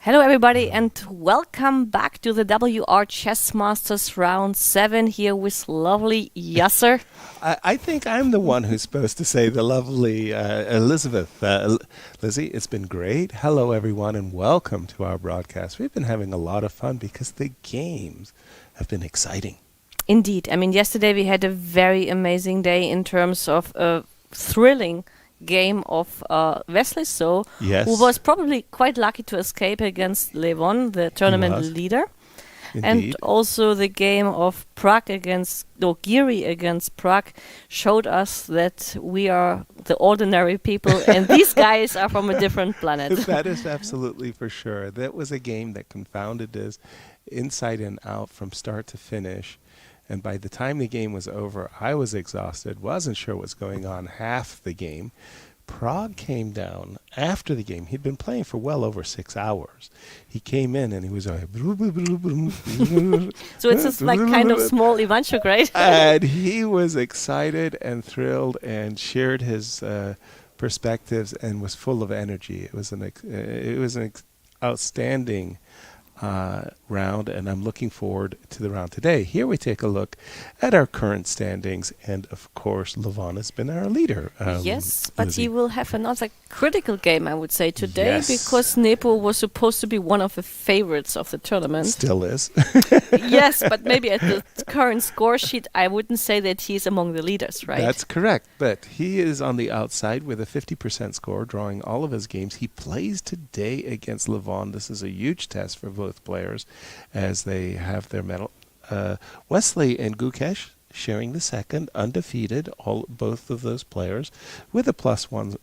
Hello everybody and welcome back to the WR Chess Masters Round 7 here with lovely Yasser. I think I'm the one who's supposed to say the lovely Elizabeth. Lizzie, it's been great. Hello everyone and welcome to our broadcast. We've been having a lot of fun because the games have been exciting. Indeed. I mean, yesterday we had a very amazing day in terms of a thrilling game of Wesley So, Yes. who was probably quite lucky to escape against Levon, the tournament leader. Indeed. And also the game of Giri against Pragg showed us that we are the ordinary people and these guys are from a different planet. That is absolutely for sure. That was a game that confounded us inside and out from start to finish. And by the time the game was over, I was exhausted, wasn't sure what's going on half the game. Pragg came down after the game. He'd been playing for well over 6 hours. He came in and he was like... So it's just like kind of small Ivanchuk, right? And he was excited and thrilled and shared his perspectives and was full of energy. It was an outstanding round, and I'm looking forward to the round today. Here we take a look at our current standings, and of course Levon has been our leader. Yes, but Lizzie. he will have another critical game, I would say, today, Yes. because Nepo was supposed to be one of the favorites of the tournament. Still is. Yes, but maybe at the current score sheet, I wouldn't say that he's among the leaders, right? That's correct, but he is on the outside with a 50% score, drawing all of his games. He plays today against Levon. This is a huge test for both players as they have their medal. Wesley and Gukesh sharing the second, undefeated, both of those players, with a +1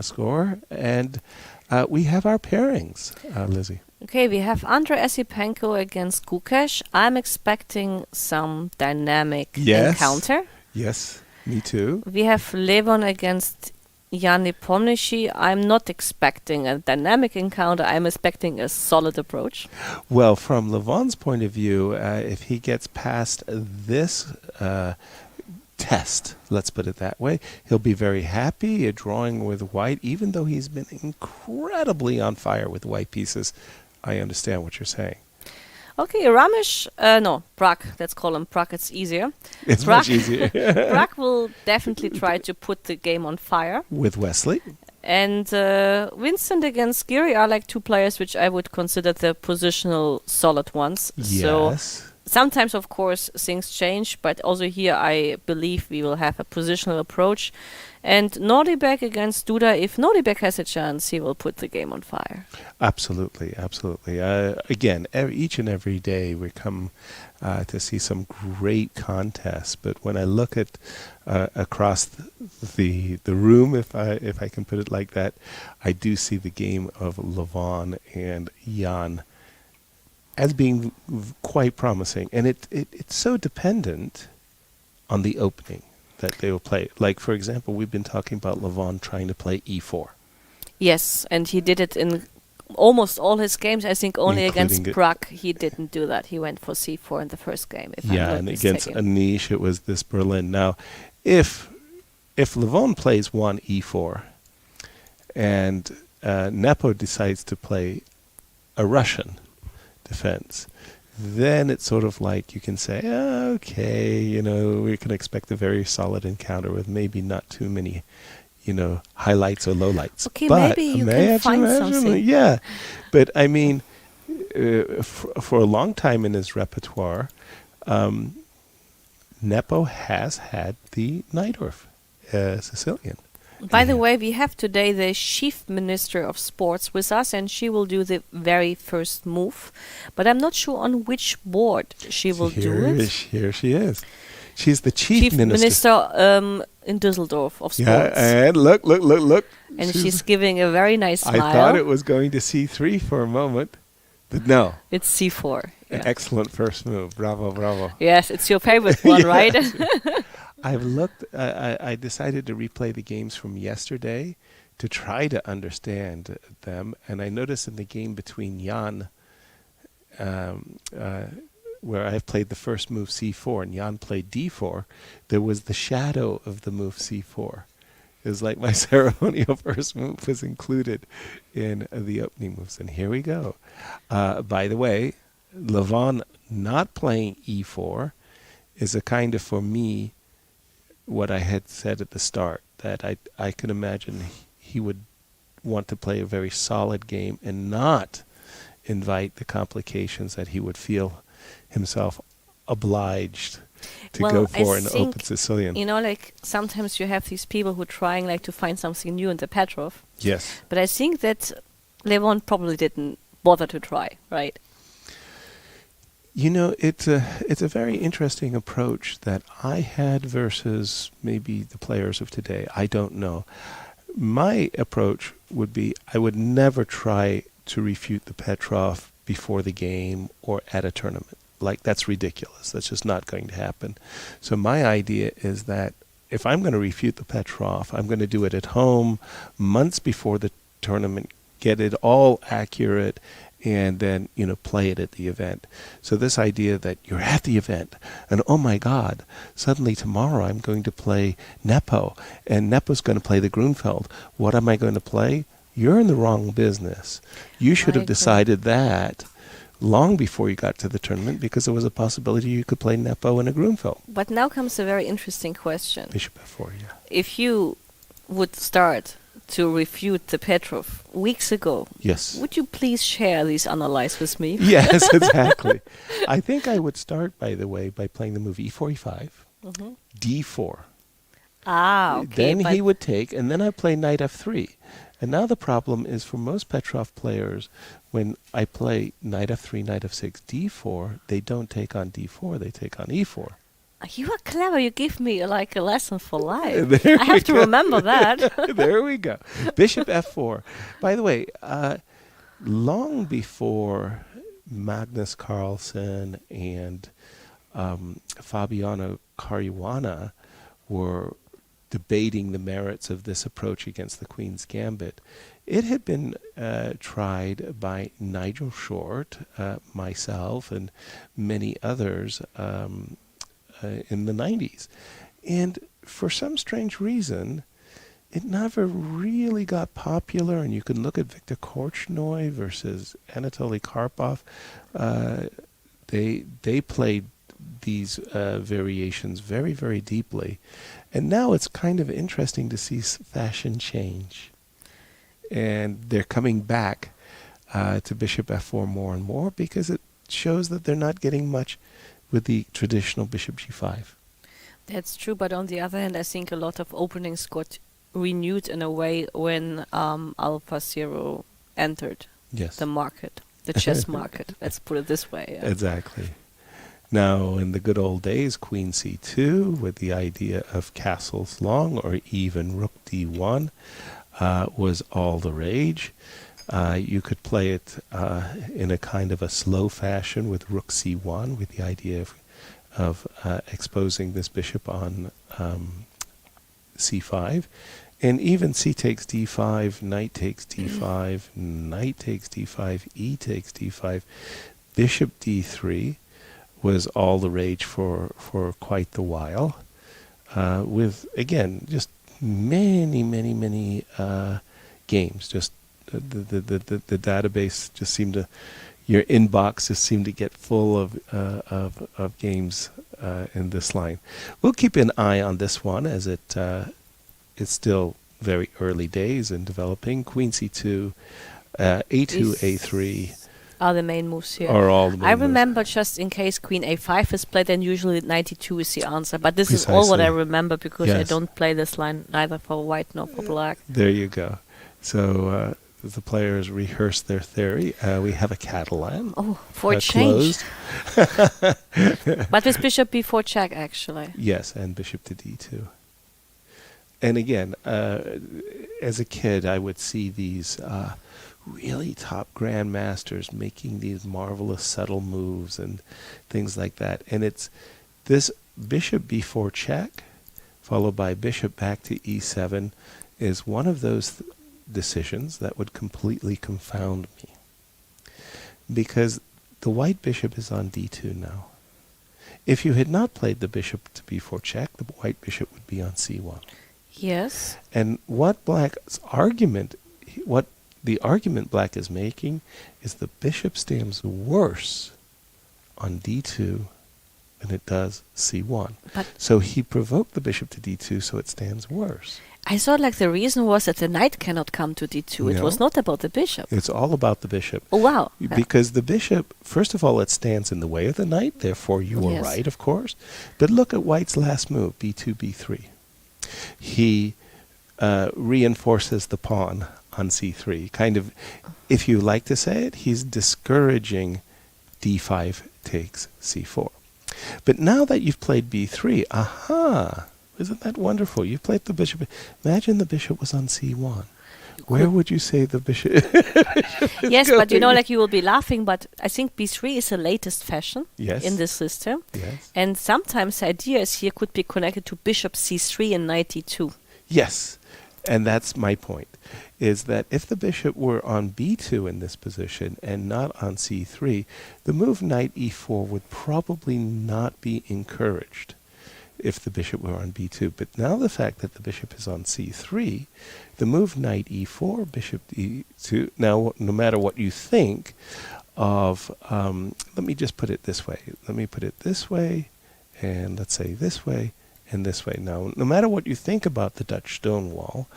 score. And we have our pairings, Lizzie. Okay, we have Andrey Esipenko against Gukesh. I'm expecting some dynamic encounter. Yes, me too. We have Levon against Nepomniachtchi. I'm not expecting a dynamic encounter. I'm expecting a solid approach. Well, from Levon's point of view, if he gets past this test, let's put it that way, he'll be very happy drawing with white, even though he's been incredibly on fire with white pieces. I understand what you're saying. Okay, Pragg. Let's call him Pragg. It's easier. It's much easier. Pragg will definitely try to put the game on fire. With Wesley. And Vincent against Giri are like two players which I would consider the positional solid ones. Yes. So sometimes, of course, things change, but also here I believe we will have a positional approach. And Nordibek against Duda, if Nordibek has a chance, he will put the game on fire. Absolutely, absolutely. Again, each and every day we come to see some great contests, but when I look at across the room, if I can put it like that, I do see the game of Levon and Jan as being quite promising, and it's so dependent on the opening that they will play. Like, for example, we've been talking about Levon trying to play e4. Yes, and he did it in almost all his games. I think only Including against Pragg he didn't do that. He went for c4 in the first game. If I'm not and against mistaken. Anish it was this Berlin. Now, if Levon plays one e4 and Nepo decides to play a Russian defense, then it's sort of like you can say, okay, we can expect a very solid encounter with maybe not too many, highlights or lowlights. Okay, but maybe you can find something. Yeah, but I mean, for a long time in his repertoire, Nepo has had the Najdorf Sicilian. By the way, we have today the Chief Minister of Sports with us, and she will do the very first move. But I'm not sure on which board she will do it. Here she is. She's the Chief Minister in Dusseldorf of Sports. Yeah, and look. And she's giving a very nice smile. I thought it was going to C3 for a moment, but no. It's C4. Yeah. Excellent first move. Bravo, bravo. Yes, it's your favorite one, right? I've looked, I decided to replay the games from yesterday to try to understand them, and I noticed in the game between Jan, where I played the first move c4 and Jan played d4, there was the shadow of the move c4. is like my ceremonial first move was included in the opening moves. And here we go. By the way, Levon not playing e4 is a kind of, for me, what I had said at the start, that I could imagine he would want to play a very solid game and not invite the complications that he would feel himself obliged to go for in open Sicilian. You know, like sometimes you have these people who are trying like to find something new in the Petrov. Yes. But I think that Levon probably didn't bother to try, right? You know, it's a very interesting approach that I had versus maybe the players of today. I don't know. My approach would be I would never try to refute the Petrov before the game or at a tournament. Like, that's ridiculous. That's just not going to happen. So my idea is that if I'm going to refute the Petrov, I'm going to do it at home months before the tournament, get it all accurate, and then, you know, play it at the event. So this idea that you're at the event, and oh my God, suddenly tomorrow I'm going to play Nepo, and Nepo's going to play the Grunfeld. What am I going to play? You're in the wrong business. You should have decided that long before you got to the tournament, because there was a possibility you could play Nepo and a Grunfeld. But now comes a very interesting question. Bishop f4, yeah. If you would start to refute the Petrov weeks ago, yes, would you please share these analyses with me? Yes, exactly. I think I would start, by the way, by playing the move e4, e5, d4. Ah, okay. Then he would take, and then I play knight f3. And now the problem is for most Petrov players, when I play knight f3, knight f6, d4, they don't take on d4, they take on e4. You are clever. You give me like a lesson for life. There I have to remember that. There we go. Bishop f4. By the way, long before Magnus Carlsen and Fabiano Caruana were debating the merits of this approach against the Queen's Gambit, it had been tried by Nigel Short, myself, and many others in the 90s. And for some strange reason, it never really got popular. And you can look at Viktor Korchnoi versus Anatoly Karpov. They played these variations very, very deeply. And now it's kind of interesting to see fashion change. And they're coming back to Bishop f4 more and more, because it shows that they're not getting much with the traditional Bishop g5. That's true, but on the other hand, I think a lot of openings got renewed in a way when Alpha Zero entered the market, the chess market. Let's put it this way. Yeah. Exactly. Now, in the good old days, Queen c2 with the idea of castles long, or even Rook d1 was all the rage. You could play it in a kind of a slow fashion with Rook c1, with the idea of exposing this bishop on c5. And even c takes d5, knight takes d5, knight takes d5, e takes d5, bishop d3 was all the rage for quite the while, with, again, just many games. Just the database just seemed to, your inbox just seemed to get full of games in this line. We'll keep an eye on this one, as it's still very early days in developing. Queen c2, a2, a3. Are the main moves here. Are all the main I remember moves. just in case Queen a5 is played, then usually 92 is the answer. But this is all what I remember, because I don't play this line neither for white nor for black. There you go. So the players rehearse their theory. We have a Catalan. Oh, for a change. But with bishop b4 check, actually. Yes, and bishop to d2. And again, as a kid, I would see these really top grandmasters making these marvelous subtle moves and things like that. And it's this bishop b4 check, followed by bishop back to e7, is one of those decisions that would completely confound me. Because the white bishop is on d2 now. If you had not played the bishop to b4 check, the white bishop would be on c1. Yes. And what Black's argument, what the argument Black is making is the bishop stands worse on d2 than it does c1. But So he provoked the bishop to d2, so it stands worse. I thought like the reason was that the knight cannot come to d2. It No. was not about the bishop. It's all about the bishop. Oh, wow. Because the bishop, first of all, it stands in the way of the knight, therefore you were Yes. right, of course. But look at White's last move, b2, b3. He reinforces the pawn on c3. Kind of, if you like to say it, he's discouraging d5 takes c4. But now that you've played b3, aha, isn't that wonderful? You played the bishop. Imagine the bishop was on c1. Where would you say the bishop is Yes, but you know, going? like you will be laughing, but I think b3 is the latest fashion Yes. in this system. Yes. And sometimes the idea is here could be connected to bishop c3 and knight d2. Yes, and that's my point, is that if the bishop were on b2 in this position and not on c3, the move knight e4 would probably not be encouraged if the bishop were on b2. But now the fact that the bishop is on c3, the move knight e4, bishop e2, now no matter what you think of, let me just put it this way. Let me put it this way, and let's say this way, and this way. Now, no matter what you think about the Dutch stone wall,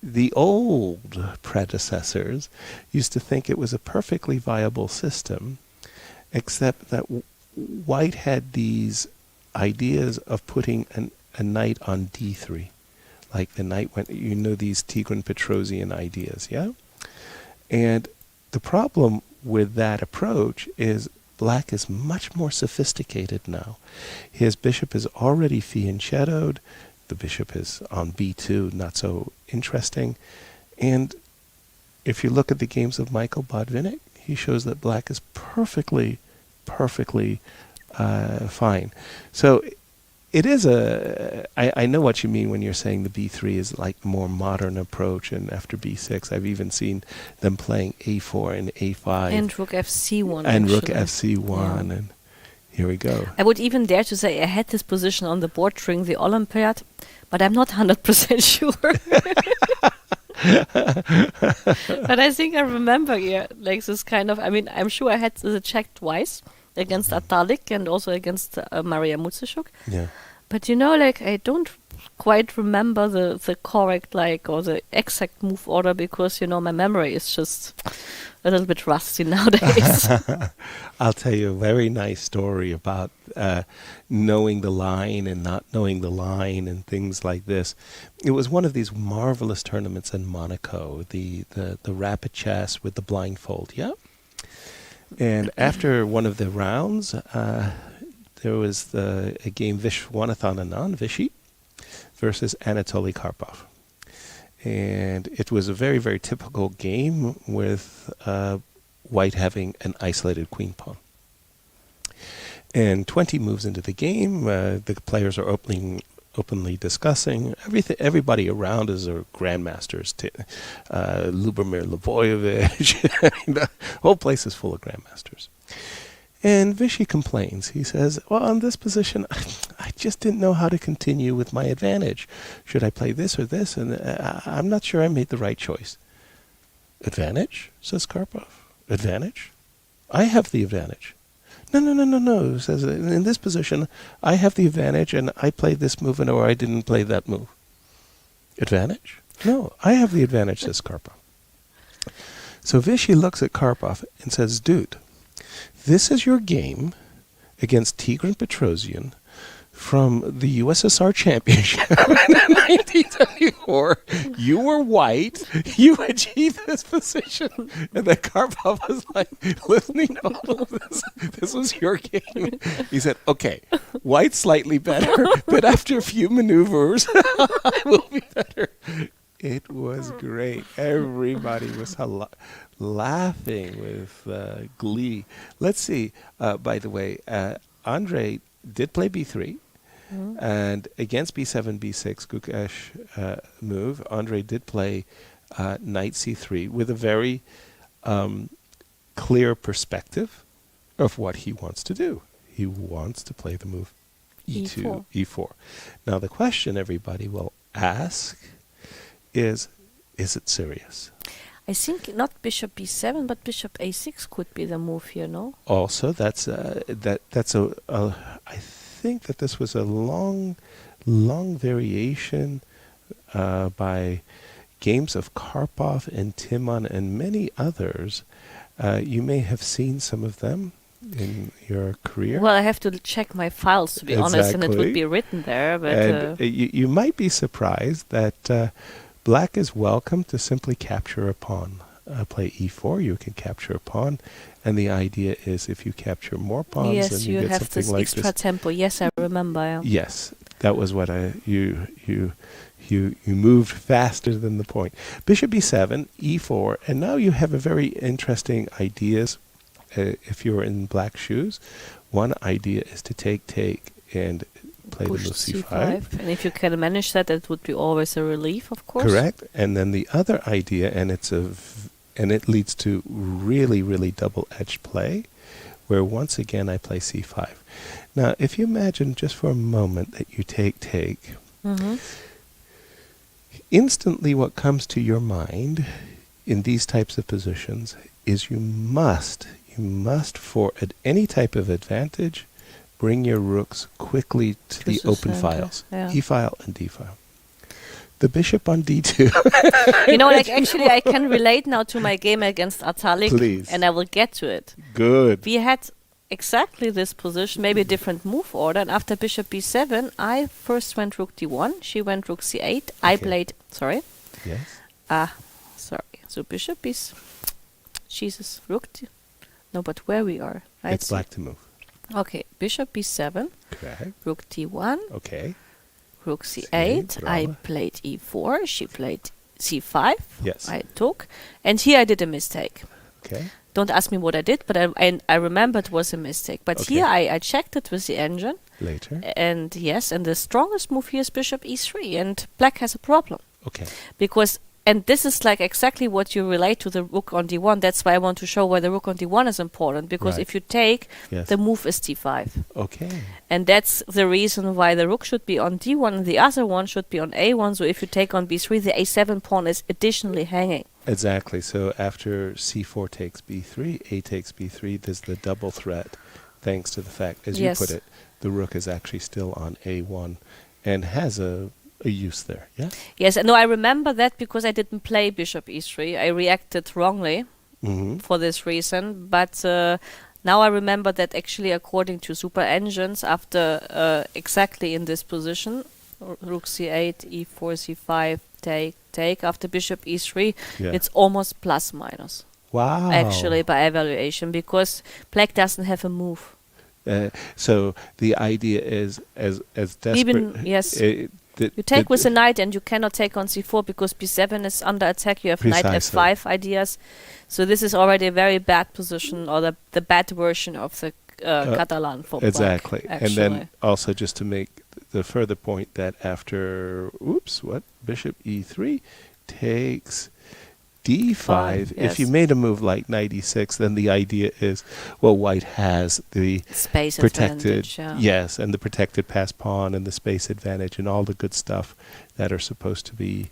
the old predecessors used to think it was a perfectly viable system, except that White had these ideas of putting a knight on d3. Like the knight went, you know, these Tigran Petrosian ideas, yeah? And the problem with that approach is Black is much more sophisticated now. His bishop is already fianchettoed. The bishop is on b2, not so interesting. And if you look at the games of Michael Botvinnik, he shows that Black is perfectly fine. So it is I know what you mean when you're saying the b3 is like a more modern approach, and after b6 I've even seen them playing a4 and a5. And rook fc1. And rook actually. fc1, Yeah. and here we go. I would even dare to say I had this position on the board during the Olympiad, but I'm not 100% sure. But I think I remember, yeah, like this kind of, I mean, I'm sure I had the check twice against Atalik and also against Maria Mutsishuk. Yeah. But you know, like, I don't quite remember the correct, like, or the exact move order because, you know, my memory is just a little bit rusty nowadays. I'll tell you a very nice story about knowing the line and not knowing the line and things like this. It was one of these marvelous tournaments in Monaco, the rapid chess with the blindfold, yeah? And after one of the rounds, there was a game Viswanathan Vichy versus Anatoly Karpov. And it was a very, very typical game with White having an isolated queen pawn. And 20 moves into the game, the players are openly discussing. Everybody around is our grandmasters. Lubomir Lvojevic. The whole place is full of grandmasters. And Vichy complains. He says, well, on this position, I just didn't know how to continue with my advantage. Should I play this or this? And I'm not sure I made the right choice. Advantage? Says Karpov. Advantage? I have the advantage. No, says, in this position, I have the advantage and I played this move or I didn't play that move. Advantage? No, I have the advantage, says Karpov. So Vichy looks at Karpov and says, dude, this is your game against Tigran Petrosian from the USSR Championship in 1974. You were White. You achieved this position. And then Karpov was like, listening to all of this, this was your game. He said, okay, White's slightly better, but after a few maneuvers, I will be better. It was great. Everybody was laughing with glee. Let's see. By the way, Andrey did play b3, and against b7, b6, Gukesh move, Andrey did play knight c3 with a very clear perspective of what he wants to do. He wants to play the move E2, E4. Now the question everybody will ask is it serious? I think not bishop b7, but bishop a6 could be the move here, no? Also, that's I think that this was a long variation by games of Karpov and Timon and many others. You may have seen some of them in your career. Well, I have to check my files, to be honest, and it would be written there. But and you might be surprised that black is welcome to simply capture a pawn. Play e4, you can capture a pawn, and the idea is if you capture more pawns, yes, then you get have something this like extra this. tempo. Yes, I remember. Yeah. Yes, that was what you moved faster than the point. Bishop e7, e4, and now you have a very interesting ideas. If you're in black shoes, one idea is to take and play Push the move c5. And if you can manage that, it would be always a relief, of course. Correct. And then the other idea, and it leads to really double-edged play, where once again I play c5. Now, if you imagine just for a moment that you take, instantly what comes to your mind in these types of positions is you must, for any type of advantage, bring your rooks quickly to the open files, e-file and d-file. The bishop on d2. You know, like actually I can relate now to my game against Atalik. Please. And I will get to it. Good. We had exactly this position, maybe a different move order, and after bishop b7, I first went rook d1, she went rook c8, okay. I played, sorry. Yes. Sorry. So bishop is, Jesus, rook d, no, but where we are. Right? It's black to move. Okay, bishop b7, correct. Rook d1, okay. Rook c8, I played e4, she played c5, yes. I took, and here I did a mistake. Okay. Don't ask me what I did, but I remember it was a mistake. But here I checked it with the engine. Later. And yes, and the strongest move here is bishop e3, and black has a problem. Okay. Because, and this is like exactly what you relate to the rook on d1. That's why I want to show why the rook on d1 is important. Because if you take, the move is d5. Okay. And that's the reason why the rook should be on d1 and the other one should be on a1. So if you take on b3, the a7 pawn is additionally hanging. Exactly. So after c4 takes b3, a takes b3, there's the double threat, thanks to the fact, as you put it, the rook is actually still on a1 and has a use there. Yeah. Yes. No, I remember that because I didn't play bishop e3. I reacted wrongly for this reason. But now I remember that actually, according to super engines, after exactly in this position, rook c8, e4, c5, take after bishop e3, it's almost plus minus. Wow. Actually, by evaluation, because black doesn't have a move. So the idea is as desperate. Even you take with a knight, and you cannot take on c4 because b7 is under attack. You have knight f5 ideas. So this is already a very bad position, or the bad version of the Catalan for exactly. black, and then also just to make the further point that after bishop e3 takes d5. If you made a move like knight e6, then the idea is, well, white has the space protected, advantage, and the protected pass pawn and the space advantage and all the good stuff that are supposed to be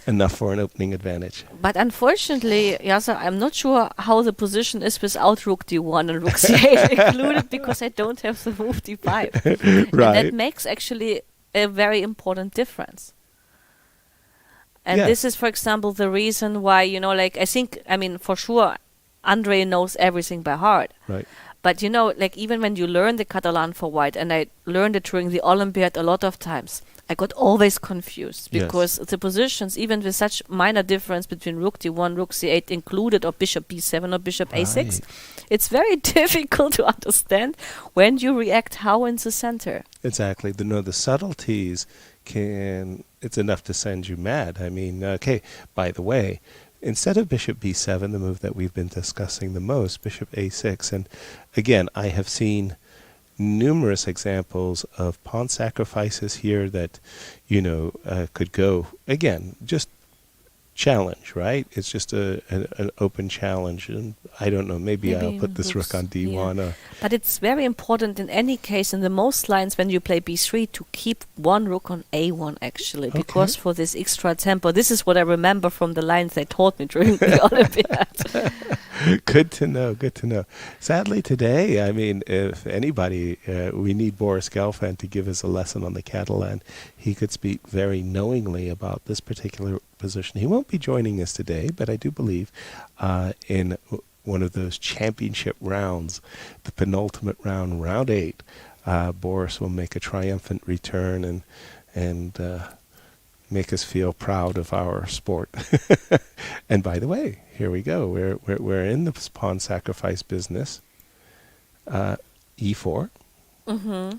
enough for an opening advantage. But unfortunately, Yasser, I'm not sure how the position is without rook d1 and rook c8 included, because I don't have the move d5. Right. And that makes actually a very important difference. And this is, for example, the reason why, for sure, Andrey knows everything by heart. Right. But, even when you learn the Catalan for white, and I learned it during the Olympiad a lot of times, I got always confused because the positions, even with such minor difference between rook d1, rook c8 included, or bishop b7 or bishop a6, it's very difficult to understand when you react how in the center. Exactly. The subtleties it's enough to send you mad. I mean, by the way, instead of bishop b7, the move that we've been discussing the most, bishop a6, and again, I have seen numerous examples of pawn sacrifices here that, could go, again, just challenge, right? It's just an open challenge, and I don't know. Maybe I'll put this rook on d1. But it's very important in any case, in the most lines when you play b3, to keep one rook on a1 actually, because for this extra tempo, this is what I remember from the lines they taught me during the Olympiad. Good to know. Good to know. Sadly, today, I mean, if anybody, we need Boris Gelfand to give us a lesson on the Catalan. He could speak very knowingly about this particular position. He won't be joining us today, but I do believe in one of those championship rounds, the penultimate round, round 8, Boris will make a triumphant return and make us feel proud of our sport. And by the way, here we go. We're in the pawn sacrifice business. E4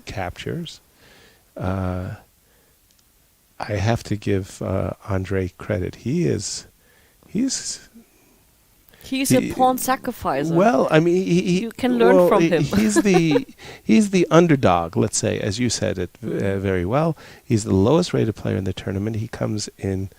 captures. I have to give Andrey credit. He's a pawn sacrificer. Well, I mean, you can learn from him. he's the underdog, let's say, as you said it very well. He's the lowest rated player in the tournament. He comes in,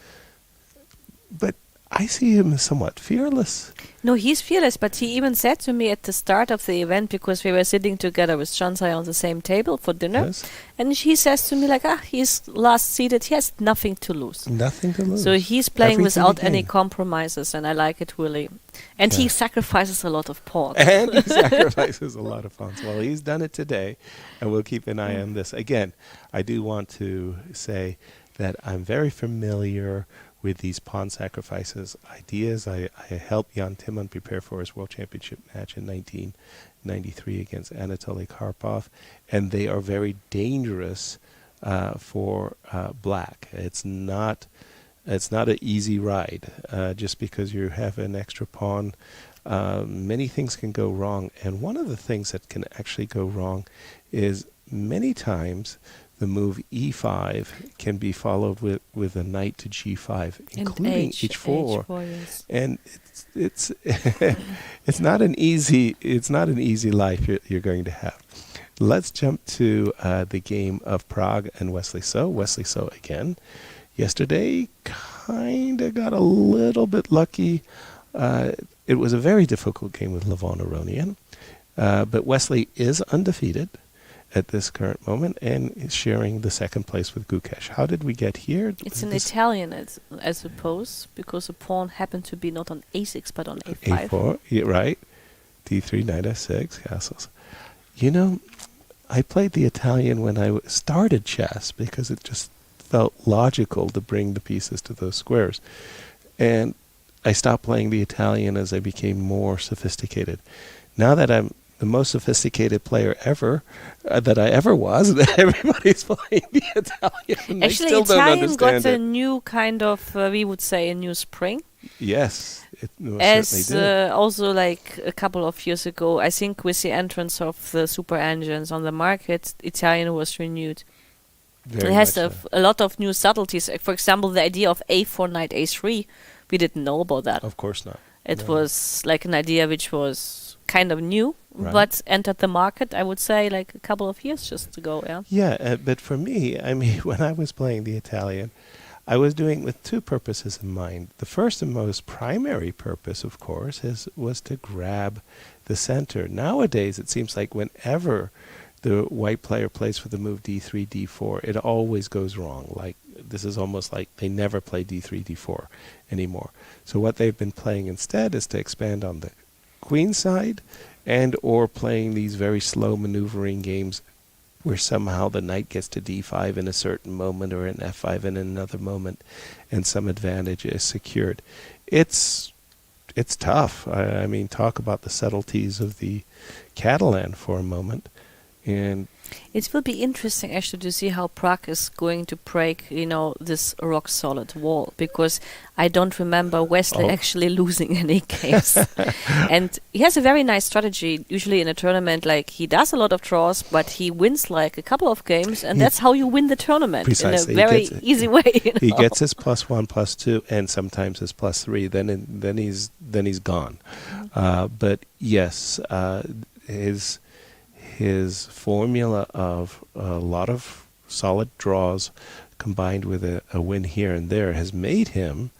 but I see him as somewhat fearless. No, he's fearless, but he even said to me at the start of the event, because we were sitting together with Shansai on the same table for dinner, and he says to me like, he's last seated, he has nothing to lose. Nothing to lose. So he's playing without any compromises, and I like it really. And he sacrifices a lot of pawns. And he sacrifices a lot of pawns. Well, he's done it today, and we'll keep an eye on this. Again, I do want to say that I'm very familiar with these pawn sacrifices ideas. I helped Jan Timman prepare for his World Championship match in 1993 against Anatoly Karpov, and they are very dangerous for black. It's not an easy ride. Just because you have an extra pawn, many things can go wrong, and one of the things that can actually go wrong is many times the move e5 can be followed with a knight to g5, including h4. Yes. And it's it's not an easy life you're going to have. Let's jump to the game of Pragg and Wesley So. Wesley So again. Yesterday, kind of got a little bit lucky. It was a very difficult game with Levon Aronian, but Wesley is undefeated at this current moment and is sharing the second place with Gukesh. How did we get here? It's an Italian, I suppose, because the pawn happened to be not on a6 but on a5. a4, yeah, right. d3, knight f6, castles. You know, I played the Italian when I started chess because it just felt logical to bring the pieces to those squares. And I stopped playing the Italian as I became more sophisticated. Now that I'm the most sophisticated player ever that I ever was, everybody's playing the Italian. Actually, Italian got a new kind of, we would say, a new spring. Yes, it as certainly did. Also, like a couple of years ago, I think with the entrance of the super engines on the market, Italian was renewed. It has a lot of new subtleties. For example, the idea of a4 knight a3, we didn't know about that. Of course not. It was like an idea which was kind of new, right, but entered the market, I would say, like a couple of years just ago. Yeah, but for me, I mean, when I was playing the Italian, I was doing it with two purposes in mind. The first and most primary purpose, of course, was to grab the center. Nowadays, it seems like whenever the white player plays for the move d3, d4, it always goes wrong. Like, this is almost like they never play d3, d4 anymore. So what they've been playing instead is to expand on the queen side and or playing these very slow maneuvering games where somehow the knight gets to d5 in a certain moment or in f5 in another moment and some advantage is secured. It's tough. I mean, talk about the subtleties of the Catalan for a moment. And it will be interesting actually to see how Pragg is going to break, this rock solid wall, because I don't remember Wesley actually losing any games. And he has a very nice strategy. Usually in a tournament, like, he does a lot of draws, but he wins like a couple of games, and that's how you win the tournament. Precisely. In a very easy way. He gets his +1, +2, and sometimes his +3. Then he's gone. But yes, his formula of a lot of solid draws combined with a win here and there has made him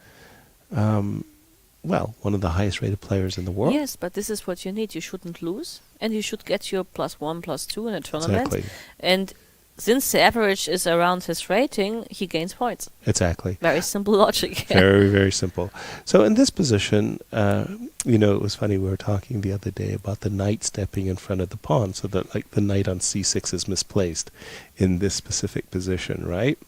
well, one of the highest rated players in the world. Yes, but this is what you need. You shouldn't lose, and you should get your +1, +2 in a tournament. Exactly. And since the average is around his rating, he gains points. Exactly. Very simple logic. Very, very simple. So in this position, it was funny, we were talking the other day about the knight stepping in front of the pawn, so that like the knight on c6 is misplaced in this specific position, right?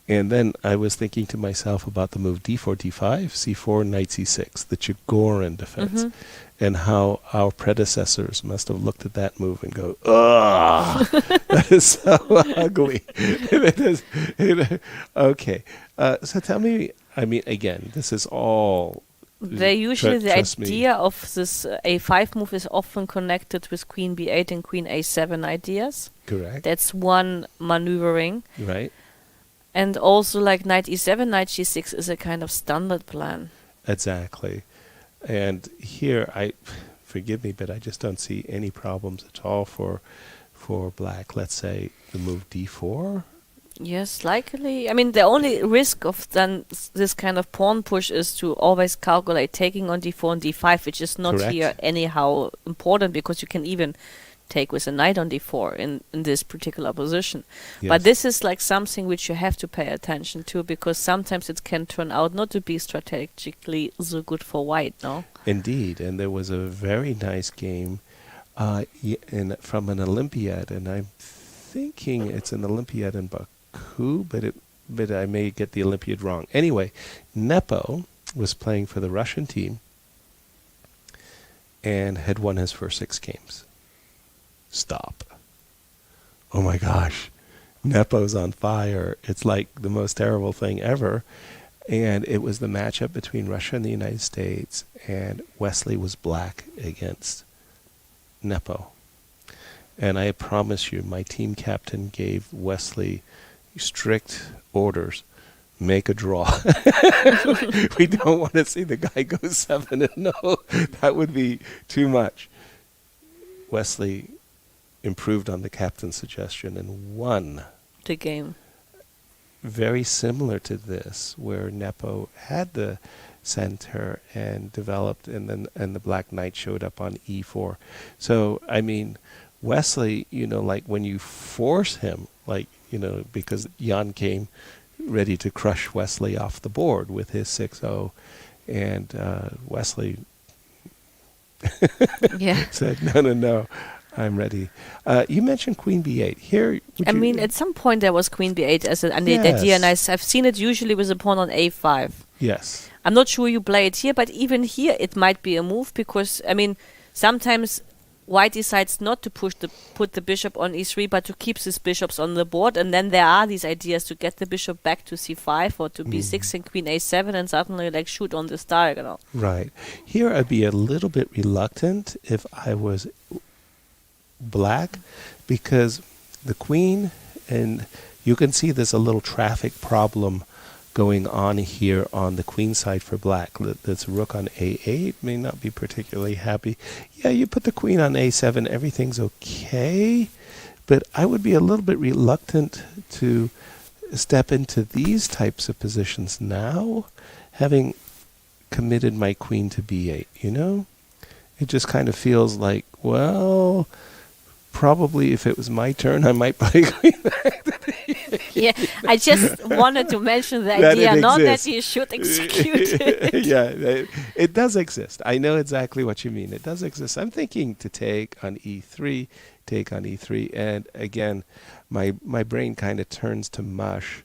And then I was thinking to myself about the move d4, d5, c4, knight c6, the Chigorin defense, and how our predecessors must have looked at that move and go, ugh, that is so ugly. Okay, so tell me, I mean, again, this is all... They usually, the trust me. idea of this a5 move is often connected with queen b8 and queen a7 ideas. Correct. That's one maneuvering. Right. And also like knight e7, knight g6 is a kind of standard plan. Exactly. And here, forgive me, but I just don't see any problems at all for black. Let's say the move d4. Yes, likely. I mean, the only risk of then this kind of pawn push is to always calculate taking on d4 and d5, which is not Correct. here anyhow important, because you can even take with a knight on d4 in this particular position. Yes. But this is like something which you have to pay attention to, because sometimes it can turn out not to be strategically so good for white, no? Indeed, and there was a very nice game from an Olympiad, and I'm thinking it's an Olympiad in Baku, but I may get the Olympiad wrong. Anyway, Nepo was playing for the Russian team and had won his first 6 games. Stop. Oh my gosh. Nepo's on fire. It's like the most terrible thing ever. And it was the matchup between Russia and the United States, and Wesley was black against Nepo. And I promise you, my team captain gave Wesley strict orders. Make a draw. We don't want to see the guy go 7-0. That would be too much. Wesley improved on the captain's suggestion and won. The game. Very similar to this, where Nepo had the center and developed, and the black knight showed up on e4. So, I mean, Wesley, like when you force him, because Jan came ready to crush Wesley off the board with his 6-0, and Wesley said, no, I'm ready. You mentioned queen b8. Here, I mean, at some point there was queen b8 as an idea, and I've seen it usually with a pawn on a5. Yes. I'm not sure you play it here, but even here it might be a move, because, I mean, sometimes white decides not to put the bishop on e3, but to keep his bishops on the board, and then there are these ideas to get the bishop back to c5 or to b6 and queen a7, and suddenly shoot on this diagonal. Right. Here I'd be a little bit reluctant if I was black, because the queen, and you can see there's a little traffic problem going on here on the queen side for black. That's rook on a8, may not be particularly happy. Yeah, you put the queen on a7, everything's okay, but I would be a little bit reluctant to step into these types of positions now, having committed my queen to b8, It just kind of feels like, well, probably if it was my turn, I might play queen back to b8. Yeah, I just wanted to mention the idea, not that you should execute it. Yeah, it does exist. I know exactly what you mean. It does exist. I'm thinking to take on e3, and again, my brain kind of turns to mush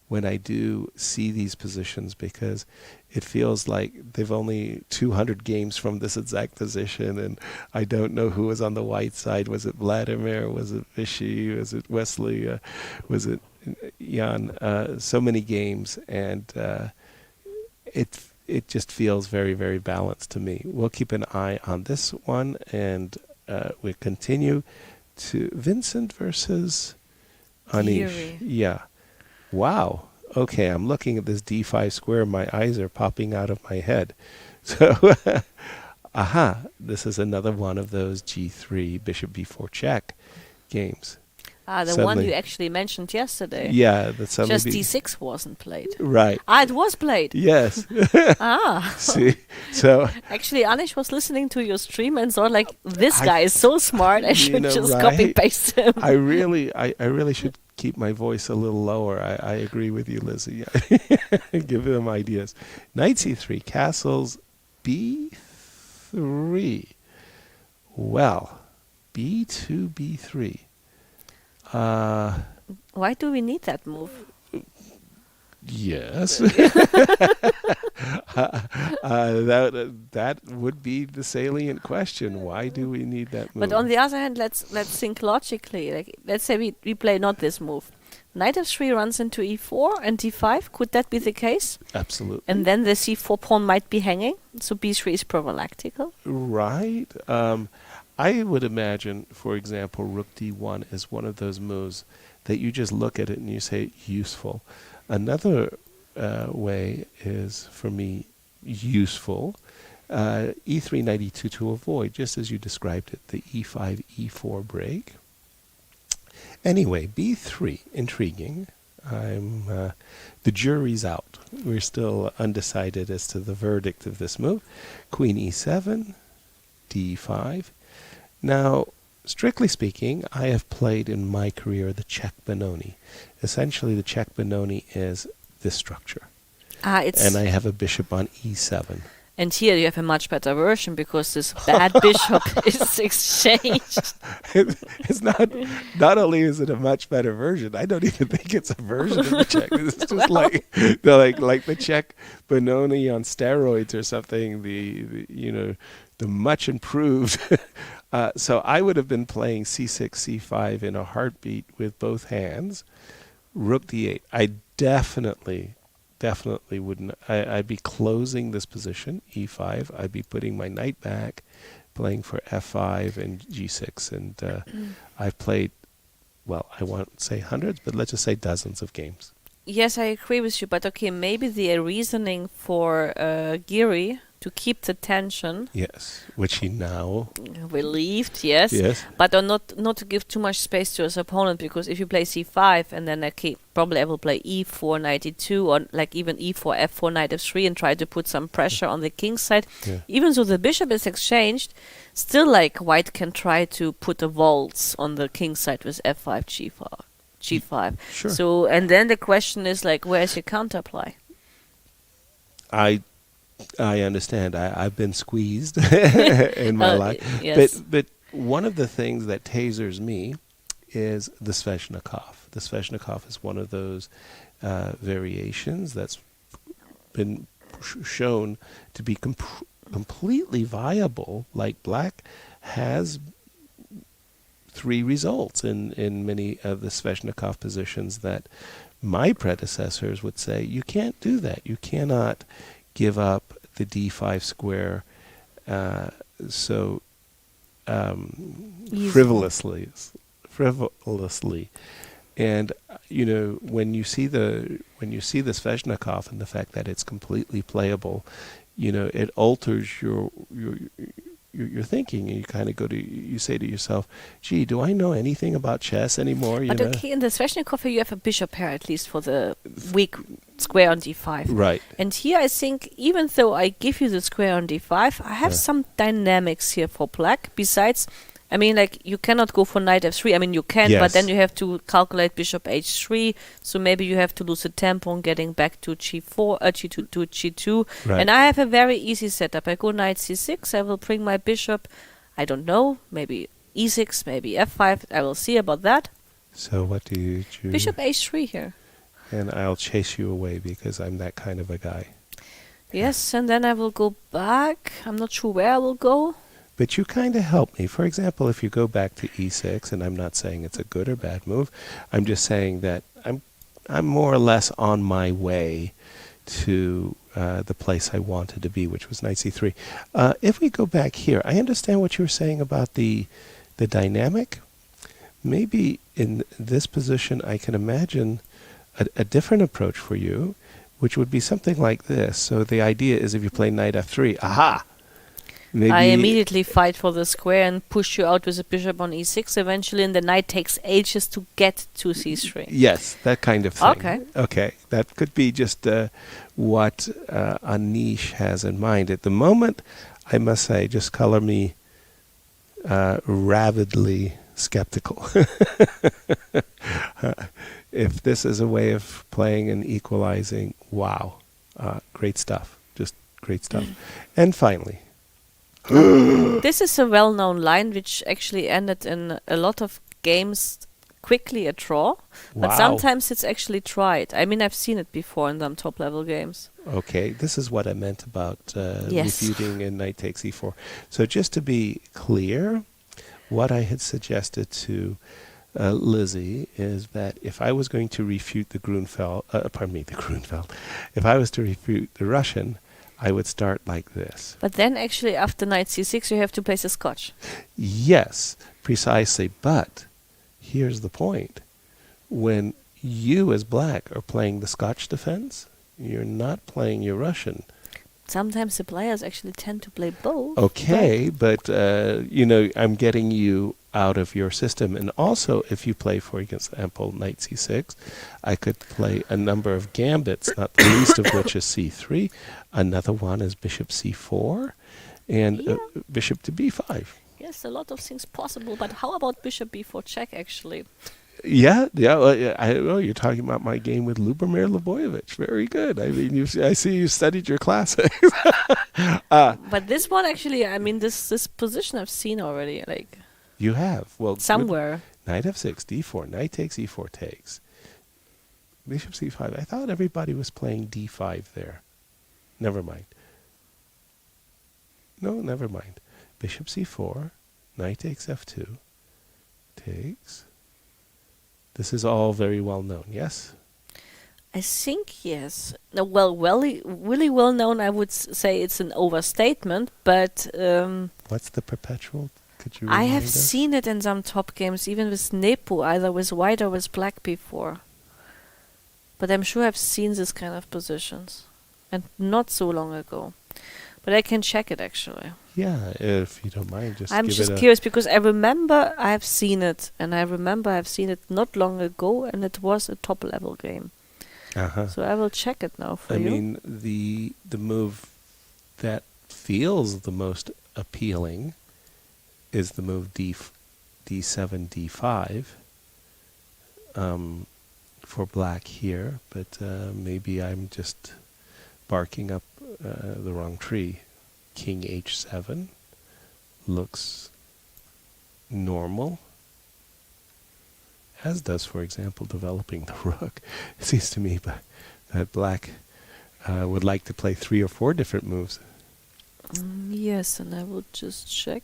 when I do see these positions, because it feels like they've only 200 games from this exact position, and I don't know who was on the white side. Was it Vladimir? Was it Vichy? Was it Wesley? Was it Jan? So many games, and it just feels very, very balanced to me. We'll keep an eye on this one, and we continue to Vincent versus Anish. Giri. Yeah. Wow. Okay, I'm looking at this d5 square. My eyes are popping out of my head. So, this is another one of those g3, bishop b4 check games. The suddenly, one you actually mentioned yesterday. yeah, that suddenly Just D6 wasn't played. right. It was played. Yes. Ah. See, so Actually, Anish was listening to your stream and thought, like, this guy is so smart, I should just copy paste him. I really should keep my voice a little lower. I agree with you, Lizzie. Give them ideas. Knight C3, castles B3. Well, B2, B3. Why do we need that move? Yes. That would be the salient question. Why do we need that move? But on the other hand, let's think logically. Like, let's say we play not this move. Knight f3 runs into e4 and d5. Could that be the case? Absolutely. And then the c4 pawn might be hanging. So b3 is prophylactical. Right. I would imagine, for example, rook d1 is one of those moves that you just look at it and you say useful. Another way is, for me, useful. E3, knight e2 to avoid, just as you described it, the e5, e4 break. Anyway, b3, intriguing. The jury's out. We're still undecided as to the verdict of this move. Queen e7, d5. Now, strictly speaking, I have played in my career the Czech Benoni. Essentially, the Czech Benoni is this structure. And I have a bishop on e7. And here you have a much better version because this bad bishop is exchanged. It's not only is it a much better version, I don't even think it's a version of the Czech. It's just like the Czech Benoni on steroids or something. The much improved. So I would have been playing c6, c5 in a heartbeat with both hands. Rook d8. I definitely wouldn't. I'd be closing this position, e5. I'd be putting my knight back, playing for f5 and g6. And I've played, well, I won't say hundreds, but let's just say dozens of games. Yes, I agree with you. But okay, maybe the reasoning for Giri to keep the tension. Yes, which he now relieved, yes. But not to give too much space to his opponent, because if you play c5 and then probably I will play e4, knight e2, or like even e4, f4, knight f3 and try to put some pressure on the king's side. Yeah. Even though the bishop is exchanged, still like white can try to put a waltz on the king's side with f5, g5. Sure. So, and then the question is like, where's your counterplay? I understand. I've been squeezed in my life. Yes. But one of the things that tasers me is the Sveshnikov. The Sveshnikov is one of those variations that's been shown to be completely viable. Like black has 3 results in many of the Sveshnikov positions that my predecessors would say, you can't do that. You cannot give up the d5 square frivolously. And when you see the Sveshnikov and the fact that it's completely playable, it alters your thinking, and you kind of you say to yourself, gee, do I know anything about chess anymore? But okay, in the Sveshnikov you have a bishop pair, at least for the weak square on d5. Right. And here I think, even though I give you the square on d5, I have some dynamics here for black. Besides, I mean, like, you cannot go for knight f3. I mean, you can, but then you have to calculate bishop h3. So maybe you have to lose the tempo on getting back to g4, g2 to g2. Right. And I have a very easy setup. I go knight c6. I will bring my bishop, I don't know, maybe e6, maybe f5. I will see about that. So what do you choose? Bishop h3 here. And I'll chase you away because I'm that kind of a guy. Yes, and then I will go back. I'm not sure where I will go. But you kind of help me. For example, if you go back to e6, and I'm not saying it's a good or bad move, I'm just saying that I'm more or less on my way to the place I wanted to be, which was knight c3. If we go back here, I understand what you were saying about the dynamic. Maybe in this position, I can imagine a different approach for you, which would be something like this. So the idea is if you play knight f3, aha! Maybe I immediately fight for the square and push you out with a bishop on e6 eventually, and the knight takes ages to get to c3. Yes, that kind of thing. Okay. Okay, that could be just what Anish has in mind. At the moment, I must say, just color me rabidly skeptical. If this is a way of playing and equalizing, wow, great stuff. Just great stuff. And finally, This is a well-known line which actually ended in a lot of games quickly a draw, but wow. sometimes it's actually tried. I mean, I've seen it before in some top-level games. Okay, this is what I meant about Yes. refuting in knight takes e4. So just to be clear, what I had suggested to Lizzie is that if I was going to refute the Grunfeld, if I was to refute the Russian, I would start like this. But then actually after knight c6 you have to place a scotch. Yes, precisely. But here's the point. When you as black are playing the Scotch defense, you're not playing your Russian. Sometimes the players actually tend to play both. Okay, but I'm getting you out of your system. And also, if you play, for example, knight c6, I could play a number of gambits, not the least of which is c3. Another one is bishop c4, and bishop to b5. Yes, a lot of things possible, but how about bishop b4 check actually? Yeah. You're talking about my game with Lubomir Leboyevich. Very good. I mean, I see you studied your classics. But this one actually, I mean, this position I've seen already, like You have. Well, somewhere. Knight f6, d4, knight takes, e4 takes. Bishop c5. I thought everybody was playing d5 there. Never mind. No, never mind. Bishop c4, knight takes f2, takes. This is all very well known, yes? I think yes. No, well, really well known. I would say it's an overstatement, but What's the perpetual? Could you I have remind us? seen it in some top games, even with Nepo, either with white or with black before. But I'm sure I've seen this kind of positions, and not so long ago. But I can check it actually. Yeah, if you don't mind, just I'm give just it a... curious because I remember I've seen it, and I remember I've seen it not long ago, and it was a top level game. Uh-huh. So I will check it now for I you. mean, the move that feels the most appealing is the move d7, d5 for black here, but maybe I'm just barking up the wrong tree. King h7 looks normal, as does, for example, developing the rook. It seems to me that black would like to play 3 or 4 different moves. Yes, and I will just check.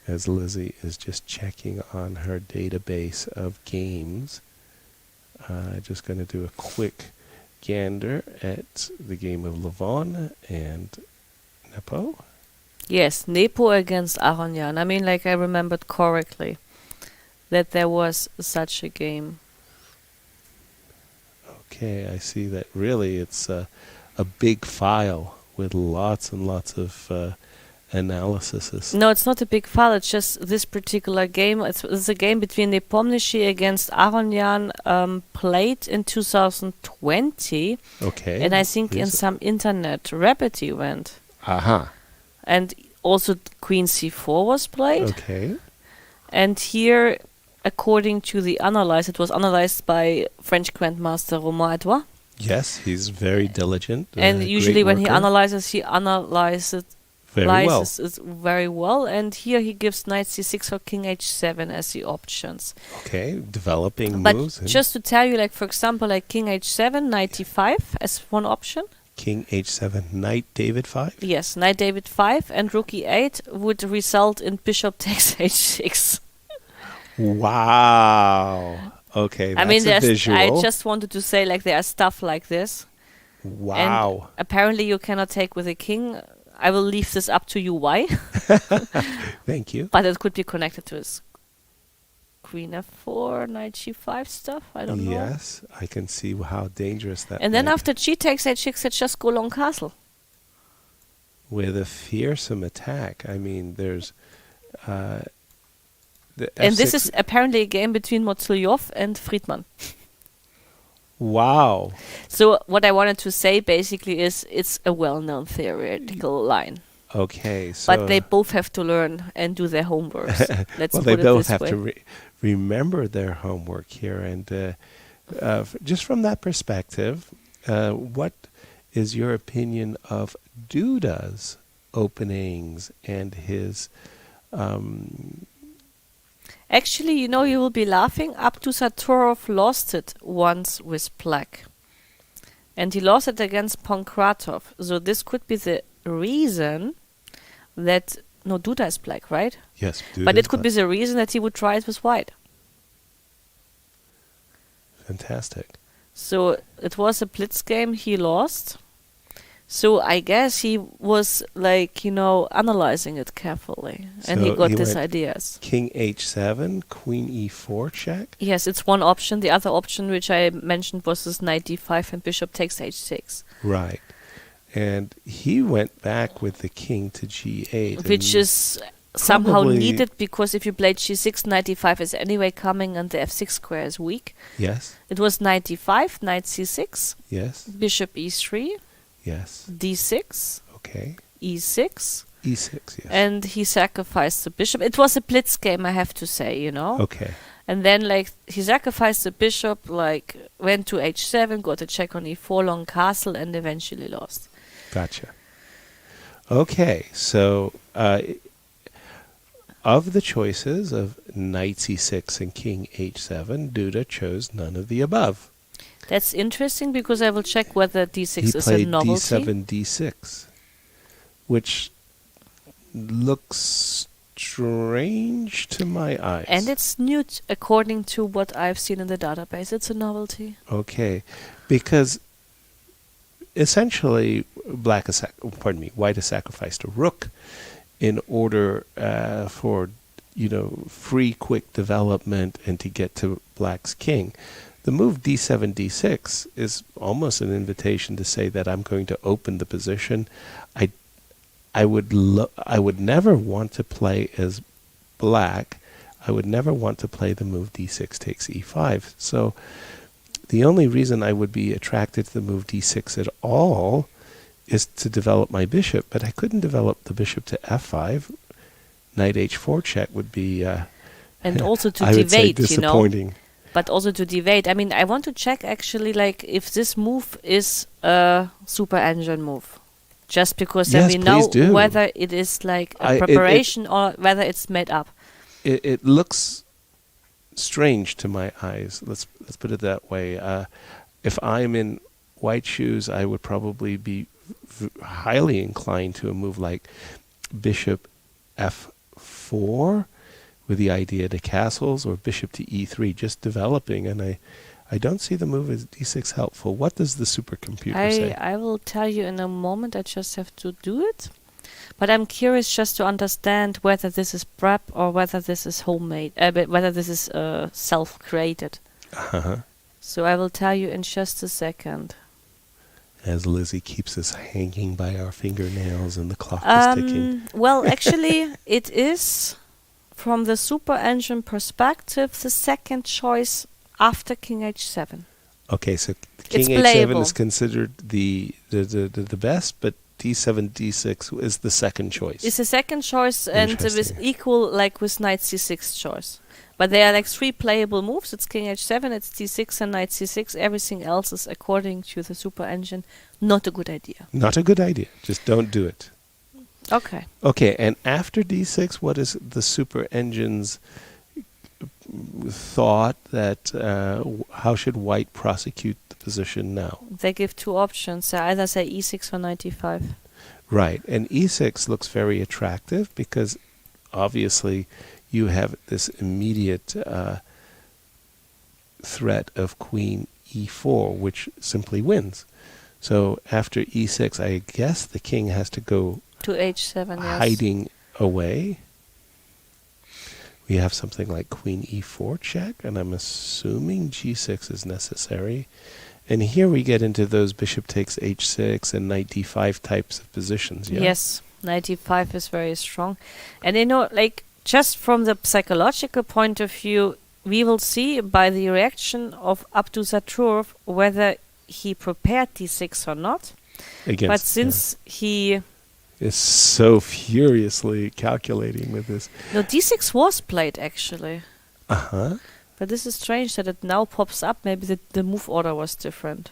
As Lizzie is just checking on her database of games. Just going to do a quick gander at the game of Levon and Nepo. Yes, Nepo against Aronian. I mean, like I remembered correctly that there was such a game. Okay, I see that really it's a big file with lots and lots of analysis. No, it's not a big file. It's just this particular game. It's a game between Nepomniachtchi against Aronian, played in 2020. Okay. And I think in some internet rapid event. Aha. And also Queen c4 was played. Okay. And here, according to the analyze, it was analyzed by French Grandmaster Romain Adbusattorov. Yes, he's very diligent. And usually when he worker. analyzes very well. it very well. And here he gives knight c6 or king h7 as the options. Okay, developing But moves. just to tell you, like for example, like king h7, knight d5 as one option. King h7, knight David 5? Yes, knight David 5 and rook e8 would result in bishop takes h6. Wow. Okay, that's I mean, a visual. I just wanted to say, like, there are stuff like this. Wow. And apparently you cannot take with a king. I will leave this up to you why. Thank you. But it could be connected to his queen f4, knight g5 stuff. I don't know. Yes, I can see how dangerous that And then might after g takes h6, it's just go long castle. with a fearsome attack. I mean, there's the And this F6 is apparently a game between Mozilyov and Friedman. Wow. So what I wanted to say basically is it's a well-known theoretical line. Okay, so But they both have to learn and do their homework. Let's well, put they it both this have way. to remember their homework here, and just from that perspective, what is your opinion of Duda's openings and his? Actually, you know, you will be laughing. Adbusattorov lost it once with Pragg. And he lost it against Pankratov. So this could be the reason that... No, Duda is black, right? Yes, Duda But is it could be the reason that he would try it with white. fantastic. So it was a blitz game he lost. So I guess he was like, you know, analyzing it carefully. And he So got he these went ideas. King h7, Queen e4 check. Yes, it's one option. The other option, which I mentioned, was this knight d5 and bishop takes h6. Right. And he went back with the king to g8. Which and is somehow probably- needed because if you played g6, knight d5 is anyway coming and the f6 square is weak. Yes, It was knight d5, knight c6, yes, bishop e3, yes. d6, Okay. e6, e6, yes. and he sacrificed the bishop. It was a blitz game, I have to say, you know. Okay. And then, like, he sacrificed the bishop, like, went to h7, got a check on e4, long castle, and eventually lost. Gotcha. Okay, so of the choices of knight c6 and king h7, Duda chose none of the above. That's interesting because I will check whether d6 He is a played novelty. d7, d6, which looks strange to my eyes. And it's new according to what I've seen in the database. It's a novelty. Okay, because essentially, white has sacrificed a rook in order for free, quick development and to get to black's king. The move d7, d6 is almost an invitation to say that I'm going to open the position. I would never want to play as black. I would never want to play the move d6 takes e5. So the only reason I would be attracted to the move d6 at all is to develop my bishop, but I couldn't develop the bishop to f5. Knight h4 check would be And also to I would say devade, you know. disappointing. But also to devade. I mean, I want to check actually, like, if this move is a super engine move. Just because then Yes, we know please do. whether it is like a It preparation or whether it's made up. It looks strange to my eyes. Let's put it that way. If I'm in white shoes, I would probably be highly inclined to a move like bishop f4 with the idea to castles, or bishop to e3, just developing. And I don't see the move as d6 helpful. What does the supercomputer say? I will tell you in a moment. I just have to do it. But I'm curious just to understand whether this is prep or whether this is homemade, whether this is self-created. Uh-huh. So I will tell you in just a second. As Lizzie keeps us hanging by our fingernails and the clock is ticking. Well, actually, it is, from the super engine perspective, the second choice after king h7. Okay, so It's king h7 playable. is considered the best, but d7, d6 is the second choice. It's the second choice, and with Interesting. equal, like with knight c6 choice. But there are like three playable moves. It's king h7, it's d6 and knight c6. Everything else is, according to the super engine, not a good idea. Not a good idea. Just don't do it. Okay. Okay, and after d6, what is the super engine's thought that how should white prosecute the position now? They give two options. They either say e6 or knight d5. Right, and e6 looks very attractive because obviously you have this immediate threat of queen e4, which simply wins. So after e6, I guess the king has to go To h7, yes. hiding away. We have something like queen e4 check, and I'm assuming g6 is necessary. And here we get into those bishop takes h6 and knight d5 types of positions, yeah? Yes, 95 is very strong. And like, just from the psychological point of view, we will see by the reaction of Adbusattorov whether he prepared d6 or not. But since he is so furiously calculating with this. No, d6 was played, actually. Uh-huh. But this is strange that it now pops up. Maybe the move order was different.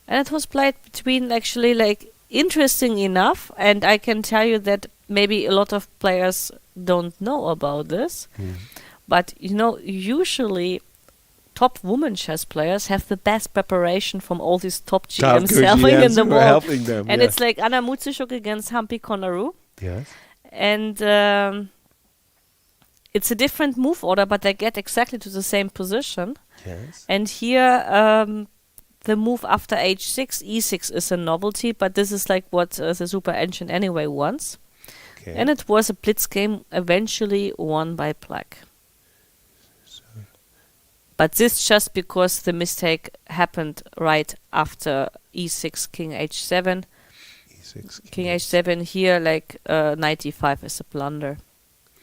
And it was played between, actually, like, interesting enough, and I can tell you that maybe a lot of players don't know about this. But, usually top women chess players have the best preparation from all these top GMs helping in the world. And it's like Anna Mutsushuk against Hampi Konaru. Yes. And it's a different move order, but they get exactly to the same position. Yes. And here, the move after h6, e6 is a novelty, but this is like what the Super Engine anyway wants. Okay. And it was a blitz game, eventually won by Pragg. But this just because the mistake happened right after e6, king h7. e6, king h7 here, like knight e5 is a blunder.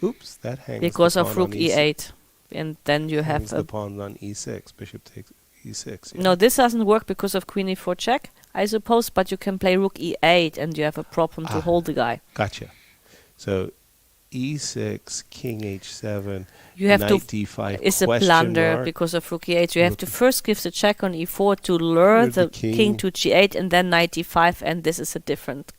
Oops, that hangs because the of rook e8. And then you have the pawn on e6, bishop takes e6. Yeah. No, this doesn't work because of queen e4 check, I suppose, but you can play rook e8 and you have a problem to hold the guy. Gotcha. So e6, king h7, you have knight d5 is a blunder because of rook e8. You have to first give the check on e4 to lure the king to g8 and then knight d5, and this is a different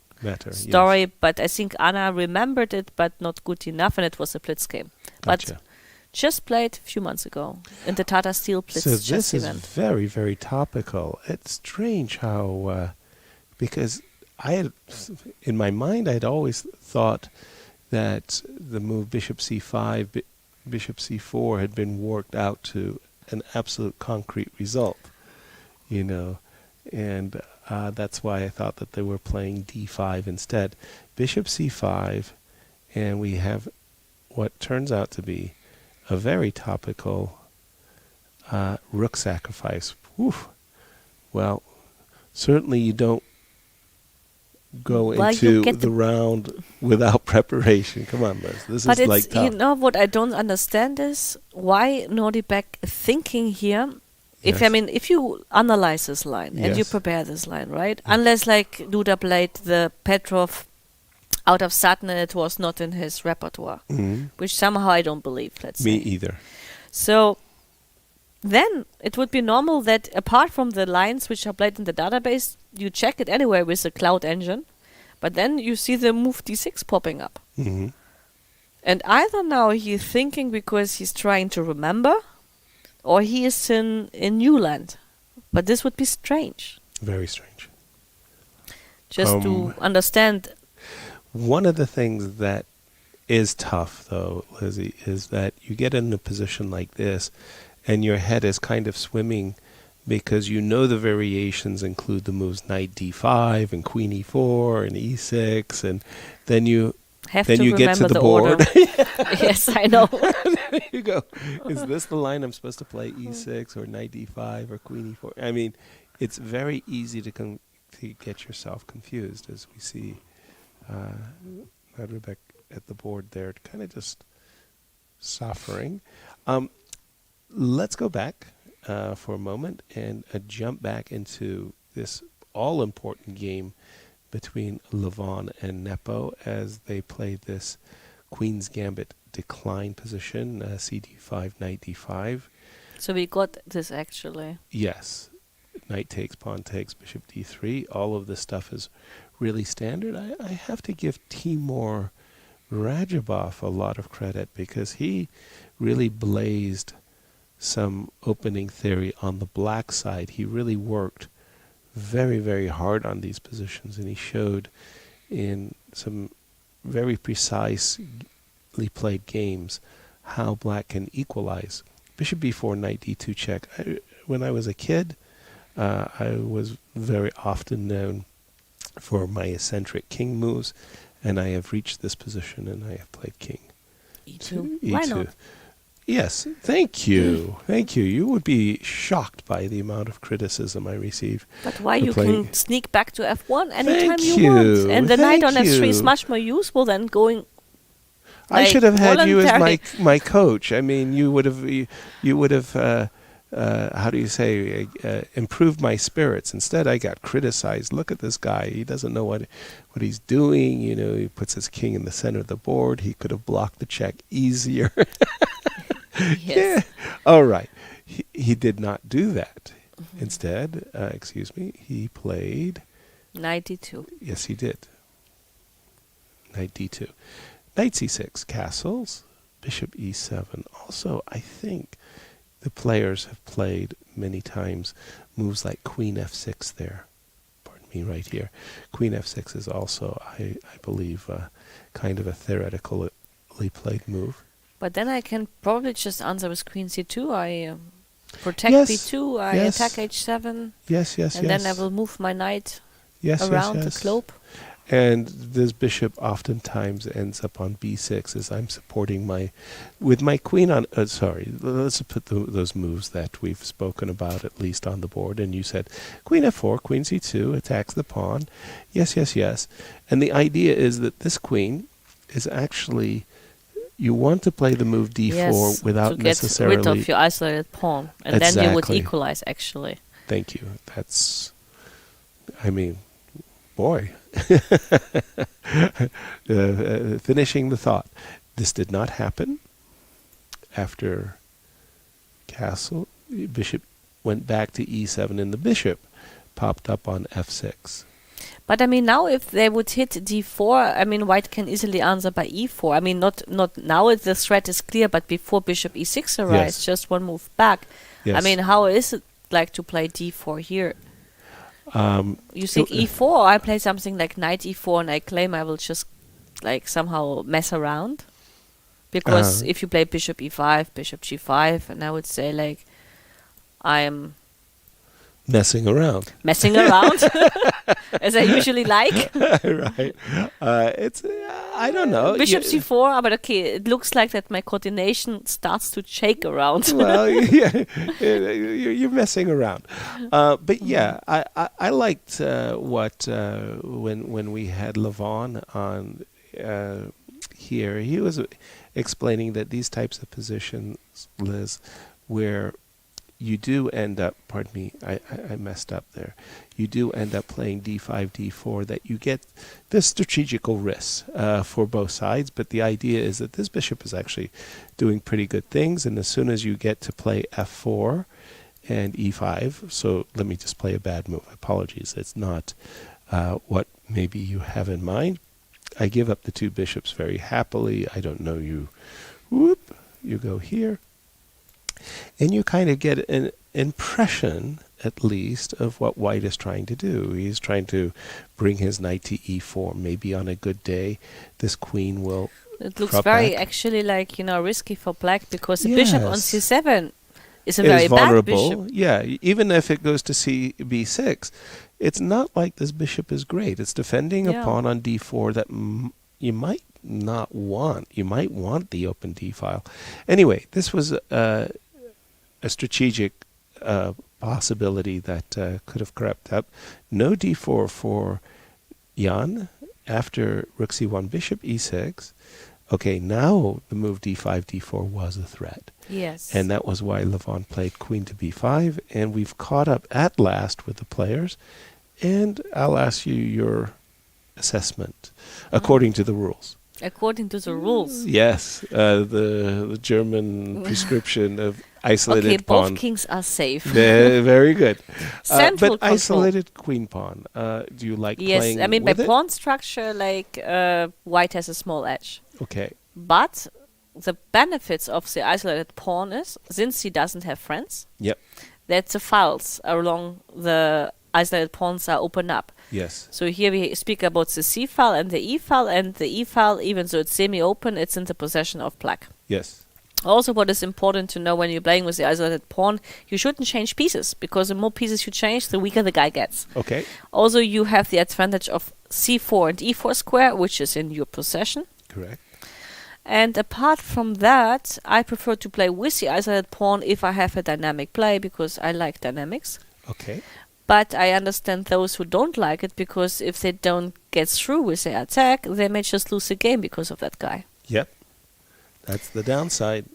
story. Yes. But I think Anna remembered it, but not good enough, and it was a blitz game. Gotcha. But just played a few months ago in the Tata Steel Blitz chess event. This is very, very topical. It's strange how, because I had, in my mind, I'd always thought that the move bishop c5, bishop c4 had been worked out to an absolute concrete result, and that's why I thought that they were playing d5 instead. Bishop c5, and we have what turns out to be a very topical rook sacrifice. Whew. Well, certainly you don't go into the round without preparation. Come on, Liz. This is like tough. What I don't understand is why Nordibek thinking here. If if you analyze this line and you prepare this line, right? Unless like Duda played the Petrov out of sudden and it was not in his repertoire, which somehow I don't believe. Let's say. Me either. So then it would be normal that apart from the lines which are played in the database, you check it anyway with the cloud engine, but then you see the move d6 popping up. And either now he's thinking because he's trying to remember, or he is in new land. But this would be strange. Very strange. Just to understand. One of the things that is tough, though, Lizzie, is that you get in a position like this, and your head is kind of swimming because the variations include the moves knight d5 and queen e4 and e6, and then you get to the board. Yes, I know. There you go. Is this the line I'm supposed to play, e6 or knight d5 or queen e4? I mean, it's very easy to get yourself confused, as we see Rebecca at the board there, kind of just suffering. Let's go back for a moment and jump back into this all-important game between Levon and Nepo as they played this Queen's Gambit decline position, cd5, knight d5. So we got this actually. Yes. Knight takes, pawn takes, bishop d3. All of this stuff is really standard. I have to give Timur Rajabov a lot of credit because he really blazed some opening theory on the black side. He really worked very, very hard on these positions, and he showed in some very precisely played games how black can equalize. Bishop b4, knight d2 check. When I was a kid, I was very often known for my eccentric king moves, and I have reached this position and I have played king e2. E2. Why not? Yes, thank you. Thank you. You would be shocked by the amount of criticism I receive. But why for you playing- can sneak back to f1 anytime Thank you want. And the knight thank on f3 is you. much more useful than going. I like, should have had you as voluntary. my coach. I mean, you would have how do you say, improved my spirits. Instead, I got criticized. Look at this guy. He doesn't know what he's doing. You know, he puts his king in the center of the board. He could have blocked the check easier. Yes. Yeah. All right. He did not do that. Mm-hmm. Instead, he played. Knight d2. Yes, he did. Knight d2. Knight c6, castles. Bishop e7. Also, I think the players have played many times moves like queen f6 there. Pardon me, right here. Queen f6 is also, I believe, kind of a theoretically played move. But then I can probably just answer with queen c2. I protect Yes, b2. I yes. attack h7. Yes, yes, And yes. then I will move my knight yes, around yes, yes. the globe. And this bishop oftentimes ends up on b6 as I'm supporting with my queen on, let's put those moves that we've spoken about at least on the board. And you said queen f4, queen c2, attacks the pawn. Yes, yes, yes. And the idea is that this queen is actually, you want to play the move d4 Yes, without to get necessarily... rid of your isolated pawn. And then you would Exactly. equalize, actually. Thank you. That's, I mean, boy. Finishing the thought. This did not happen after castle. Bishop went back to e7 and the bishop popped up on f6. But I mean, now if they would hit d4, I mean, white can easily answer by e4. I mean, not now the threat is clear, but before bishop e6 arrives, Yes. just one move back. Yes. I mean, how is it like to play d4 here? You think e4, I play something like knight e4 and I claim I will just like somehow mess around? Because if you play bishop e5, bishop g5, and I would say like I'm messing around. messing around, as I usually like. Right. It's, I don't know. Bishop c4, but okay, it looks like that my coordination starts to shake around. Well, yeah, you're messing around. But yeah, I liked what when we had Levon on here, he was explaining that these types of positions, Liz, where you do end up, pardon me, I messed up there. You do end up playing d5, d4, that you get the strategical risks for both sides. But the idea is that this bishop is actually doing pretty good things. And as soon as you get to play f4 and e5, so let me just play a bad move. Apologies. It's not what maybe you have in mind. I give up the two bishops very happily. I don't know you. Whoop. You go here. And you kind of get an impression, at least, of what white is trying to do. He's trying to bring his knight to e4. Maybe on a good day, this queen will It looks drop very back. actually like, risky for black because the bishop on Yes. c7 is a It very is bad vulnerable. bishop. Yeah, even if it goes to b6, it's not like this bishop is great. It's defending Yeah. a pawn on d4 that you might not want. You might want the open d file. Anyway, this was a strategic possibility that could have crept up. No d4 for Jan after rook c1, bishop e6. Okay, now the move d5, d4 was a threat. Yes. And that was why Levon played queen to b5. And we've caught up at last with the players. And I'll ask you your assessment according to the rules. According to the rules. Yes, the German prescription of isolated Okay, pawn. both kings are safe. Very good. Central but control. isolated queen pawn. Do you like Yes, playing I mean by with it? pawn structure, like white has a small edge. Okay. But the benefits of the isolated pawn is, since he doesn't have friends, Yep. that the files along the isolated pawns are open up. Yes. So here we speak about the C file and the E file, and the E file, even though it's semi-open, it's in the possession of black. Yes. Also, what is important to know when you're playing with the isolated pawn, you shouldn't change pieces, because the more pieces you change, the weaker the guy gets. Okay. Also, you have the advantage of C4 and E4 square, which is in your possession. Correct. And apart from that, I prefer to play with the isolated pawn if I have a dynamic play, because I like dynamics. Okay. But I understand those who don't like it, because if they don't get through with their attack, they may just lose the game because of that guy. Yep. That's the downside.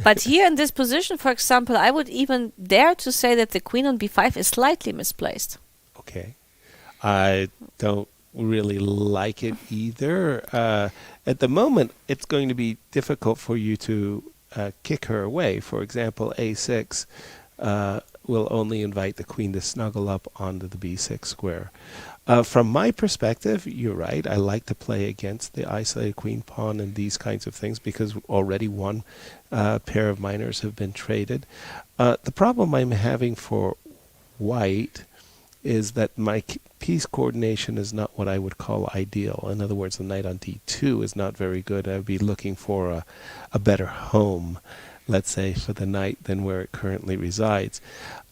But here in this position, for example, I would even dare to say that the queen on b5 is slightly misplaced. Okay. I don't really like it either. At the moment, it's going to be difficult for you to kick her away. For example, a6 will only invite the queen to snuggle up onto the b6 square. From my perspective, you're right. I like to play against the isolated queen pawn and these kinds of things because already one pair of minors have been traded. The problem I'm having for white is that my piece coordination is not what I would call ideal. In other words, the knight on d2 is not very good. I would be looking for a better home, let's say, for the knight than where it currently resides.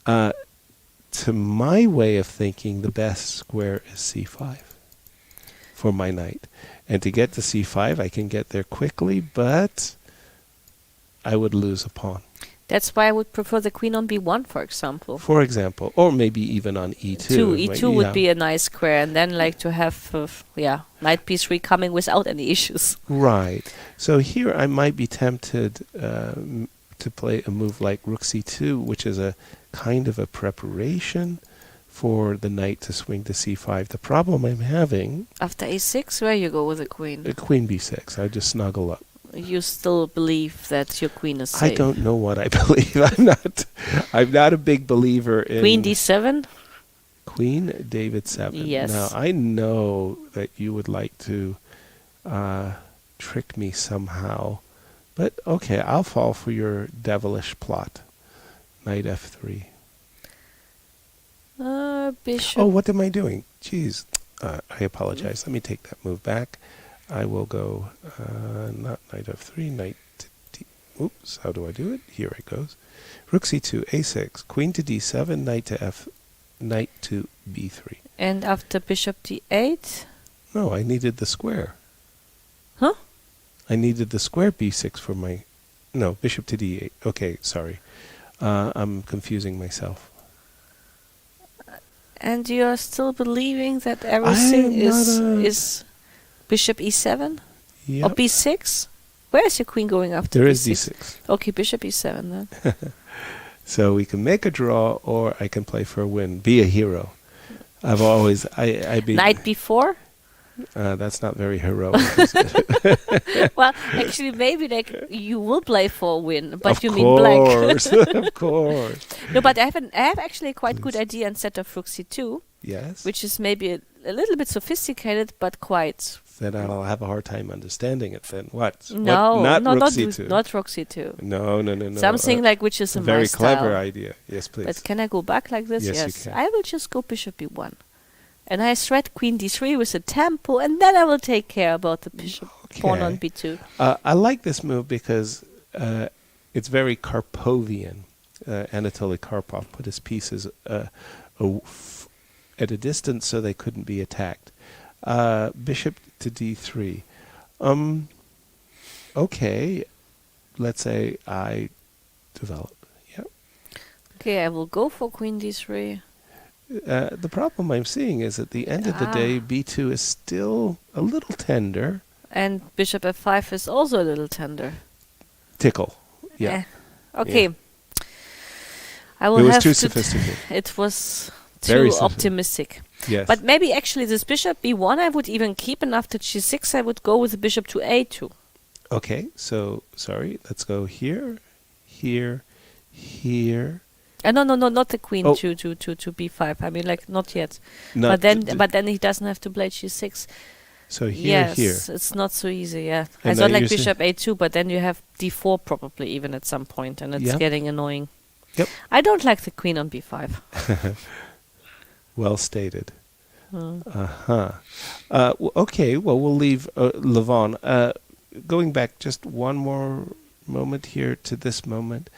To my way of thinking, the best square is c5 for my knight. And to get to c5, I can get there quickly, but I would lose a pawn. That's why I would prefer the queen on b1, for example. For example, or maybe even on e2. E2 would be a nice square, and then like to have, knight b3 coming without any issues. Right. So here I might be tempted to play a move like rook c2, which is a kind of a preparation for the knight to swing to c5. The problem I'm having... After a6, where you go with the queen? Queen b6. I just snuggle up. You still believe that your queen is safe? I don't know what I believe. I'm not a big believer in... Queen d7? Queen David 7. Yes. Now, I know that you would like to trick me somehow, but okay, I'll fall for your devilish plot. Knight f3. Bishop. Oh, what am I doing? Jeez, I apologize. Let me take that move back. I will go, not knight f3, knight to d... Oops, how do I do it? Here it goes. Rook c2, a6, queen to d7, knight to f... Knight to b3. And after bishop d8? No, I needed the square. Huh? I needed the square b6 for my... No, bishop to d8. Okay, sorry. I'm confusing myself. And you are still believing that everything is bishop e7? Yep. Or b6? Where is your queen going after There b6? is d6. Okay, bishop e7 then. So we can make a draw, or I can play for a win. Be a hero. I've always... Knight b4? That's not very heroic, is it? Well, actually, maybe you will play for a win, but Of you mean black. Of course. No, but I have actually a quite good idea instead of rook c2, Yes. which is maybe a little bit sophisticated, but quite... Then I'll have a hard time understanding it then. What? No, not no, rook not c2. not rook c2. No. Something like which is a very my style. clever idea. Yes, please. But can I go back like this? Yes, you can. I will just go bishop b1. And I thread queen d3 with a tempo, and then I will take care about the bishop pawn on b2. I like this move because it's very Karpovian. Anatoly Karpov put his pieces at a distance so they couldn't be attacked. Bishop to d3. Okay, let's say I develop. Yep. Okay, I will go for queen d3. The problem I'm seeing is at the end of the day, b2 is still a little tender. And bishop f5 is also a little tender. Tickle. Yeah. Okay. Yeah. I will it was have too to sophisticated. It was Very too optimistic. Yes. But maybe actually this bishop b1 I would even keep, and after g6 I would go with the bishop to a2. Okay, so, sorry, let's go here, here, here. No, not the queen Oh. to b5. I mean, like, not yet. Not But then he doesn't have to play g6. So here, yes, here. it's not so easy, yeah. I And thought now like you're bishop a2, but then you have d4 probably even at some point, and it's Yep. getting annoying. Yep. I don't like the queen on b5. Well stated. Hmm. Okay, well, we'll leave Levon. Going back just one more moment here to this moment.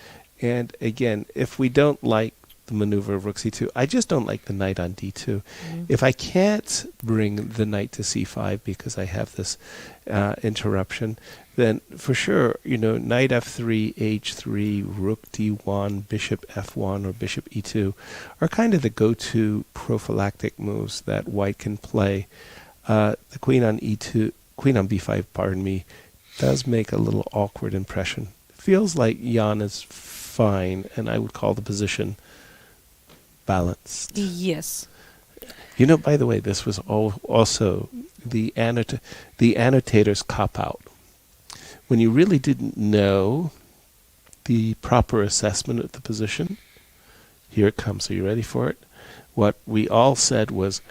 And again, if we don't like the maneuver of rook c2. I just don't like the knight on d2. If I can't bring the knight to c5 because I have this interruption, then for sure, knight f3, h3, rook d1, bishop f1, or bishop e2 are kind of the go-to prophylactic moves that white can play. The queen on e2, queen on b5, pardon me, does make a little awkward impression. Feels like Jan is fine, and I would call the position balanced. Yes. By the way, this was also the annotator's cop-out. When you really didn't know the proper assessment of the position, here it comes. Are you ready for it? What we all said was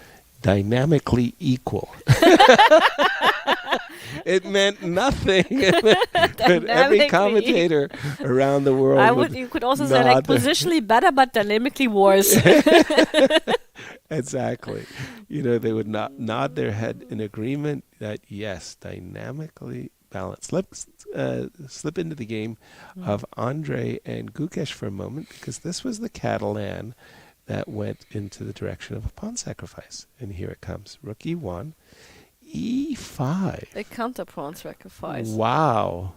dynamically equal. It meant nothing. But every commentator around the world you could also say like positionally better but dynamically worse. Exactly. They would nod their head in agreement that yes, dynamically balanced. Let's slip into the game of Andrey and Gukesh for a moment, because this was the Catalan that went into the direction of a pawn sacrifice. And here it comes. Rook e1, e5. A counter pawn sacrifice. Wow.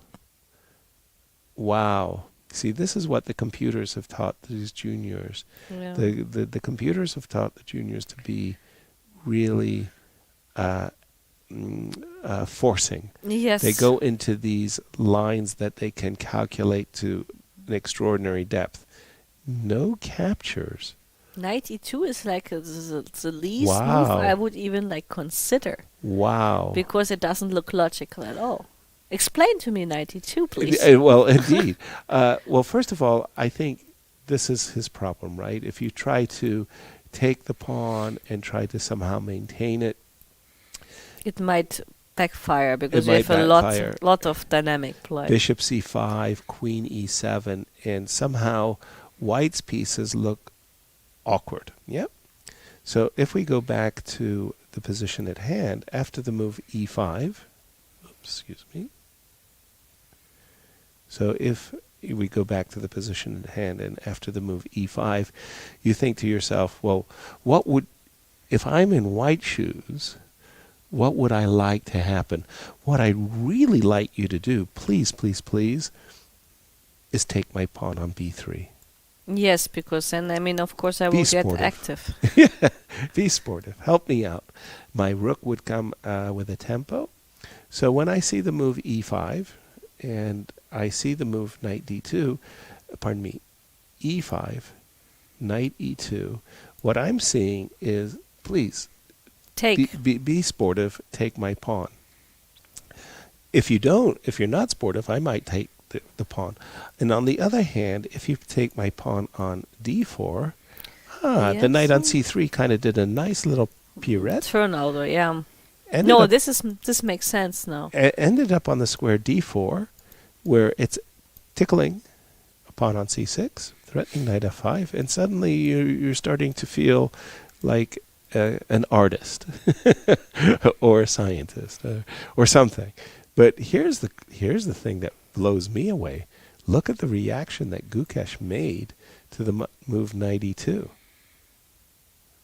See, this is what the computers have taught these juniors. Yeah. The computers have taught the juniors to be really forcing. Yes. They go into these lines that they can calculate to an extraordinary depth. No captures. Knight e2 is like the least Wow. move I would even consider. Wow. Because it doesn't look logical at all. Explain to me knight e2, please. Well, indeed. Well, first of all, I think this is his problem, right? If you try to take the pawn and try to somehow maintain it, it might backfire because It you might have a backfire. lot of dynamic play. Bishop c5, queen e7, and somehow white's pieces look awkward. Yep. So if we go back to the position at hand, after the move e5, excuse me. So if we go back to the position at hand and after the move e5, you think to yourself, well, if I'm in white shoes, what would I like to happen? What I'd really like you to do, please, please, please, is take my pawn on b3. Yes, because then, of course, I will get active. Be sportive. Help me out. My rook would come with a tempo. So when I see the move e5 and I see the move knight d2, e5, knight e2, what I'm seeing is, please, be sportive, take my pawn. If you're not sportive, I might take the pawn. And on the other hand, if you take my pawn on d4, the knight on c3 kind of did a nice little pirouette. Turnover, yeah. This makes sense now. Ended up on the square d4, where it's tickling a pawn on c6, threatening knight f5, and suddenly you're starting to feel like an artist or a scientist or something. But here's the thing that blows me away. Look at the reaction that Gukesh made to the move knight e2.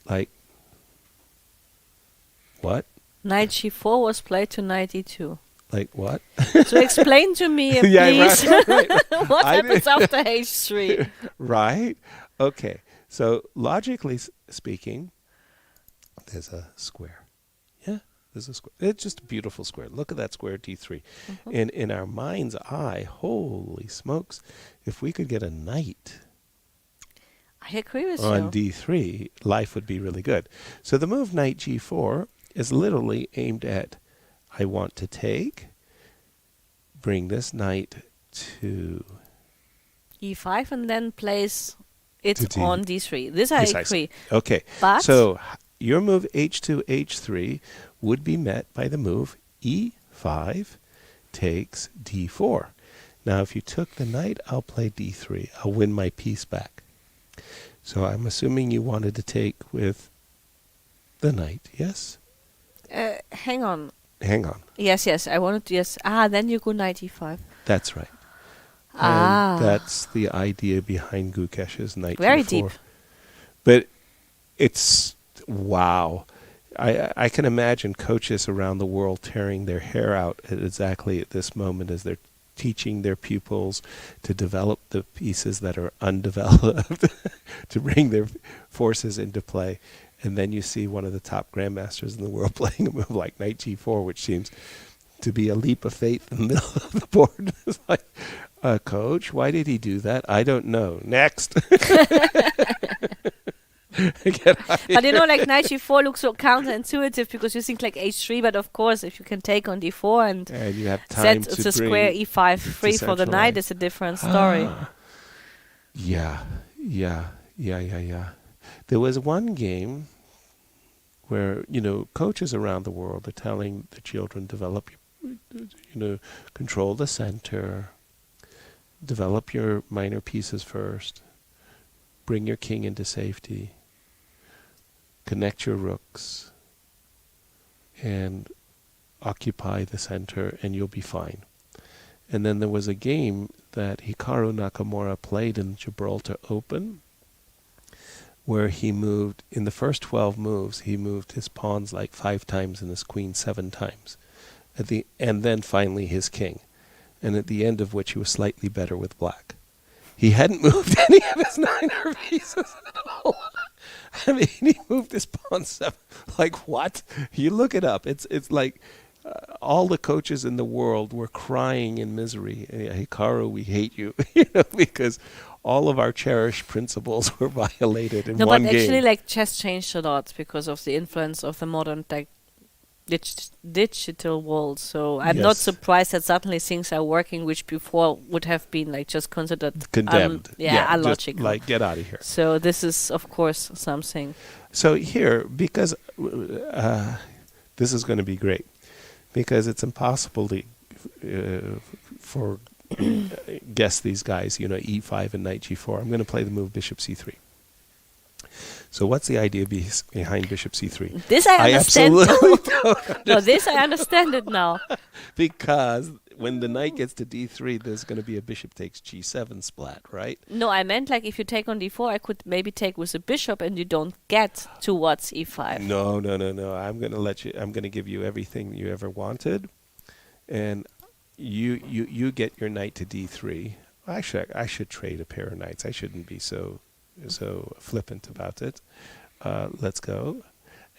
Like, what? Knight g4 was played to knight e2. Like what? So explain to me, please, right. what happens after h3. Right? Okay. So logically speaking, there's a square. Yeah, there's a square. It's just a beautiful square. Look at that square d3. Mm-hmm. And in our mind's eye, holy smokes, if we could get a knight I agree with on you. d3, life would be really good. So the move knight g4 is literally aimed at, I want to take, bring this knight to e5 and then place it on d3. This Precisely. I agree. Okay. But so your move h2, h3 would be met by the move e5 takes d4. Now, if you took the knight, I'll play d3. I'll win my piece back. So I'm assuming you wanted to take with the knight, yes? hang on. Hang on. Yes, I wanted to, yes. Then you go knight e5. That's right. And that's the idea behind Gukesh's knight Very d4. deep. But it's, wow. I can imagine coaches around the world tearing their hair out exactly at this moment as they're teaching their pupils to develop the pieces that are undeveloped, to bring their forces into play. And then you see one of the top grandmasters in the world playing a move like knight g4, which seems to be a leap of faith in the middle of the board. It's like, coach, why did he do that? I don't know. Next. But you know, like knight g4 looks so counterintuitive because you think like h3, but of course, if you can take on d4 and you have time set to the square e5 free for the knight, it's a different story. Yeah. There was one game where, coaches around the world are telling the children, develop, control the center, develop your minor pieces first, bring your king into safety, connect your rooks, and occupy the center, and you'll be fine. And then there was a game that Hikaru Nakamura played in Gibraltar Open, where he moved, in the first 12 moves, he moved his pawns like 5 times and his queen 7 times. And then finally his king. And at the end of which he was slightly better with black. He hadn't moved any of his 9 pieces at all. I mean, he moved his pawn 7. Like, what? You look it up. It's like all the coaches in the world were crying in misery. Hikaru, we hate you. Because all of our cherished principles were violated in one game. No, but actually, like, chess changed a lot because of the influence of the modern digital world. So I'm not surprised that suddenly things are working, which before would have been like just considered condemned. Illogical. Just like, get out of here. So this is, of course, something. So here, because this is going to be great, because it's impossible to guess these guys, e5 and knight g4. I'm going to play the move bishop c3. So what's the idea behind bishop c3? This I understand. Absolutely don't understand. No, this I understand it now. Because when the knight gets to d3, there's going to be a bishop takes g7 splat, right? No, I meant like if you take on d4, I could maybe take with a bishop and you don't get towards e5. No. I'm going to I'm going to give you everything you ever wanted. And you get your knight to d3. Actually, I should trade a pair of knights. I shouldn't be so flippant about it. Let's go.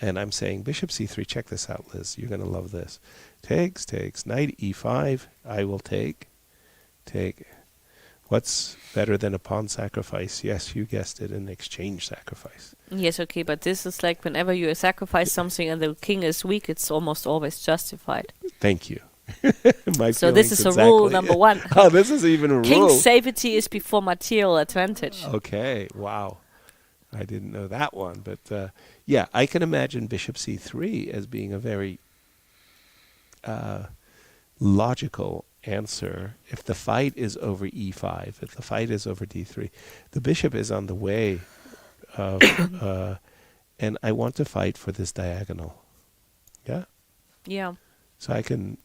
And I'm saying bishop c3. Check this out, Liz. You're going to love this. Takes. Knight e5. I will take. What's better than a pawn sacrifice? Yes, you guessed it, an exchange sacrifice. Yes, okay, but this is like whenever you sacrifice something and the king is weak, it's almost always justified. Thank you. So this is a rule number 1. Oh, this is even a rule. King safety is before material advantage. Okay, wow. I didn't know that one. But yeah, I can imagine bishop c3 as being a very logical answer. If the fight is over e5, if the fight is over d3, the bishop is on the way of, and I want to fight for this diagonal. Yeah? Yeah. So I can...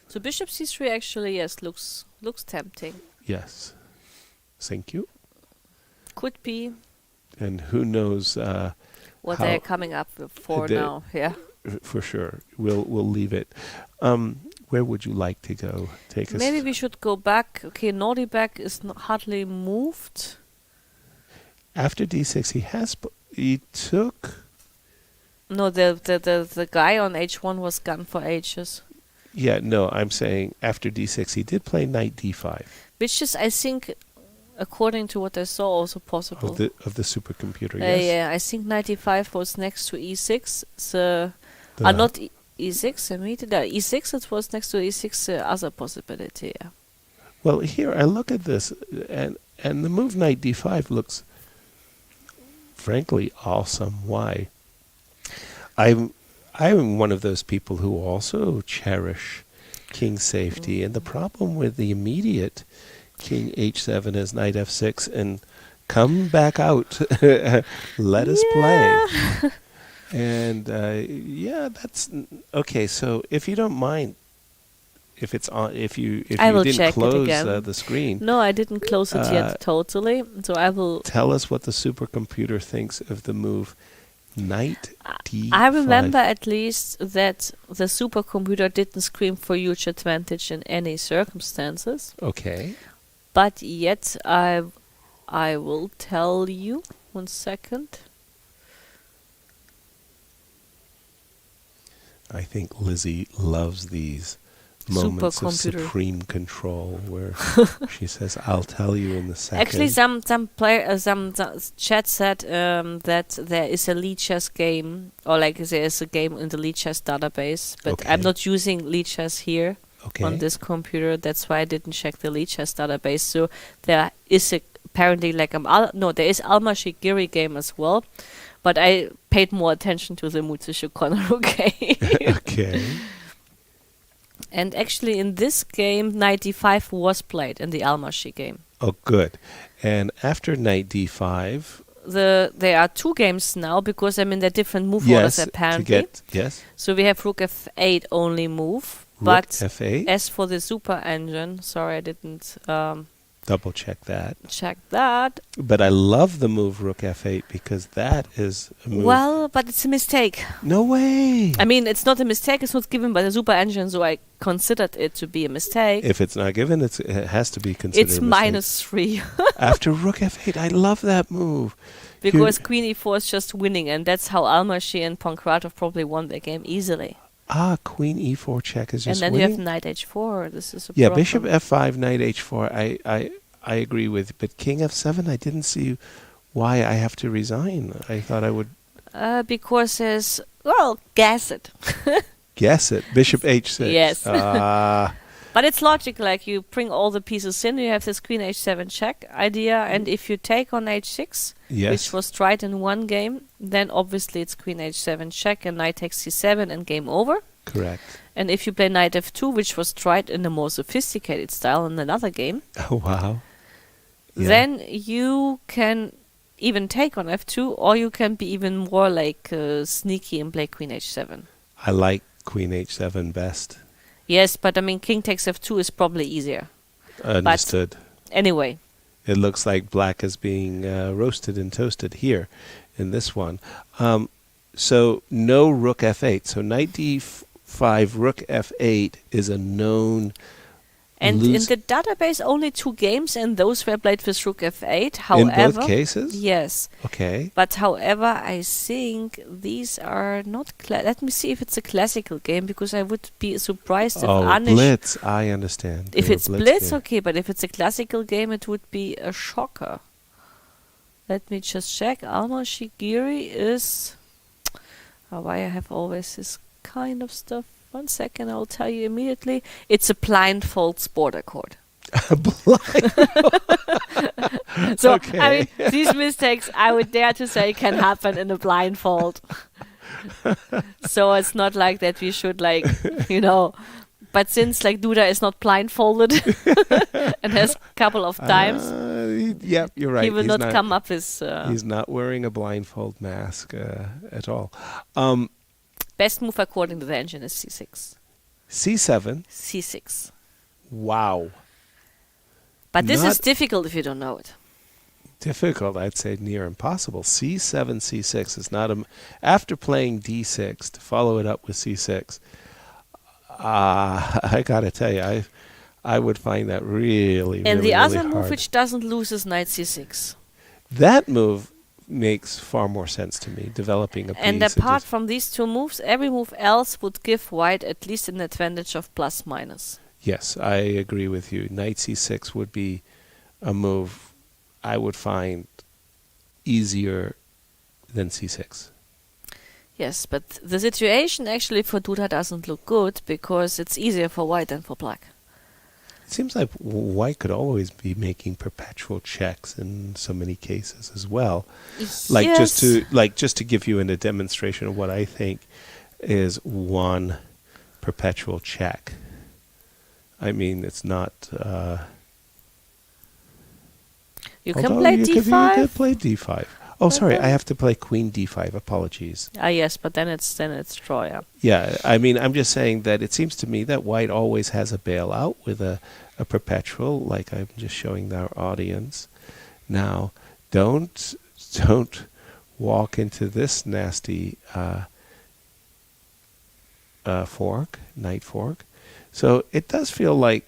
So bishop c3 actually, yes, looks tempting. Yes. Thank you. Could be. And who knows what they're coming up for now. Yeah. For sure. We'll leave it. Where would you like to go? Take us. Maybe we should go back. Okay, Nordi back is hardly moved. After d6, he took. No, the guy on h1 was gone for ages. Yeah, no, I'm saying after d6, he did play knight d5. Which is, I think, according to what I saw, also possible. Of the supercomputer, yes. Yeah, I think knight e5 was next to e6. Not e6, I mean, e6, it was next to e6, other possibility, yeah. Well, here, I look at this, and the move knight d5 looks, frankly, awesome. Why? I'm one of those people who also cherish king safety, and the problem with the immediate king h7 is knight f6, and come back out, let us play. And yeah, that's okay. So if you don't mind, if it's on, if you I will didn't check it close again. the screen. No, I didn't close it yet totally. So I will. Tell us what the supercomputer thinks of the move knight d5. I remember at least that the supercomputer didn't scream for huge advantage in any circumstances. Okay. But yet I will tell you. 1 second. I think Lizzie loves these moments of Supercomputer. supreme control where she says, "I'll tell you in the second." Actually, some chat said that there is a lead chess game, or like there is a game in the lead chess database, but Okay. I'm not using lead chess here Okay. on this computer. That's why I didn't check the lead chess database. So there is apparently like there is Almashi Giri game as well, but I paid more attention to the Mutsushu Konoru game. Okay. And actually, in this game, knight d5 was played in the Almashi game. Oh, good. And after knight d5, There are 2 games now because I'm in the different move orders yes, apparently. yes, So we have rook f8 only move. rook But f8. as for the super engine, sorry I didn't Double check that. check that. But I love the move rook f8 because that is a move. Well, but it's a mistake. No way. I mean, it's not a mistake. It's not given by the super engine, so I considered it to be a mistake. If it's not given, it has to be considered It's a mistake. -3 After rook f8, I love that move. because queen e4 is just winning, and that's how Almashi and Pankratov probably won their game easily. Queen e4 check is And just then winning. you have knight h4. This is a Yeah, problem. bishop f5, knight h4. I agree with, but king f7. I didn't see why I have to resign. I thought I would Because there's guess it. guess it. Bishop h6. Yes. Ah, But it's logical, like you bring all the pieces in, you have this queen h7 check idea, and if you take on h6, yes. which was tried in one game, then obviously it's queen h7 check and knight takes c7 and game over. Correct. And if you play knight f2, which was tried in a more sophisticated style in another game, Oh wow. Yeah. then you can even take on f2, or you can be even more like sneaky and play queen h7. I like queen h7 best. Yes, but I mean king takes f2 is probably easier. Understood. Anyway, It looks like black is being roasted and toasted here in this one. So no rook f8. So knight d5, rook f8 is a known and lose. in the database only 2 games, and those were played with rook f8. In However, both cases? yes. Okay. But however, I think these are not. Let me see if it's a classical game, because I would be surprised if Anish. Blitz. I understand. If They were it's blitz, game. okay, but if it's a classical game, it would be a shocker. Let me just check. Almashi Giri is. Why I have always this kind of stuff. 1 second, I'll tell you immediately. It's a blindfold sport accord. So, Okay. I mean, these mistakes, I would dare to say, can happen in a blindfold. So it's not like that we should, like, But since, like, Duda is not blindfolded and has a couple of times, Yep, you're right. he will He's not come up with... He's not wearing a blindfold mask at all. best move according to the engine is c6. C7. c6. Wow. But this is Not- difficult if you don't know it. Difficult, I'd say near impossible. C7, C6 is not a... After playing D6, to follow it up with C6, I got to tell you, I would find that really, And really, the other really move hard. which doesn't lose is knight c6. That move makes far more sense to me, developing a piece. And it apart just- from these 2 moves, every move else would give white at least an advantage of plus minus. Yes, I agree with you. Knight c6 would be a move I would find easier than c6. Yes, but the situation actually for Duda doesn't look good, because it's easier for white than for black. It seems like white could always be making perpetual checks in so many cases as well. Like Yes. just to give you a demonstration of what I think is one perpetual check. I mean, it's not. You can although play you d5. could play d5. Oh, sorry, I have to play queen d5. Apologies. Ah, yes, but then it's draw, yeah. Yeah, I mean, I'm just saying that it seems to me that white always has a bailout with a perpetual, like I'm just showing our audience. Now, don't walk into this nasty fork, knight fork. So it does feel like,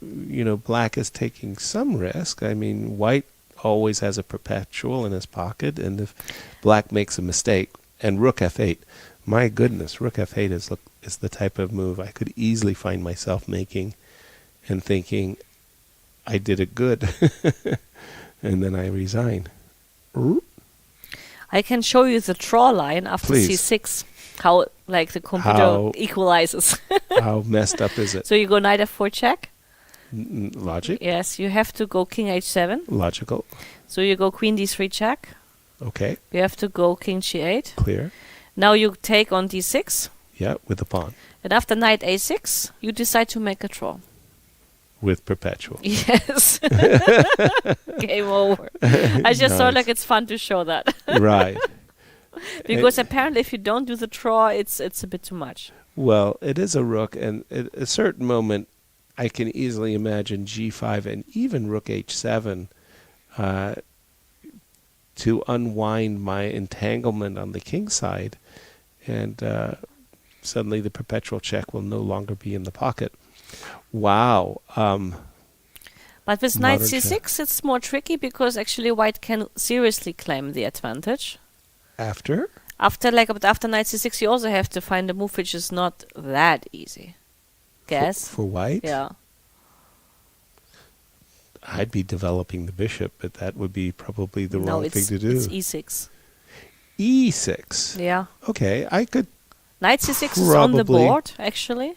black is taking some risk. I mean, white always has a perpetual in his pocket, and if black makes a mistake, and rook f8, my goodness, rook f8 is the type of move I could easily find myself making and thinking, I did it good, and then I resign. I can show you the draw line after Please. c6, how like the computer equalizes. How messed up is it? So you go knight f4 check. Logic? Yes, you have to go king h7. Logical. So you go queen d3 check. Okay. You have to go king g8. Clear. Now you take on d6. Yeah, with the pawn. And after knight a6, you decide to make a draw. With perpetual. Yes. Game over. I just thought like it's fun to show that. Right. Because apparently if you don't do the draw, it's a bit too much. Well, it is a rook, and at a certain moment, I can easily imagine g5 and even rook h7 to unwind my entanglement on the king side, and suddenly the perpetual check will no longer be in the pocket. Wow. But with knight c6, it's more tricky because actually white can seriously claim the advantage. After? After knight c6, you also have to find a move which is not that easy. Guess? For white? Yeah. I'd be developing the bishop, but that would be probably the wrong thing to do. No, it's e6. e6? Yeah. Okay, I could Knight c6 is on the board, actually.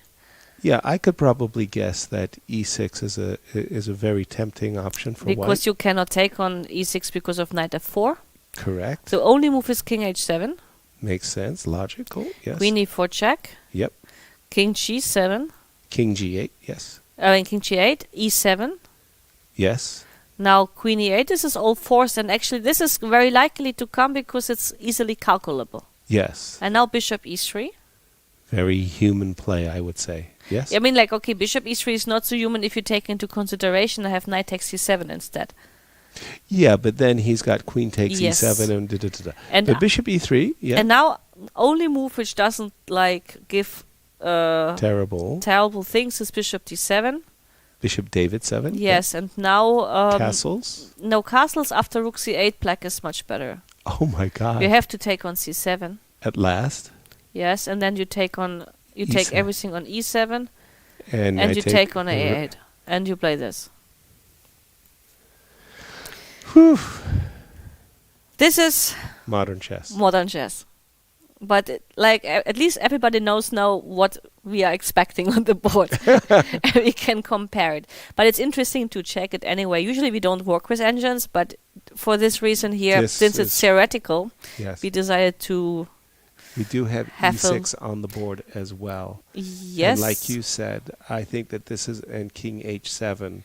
Yeah, I could probably guess that e6 is a very tempting option for white. Because you cannot take on e6 because of knight f4. Correct. The only move is king h7. Makes sense. Logical. Yes. Queen e4 check. Yep. King g7. King g8. Yes. King g8. e7. Yes. Now queen e8. This is all forced, and actually this is very likely to come because it's easily calculable. Yes. And now bishop e3. Very human play, I would say. Yes. I mean, like, okay, bishop e3 is not so human if you take into consideration I have knight takes c7 instead. Yeah, but then he's got queen takes Yes. e7 and da-da-da-da. And But bishop e3, yeah. And now only move which doesn't like give terrible things is bishop d7. Bishop David 7. Yes, and now castles. No castles. After rook c8, black is much better. Oh my God! You have to take on c7. At last. Yes, and then you take E7. everything on e7, and you take on a8, and you play this. Whew. This is Modern chess. Modern chess. But at least everybody knows now what we are expecting on the board. And we can compare it. But it's interesting to check it anyway. Usually we don't work with engines, but for this reason here, since it's theoretical, yes. we decided to We do have e6 on the board as well. Yes. And like you said, I think that this is and king h7.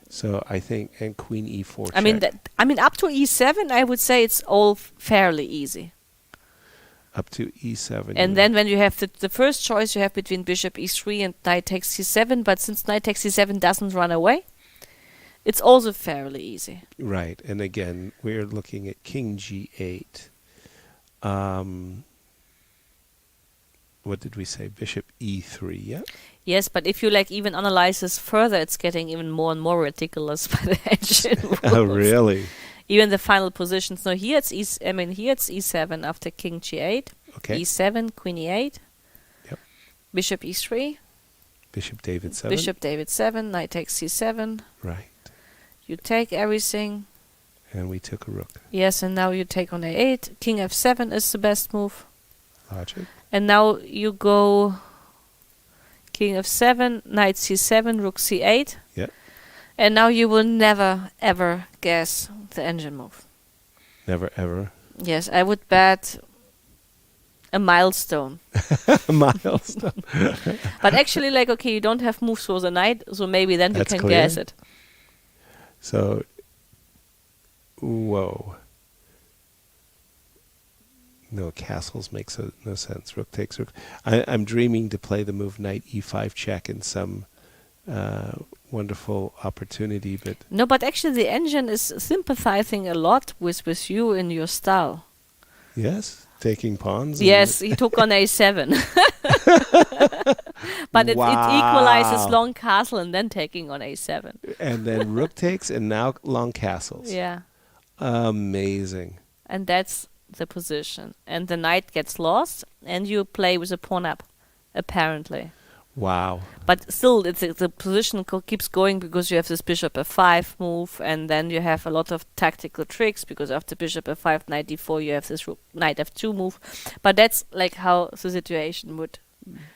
So I think and queen e4 check. I mean up to e7 I would say it's all fairly easy. Up to e7. And then when you have the first choice you have between bishop e3 and knight takes c7, but since knight takes c7 doesn't run away, it's also fairly easy. Right. And again, we're looking at king g8. What did we say? Bishop e3, yeah? Yes, but if you even analyze this further, it's getting even more and more ridiculous by the engine rules. Oh, really? Even the final positions. No, here it's e7 after king g8. Okay. e7, queen e8. Yep. Bishop e3. Bishop David 7. Bishop David 7. Knight takes c7. Right. You take everything. And we took a rook. Yes, and now you take on a8. King f7 is the best move. Logic. And now you go king f7, knight c7, rook c8. Yeah. And now you will never, ever guess the engine move. Never, ever. Yes, I would bet a milestone. A milestone. But actually, okay, you don't have moves for the knight, so maybe then That's you can clear. guess it. So, whoa. No, castles makes no sense. Rook takes rook. I'm dreaming to play the move knight e5 check in some wonderful opportunity, but No, but actually the engine is sympathizing a lot with you in your style. yes, taking pawns. Yes, he took on a7. But it equalizes long castle and then taking on a7. And then rook takes and now long castles. Yeah. Amazing. And that's the position. And the knight gets lost and you play with a pawn up, apparently. Wow. But still, the position keeps going because you have this bishop f5 move, and then you have a lot of tactical tricks because after bishop f5, knight d4, you have this knight f2 move. But that's like how the situation would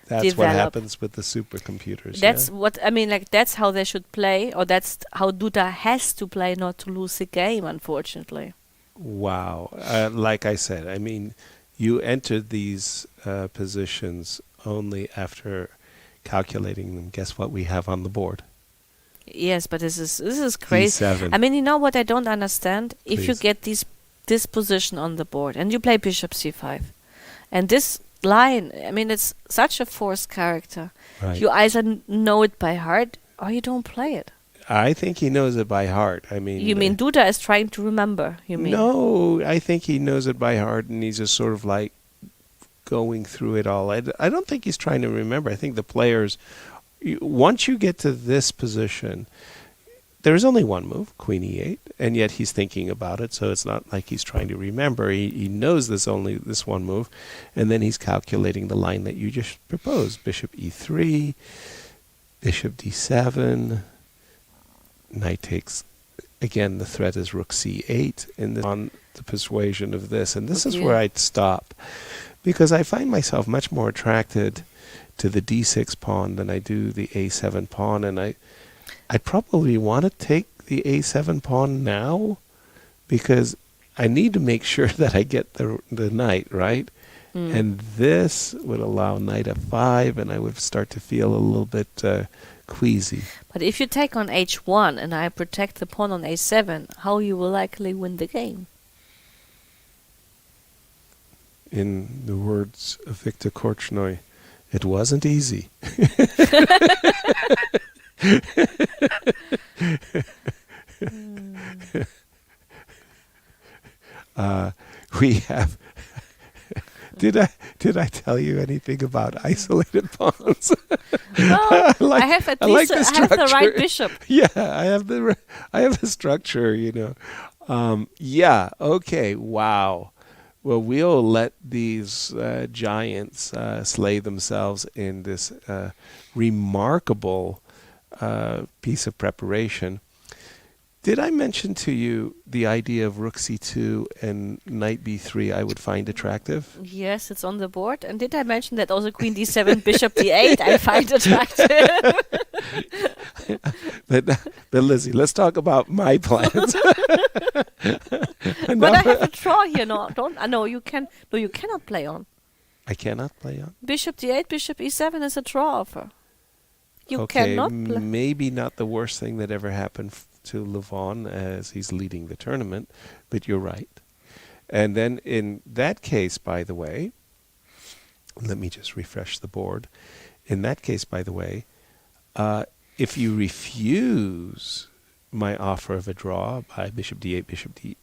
That's develop. what happens with the supercomputers. That's yeah? what I mean. Like that's how they should play, or that's how Duda has to play not to lose the game. Unfortunately. Wow. Like I said, I mean, you entered these positions only after calculating them. Guess what we have on the board? Yes, but this is crazy. E7. I mean, you know what I don't understand? If you Please. get this position on the board and you play bishop c5, and this line, I mean, it's such a forced character. Right. You either know it by heart or you don't play it. I think he knows it by heart. I mean, You mean Duda is trying to remember? You mean? No, I think he knows it by heart, and he's just sort of like going through it all. I don't think he's trying to remember. I think the players, once you get to this position, there's only one move, queen e8, and yet he's thinking about it, so it's not like he's trying to remember. He knows there's only this one move, and then he's calculating the line that you just proposed. Bishop e3, bishop d7, knight takes. Again, the threat is rook c8 on the persuasion of this, and this is where I'd stop, because I find myself much more attracted to the d6 pawn than I do the a7 pawn, and I probably want to take the a7 pawn now, because I need to make sure that I get the knight, right? And this would allow knight f5, and I would start to feel a little bit queasy. But if you take on h1 and I protect the pawn on a7, how you will likely win the game? In the words of Victor Korchnoi, it wasn't easy. We have. Did I tell you anything about isolated pawns? Well, I have at least I have the right bishop. Yeah, I have the structure. Yeah. Okay. Wow. Well, we'll let these giants slay themselves in this remarkable piece of preparation. Did I mention to you the idea of rook c2 and knight b3 I would find attractive? Yes, it's on the board. And did I mention that also queen d7, bishop d8 I find attractive? But Lizzie, let's talk about my plans. But I have a draw here. No, you cannot play on. I cannot play on? Bishop d8, bishop e7 is a draw offer. You Okay, cannot play. maybe not the worst thing that ever happened to Levon as he's leading the tournament, but you're right. And then in that case, by the way, let me just refresh the board. In that case, by the way, if you refuse my offer of a draw by bishop d8, bishop d,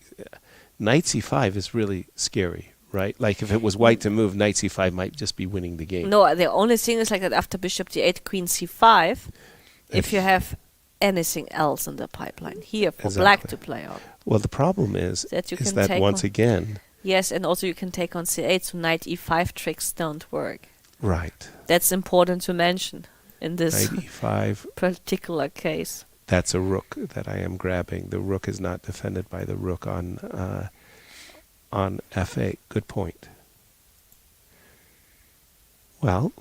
knight c5 is really scary, right? Like if it was white to move, knight c5 might just be winning the game. No, the only thing is like that after bishop d8, queen c5, if you have anything else in the pipeline here for black to play on. Well, the problem is that once again... Yes, and also you can take on c8, so knight e5 tricks don't work. Right. That's important to mention in this knight e5 particular case. That's a rook that I am grabbing. The rook is not defended by the rook on f8. Good point. Well,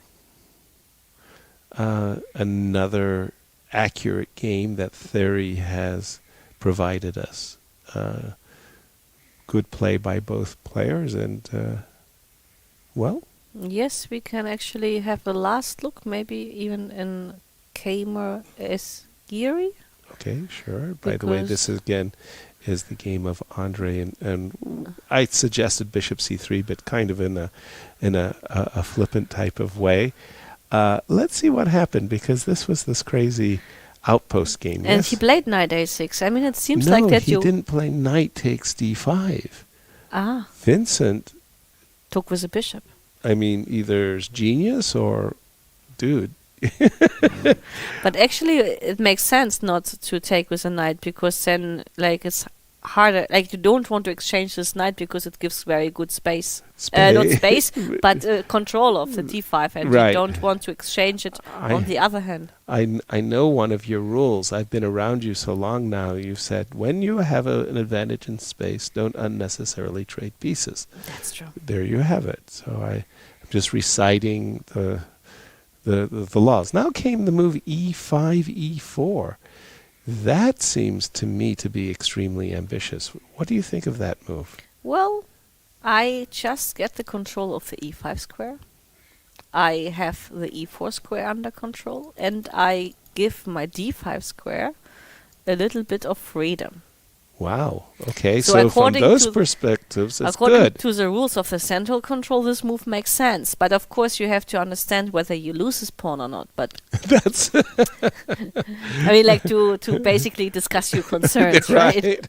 another accurate game that theory has provided us. Good play by both players, and well. Yes, we can actually have a last look, maybe even in Keymer as Giri. Okay, sure. By the way, this is, again is the game of Andrey, and I suggested bishop c3, but kind of in a flippant type of way. Let's see what happened, because this was this crazy outpost game. And yes? he played knight a6. I mean, it seems No, like that he didn't play knight takes d5. Ah, Vincent, took with a bishop. I mean, either is genius or dude. But actually, it makes sense not to take with a knight, because then, like, it's harder. Like, you don't want to exchange this knight because it gives very good space. Not space, but control of the d5, and Right. you don't want to exchange it on the other hand. I know one of your rules. I've been around you so long now. You've said when you have an advantage in space, don't unnecessarily trade pieces. That's true. There you have it. So I'm just reciting the laws. Now came the move e5, e4. That seems to me to be extremely ambitious. What do you think of that move? Well, I just get the control of the e5 square. I have the e4 square under control, and I give my d5 square a little bit of freedom. Wow. Okay, So so from according those to- perspectives, it's According good. to the rules of the central control, this move makes sense. But of course, you have to understand whether you lose this pawn or not. But That's I mean, like to basically discuss your concerns, right?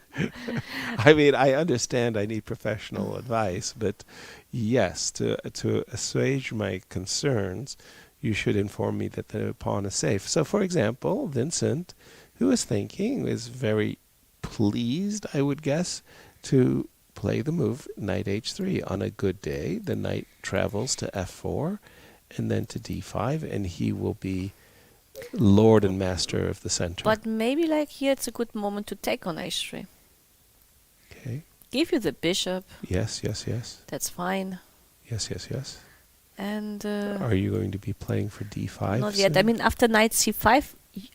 I mean, I understand I need professional advice, but yes, to assuage my concerns, you should inform me that the pawn is safe. So, for example, Vincent, who is thinking, is very pleased, I would guess, to play the move knight h3. On a good day, the knight travels to f4 and then to d5, and he will be lord and master of the center. But maybe like here, it's a good moment to take on h3. Okay. Give you the bishop. Yes, yes, yes. That's fine. Yes, yes, yes. And Are you going to be playing for d5? not yet. I soon? mean, after knight c5,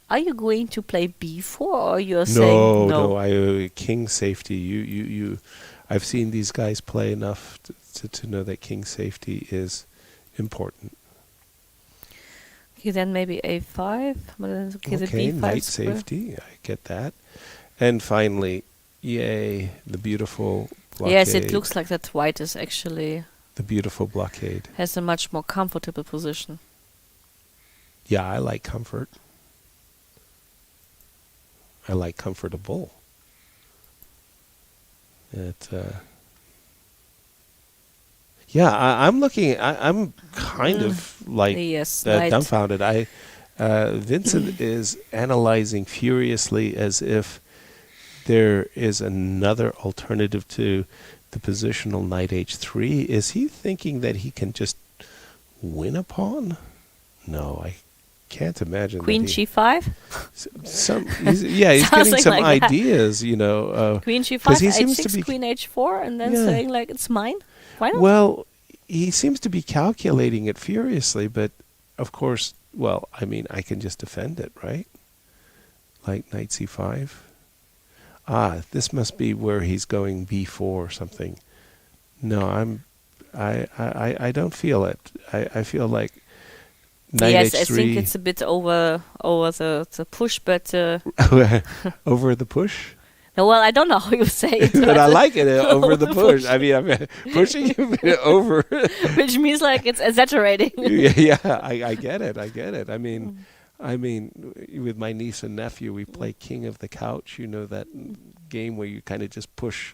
are you going to play b4, or you're no, saying no. King safety. You. I've seen these guys play enough to know that king safety is important. Okay, then maybe a5. But then, okay, the Okay, b5 knight square. safety. I get that. And finally, yay, the beautiful blockade. Yes, it looks like that white is actually the beautiful blockade. has a much more comfortable position. Yeah, I like comfort. I like comfortable. I'm looking. I'm kind of like Yes, knight. dumbfounded. Vincent is analyzing furiously as if there is another alternative to the positional knight h3. Is he thinking that he can just win a pawn? No, I can't imagine. Queen that he, g5? he's getting Something some like that. ideas, you know. Queen g5, 'cause he seems to h6, be- queen h4, and then Yeah. saying like, it's mine? Why not? Well, he seems to be calculating it furiously, but of course, well, I mean, I can just defend it, right? Like knight c5. This must be where he's going b4 or something. No, I don't feel it. I feel like knight yes, h3 I think it's a bit over the push, but over the push. no, well, I don't know how you say it, But I like it over the The push. push. I mean, I'm pushing him over. which means like it's exaggerating. Yeah, I get it. I mean, with my niece and nephew, we play King of the Couch. You know that game where you kind of just push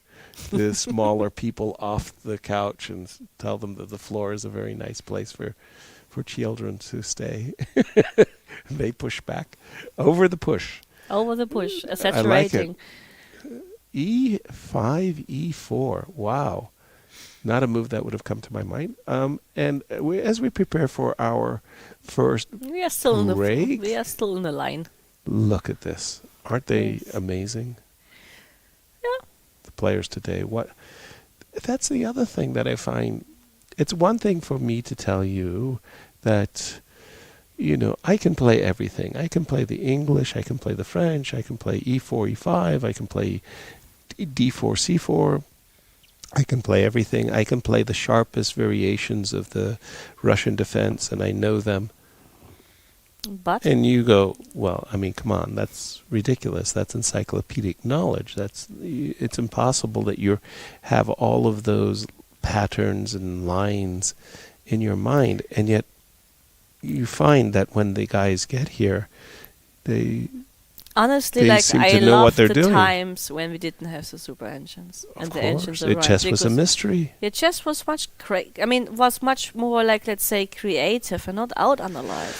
the smaller people off the couch and tell them that the floor is a very nice place for children to stay. They push back over the push. Over the push, I like it. exaggerating. E5, E4. Wow. Not a move that would have come to my mind. And as we prepare for our first We are still break, we are still in the line. look at this. Aren't they Yes. amazing? Yeah. The players today. That's the other thing that I find. It's one thing for me to tell you that, you know, I can play everything. I can play the English, I can play the French, I can play E4, E5, I can play D4, C4. I can play everything. I can play the sharpest variations of the Russian defense, and I know them. But And you go, well, I mean, come on, that's ridiculous. That's encyclopedic knowledge. It's impossible that you have all of those patterns and lines in your mind, and yet you find that when the guys get here, they honestly, they like seem I to know what love they're the doing. times when we didn't have the super engines and Of the course, engines it arrived. chess was a Because mystery. yeah, chess was was much more like, let's say, creative and not out analyzed.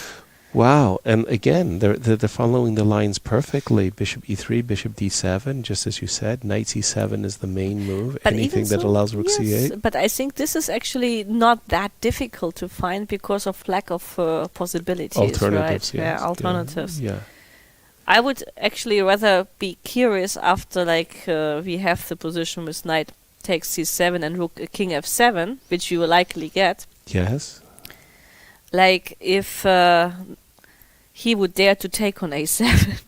Wow, and again, they're following the lines perfectly. Bishop e3, bishop d7, just as you said. Knight c7 is the main move. But Anything even that so, allows rook yes, c8. but I think this is actually not that difficult to find because of lack of possibilities, Alternatives, right? yes. Yeah, alternatives. Yeah. I would actually rather be curious after we have the position with knight takes c7 and rook king f7, which you will likely get. Yes. Like if he would dare to take on a7.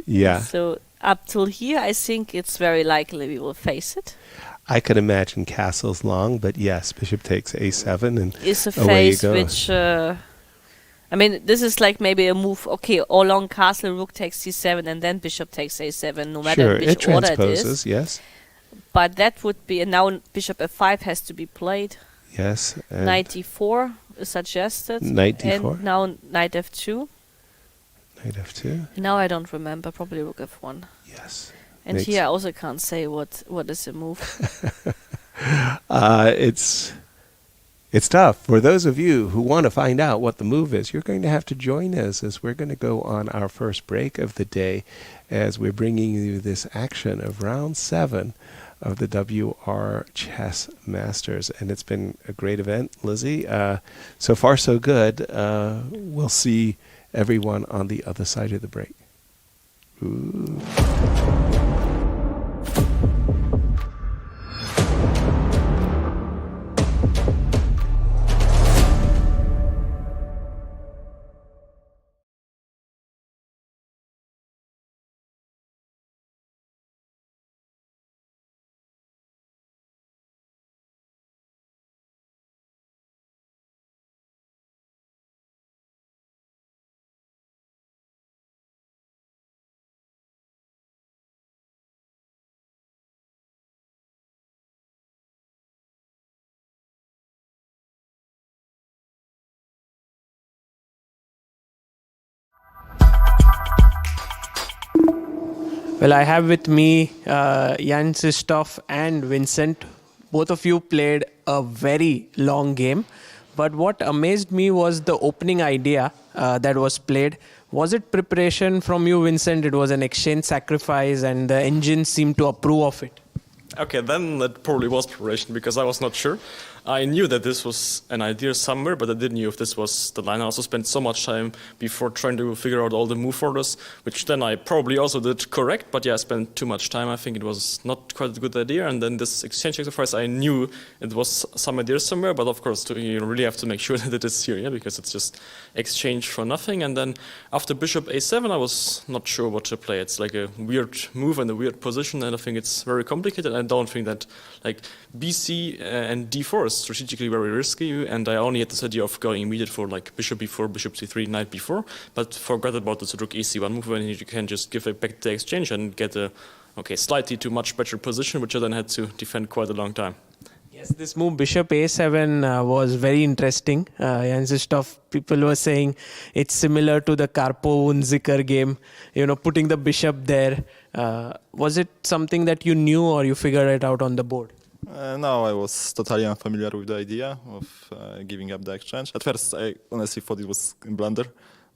Yeah. So up till here, I think it's very likely we will face it. I could imagine castles long, but yes, bishop takes a7 and Is a away you phase go. which I mean, this is like maybe a move. Okay, all along castle, rook takes c7, and then bishop takes a7, no matter Sure, which it order it transposes, is. yes. But that would be, and now bishop f5 has to be played. Yes. And Knight d4 is suggested. Knight d4. And now knight f2. Knight f2. Now I don't remember, probably rook f1. Yes. And Makes- here I also can't say what is the move. It's tough. For those of you who want to find out what the move is, you're going to have to join us as we're going to go on our first break of the day as we're bringing you this action of round 7 of the WR Chess Masters. And it's been a great event, Lizzie. So far, so good. We'll see everyone on the other side of the break. Ooh. Well, I have with me Jan Sistov and Vincent. Both of you played a very long game. But what amazed me was the opening idea that was played. Was it preparation from you, Vincent? It was an exchange sacrifice and the engine seemed to approve of it. Okay, then that probably was preparation because I was not sure. I knew that this was an idea somewhere, but I didn't know if this was the line. I also spent so much time before trying to figure out all the move orders, which then I probably also did correct, but yeah, I spent too much time. I think it was not quite a good idea. And then this exchange exercise, I knew it was some idea somewhere, but of course, you really have to make sure that it is here, yeah, because it's just exchange for nothing. And then after bishop a7, I was not sure what to play. It's like a weird move and a weird position, and I think it's very complicated. I don't think that like bc and d4 is strategically very risky, and I only had this idea of going immediate for like bishop b4, bishop c3, knight b4, but forgot about this rook ec1 move when you can just give it back the exchange and get a slightly too much better position, which I then had to defend quite a long time. Yes, this move bishop a7 was very interesting. Jan Sistov, people were saying it's similar to the Karpov-Unziker game, putting the bishop there. Was it something that you knew or you figured it out on the board? No, I was totally unfamiliar with the idea of giving up the exchange. At first, I honestly thought it was a blunder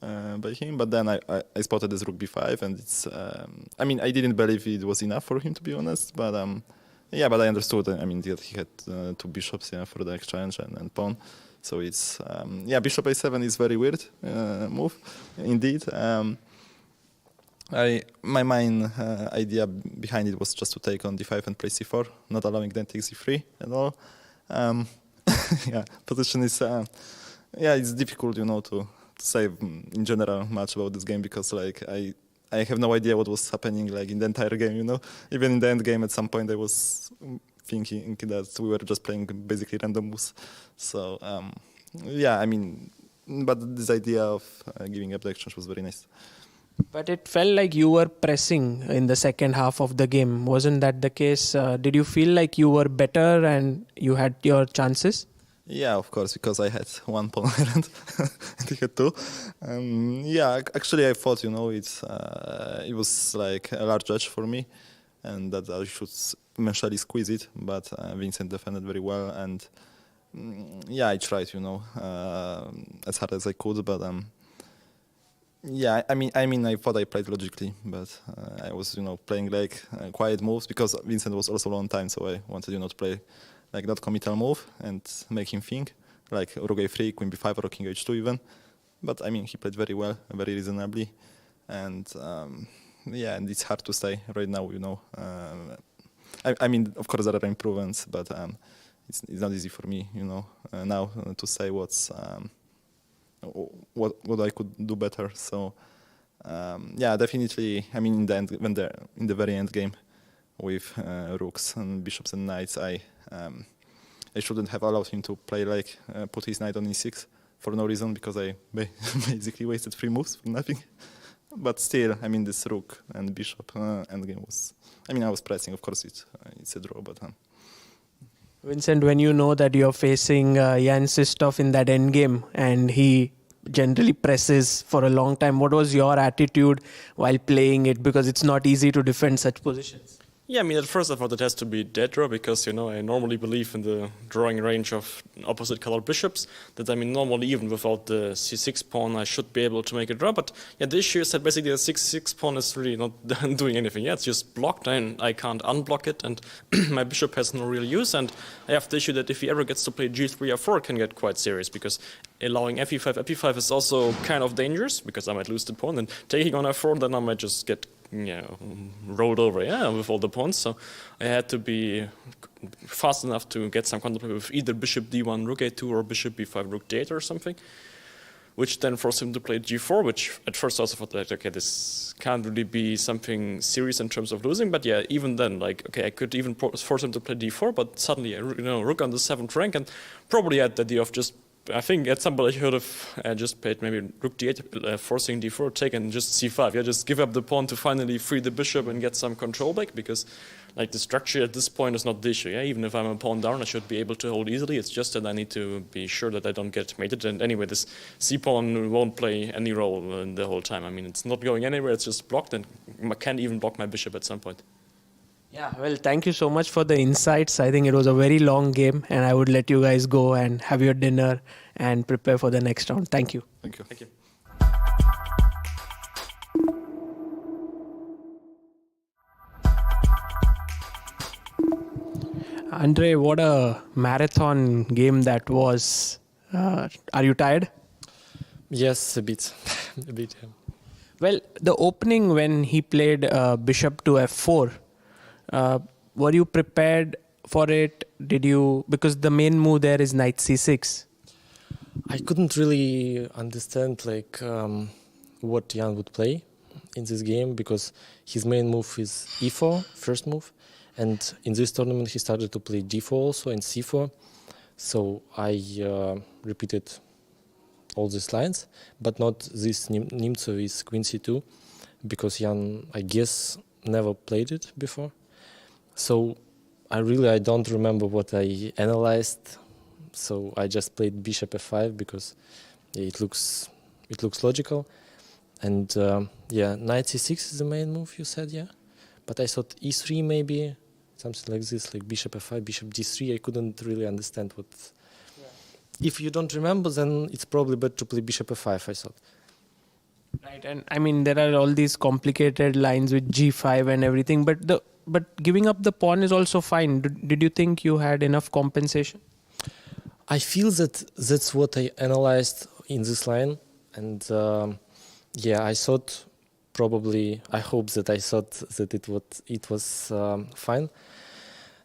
by him, but then I spotted this rook b5, and it's. I didn't believe it was enough for him, to be honest, but but I understood. That he had two bishops for the exchange and pawn. So it's bishop a7 is very weird move, indeed. My main idea behind it was just to take on d5 and play c4, not allowing them to take c3 at all. Position is it's difficult, to say in general much about this game because I have no idea what was happening in the entire game. Even in the end game, at some point I was thinking that we were just playing basically random moves. So but this idea of giving up the exchange was very nice. But it felt like you were pressing in the second half of the game. Wasn't that the case? Did you feel like you were better and you had your chances? Yeah, of course, because I had one pawn island and he had two. Yeah, actually, I thought, it was like a large edge for me, and that I should eventually squeeze it. But Vincent defended very well, and yeah, I tried, as hard as I could. But yeah, I mean, I thought I played logically, but I was, playing like quiet moves because Vincent was also long time, so I wanted, to play like that committal move and make him think, like rook a3, queen b5, or king h2 even. But I mean, he played very well, very reasonably, and yeah, and it's hard to say right now, I mean, of course there are improvements, but it's not easy for me, now to say what I could do better. So yeah, definitely. I mean, in the end, in the very end game with rooks and bishops and knights, I shouldn't have allowed him to play like put his knight on e6 for no reason, because I basically wasted 3 moves for nothing. But still, I mean, this rook and bishop endgame was. I mean, I was pressing. Of course, it's a draw, but. Vincent, when you know that you're facing Jan Sistov in that endgame and he generally presses for a long time, what was your attitude while playing it? Because it's not easy to defend such positions. Yeah, I mean, at first I thought it has to be dead draw because, I normally believe in the drawing range of opposite colored bishops. That, I mean, normally even without the c6 pawn, I should be able to make a draw. But yeah, the issue is that basically the 6-6 pawn is really not doing anything. Yeah, it's just blocked and I can't unblock it, and my bishop has no real use. And I have the issue that if he ever gets to play g3 or 4, it can get quite serious, because allowing fe5 is also kind of dangerous because I might lose the pawn, and taking on f4, then I might just get rolled over, with all the pawns. So I had to be fast enough to get some counterplay with either bishop d1, rook a2, or bishop b5, rook d8 or something, which then forced him to play g4, which at first I also thought like, okay, this can't really be something serious in terms of losing. But yeah, even then, like, okay, I could even force him to play d4, but suddenly, rook on the 7th rank, and probably had the idea of just, I think at some point I heard of just played maybe rook d8, forcing d4, take, and just c5. Yeah, just give up the pawn to finally free the bishop and get some control back, because like the structure at this point is not the issue. Yeah, even if I'm a pawn down, I should be able to hold easily. It's just that I need to be sure that I don't get mated. And anyway, this c pawn won't play any role in the whole time. I mean, it's not going anywhere. It's just blocked, and can even block my bishop at some point. Yeah, well, thank you so much for the insights. I think it was a very long game, and I would let you guys go and have your dinner and prepare for the next round. Thank you. Thank you. Thank you. Andrey, what a marathon game that was. Are you tired? Yes, a bit. a bit, yeah. Well, the opening when he played bishop to f4, were you prepared for it? Because the main move there is knight c6. I couldn't really understand what Jan would play in this game, because his main move is e4, first move, and in this tournament he started to play d4 also and c4. So I repeated all these lines, but not this Nimzo with queen c2, because Jan, I guess, never played it before. So I don't remember what I analyzed. So I just played bishop f5 because it looks logical. And knight c6 is the main move, you said, yeah? But I thought e3 maybe, something like this, like bishop f5, bishop d3. I couldn't really understand what... Yeah. If you don't remember, then it's probably better to play bishop f5, I thought. Right, and I mean, there are all these complicated lines with g5 and everything, but giving up the pawn is also fine. Did you think you had enough compensation? I feel that that's what I analyzed in this line, and I thought I hope that I thought that it was fine,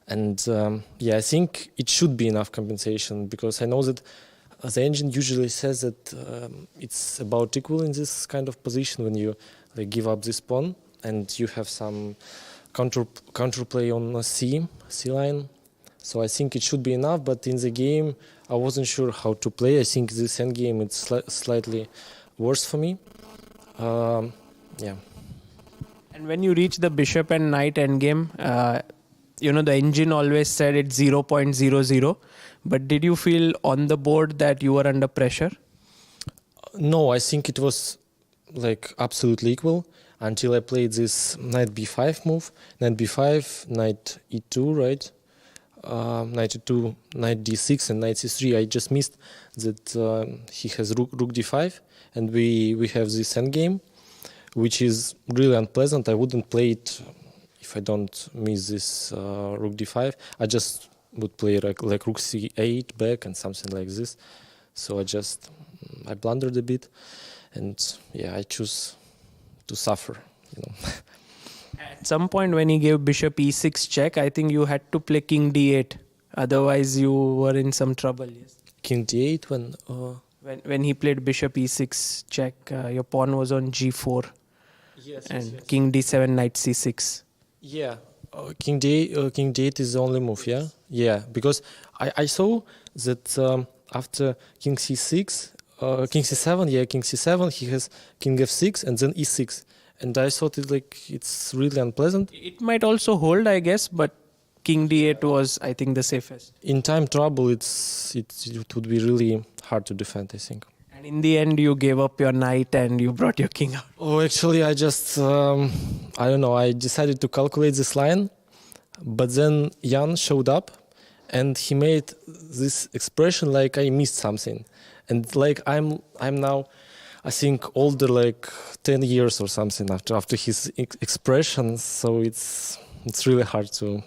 and I think it should be enough compensation, because I know that the engine usually says that it's about equal in this kind of position when you give up this pawn and you have some counterplay on C line. So I think it should be enough, but in the game, I wasn't sure how to play. I think this endgame is slightly worse for me. Yeah. And when you reach the bishop and knight endgame, the engine always said it's 0.00. But did you feel on the board that you were under pressure? No, I think it was like absolutely equal until I played this knight b5 move. Knight b5, knight e2, right? Knight e2, knight d6, and knight c3. I just missed that he has rook d5, and we have this endgame, which is really unpleasant. I wouldn't play it if I don't miss this rook d5. I just would play like rook c8 back and something like this. So I blundered a bit, and yeah, I choose to suffer. At some point when he gave bishop e6 check, I think you had to play king d8. Otherwise, you were in some trouble. Yes. King d8 When he played bishop e6 check, your pawn was on g4. Yes. And king d7, knight c6. Yeah, king d8 is the only move. Yeah, because I saw that after king c6, king c7, he has king f6 and then e6. And I thought it's really unpleasant. It might also hold, I guess, but king d8 was, I think, the safest. In time trouble, it would be really hard to defend, I think. And in the end, you gave up your knight and you brought your king out. Oh, actually, I just, I don't know, I decided to calculate this line, but then Jan showed up and he made this expression like I missed something. And like I'm now, I think, older, like 10 years or something after his expression. So it's really hard to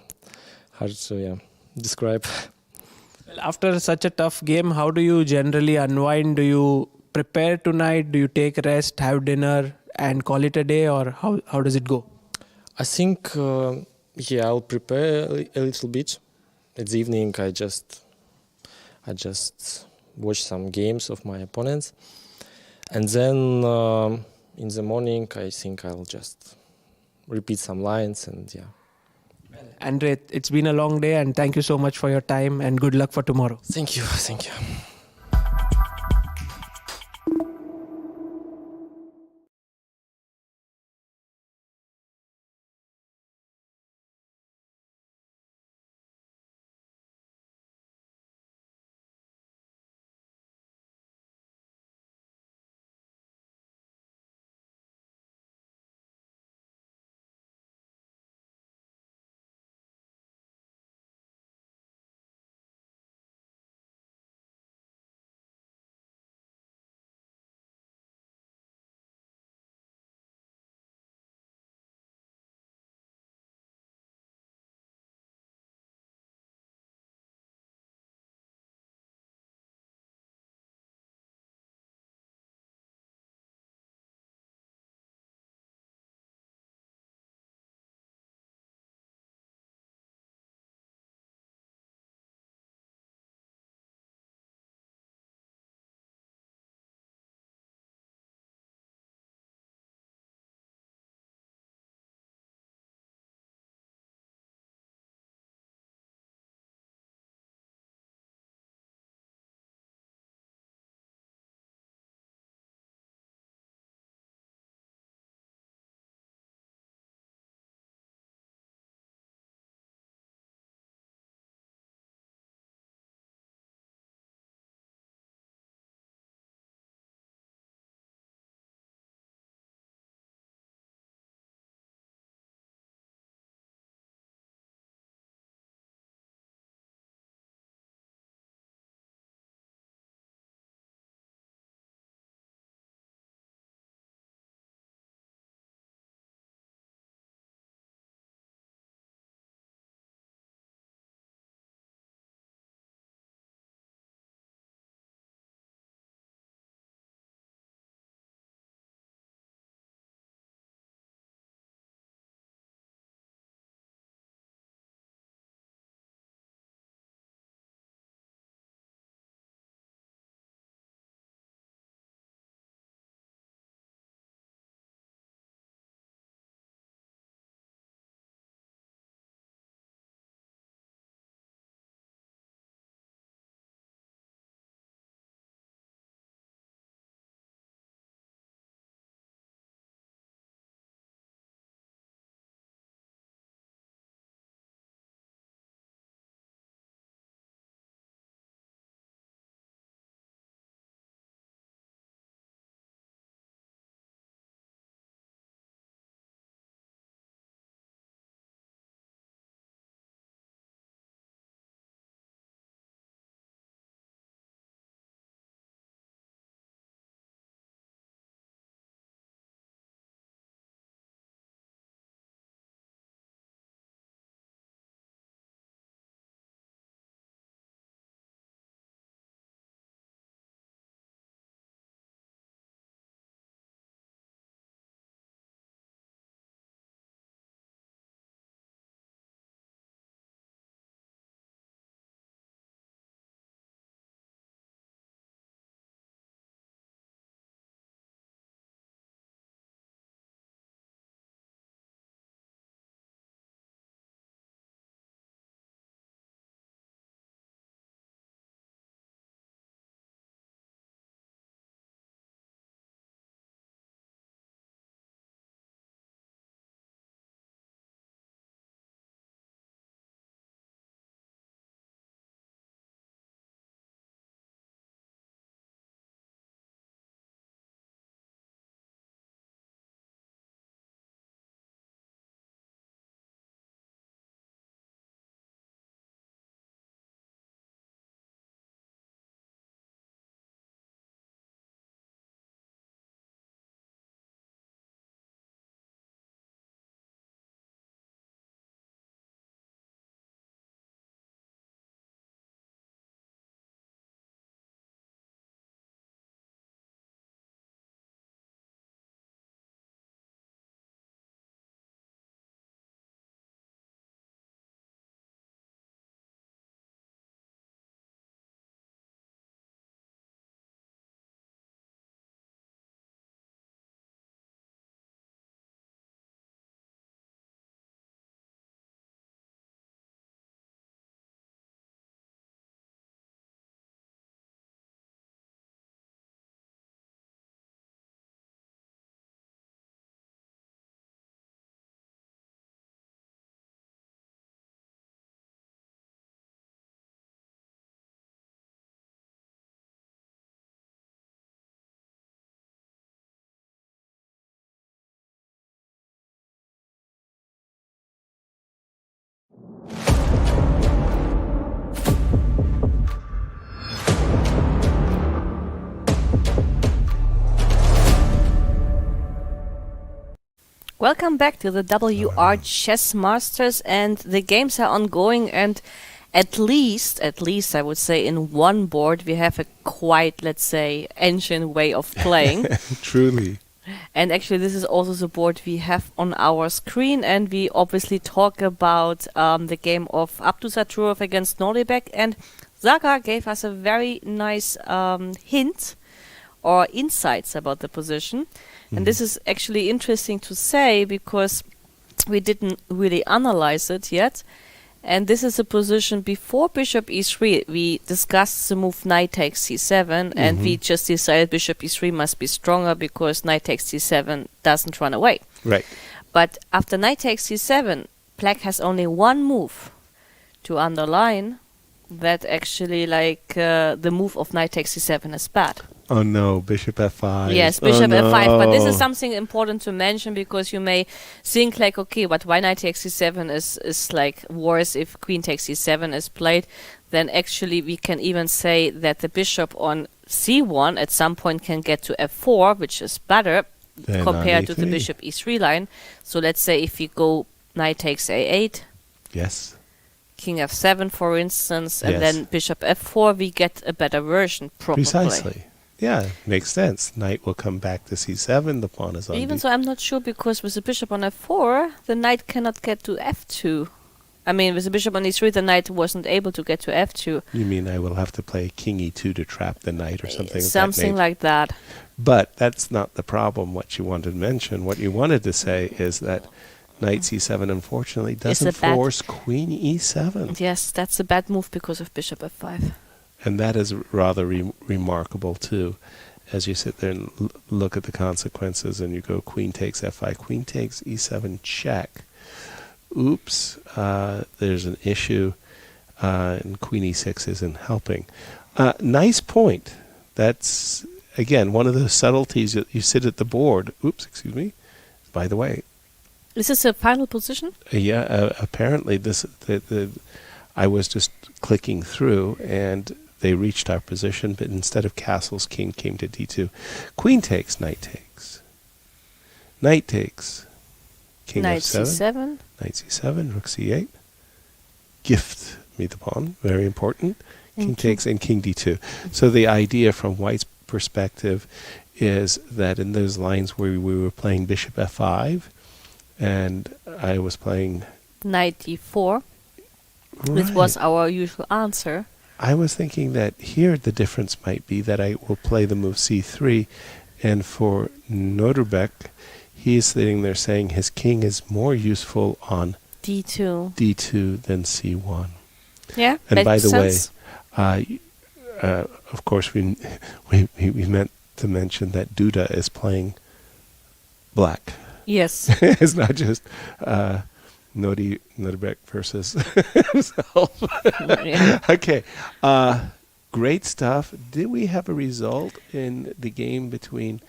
describe. Well, after such a tough game, how do you generally unwind? Do you prepare tonight? Do you take rest, have dinner, and call it a day, or how does it go? I think, I'll prepare a little bit. At the evening, I just watch some games of my opponents, and then in the morning, I think I'll just repeat some lines and yeah. Andrey, it's been a long day, and thank you so much for your time, and good luck for tomorrow. Thank you. Welcome back to the WR Chess Masters, and the games are ongoing, and at least I would say in one board we have a quite, let's say, ancient way of playing. Truly. And actually this is also the board we have on our screen, and we obviously talk about the game of Adbusattorov against Nordibeck, and Zaga gave us a very nice hint or insights about the position. And this is actually interesting to say because we didn't really analyze it yet. And this is a position before bishop e3. We discussed the move knight takes c7, and we just decided bishop e3 must be stronger because knight takes c7 doesn't run away. Right. But after knight takes c7, Pragg has only one move to underline that actually the move of knight takes c7 is bad. Oh no, bishop f5. Yes, bishop f5. But this is something important to mention because you may think like, okay, but why knight takes c7 is like worse if queen takes c7 is played. Then actually we can even say that the bishop on c1 at some point can get to f4, which is better Then compared to on the e3. bishop e3 line. So let's say if we go knight takes a8, Yes. king f7 for instance, and Yes. then bishop f4, we get a better version probably. Precisely. Yeah, makes sense. Knight will come back to c7, the pawn is on Even d- so, I'm not sure because with the bishop on f4, the knight cannot get to f2. I mean, with the bishop on e3, the knight wasn't able to get to f2. You mean I will have to play king e2 to trap the knight or something of that Something nature? like that. But that's not the problem, what you wanted to mention. What you wanted to say is that knight c7 unfortunately doesn't a bad- force queen e7. Yes, that's a bad move because of bishop f5. And that is rather remarkable too. As you sit there and look at the consequences and you go queen takes f5, queen takes e7 check. Oops, there's an issue, and queen e6 isn't helping. Nice point. That's, again, one of the subtleties that you sit at the board. Oops, excuse me. By the way, Is this a final position? apparently I was just clicking through and they reached our position, but instead of castles, king came to d2. Queen takes, knight takes. Knight takes. King Knight f7. c7. Knight c7, rook c8. Gift me the pawn, very important. King takes and king d2. So the idea from White's perspective is that in those lines where we were playing bishop f5 and I was playing... Knight d4. This Right. was our usual answer. I was thinking that here the difference might be that I will play the move c3, and for Nordibeck, he is sitting there saying his king is more useful on d2. d2 than c1. Yeah, And makes by the sense. way, of course, we meant to mention that Duda is playing black. Yes. It's not just Nordibeck versus himself. Yeah. Okay, great stuff. Did we have a result in the game between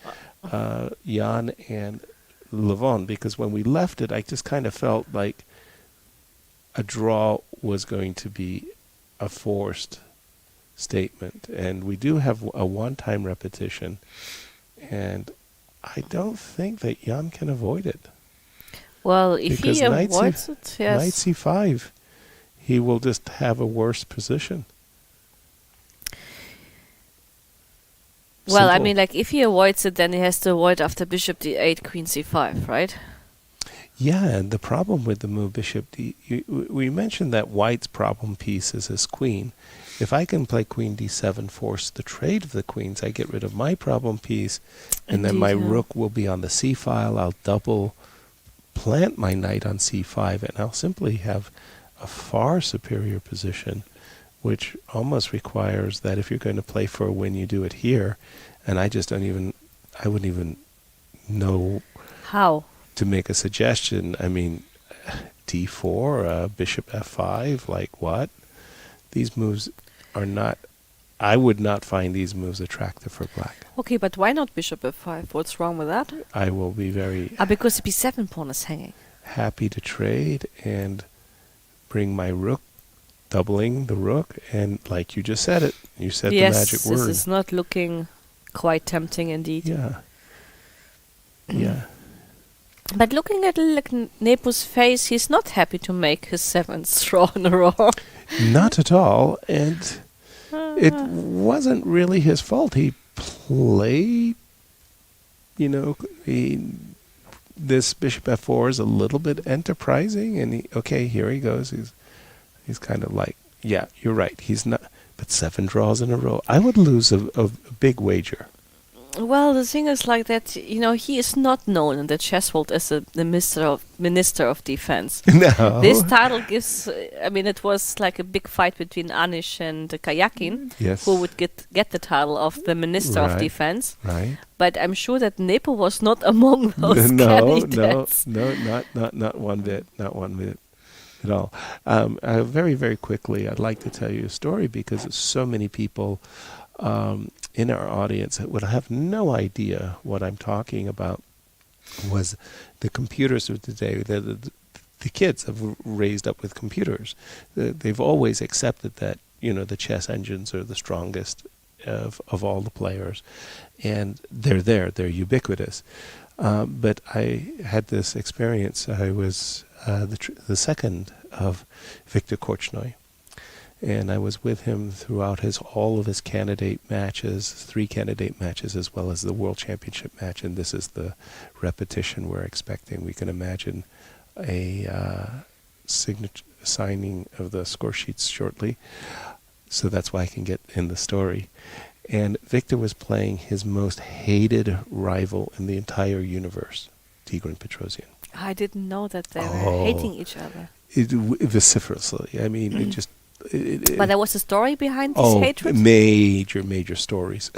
Jan and Levon? Because when we left it, I just kind of felt like a draw was going to be a forced statement. And we do have a one-time repetition, and I don't think that Jan can avoid it. Well, if Because he knight avoids it, yes. Knight c5, he will just have a worse position. Well, I Simple. mean, like, if he avoids it, then he has to avoid after bishop d8, queen c5, right? Yeah, and the problem with the move bishop d... we mentioned that White's problem piece is his queen. If I can play queen d7, force the trade of the queens, I get rid of my problem piece, and then my Indeed, yeah. rook will be on the c-file. I'll double plant my knight on c5, and I'll simply have a far superior position, which almost requires that if you're going to play for a win, you do it here. And I wouldn't even know How? to make a suggestion. I mean, d4, bishop f5, like what? These moves are not... I would not find these moves attractive for black. Okay, but why not bishop f5? What's wrong with that? I will be very Because the b7 pawn is hanging. happy to trade and bring my rook, doubling the rook, and like you just said it, you said the magic Yes, word. this is not looking quite tempting indeed. Yeah. Yeah. But looking at Nepo's face, he's not happy to make his 7th draw in a row. Not at all, and it wasn't really his fault. He played, this bishop f4 is a little bit enterprising, and here he goes. He's kind of like, yeah, you're right. He's not, but 7 draws in a row. I would lose a big wager. Well, the thing is like that, he is not known in the chess world as the Minister of Defense. No. This title gives, it was like a big fight between Anish and Kayakin, Yes. who would get the title of the Minister of Right. Defense. Right. But I'm sure that Nepo was not among those candidates. No, not one bit, not one bit at all. Very, very quickly, I'd like to tell you a story because so many people in our audience that would have no idea what I'm talking about. Was the computers of today. The kids have raised up with computers. They've always accepted that the chess engines are the strongest of all the players, and they're ubiquitous. But I had this experience. I was the second of Viktor Korchnoi, and I was with him throughout all of his candidate matches, 3 candidate matches, as well as the World Championship match. And this is the repetition we're expecting. We can imagine a signing of the score sheets shortly. So that's why I can get in the story. And Viktor was playing his most hated rival in the entire universe, Tigran Petrosian. I didn't know that they were hating each other. Vociferously. It just... But there was a story behind this hatred? Major stories.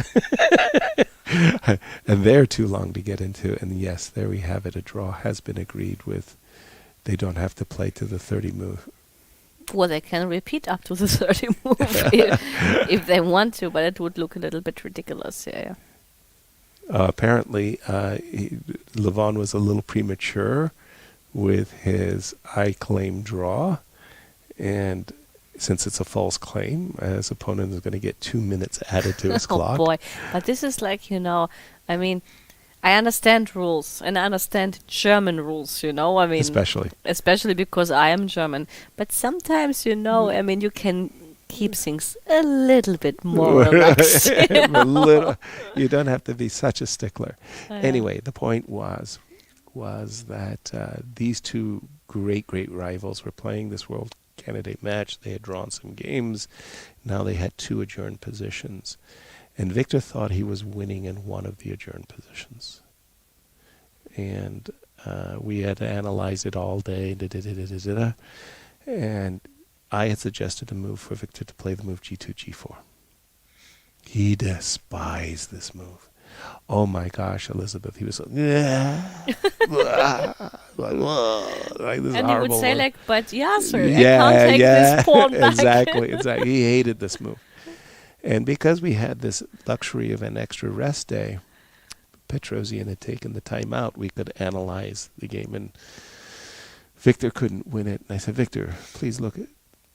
And they're too long to get into. And yes, there we have it. A draw has been agreed with. They don't have to play to the 30 move. Well, they can repeat up to the 30 move if they want to, but it would look a little bit ridiculous. Yeah. Apparently, Levon was a little premature with his I claim draw. And since it's a false claim, his opponent is going to get 2 minutes added to his clock. Oh boy, but this is like, I understand rules, and I understand German rules, Especially because I am German. But sometimes, you can keep things a little bit more relaxed. You don't have to be such a stickler. Anyway, the point was that these 2 great rivals were playing this World Candidate match. They had drawn some games. Now they had 2 adjourned positions. And Viktor thought he was winning in one of the adjourned positions. And we had to analyze it all day. And I had suggested a move for Viktor to play the move g2, g4. He despised this move. Oh my gosh, Elizabeth, he was like, like this and he would say move. But sir, I can't take this pawn back. Exactly. He hated this move. And because we had this luxury of an extra rest day, Petrosian had taken the time out, we could analyze the game, and Viktor couldn't win it. And I said, Viktor, please look at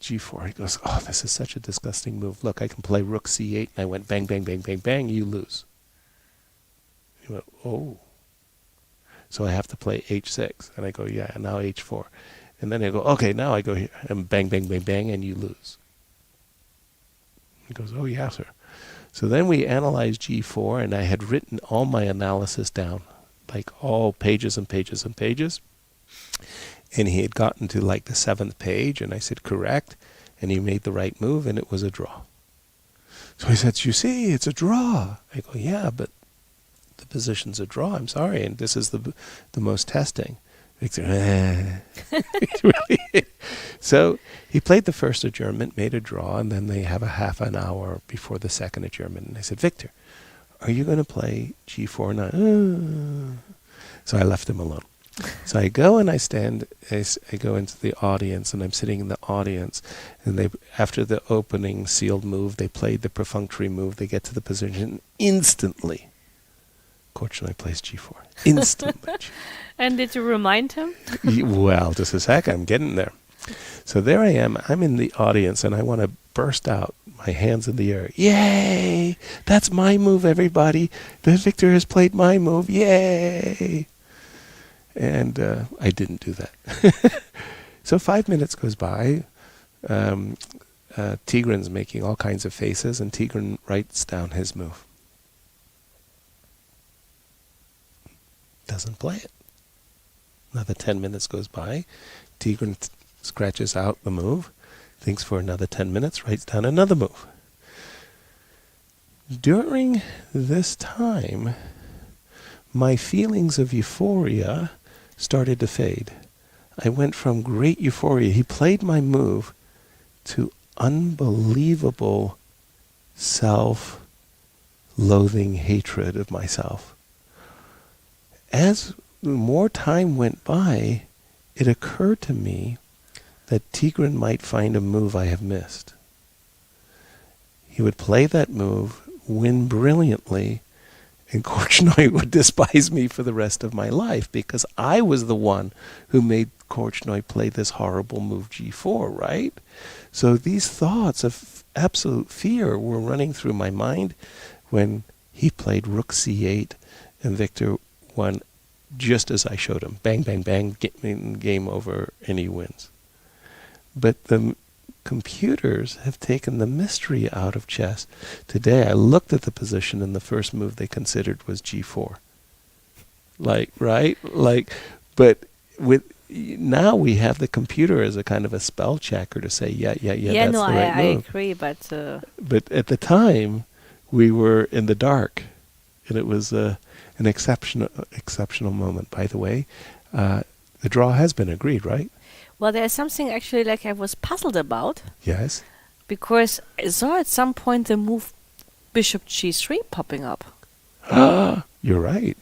g4. He goes, this is such a disgusting move. Look, I can play rook c8. And I went bang, bang, bang, bang, bang, you lose. He went, oh. So I have to play h6. And I go, yeah, now h4. And then I go, okay, now I go here. And bang, bang, bang, bang, and you lose. He goes, oh, yeah, sir. So then we analyzed g4, and I had written all my analysis down, like all pages and pages and pages. And he had gotten to like the 7th page, and I said, correct. And he made the right move, and it was a draw. So he said, you see, it's a draw. I go, yeah, but the position's a draw. I'm sorry, and this is the most testing. Viktor, So he played the first adjournment, made a draw, and then they have a half an hour before the second adjournment. And I said, Viktor, are you going to play g4 now? So I left him alone. So I go and I go into the audience, and I'm sitting in the audience, and after the opening sealed move, they played the perfunctory move. They get to the position instantly. Korchnoi plays g4. Instantly. And did you remind him? Well, just a sec. I'm getting there. So there I am. I'm in the audience, and I want to burst out, my hands in the air. Yay! That's my move, everybody. Viktor has played my move. Yay! And I didn't do that. So 5 minutes goes by. Tigran's making all kinds of faces, and Tigran writes down his move. Doesn't play it. Another 10 minutes goes by. Tigran scratches out the move, thinks for another 10 minutes, writes down another move. During this time, my feelings of euphoria started to fade. I went from great euphoria, he played my move, to unbelievable self-loathing hatred of myself. As more time went by, it occurred to me that Tigran might find a move I have missed. He would play that move, win brilliantly, and Korchnoi would despise me for the rest of my life because I was the one who made Korchnoi play this horrible move G4, right? So these thoughts of absolute fear were running through my mind when he played Rook C8 and Victor won just as I showed him. Bang, bang, bang, game over, and he wins. But the computers have taken the mystery out of chess. Today I looked at the position and the first move they considered was G4. But now we have the computer as a kind of a spell checker to say, yeah, that's the right move. I agree, but at the time, we were in the dark, and it was an exceptional moment. By the way, the draw has been agreed, right? well, there's something actually like I was puzzled about Yes. because I saw at some point the move Bishop G3 popping up. You're right.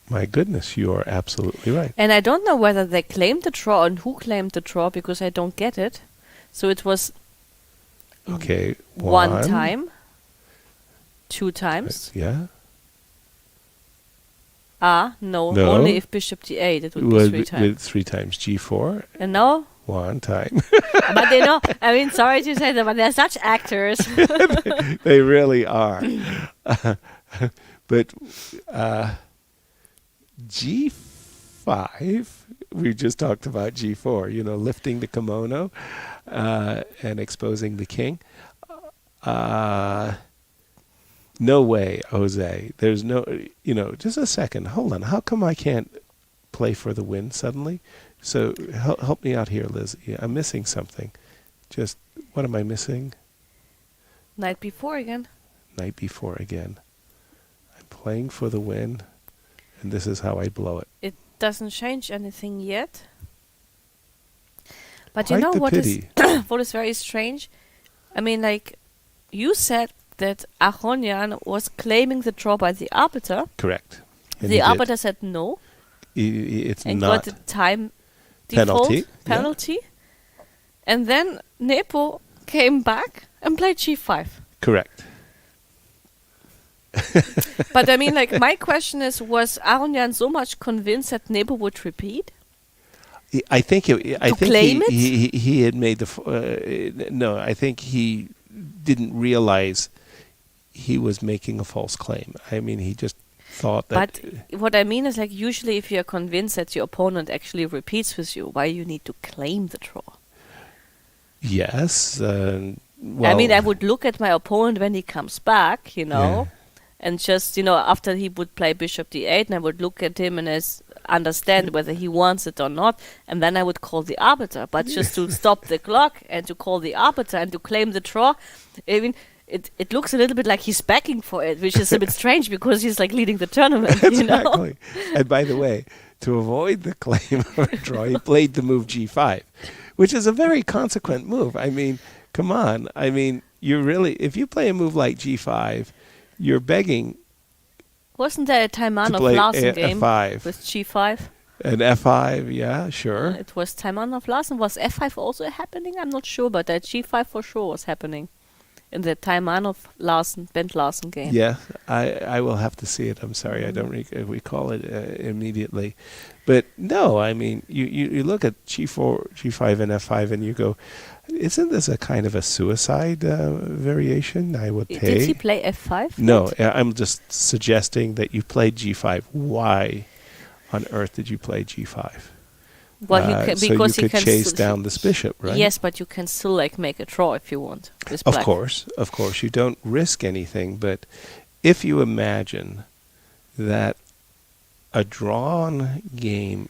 My goodness, you are absolutely right. And I don't know whether they claimed the draw and who claimed the draw because I don't get it. So it was Okay, one time, two times. Yeah. No, No. only if Bishop D8 it would be 3 times. With 3 times G4, And now, one time. but they know. I mean, sorry to say that, but they're such actors. They really are. But G5, we just talked about G4, lifting the kimono and exposing the king. No way, Jose. There's no, just a second. Hold on. How come I can't play for the win suddenly? So help me out here, Liz. Yeah, I'm missing something. Just, what am I missing? Night before again. Night before again. I'm playing for the win, and this is how I blow it. It doesn't change anything yet. But Quite you know the what is pity. what is very strange? I mean, like, you said that Aronian was claiming the draw by the arbiter. Correct. And The he did. arbiter said no It's and not got the time penalty. default penalty. And then Nepo came back and played G5. correct. But I mean, like, my question is, was Aronian so much convinced that Nepo would repeat? I think claim it? he had made the no. I think he didn't realize he was making a false claim. I mean, he just thought that. But what I mean is, like, usually if you're convinced that your opponent actually repeats with you, why you need to claim the draw? Yes. Well, I mean, I would look at my opponent when he comes back, and just, after he would play Bishop D8, and I would look at him and understand whether he wants it or not, and then I would call the arbiter. But just to stop the clock and to call the arbiter and to claim the draw, I mean, it looks a little bit like he's begging for it, which is a bit strange because he's like leading the tournament, Exactly. And by the way, to avoid the claim of a draw, he played the move G5, which is a very consequent move. I mean, come on. I mean, if you play a move like G5, you're begging. Wasn't there a Taimanov play Larsen game F5. with G5? An F5, yeah, sure. It was Taimanov Larsen. Was F5 also happening? I'm not sure, but that G5 for sure was happening in the Taimanov Larsen, Bent Larsen game. Yeah, I will have to see it. I'm sorry, I don't recall it immediately. But no, I mean, you look at G4, G5, and F5, and you go, isn't this a kind of a suicide variation? I would pay. Did he play F5? No, I'm just suggesting that you played G5. Why on earth did you play g5? Well, you can, so because you could chase still- down this bishop, right? Yes, but you can still like make a draw if you want. With Of black. course. You don't risk anything, but if you imagine that a drawn game,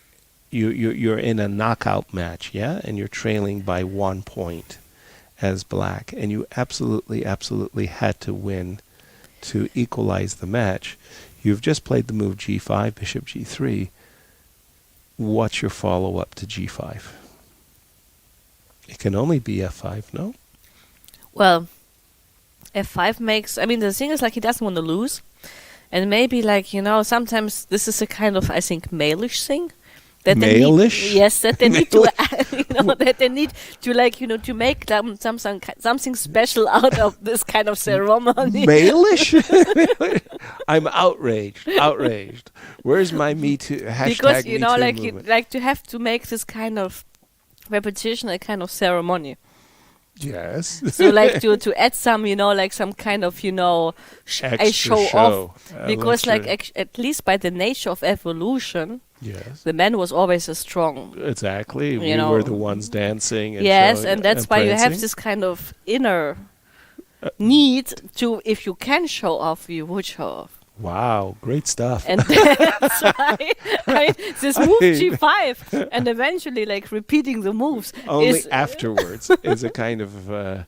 you're in a knockout match, yeah, and you're trailing by 1 point as black, and you absolutely had to win to equalize the match. You've just played the move g5, bishop g3. What's your follow-up to g5? It can only be f5, no? Well, f5 makes. I mean, the thing is, like, he doesn't want to lose, and maybe, like, sometimes this is a kind of, I think, male-ish thing. That they need, Male-ish? yes, that they need to, that they need to, like, to make something special out of this kind of ceremony. Male-ish? I'm outraged. Where's my Me Too hashtag Because Me Too like movement? you like to have to make this kind of repetition, a kind of ceremony. Yes. So like to add some, like some kind of, a Extra show show. off. An Because extra- like at least by the nature of evolution, yes. the man was always a strong. Exactly. We know. were the ones dancing. And Yes, showing and that's and why you have prancing. this kind of inner need to, if you can show off, you would show off. Wow, great stuff. And that's why this move I- g5 and eventually like repeating the moves Only is afterwards is a kind of a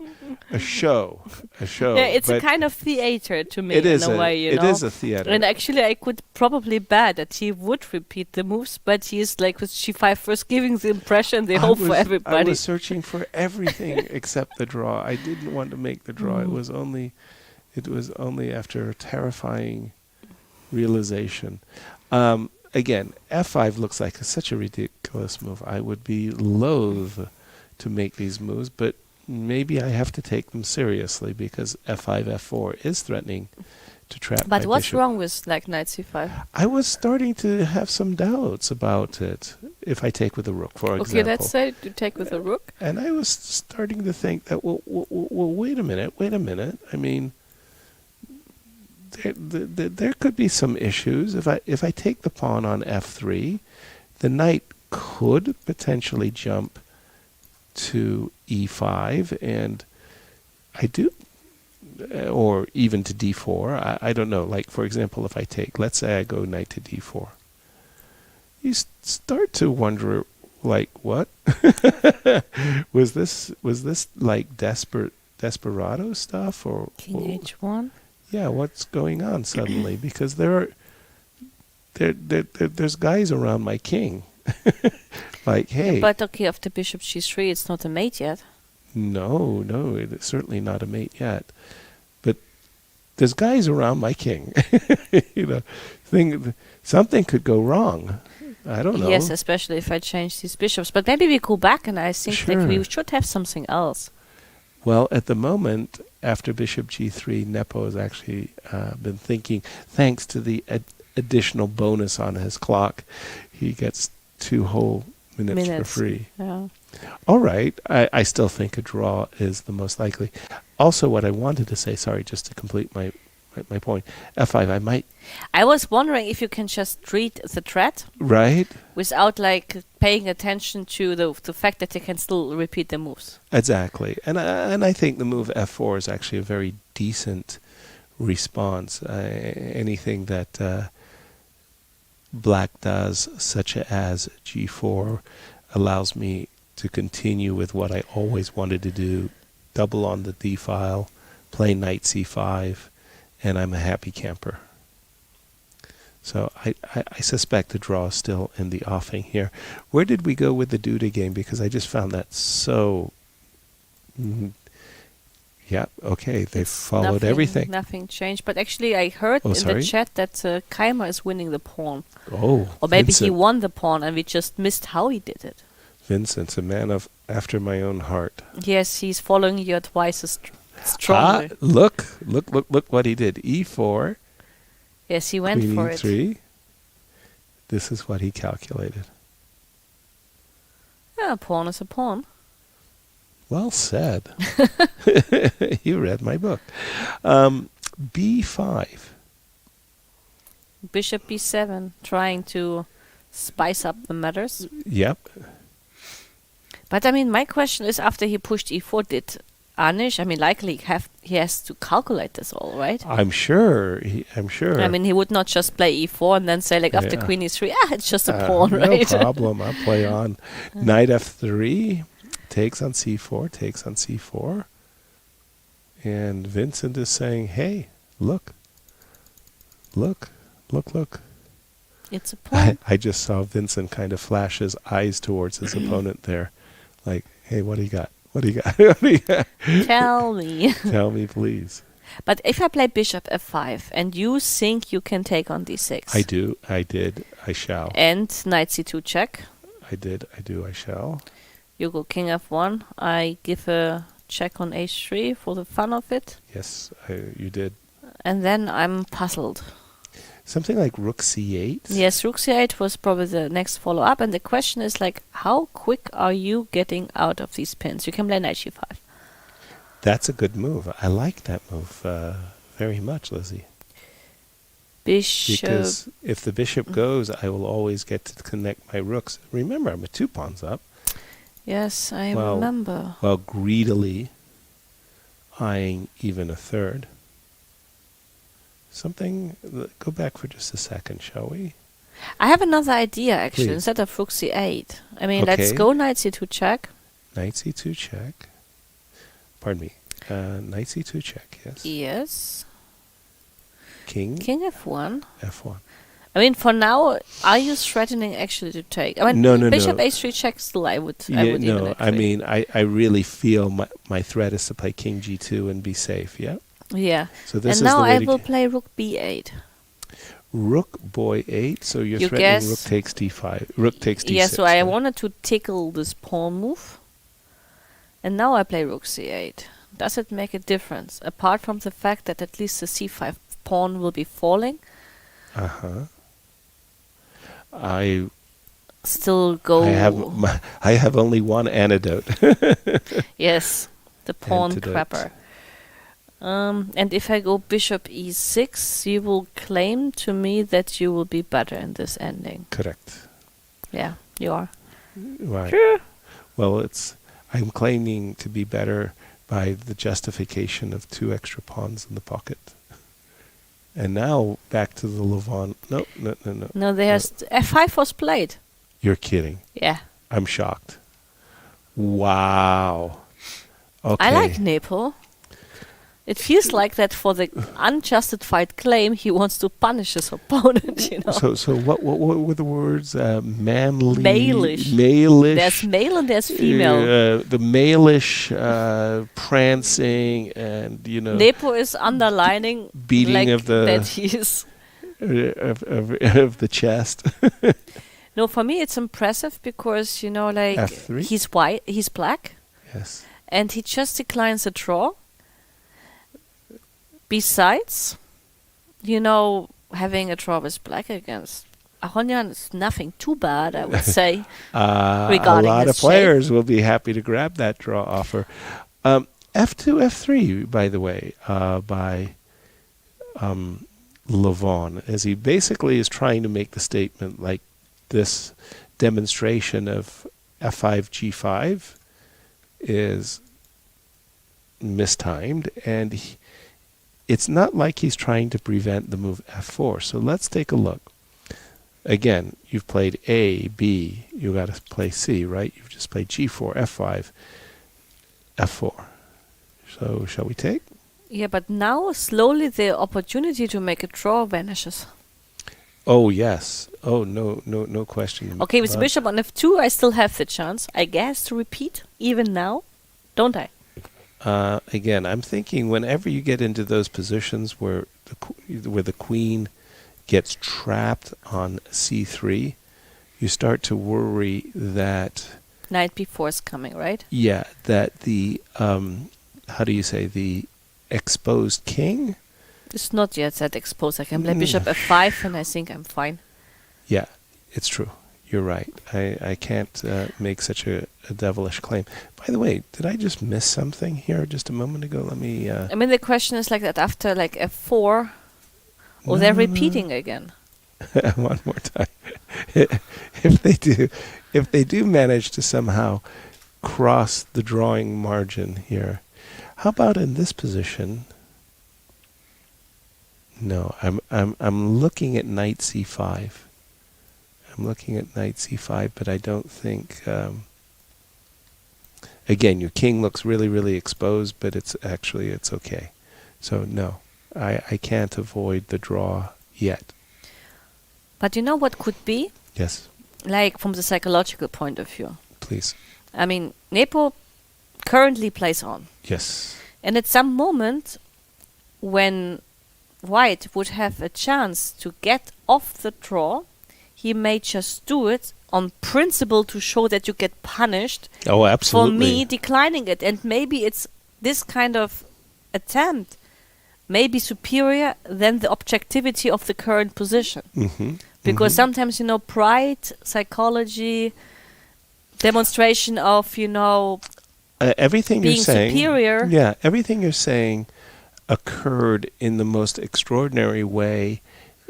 show. yeah, it's a but kind of theater to me it in is a way, It is a theater. And actually, I could probably bet that he would repeat the moves, but he's like with g5 first giving the impression they hope for I everybody. was searching for everything except the draw. I didn't want to make the draw. It was only after a terrifying realization. Again, f5 looks like such a ridiculous move. I would be loath to make these moves, but maybe I have to take them seriously because f5, f4 is threatening to trap my But what's bishop. wrong with like knight c5? I was starting to have some doubts about it. If I take with the rook, for example. Okay, let's say to take with a rook. And I was starting to think that, well, wait a minute. I mean, there could be some issues. If I take the pawn on f3, the knight could potentially jump to e5, and I do, or even to d4. I don't know. Like, for example, if I take, let's say I go knight to d4, you start to wonder, like, what? was this like desperado stuff, or King h1. yeah, what's going on suddenly? Because there's guys around my king. Like, hey, But okay, after bishop g3, it's not a mate yet. no, it's certainly not a mate yet. But there's guys around my king. Something could go wrong. I don't know. Yes, especially if I change these bishops. But maybe we go back, and I think like we Sure. should have something else. Well, at the moment, after bishop g3, Nepo has actually been thinking, thanks to the additional bonus on his clock, he gets 2 whole minutes for free. Yeah. All right. I still think a draw is the most likely. Also, what I wanted to say, sorry, just to complete my point, f5, I was wondering if you can just read the threat right? without like paying attention to the fact that you can still repeat the moves. Exactly. And I think the move f4 is actually a very decent response. Anything that black does, such as g4, allows me to continue with what I always wanted to do, double on the d file, play knight c5, and I'm a happy camper. So I suspect the draw is still in the offing here. Where did we go with the Duda game? Because I just found that so... yeah, okay, they followed everything. Nothing changed. But actually, I heard in sorry? the chat that Keymer is winning the pawn. Oh, Or maybe he Vincent. won the pawn and we just missed how he did it. Vincent's a man of after my own heart. Yes, he's following your advice strongly. Look what he did. E4, Yes, he went queen for it. E3. This is what he calculated. Yeah, a pawn is a pawn. Well said. You read my book. B5. Bishop b7, trying to spice up the matters. Yep. But I mean, my question is, after he pushed e4, did Anish, I mean, likely he has to calculate this all, right? I'm sure. I'm sure. I mean, he would not just play e4 and then say, like, after Yeah. queen e3, it's just a pawn, right? No problem. I'll play on. Knight f3, takes on c4, takes on c4. And Vincent is saying, hey, look. Look. It's a pawn. I just saw Vincent kind of flash his eyes towards his opponent there. Like, hey, what do you got? What do you got? What do you got? Tell me. Tell me, please. But if I play bishop f5 and you think you can take on d6. I do. I did. I shall. And knight c2 check. I did. I do. I shall. You go king f1. I give a check on h3 for the fun of it. Yes, you did. And then I'm puzzled. Something like rook c8? Yes, rook c8 was probably the next follow-up. And the question is, like, how quick are you getting out of these pins? You can play knight g5. That's a good move. I like that move very much, Lizzie. Bishop. Because if the bishop goes, I will always get to connect my rooks. Remember, I'm at 2 pawns up. Yes, I Well, remember. While greedily eyeing even a third. Go back for just a second, shall we? I have another idea, actually, Please. instead of rook c8. I mean, let's Okay. go knight c2 check. Knight c2 check. Pardon me. Knight c2 check, yes. Yes. King King f1. f1. I mean, for now, are you threatening actually to take? I mean, No. bishop h3 check still, I would Yeah, even no, I agree. mean, I really feel my threat is to play king g2 and be safe, yeah? Yeah. So this And is now the way I to will g- play rook b8. Rook boy 8, so you're You threatening guess- rook takes d5. Rook takes d6. Yeah, so I right? wanted to tickle this pawn move. And now I play rook c8. Does it make a difference? Apart from the fact that at least the c5 pawn will be falling, Uh-huh. I still go... I have only one antidote. Yes, the pawn Antidote. crapper. And if I go bishop e6, you will claim to me that you will be better in this ending. Correct. Yeah, you are. Right. Well, I'm claiming to be better by the justification of 2 extra pawns in the pocket. And now back to the Levon. No. No, there's f5 was played. You're kidding. Yeah. I'm shocked. Wow. Okay. I like Nepo. It feels like that for the unjustified claim he wants to punish his opponent, you know. So what were the words? Manly, Malish. Malish. There's male and there's female. The malish prancing and Nepo is underlining beating like of the that he is. of the chest. No, for me it's impressive because like F3? he's white, he's black, Yes. and he just declines a draw. Besides, having a draw with black against Aronian is nothing too bad, I would say. A Regarding lot his of players will be happy to grab that draw offer. F2, F3, by the way, by Levon, as he basically is trying to make the statement like this demonstration of F5, G5 is mistimed, and it's not like he's trying to prevent the move F4. So let's take a look. Again, you've played A, B, you got to play C, right? You've just played G4, F5, F4. So shall we take? Yeah, but now slowly the opportunity to make a draw vanishes. Oh, yes. Oh, no question. Okay, with bishop on F2, I still have the chance, I guess, to repeat, even now, don't I? Again, I'm thinking whenever you get into those positions where the queen gets trapped on c3, you start to worry that Knight b4 is coming, right? yeah, that the how do you say, the exposed king? It's not yet that exposed. I can play bishop f5 and I think I'm fine. Yeah, it's true. You're right. I can't make such a devilish claim. By the way, did I just miss something here just a moment ago? Let me... I mean, the question is like that after like f4, or they're repeating again. One more time. if they do manage to somehow cross the drawing margin here, how about in this position? No, I'm looking at knight c5. I'm looking at knight c5, but I don't think. Again, your king looks really, really exposed, but it's okay. So no, I can't avoid the draw yet. But you know what could be? Yes. Like from the psychological point of view. Please. I mean, Nepo currently plays on. Yes. And at some moment when White would have a chance to get off the draw, he may just do it on principle to show that you get punished. Oh, absolutely. For me declining it. And maybe it's this kind of attempt may be superior than the objectivity of the current position. Mm-hmm. Because sometimes, pride, psychology, demonstration of, everything being you're saying, superior. Yeah, everything you're saying occurred in the most extraordinary way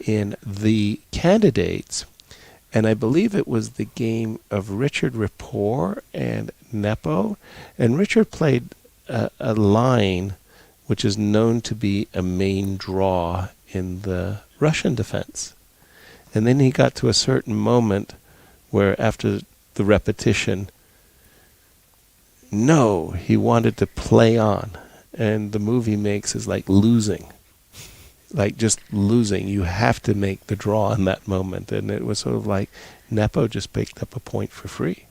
in the candidates. And I believe it was the game of Richard Rapport and Nepo. And Richard played a line which is known to be a main draw in the Russian defense. And then he got to a certain moment where after the repetition, no, he wanted to play on. And the move he makes is like losing. Like just losing. You have to make the draw in that moment. And it was sort of like Nepo just picked up a point for free.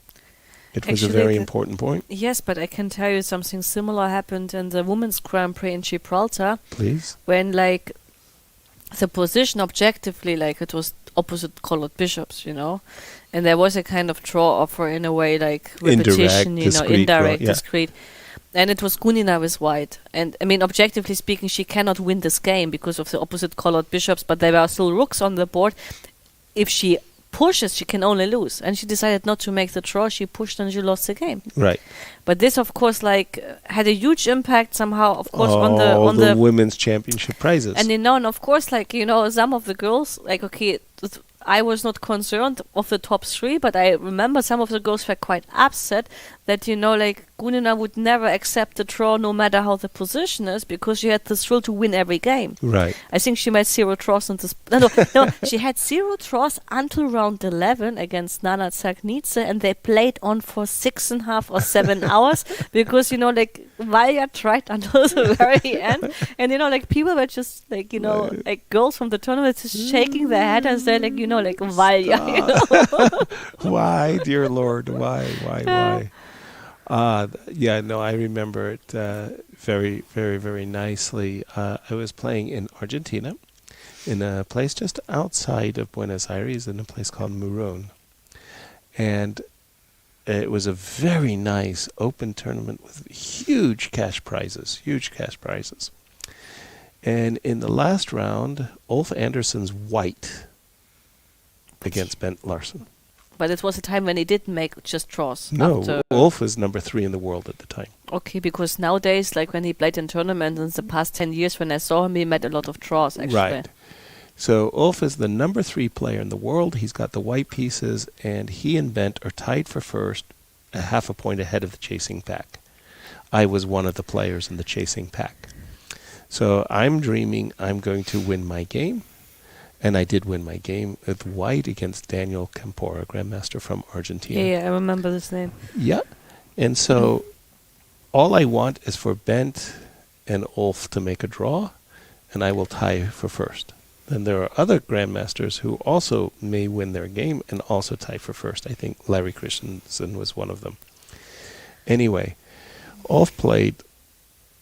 It was a very important point. Yes, but I can tell you something similar happened in the Women's Grand Prix in Gibraltar. Please. When, the position objectively, it was opposite colored bishops, and there was a kind of draw offer in a way, repetition, indirect, discrete. And it was Gunina with White. And, I mean, objectively speaking, she cannot win this game because of the opposite colored bishops, but there were still rooks on the board. If she pushes, she can only lose. And she decided not to make the draw. She pushed and she lost the game. Right. But this, of course, had a huge impact somehow, of course, on the women's championship prizes. And and of course, some of the girls, I was not concerned of the top three, but I remember some of the girls were quite upset that, Gunina would never accept the draw no matter how the position is because she had the thrill to win every game. Right. I think she made 0 draws in this. No, she had 0 draws until round 11 against Nana Tsagnice, and they played on for 6.5 or 7 hours because, Valja tried until the very end. And, people were just, girls from the tournament just shaking their head and saying, Valja, Why, dear Lord, why? I remember it very, very, very nicely. I was playing in Argentina, in a place just outside of Buenos Aires, in a place called Morón. And it was a very nice open tournament with huge cash prizes. And in the last round, Ulf Andersson's White against Bent Larsen. But it was a time when he didn't make just draws. No, Ulf was number 3 in the world at the time. Okay, because nowadays, when he played in tournaments in the past 10 years, when I saw him, he made a lot of draws, actually. Right. So Ulf is the number 3 player in the world. He's got the white pieces, and he and Bent are tied for first, a half a point ahead of the chasing pack. I was one of the players in the chasing pack. So I'm dreaming I'm going to win my game. And I did win my game with White against Daniel Campora, Grandmaster from Argentina. Yeah, I remember this name. Yeah. And so all I want is for Bent and Ulf to make a draw, and I will tie for first. Then there are other Grandmasters who also may win their game and also tie for first. I think Larry Christensen was one of them. Anyway, Ulf played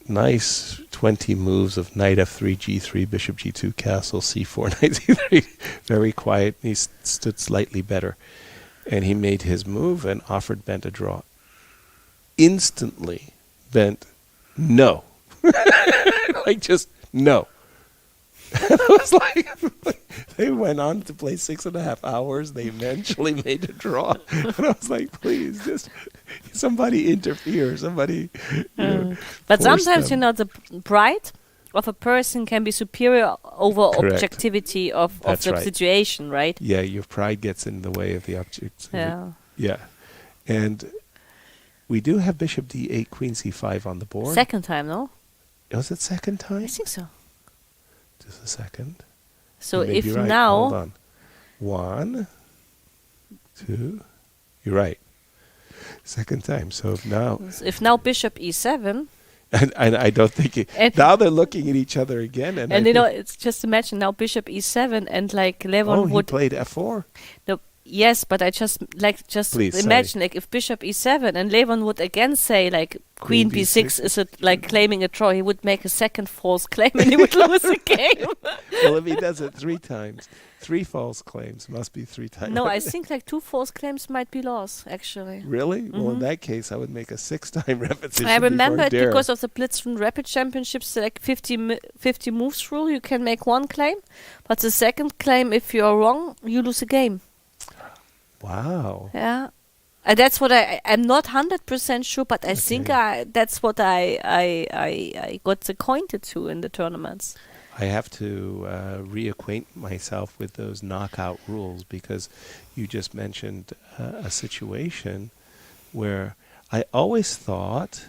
nice 20 moves of knight f3, g3, bishop g2, castle, c4, knight c3. Very quiet. He stood slightly better. And he made his move and offered Bent a draw. Instantly, Bent, no. Just no. And I was they went on to play 6.5 hours. They eventually made a draw. And I was like, please, just somebody interfere. Somebody. But sometimes, the pride of a person can be superior over Correct. objectivity of That's the right. situation, right? Yeah, your pride gets in the way of the object. Yeah. Yeah. And we do have bishop d8, queen c5 on the board. Second time, no? Was it second I time? think so. Just a second. So You may if be right. now... Hold on. 1, 2. You're right. Second time. So If now bishop e7... and I don't think And- now they're looking at each other again. And And you know, it's just imagine now bishop e7 and like Levon he would... played f4. No, yes, but I just Please, imagine like if bishop e7 and Levon would again say like queen Queen b6 b6 is it like claiming a draw, he would make a second false claim and he would lose the game. Well, if he does it 3 times, 3 false claims must be 3 times. No, I think like 2 false claims might be lost actually. Really? Well, in Mhm. that case, I would make a 6-time repetition. I remember before it dare. because of the Blitzrun Rapid Championships, like 50 moves rule, you can make 1 claim, but the second claim, if you're wrong, you lose a game. Wow. Yeah. That's what I'm not 100% sure, but I think that's what I got acquainted to in the tournaments. I have to reacquaint myself with those knockout rules because you just mentioned a situation where I always thought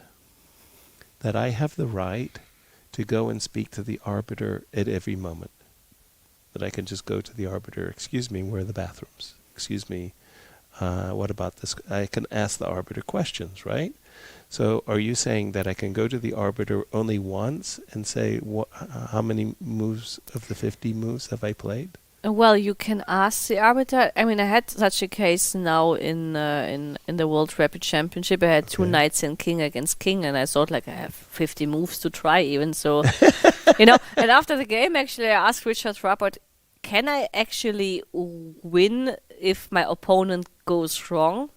that I have the right to go and speak to the arbiter at every moment. That I can just go to the arbiter, excuse me, where are the bathrooms? Excuse me, what about this? I can ask the arbiter questions, right? So are you saying that I can go to the arbiter only once and say, how many moves of the 50 moves have I played? Well, you can ask the arbiter. I mean, I had such a case now in the World Rapid Championship. I had 2 Okay. knights and king against king, and I thought like I have 50 moves to try even. So, you know. And after the game, actually, I asked Richard Rapport, can I actually win if my opponent goes wrong?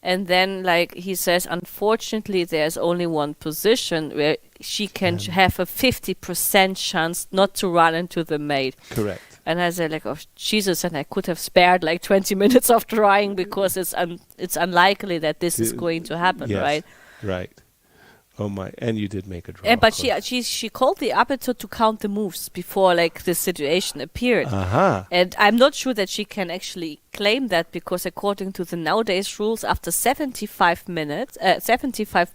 And then, like, he says, unfortunately, there's only one position where she can have a 50% chance not to run into the mate. Correct. And I said, like, oh, Jesus, and I could have spared, like, 20 minutes of trying because it's unlikely that this is going to happen, Yes, right? Right. Oh my! And you did make a draw. But of course. she called the arbiter to count the moves before, like, the situation appeared. Aha. And I'm not sure that she can actually claim that because according to the nowadays rules, after 75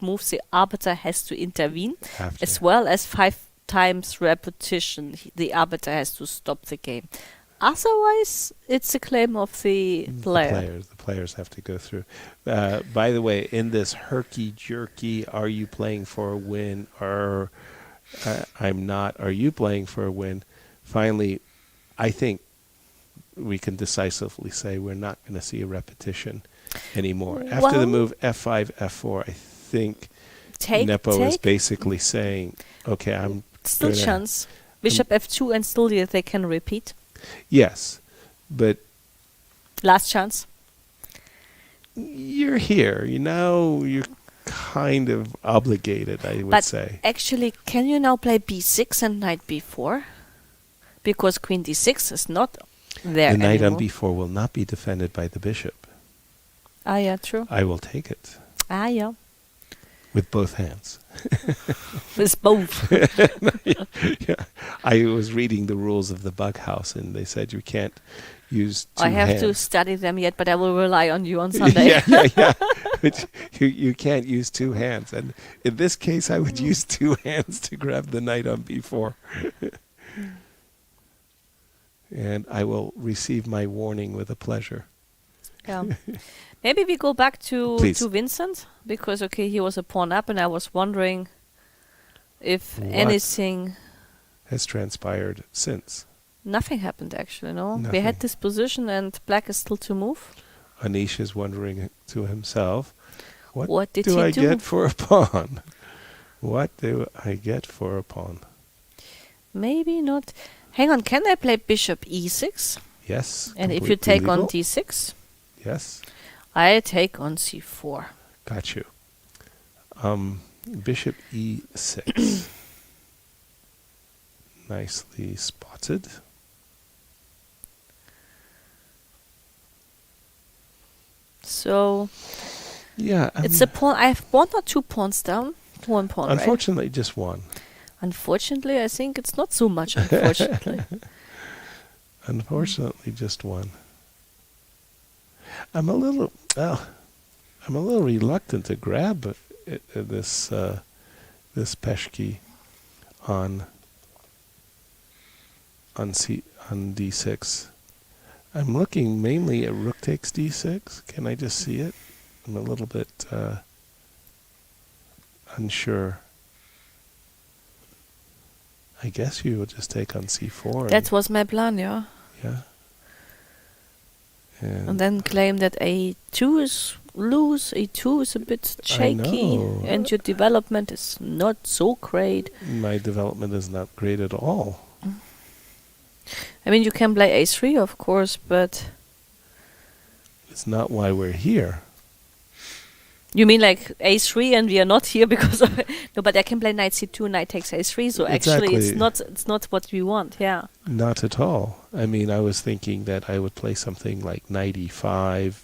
moves, the arbiter has to intervene, After. as well as 5 times repetition. The arbiter has to stop the game. Otherwise, it's a claim of the player. The players have to go through. By the way, in this herky-jerky, are you playing for a win or I'm not, are you playing for a win? Finally, I think we can decisively say we're not going to see a repetition anymore. After the move f5, f4, I think Nepo is basically saying, okay, I'm still gonna, chance. Bishop f2 and still they can repeat. Yes, but Last chance. you're here. You know, you're kind of obligated, I would say. Actually, can you now play b6 and knight b4? Because queen d6 is not there The knight on anymore. b4 will not be defended by the bishop. Ah, yeah, true. I will take it Ah, yeah. with both hands. With both. Yeah. I was reading the rules of the bug house, and they said you can't use 2 I have hands. to study them yet, but I will rely on you on Sunday. yeah. But you can't use 2 hands. And in this case, I would use 2 hands to grab the knight on b4. And I will receive my warning with a pleasure. Yeah. Maybe we go back to Please. Vincent, because, okay, he was a pawn up, and I was wondering if What? anything... Has transpired since. Nothing happened, actually, no? We Nothing. had this position, and black is still to move. Anish is wondering to himself, What did do he I do? get for a pawn? What do I get for a pawn? Maybe not. Hang on, can I play bishop e6? Yes. And if you completely take on legal. d6, Yes. I take on c4. Got you. Bishop e6. Nicely spotted. So Yeah. it's a pawn. I have 1 or 2 pawns down. 1 pawn, right? Unfortunately, just one. Unfortunately, I think it's not so much, unfortunately. Unfortunately, just one. I'm a little reluctant to grab this Peshki on d6. I'm looking mainly at rook takes d6. Can I just see it? I'm a little bit unsure. I guess you would just take on c4. That was my plan, yeah. Yeah. And then claim that a2 is loose, a2 is a bit shaky, and your development is not so great. My development is not great at all. I mean, you can play a3, of course, but... It's not why we're here. You mean like a3 and we are not here because of... No, but I can play knight c2, knight takes a3, so actually it's not what we want, yeah. Not at all. I mean, I was thinking that I would play something like knight e5,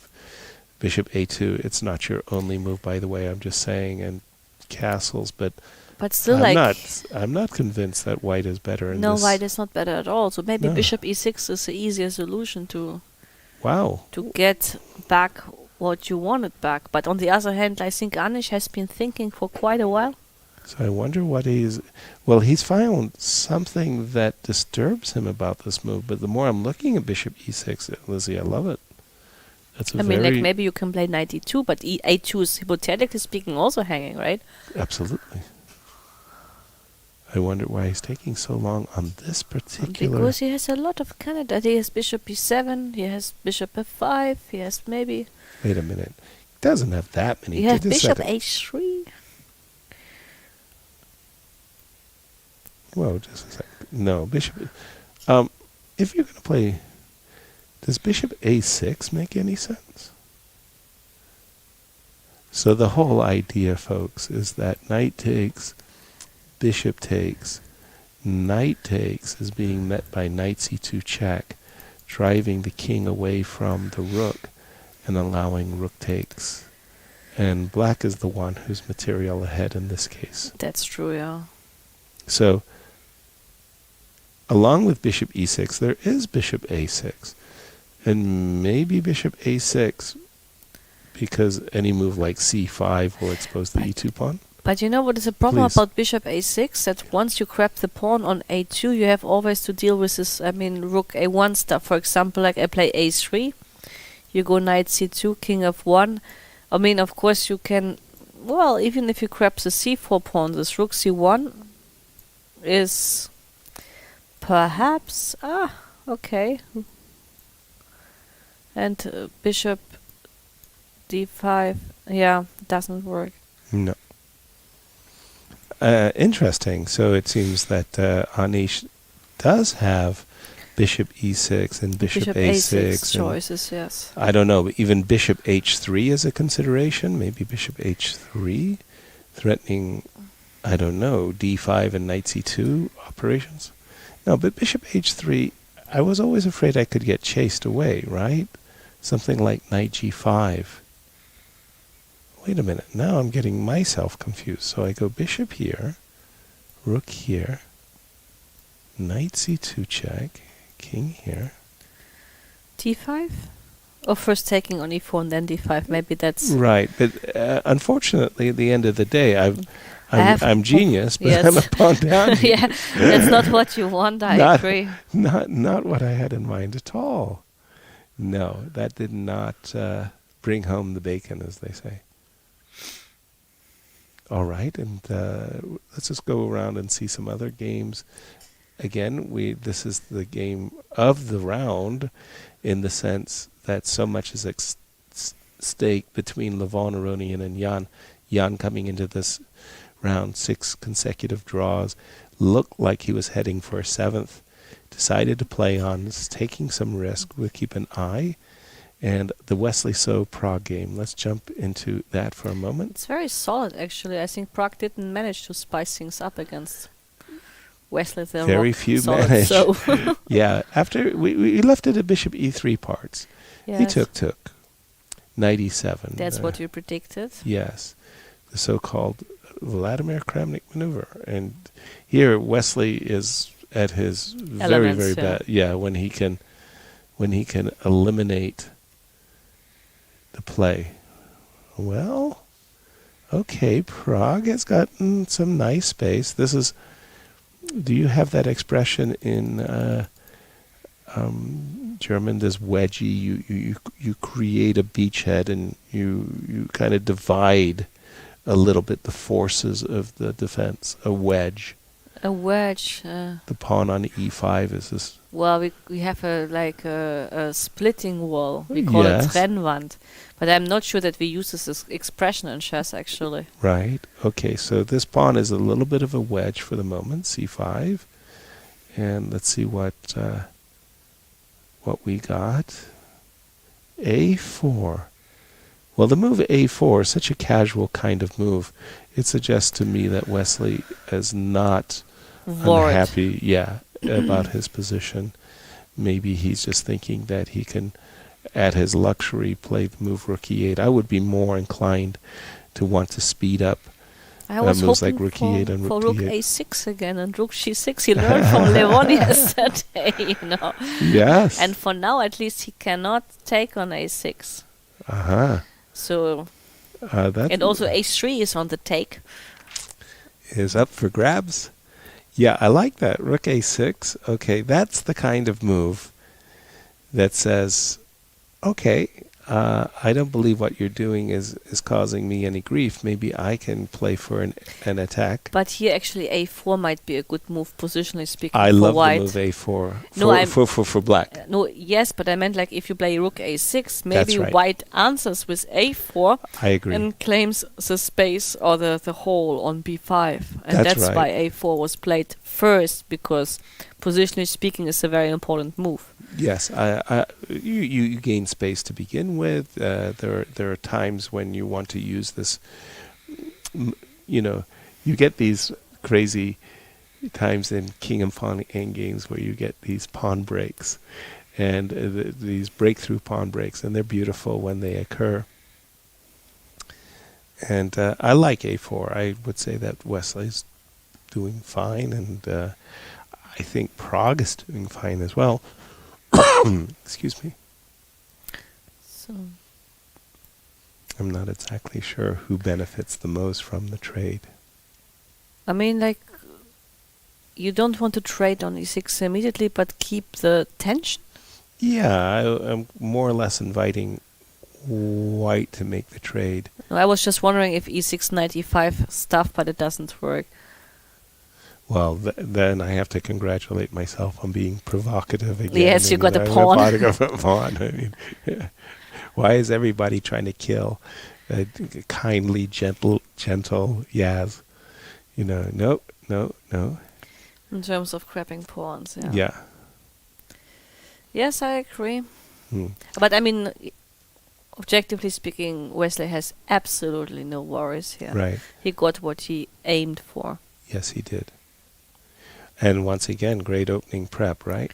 bishop a2. It's not your only move, by the way, I'm just saying, and castles, but still I'm not convinced that white is better in this. No, white is not better at all. So maybe bishop e6 is the easier solution to get back what you wanted back. But on the other hand, I think Anish has been thinking for quite a while. So I wonder what he's found something that disturbs him about this move, but the more I'm looking at bishop e6, Lizzie, I love it. That's like maybe you can play knight e2, but a2 is hypothetically speaking also hanging, right? Absolutely. I wonder why he's taking so long on this particular... Because he has a lot of candidates. He has bishop e7, he has bishop f5, he has maybe... Wait a minute. He doesn't have that many. He has bishop h3. Whoa, just a second. No, bishop... if you're going to play... Does bishop a6 make any sense? So the whole idea, folks, is that knight takes... Bishop takes, knight takes is being met by knight c2 check, driving the king away from the rook and allowing rook takes. And black is the one who's material ahead in this case. That's true, yeah. So, along with bishop e6, there is bishop a6. And maybe bishop a6, because any move like c5 will expose the e2 pawn. But you know what is the problem about bishop a6? That once you grab the pawn on a2, you have always to deal with this, rook a1 stuff. For example, like I play a3, you go knight c2, king f1. Of course you can, even if you grab the c4 pawn, this rook c1 is perhaps, okay. And bishop d5, doesn't work. No. Interesting. So it seems that Anish does have bishop e6 and bishop a6 choices, yes. I don't know, but even bishop h3 is a consideration. Maybe bishop h3 threatening, I don't know, d5 and knight c2 operations. No, but bishop h3, I was always afraid I could get chased away, right? Something like knight g5. Wait a minute, now I'm getting myself confused. So I go bishop here, rook here, knight c2 check, king here. d5? Or first taking on e4 and then d5, maybe that's... Right, but unfortunately at the end of the day, I'm genius, but yes. I'm a pawn down. Yeah, that's not what you want, I agree. Not what I had in mind at all. No, that did not bring home the bacon, as they say. All right, and let's just go around and see some other games. Again, this is the game of the round in the sense that so much is at stake between Levon, Aronian, and Jan. Jan coming into this round, 6 consecutive draws, looked like he was heading for a 7th, decided to play on, taking some risk. We'll keep an eye. And the Wesley So Pragg game. Let's jump into that for a moment. It's very solid, actually. I think Pragg didn't manage to spice things up against Wesley. Very few managed. So. Yeah, after we left it at bishop e3 parts. Yes. He took. Knight e7. That's what you predicted. Yes. the so-called Vladimir Kramnik maneuver. And here Wesley is at his very, Elements, very yeah. bad. Yeah, when he can eliminate the play. Well, okay, Pragg has gotten some nice space. This is. Do you have that expression in German? This wedgie. You create a beachhead and you kind of divide a little bit the forces of the defense. A wedge. A wedge. The pawn on e5 is this. Well, we have a splitting wall. We call Yes. it Trennwand. But I'm not sure that we use this expression in chess, actually. Right. Okay, so this pawn is a little bit of a wedge for the moment, c5. And let's see what we got. a4. Well, the move a4 is such a casual kind of move. It suggests to me that Wesley is not Worried. unhappy, about his position. Maybe he's just thinking that he can, at his luxury, play the move rook e8. I would be more inclined to want to speed up I was moves hoping like rook for, e8 and for rook rook e8. a6 again and rook c6. He learned from Levon yesterday, Yes. And for now, at least, he cannot take on a6. Uh-huh. So, That and also a3 is on the take. is up for grabs. Yeah, I like that. Rook a6. Okay, that's the kind of move that says, okay, I don't believe what you're doing is causing me any grief. Maybe I can play for an attack. But here, actually, a4 might be a good move, positionally speaking, I for love white. the move a4 No, I'm- for black. No, yes, but I meant like if you play rook a6, maybe That's right. white answers with a4 I agree. and claims the space or the hole on b5. And That's that's right. why a4 was played first, because positionally speaking, it's a very important move. Yes, you gain space to begin with. There are times when you want to use this. You get these crazy times in king and pawn endgames where you get these pawn breaks, and these breakthrough pawn breaks, and they're beautiful when they occur. And I like a4. I would say that Wesley's doing fine, and I think Pragg is doing fine as well. Excuse me. So I'm not exactly sure who benefits the most from the trade. I mean, like, you don't want to trade on e6 immediately, but keep the tension. Yeah, I'm more or less inviting white to make the trade. No, I was just wondering if e6 knight e5 stuff, but it doesn't work. Well, then I have to congratulate myself on being provocative again. Yes, you got a I'm pawn. about to go for a pawn. I mean, why is everybody trying to kill a kindly, gentle Yaz? No. In terms of crapping pawns, yeah. Yeah. Yes, I agree. Hmm. But I mean, objectively speaking, Wesley has absolutely no worries here. Right. He got what he aimed for. Yes, he did. And once again, great opening prep, right?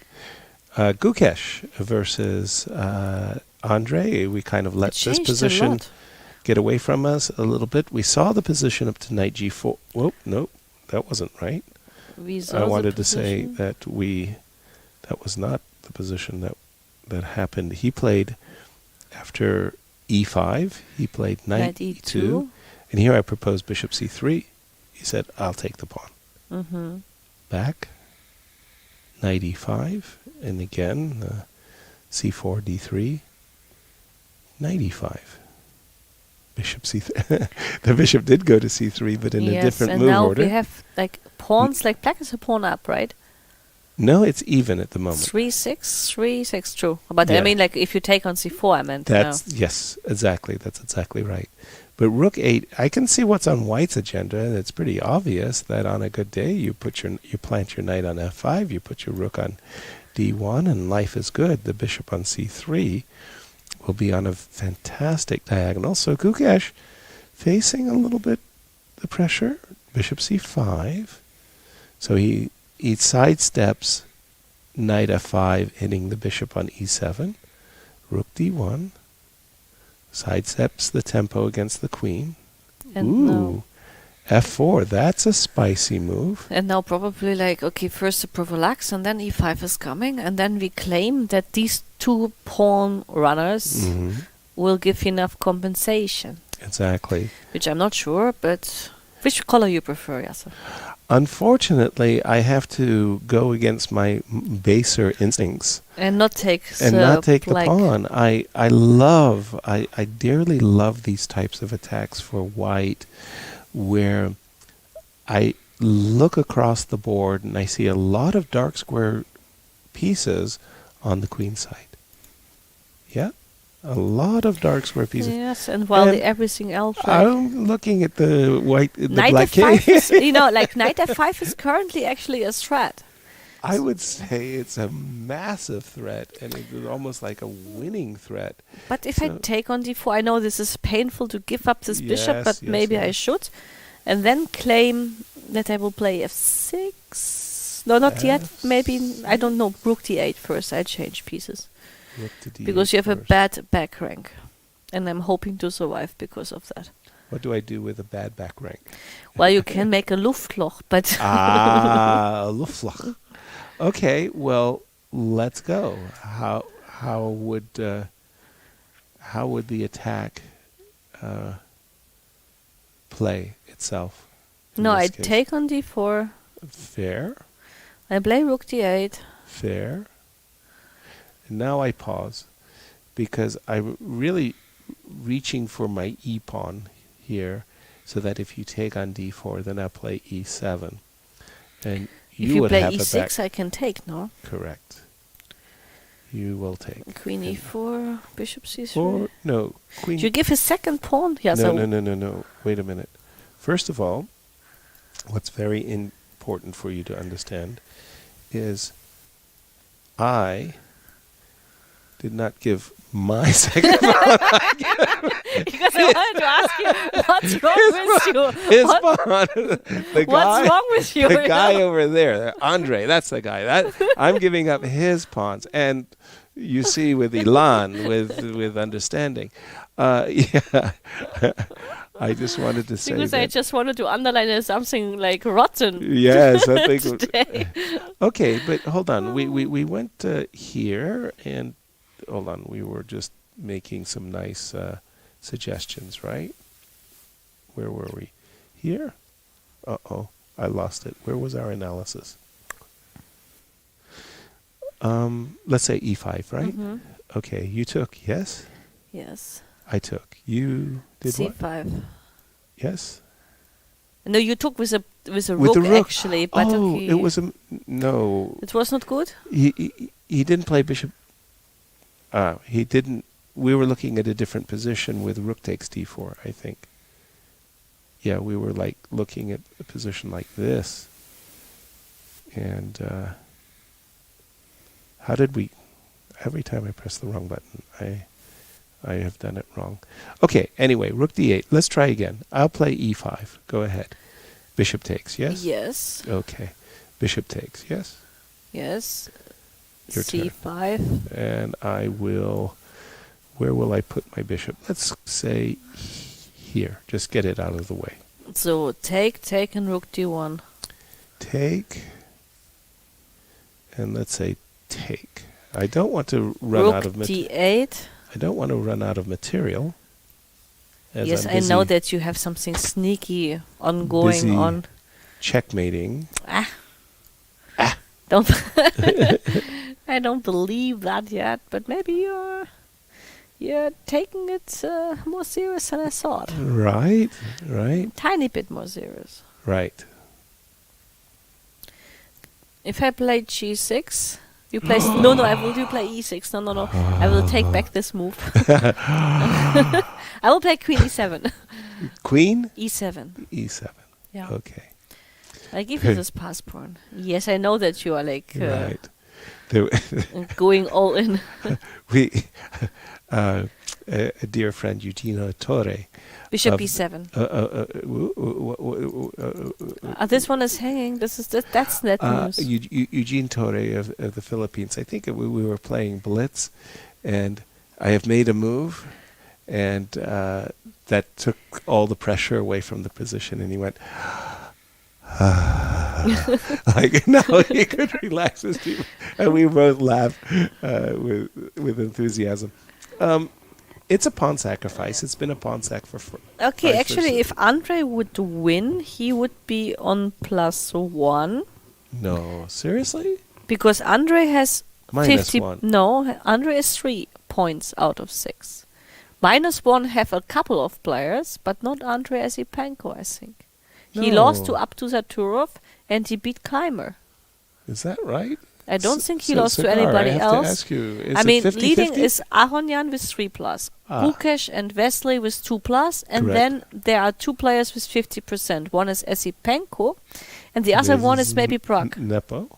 Gukesh versus Andrey. We kind of let It this changed a position lot. get away from us a little bit. We saw the position up to knight g4. Whoa, nope, that wasn't right. We saw I the wanted to say position. that was not the position that happened. He played after e5. He played knight e2. And here I proposed bishop c3. He said, I'll take the pawn. Mm-hmm. Back, knight e5, and again, c4, d3, knight e5, bishop c3. The bishop did go to c3, but in a different and move now order. we have like pawns, like black is a pawn up, right? No, it's even at the moment. 3-6, true. But Yeah. I mean, like if you take on c4, I meant. Yes, exactly. That's exactly right. But rook 8, I can see what's on white's agenda, and it's pretty obvious that on a good day you plant your knight on f5, you put your rook on d1, and life is good. The bishop on c3 will be on a fantastic diagonal. So Gukesh facing a little bit the pressure. Bishop c5. So he sidesteps knight f5, hitting the bishop on e7. Rook d1. Sidesteps the tempo against the queen. And now, Ooh, f4. That's a spicy move. and now probably like, okay, first the prophylax and then e5 is coming, and then we claim that these two pawn runners Mhm. will give enough compensation, Exactly. which I'm not sure, but which color you prefer, Yasser? Unfortunately, I have to go against my baser instincts And not take and the not take black. the pawn. I dearly love these types of attacks for white, where I look across the board and I see a lot of dark square pieces on the queen side. Yeah, a lot of dark square pieces. Yes, and while And everything else, like I'm looking at the white, the knight black f5 king. is, like knight f5 is currently actually a threat. I would say it's a massive threat, and it's almost like a winning threat. But if I So- take on d4, I know this is painful to give up this bishop, Yes, but yes, maybe I yes. should. And then claim that I will play f6. No, not yet. Maybe, I don't know, rook d8 first. I change pieces. Rook to d8 Because you have a first. bad back rank. And I'm hoping to survive because of that. What do I do with a bad back rank? Well, you can make a Luftloch, but Luftloch. Okay, well, let's go. How would the attack play itself? in no, this I case? take on d4. Fair, I play rook d8. fair. And now I pause because I'm really reaching for my e pawn here, so that if you take on d4, then I play e7, and If you would play have a e6, back. I can take, no? Correct. You will take. Queen e4, bishop c3. Or no, queen. You give a second pawn? Yeah, no, so no. Wait a minute. First of all, what's very important for you to understand is I did not give my second pawn. because I wanted to ask you, what's wrong with you? His What- pawn. The What's guy, wrong with you? the guy over there, Andrey, that's the guy. I'm giving up his pawns. And you see with Elan, with understanding. Yeah. I just wanted to say Because I that. just wanted to underline there's something like rotten. Yes, I think. today. Okay, but hold on. We went here, and hold on. We were just making some nice suggestions, right? Where were we? Here? Uh-oh, I lost it. Where was our analysis? Let's say e5, right? Mhm. Okay, you took, yes? Yes. I took. You did what? c5. Yes? No, you took with a With rook, the rook. actually, but Oh, okay. it was a... No. It was not good? He didn't play bishop. He didn't. We were looking at a different position with rook takes d4, I think. Yeah, we were like looking at a position like this. And how did we... Every time I press the wrong button, I have done it wrong. Okay, anyway, rook d8. Let's try again. I'll play e5. Go ahead. Bishop takes, yes? Yes. Okay. Bishop takes, yes? Yes. Your turn. c5. And I will... Where will I put my bishop? Let's say here. Just get it out of the way. So take, and rook d1. Take. And let's say take. I don't want to run rook out of d8. I don't want to run out of material. as Yes, I'm I know busy that you have something sneaky ongoing busy on. checkmating. Don't. I don't believe that yet, but maybe you're taking it more serious than I thought. Right. Tiny bit more serious. Right. If I play g6, you play no. I will do play e6. No. I will take back this move. I will play queen e7. Queen e7. e7. Yeah. Okay. I give you this pass pawn. Yes, I know that you are like Right. There, going all in. we, a dear friend Eugenia Torre. Bishop of- e7. This one is hanging. That's net news. Eugene Torre of the Philippines. I think we were playing Blitz, and I have made a move, and that took all the pressure away from the position, and he went. Like now he could relax his team, and we both laughed with enthusiasm. It's a pawn sacrifice. It's been a pawn sac for. Okay, actually, if Andrey would win, he would be on +1. No, seriously? Because Andrey has -1. No, Andrey is 3 points out of 6. -1 have a couple of players, but not Andrey Esipenko, I think. He lost to Adbusattorov and he beat Keymer. Is that right? I don't think he lost to anybody I have else. To ask you, is I it mean, 50-50? leading is Aronian with 3+, Gukesh and Wesley with 2+, and Correct. then there are 2 players with 50%. One is Esipenko, and the other one is maybe Pragg. Nepo?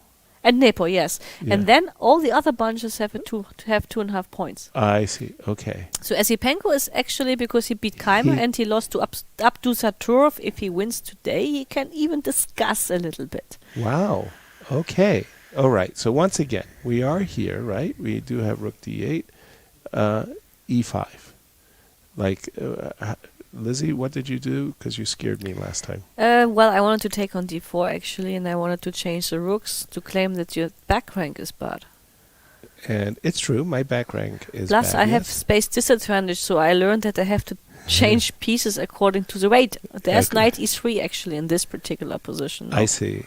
And Nepo, yes. Yeah. And then all the other bunches have to have 2.5 points. I see. Okay. So Esipenko is actually, because he beat Keymer and he lost to Adbusattorov, if he wins today, he can even discuss a little bit. Wow. Okay. All right. So once again, we are here, right? We do have rook d8, e5. Like, Lizzie, what did you do? Because you scared me last time. Well, I wanted to take on d4 actually, and I wanted to change the rooks to claim that your back rank is bad. And it's true, my back rank is Plus, bad, I have yes. space disadvantage, so I learned that I have to change pieces according to the weight. There's Okay. knight e3 actually in this particular position. I see.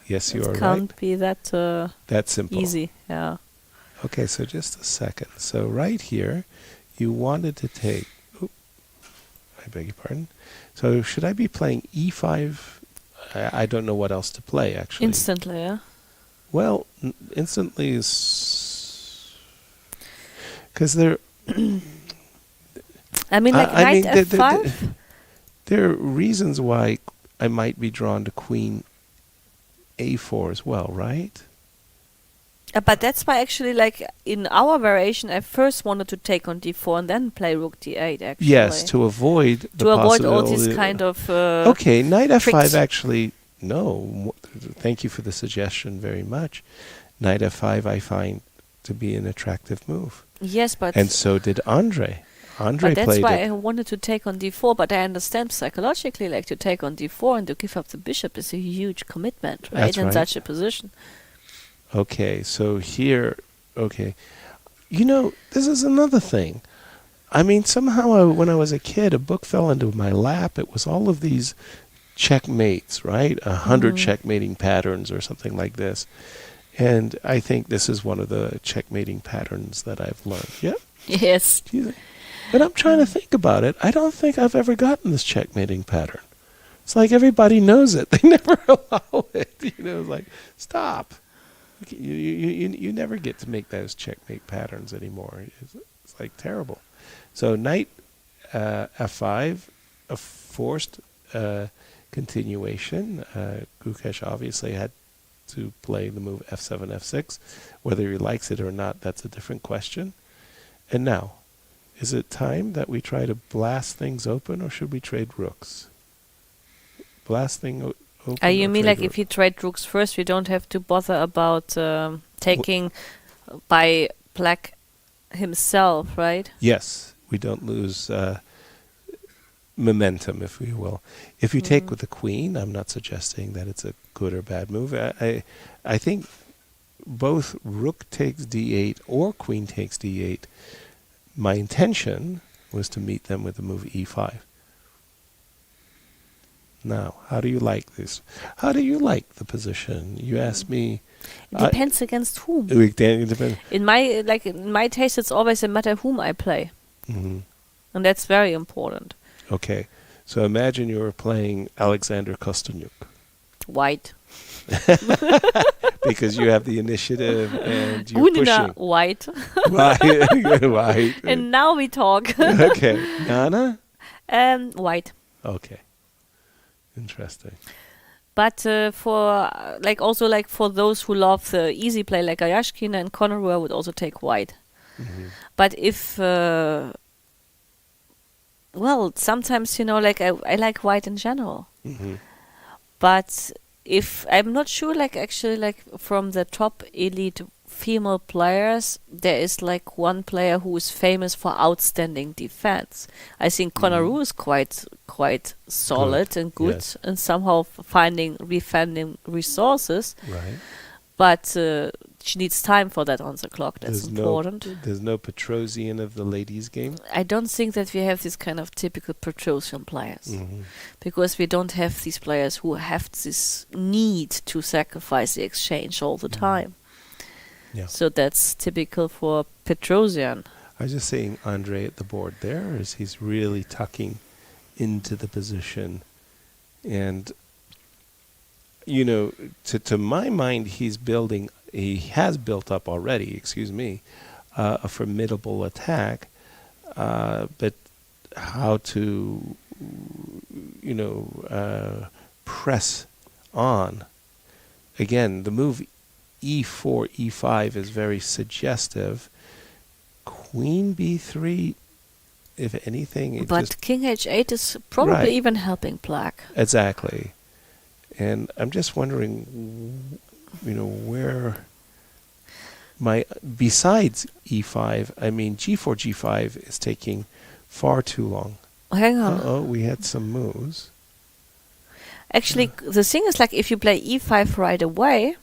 Yes, you It are can't right. be that That's simple. easy. Yeah. Okay, so just a second. So right here, you wanted to take... I beg your pardon. So should I be playing e5? I don't know what else to play, actually. Instantly, yeah. Well, instantly is... Because there... I mean, like knight f5? There are reasons why I might be drawn to queen a4 as well, right? But that's why actually, like, in our variation, I first wanted to take on d4 and then play rook d8, actually. Yes, to avoid the to avoid all possibility... these kind of okay, knight f5 tricks. actually... No, thank you for the suggestion very much. Knight f5 I find to be an attractive move. Yes, but... And so did Andrey. Andrey But that's played why it. I wanted to take on d4, but I understand psychologically, like, to take on d4 and to give up the bishop is a huge commitment, right? That's In right. such a position. Okay, so here... Okay. You know, this is another thing. I mean, somehow when I was a kid, a book fell into my lap. It was all of these checkmates, right? 100 checkmating patterns or something like this. And I think this is one of the checkmating patterns that I've learned. Yeah? Yes. But I'm trying to think about it. I don't think I've ever gotten this checkmating pattern. It's like everybody knows it. They never allow it. You know, it's like, stop. You never get to make those checkmate patterns anymore. It's like terrible. So knight f5, a forced continuation. Gukesh obviously had to play the move f7, f6. Whether he likes it or not, that's a different question. And now, is it time that we try to blast things open, or should we trade rooks? Blasting open. You or mean trade like rook? if you trade rooks first, we don't have to bother about taking by Pragg himself, right? Yes, we don't lose momentum, if we will. If you take with the queen, I'm not suggesting that it's a good or bad move. I think both rook takes d8 or queen takes d8. My intention was to meet them with the move e5. Now, how do you like this? How do you like the position? You asked me. It depends against whom. It depends. In my taste, it's always a matter whom I play, Mhm. and that's very important. Okay, so imagine you were playing Alexander Kosteniuk White. because you have the initiative and you're Gunina, pushing. white. White. And now we talk. Okay, Nana. White. Okay, interesting. But for also for those who love the easy play like Ayashkin and Conroe, I would also take white. Mm-hmm. But if sometimes I like white in general. Mm-hmm. But if I'm not sure, from the top elite female players, there is like one player who is famous for outstanding defense. I think Conaroo is quite solid and good, yes. and somehow refinding resources. Right. But she needs time for that on the clock. That's important. There's no Petrosian of the ladies' game. I don't think that we have this kind of typical Petrosian players. Because we don't have these players who have this need to sacrifice the exchange all the time. Yeah. So that's typical for Petrosian. I was just saying Andrey at the board there, as he's really tucking into the position. And, you know, to my mind, he has built up already, a formidable attack. But how to, press on. Again, the move e4, e5 is very suggestive. Queen b3, if anything... But king h8 is probably Right. even helping Pragg. Exactly. And I'm just wondering, where... Besides e5, I mean, g4, g5 is taking far too long. Hang on. Uh-oh, we had some moves. Actually, the thing is, like, if you play e5 right away,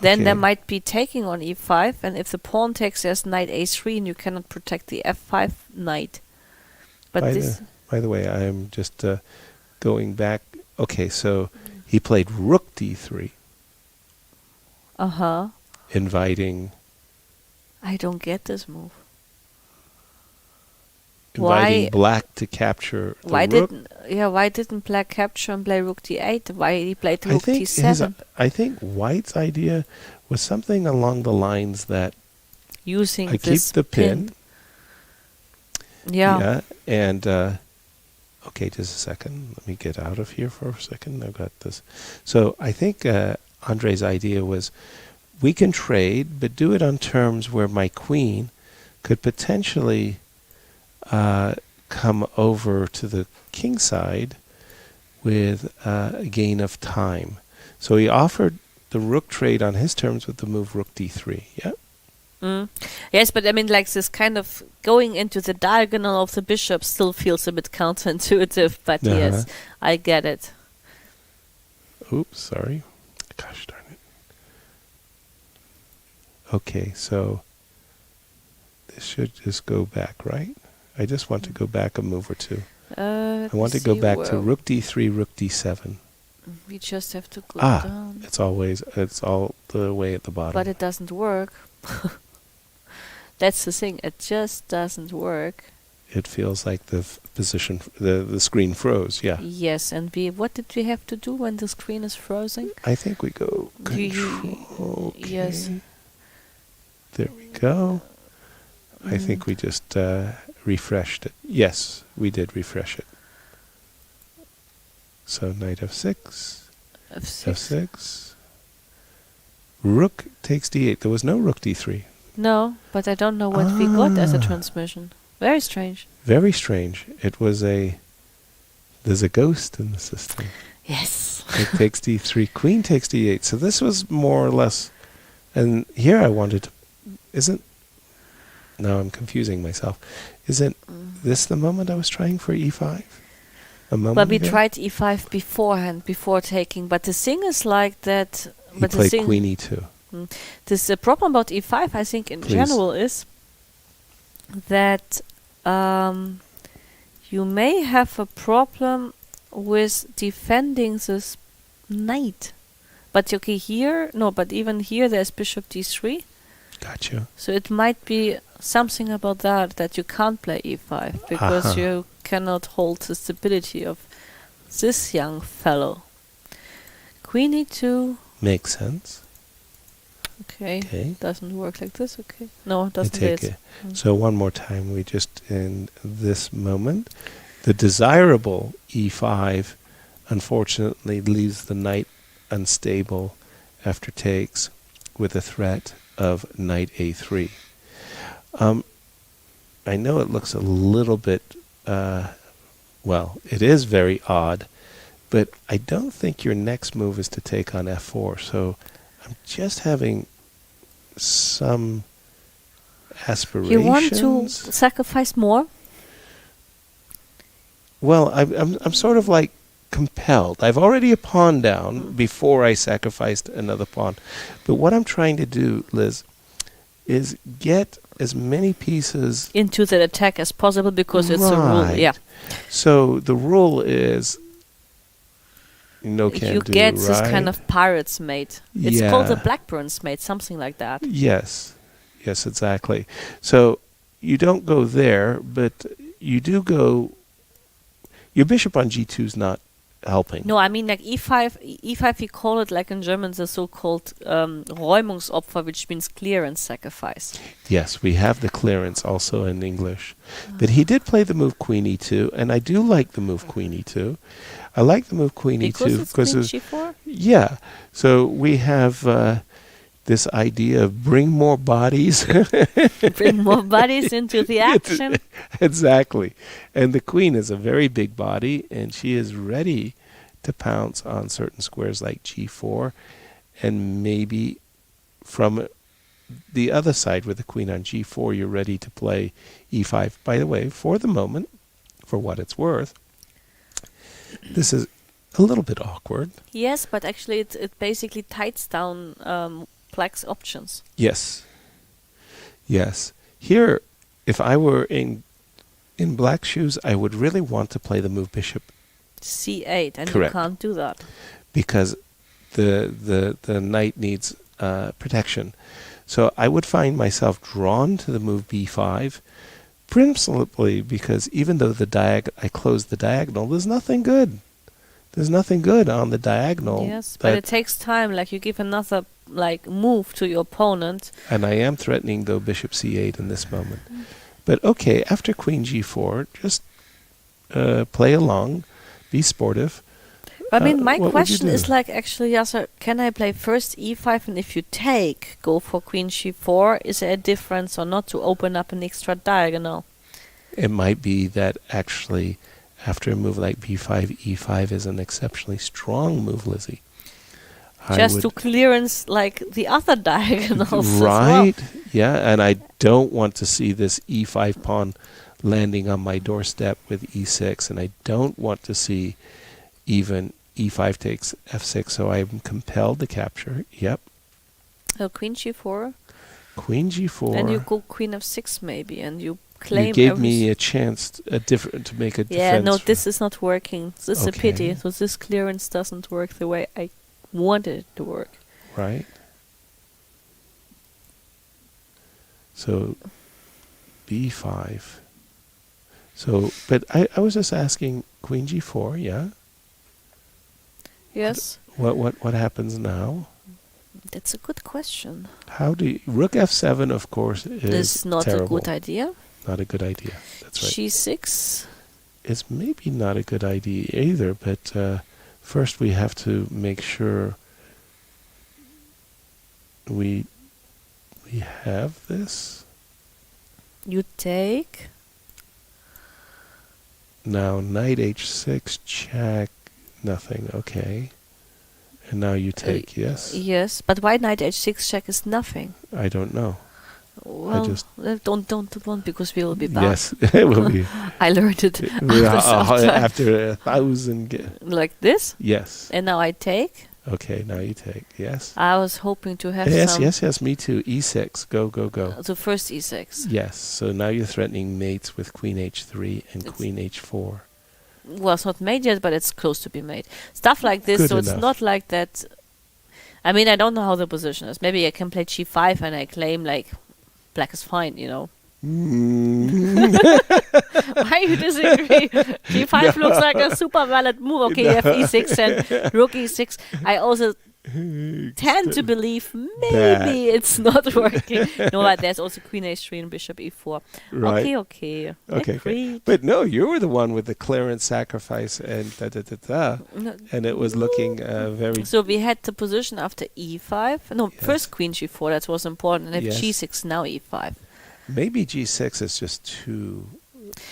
then there Okay. might be taking on e5, and if the pawn takes, there's knight a3, and you cannot protect the f5 knight. But By the way, I'm just going back. Okay, so he played rook d3, Uh-huh. inviting I don't get this move. Why- black to capture the Why rook. didn't Black capture and play rook d8? Why he played I rook think d7? I think White's idea was something along the lines that Using I keep this the pin. Yeah. And okay, just a second. Let me get out of here for a second. I've got this. So I think Andrey's idea was we can trade, but do it on terms where my queen could potentially come over to the king side with a gain of time. So he offered the rook trade on his terms with the move rook d3. Yeah. Yes, but I mean, like, this kind of going into the diagonal of the bishop still feels a bit counterintuitive, but yes, I get it. Oops, sorry. Gosh darn it. Okay, so this should just go back, right? I just want to go back a move or two. I want to go back to rook d3, rook d7. We just have to go down. It's all the way at the bottom. But it doesn't work. That's the thing. It just doesn't work. It feels like the position, the screen froze. Yeah. Yes, and what did we have to do when the screen is frozen? I think we go control. Okay. Yes. There we go. I think we just refreshed it. Yes, we did refresh it. So knight f6. F6. Rook takes d8. There was no rook d3. No, but I don't know what we got as a transmission. Very strange. Very strange. It was there's a ghost in the system. Yes. Rook takes d3, queen takes d8. So this was more or less, and here I wanted to, now I'm confusing myself. Isn't this the moment I was trying for e5? But we tried e5 beforehand, before taking. But the thing is like that. He played queen e2. This problem about e5, I think, in general, is that you may have a problem with defending this knight. But okay, but even here there's bishop d3. Gotcha. So it might be something about that you can't play e5 because you cannot hold the stability of this young fellow. Queen e2. Makes sense. Okay. Doesn't work like this. Okay. No, it doesn't. It. So one more time, we just in this moment, the desirable e5, unfortunately, leaves the knight unstable after takes, with a threat of knight a3. I know it looks a little bit, it is very odd, but I don't think your next move is to take on f4. So I'm just having some aspirations. You want to sacrifice more? Well, I'm sort of like compelled. I've already a pawn down before I sacrificed another pawn. But what I'm trying to do, Liz, is get as many pieces Into the attack as possible because it's a rule. Right. Yeah. So the rule is no can You do, get this right? kind of pirate's mate. It's called the Yeah. Blackburn's mate, something like that. Yes, yes, exactly. So you don't go there, but you do go. Your bishop on g2 is not helping. No, I mean like e5 we call it like in German the so-called Räumungsopfer, which means clearance sacrifice. Yes, we have the clearance also in English. But he did play the move queen e2, and I do like the move queen e2. I like the move queen Because e2 it's queen it's- g4? yeah. So we have this idea of bring more bodies. Bring more bodies into the action. Exactly. And the queen is a very big body, and she is ready to pounce on certain squares like g4, and maybe from the other side with the queen on g4, you're ready to play e5. By the way, for the moment, for what it's worth, this is a little bit awkward. Yes, but actually it basically tightens down Plagg's options. Yes. Yes. Here, if I were in black shoes, I would really want to play the move bishop c8, and Correct. you can't do that. because the knight needs protection. So I would find myself drawn to the move b5, principally because even though I close the diagonal, there's nothing good. There's nothing good on the diagonal. Yes, but it takes time. Like you give another move to your opponent. And I am threatening, though, bishop c8 in this moment. But okay, after queen g4, just play along, be sportive. I mean, my what would you question do? is actually, Yasser, can I play first e5, and if you take, go for queen g4? Is there a difference or not to open up an extra diagonal? It might be that actually, after a move like b5, e5 is an exceptionally strong move, Lizzie. Just to clearance the other diagonals right? as well. Yeah, and I don't want to see this e5 pawn landing on my doorstep with e6, and I don't want to see even e5 takes f6, so I'm compelled to capture. Yep. So queen g4, Queen g4. then you go queen f6 maybe, and you claim You gave every me a chance to make a Yeah, defense. no, this is not working. This is a pity. Okay. So this clearance doesn't work the way I wanted it to work. Right. So b5. So, but I was just asking queen g4, yeah? Yes, What happens now? that's a good question. How do you, rook f7, of course, is It's not terrible. a good idea. Not a good idea. That's right. G6. It's maybe not a good idea either, but first we have to make sure we have this. You take. Now knight h6, check, nothing, okay. And now you take, yes? Yes, but why knight h6 check is nothing? I don't know. Well, just- don't because we will be back. Yes, it will be. I learned it after, after after 1,000. like this, Yes. and now I take. Okay, now you take, yes. I was hoping to have Yes, some. yes, me too. e6, go. So first e6. Yes, so now you're threatening mates with queen h3 and It's- queen h4. Well, it's not made yet, but it's close to be made. Stuff like this, Good so enough. it's not like that. I mean, I don't know how the position is. Maybe I can play g5 and I claim black is fine, you know. Why you disagree? g5 looks like a super valid move. Okay, you have e6 and rook e6. I also tend to believe maybe it's not working. No, but there's also queen h3 and bishop e4. Right. Okay. Okay. Agreed. But no, you were the one with the clearance sacrifice and da-da-da-da. No, And it was looking very... So we had the position after e5. No, Yes. first queen g4. That was important. And if Yes. g6, now e5. Maybe g6 is just too...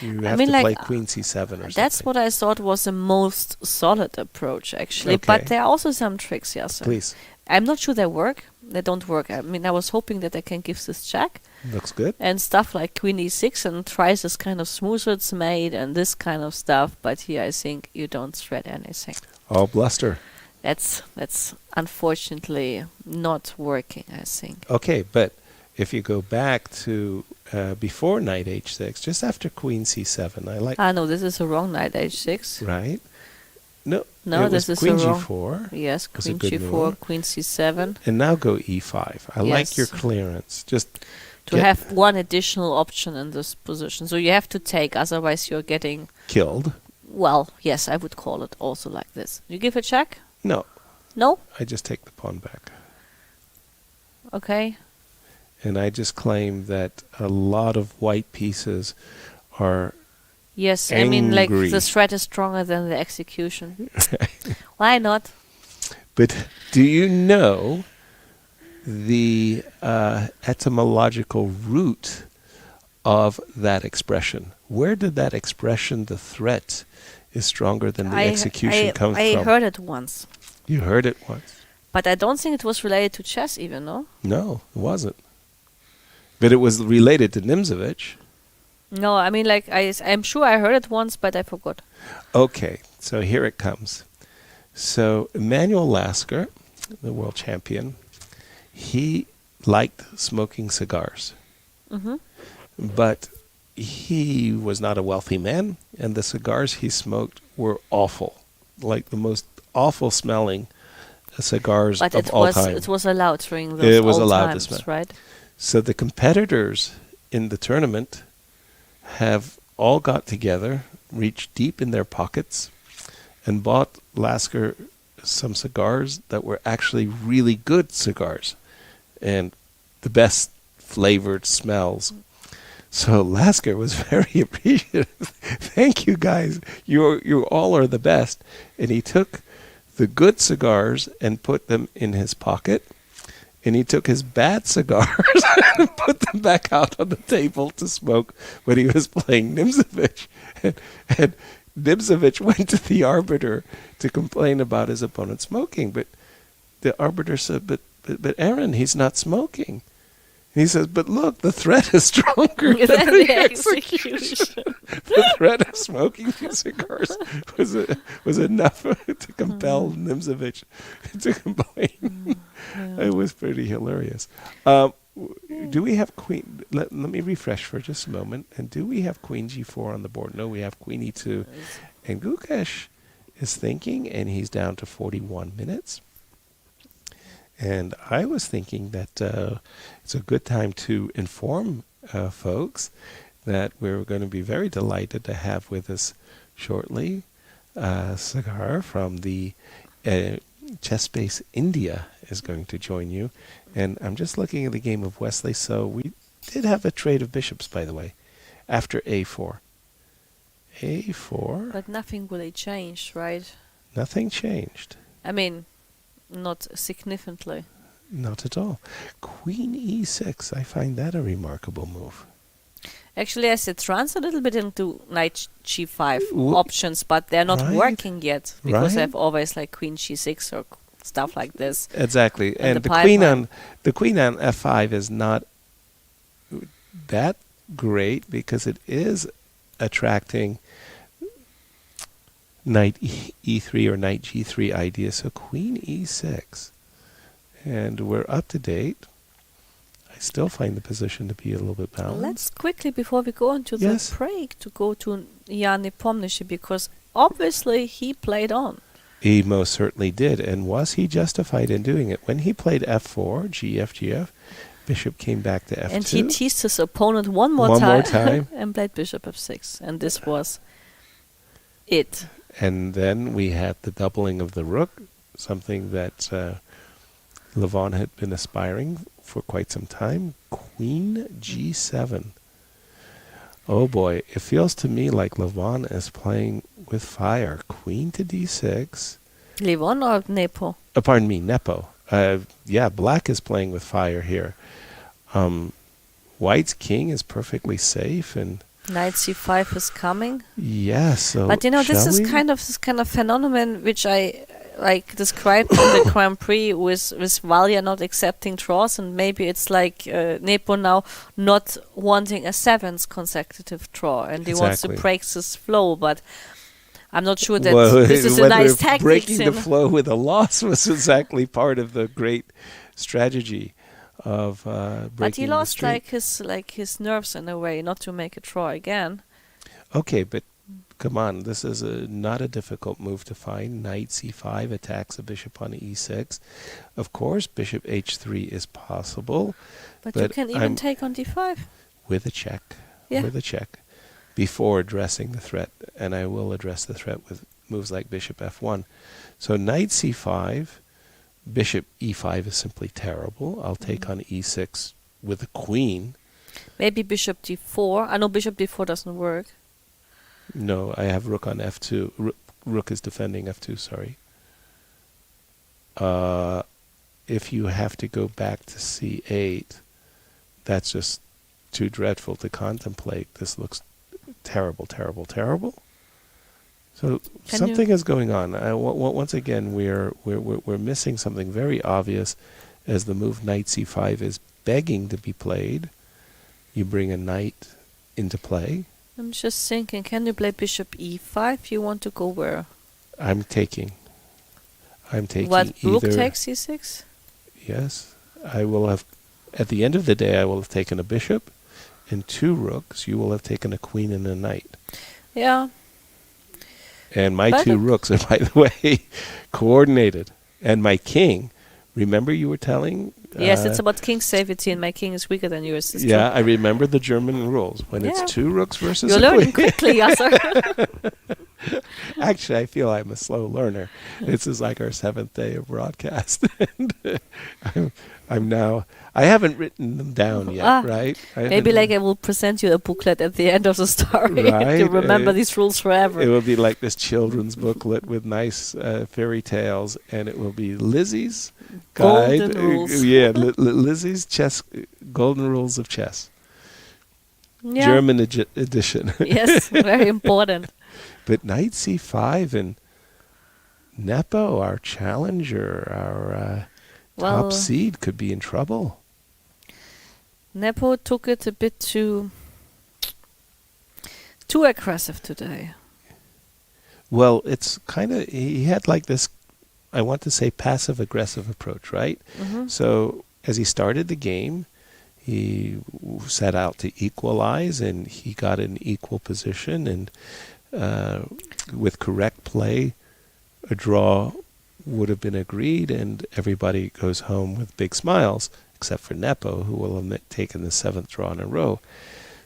You I have mean, to like, play queen c7 or something. That's what I thought was the most solid approach, actually. Okay. But there are also some tricks, yes. Please. I'm not sure they work, They don't work. I mean, I was hoping that I can give this check. Looks good. And stuff like queen e6 and tries this kind of smoother it's made and this kind of stuff. But here I think you don't threat anything. All bluster. That's unfortunately not working, I think. Okay, but if you go back to before knight h6, just after queen c7, I like... No, this is a wrong knight h6. Right? No, No, it this was is queen a wrong. g4. Yes, was a queen good g4, move. queen c7. And now go e5. I like your Yes. clearance. Just To have one additional option in this position. So you have to take, otherwise you're getting... killed. Well, yes, I would call it also like this. You give a check? No, No? I just take the pawn back. Okay. And I just claim that a lot of white pieces are... Yes, I mean, like, Angry. the threat is stronger than the execution. Why not? But do you know the etymological root of that expression? Where did that expression, the threat is stronger than the execution, come I from? heard it once. You heard it once. But I don't think it was related to chess even, no? No, it wasn't. But it was related to Nimzovich. No, I mean, like, I'm sure I heard it once, but I forgot. Okay, so here it comes. So Emanuel Lasker, the world champion, he liked smoking cigars. Mm-hmm. But he was not a wealthy man, and the cigars he smoked were awful. Like the most awful smelling cigars But of all time. it was allowed during those It was old allowed to times, smell. right? So the competitors in the tournament have all got together, reached deep in their pockets, and bought Lasker some cigars that were actually really good cigars and the best flavored smells. So Lasker was very appreciative. Thank you guys. You all are the best. And he took the good cigars and put them in his pocket. And he took his bad cigars and put them back out on the table to smoke when he was playing Nimzovich. And Nimzovich went to the arbiter to complain about his opponent smoking. But the arbiter said, but Aaron, he's not smoking. And he says, but look, the threat is stronger than the execution. The threat of smoking these cigars was enough to compel Nimzovich to complain. It was pretty hilarious. Do we have queen? Let me refresh for just a moment. And do we have queen g4 on the board? No, we have queen e2. And Gukesh is thinking, and he's down to 41 minutes. And I was thinking that it's a good time to inform folks that we're going to be very delighted to have with us shortly Cigar from the ChessBase India is going to join you. And I'm just looking at the game of Wesley. So we did have a trade of bishops, by the way, after a4. a4. But nothing really changed, right? Nothing changed. I mean, not significantly. Not at all. Queen e6, I find that a remarkable move. Actually, I said runs a little bit into knight g5 options, but they're not Right. working yet because Right. I've always like queen g6 or stuff like this. Exactly. And And the the queen on f5 is not that great because it is attracting knight e3 or knight g3 ideas. So queen e6. And we're up to date. I still find the position to be a little bit balanced. Let's quickly, before we go into Yes. the Pragg, to go to Jan Nepomniachtchi, because obviously he played on. He most certainly did. And was he justified in doing it? When he played f4, gf, bishop came back to f2. And he teased his opponent one more time and played bishop f6. And this was it. And then we had the doubling of the rook, something that Levon had been aspiring for quite some time. Queen g7. Oh boy, it feels to me like Levon is playing with fire. Queen to d6. Levon or Nepo? Pardon me, Nepo. Yeah, black is playing with fire here. White's king is perfectly safe, and Knight c5 is coming. yes. So But you know, this shall is we? kind of phenomenon which I like described in the Grand Prix with Valia not accepting draws, and maybe it's like Nepo now not wanting a 7th consecutive draw, and he wants to Exactly. break this flow, but I'm not sure that Well, this is a whether nice tactic. breaking the flow with a loss was exactly part of the great strategy of breaking But he the lost streak. his nerves in a way, not to make a draw again. Okay, but come on, this is not a difficult move to find. Knight c5 attacks a bishop on e6. Of course, bishop h3 is possible. But you But can even I'm- take on d5. With a check. Yeah. With a check. Before addressing the threat. And I will address the threat with moves like bishop f1. So knight c5, bishop e5 is simply terrible. I'll take on e6 with the queen. Maybe bishop d4. I know bishop d4 doesn't work. No, I have rook on f2. Rook is defending f2, sorry. If you have to go back to c8, that's just too dreadful to contemplate. This looks terrible, terrible, terrible. So Can something is going on. Once again, we're missing something very obvious, as the move knight c5 is begging to be played. You bring a knight into play. I'm just thinking, can you play bishop e5? You want to go where? I'm taking What, rook either. takes e6? Yes, I will have. At the end of the day, I will have taken a bishop and 2 rooks. You will have taken a queen and a knight. Yeah. And my But 2 rooks are, by the way, coordinated. And my king. Remember, you were telling. Yes, it's about king safety, and my king is weaker than yours. It's Yeah, I remember the German rules. When it's Yeah. 2 rooks versus You're a learning queen. quickly, Yasser. Actually, I feel I'm a slow learner. This is like our 7th day of broadcast. And I'm now. I haven't written them down yet, right? Maybe like I will present you a booklet at the end of the story to Right, remember these rules forever. It will be like this children's booklet with nice fairy tales, and it will be Lizzie's guide. Golden rules. Lizzie's chess, golden rules of chess. Yeah. German edition. Yes, very important. But knight c5 and Nepo, our challenger, our Well, top seed, could be in trouble. Nepo took it a bit too aggressive today. Well, it's kind of, he had like this, I want to say, passive-aggressive approach, right? Mhm. So as he started the game, he set out to equalize, and he got an equal position, and with correct play, a draw would have been agreed, and everybody goes home with big smiles, except for Nepo, who will have taken the 7th draw in a row.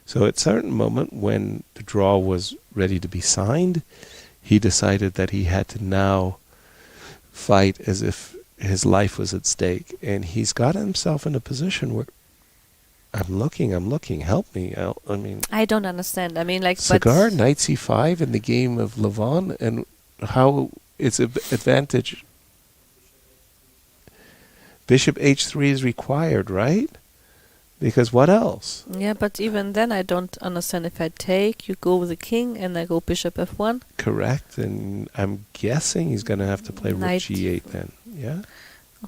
So at a certain moment, when the draw was ready to be signed, he decided that he had to now fight as if his life was at stake, and he's got himself in a position where I'm looking, help me. I mean, I don't understand. I mean, like, Cigar, but knight c5 in the game of Levon, and how it's an advantage. Bishop h3 is required, right? Because what else? yeah, but even then, I don't understand. If I take, you go with the king, and I go bishop f1. Correct, and I'm guessing he's going to have to play rook Knight g8 then. Yeah?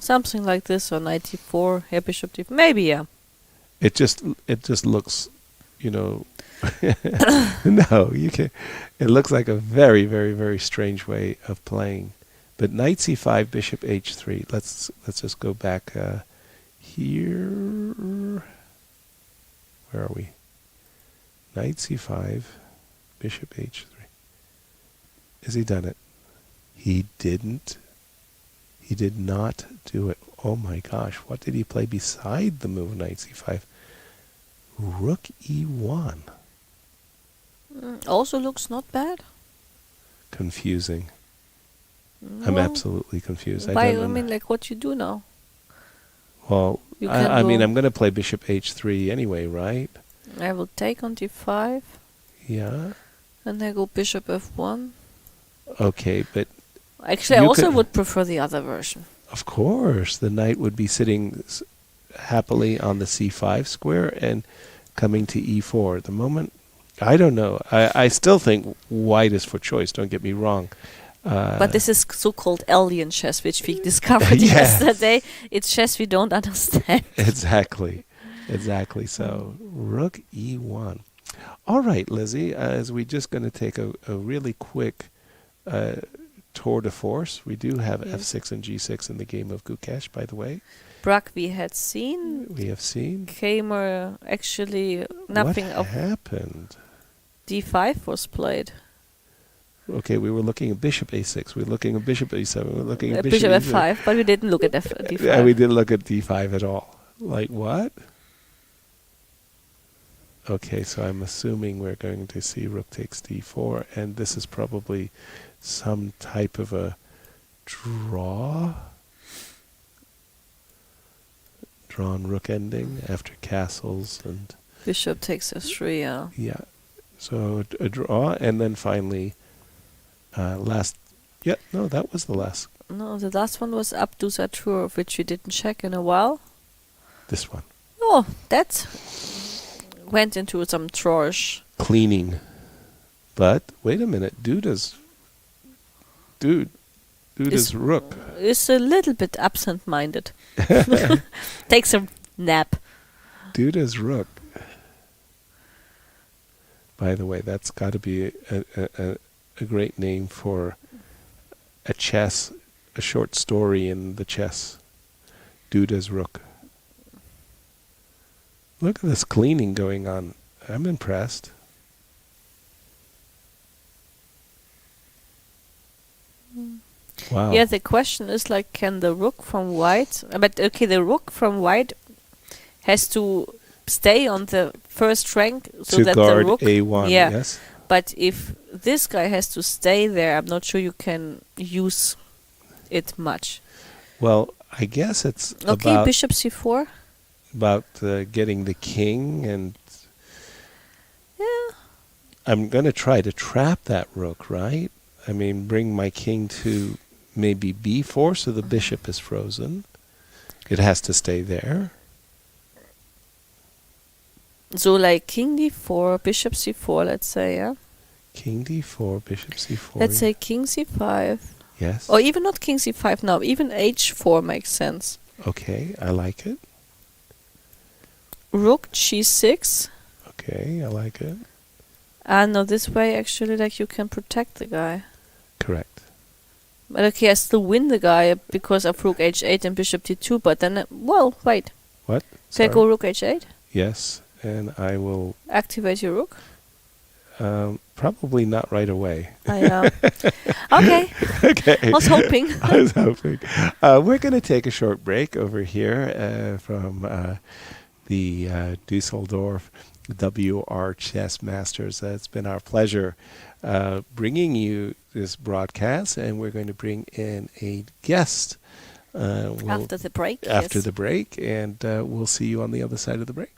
Something like this, or knight d4, yeah, bishop d4. Maybe, yeah. It just looks, no, you can. It looks like a very, very, very strange way of playing. But knight c5, bishop h3. Let's just go back here. Where are we? Knight c5, bishop h3. Has he done it? He didn't. He did not do it. Oh my gosh, what did he play beside the move knight c5? Rook e1. Also looks not bad. Confusing. I'm Well, absolutely confused. I don't know. mean, like, what you do now? Well, You can I mean, go- I'm going to play bishop h3 anyway, right? I will take on d5, Yeah. and I go bishop f1. Okay, but Actually, I You also could- would prefer the other version. of course, the knight would be sitting happily on the c5 square and coming to e4. At the moment, I don't know. I still think white is for choice. Don't get me wrong. But this is so-called alien chess, which we discovered Yes. yesterday. It's chess we don't understand. Exactly. So rook e1. All right, Lizzie, as we're just going to take a really quick tour de force. We do have f6 and g6 in the game of Gukesh, by the way. Pragg we had seen. We have seen. Keymer, actually nothing What of happened? d5 was played. Okay, we were looking at bishop a6. We were looking at bishop a7. We were looking at Bishop bishop f5, but we didn't look at d5. Yeah, we didn't look at d5 at all. Like what? Okay, so I'm assuming we're going to see rook takes d4, and this is probably some type of a draw. Drawn rook ending after castles and... Bishop takes f3, yeah. Yeah, so a draw, and then finally last... Yeah, no, that was the last. No, the last one was Adbusattorov, which we didn't check in a while. This one. Oh, that went into some trash. Cleaning. But, wait a minute, Duda's rook. Is a little bit absent-minded. Takes a nap. Duda's rook. By the way, that's got to be a great name for a short story in the chess. Duda's rook. Look at this cleaning going on. I'm impressed. Wow. Yeah, the question is like, can the rook from white... But okay, the rook from white has to stay on the first rank so to that guard the rook... a1, yeah. yes? But if this guy has to stay there, I'm not sure you can use it much. Well, I guess it's Okay, bishop c4. about getting the king, and Yeah. I'm going to try to trap that rook, right? I mean, bring my king to maybe b4 so the bishop is frozen. It has to stay there. So like king d4, bishop c4, let's say, yeah? King d4, bishop c4. Let's say king c5. Yes. Or even not king c5 now, even h4 makes sense. Okay, I like it. Rook g6. Okay, I like it. No, this way actually like you can protect the guy. Correct. But okay, I still win the guy because of rook h8 and bishop d2, but then, well, wait. What? Can I go rook h8? Yes, and I will... Activate your rook? Probably not right away. Okay. Okay. I was hoping. I was hoping. We're going to take a short break over here from the Dusseldorf WR Chess Masters. It's been our pleasure bringing you this broadcast, and we're going to bring in a guest After the break. after yes. the break, and we'll see you on the other side of the break.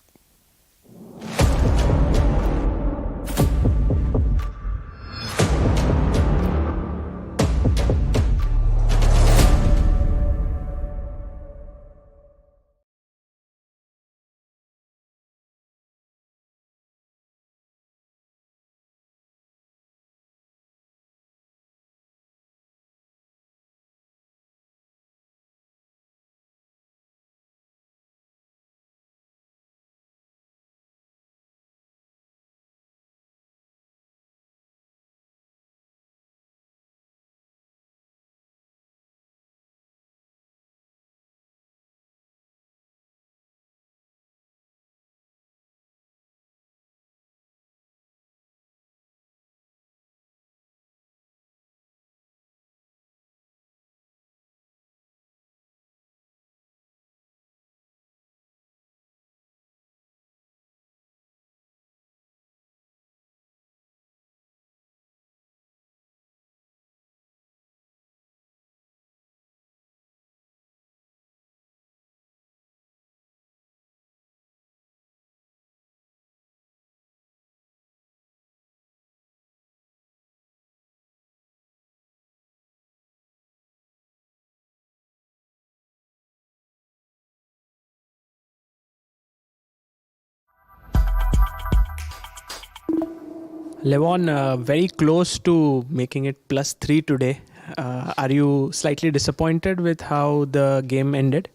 Levon, very close to making it +3 today. Are you slightly disappointed with how the game ended?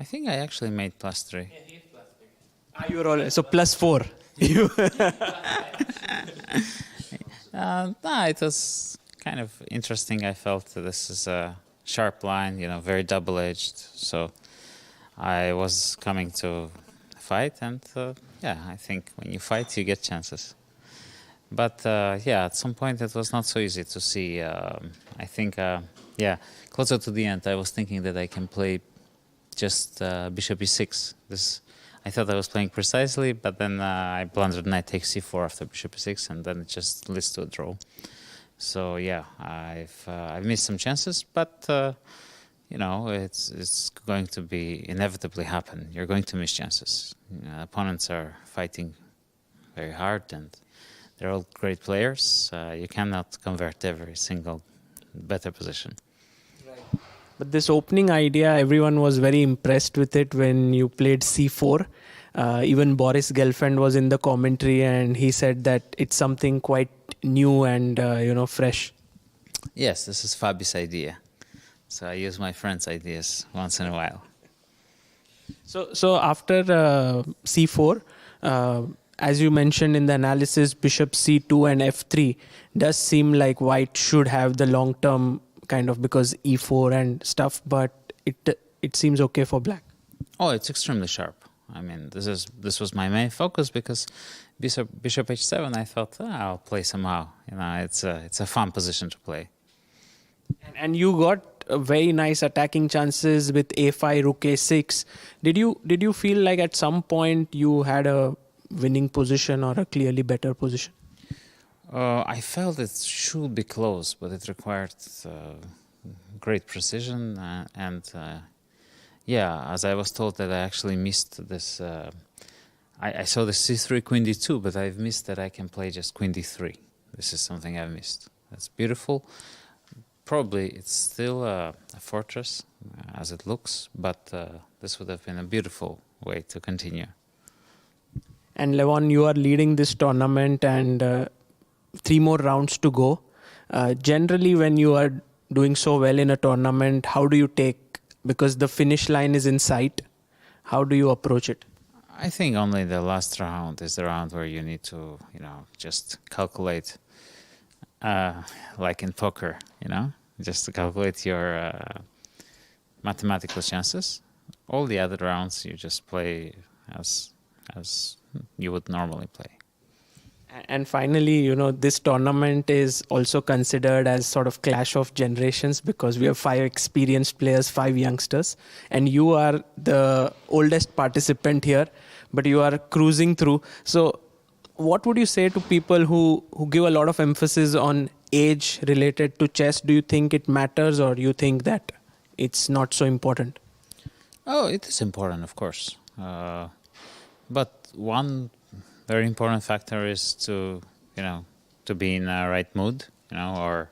I think I actually made +3. You were all, so +4. You No, it was kind of interesting. I felt this is a sharp line, very double-edged. So I was coming to fight, and I think when you fight, you get chances. But at some point it was not so easy to see. I think, closer to the end, I was thinking that I can play just bishop e6. I thought I was playing precisely, but then I blundered knight takes c4 after bishop e6, and then it just leads to a draw. So I've missed some chances, but it's going to be inevitably happen. You're going to miss chances. Opponents are fighting very hard, and they're all great players. You cannot convert every single better position. But this opening idea, everyone was very impressed with it when you played c4. Even Boris Gelfand was in the commentary, and he said that it's something quite new and fresh. Yes, this is Fabi's idea. So I use my friends' ideas once in a while. So after c4, as you mentioned in the analysis, bishop c2 and f3 does seem like white should have the long-term kind of, because e4 and stuff, but it seems okay for black. Oh, it's extremely sharp. I mean, this was my main focus, because bishop h7, I thought I'll play somehow. It's a fun position to play. And you got very nice attacking chances with a5, rook a6. Did you feel like at some point you had a winning position or a clearly better position? I felt it should be close, but it required great precision. As I was told that I actually missed this. I saw the c3, queen d2, but I've missed that I can play just queen d3. This is something I've missed. That's beautiful. Probably it's still a fortress as it looks, but this would have been a beautiful way to continue. And Levon, you are leading this tournament, and 3 more rounds to go. Generally, when you are doing so well in a tournament, how do you take, because the finish line is in sight, how do you approach it? I think only the last round is the round where you need to, just calculate, like in poker, just to calculate your mathematical chances. All the other rounds you just play as you would normally play. And finally, this tournament is also considered as sort of clash of generations, because we have 5 experienced players, 5 youngsters, and you are the oldest participant here, but you are cruising through. So what would you say to people who give a lot of emphasis on age related to chess? Do you think it matters, or you think that it's not so important? Oh, it is important, of course. But one very important factor is to be in a right mood, or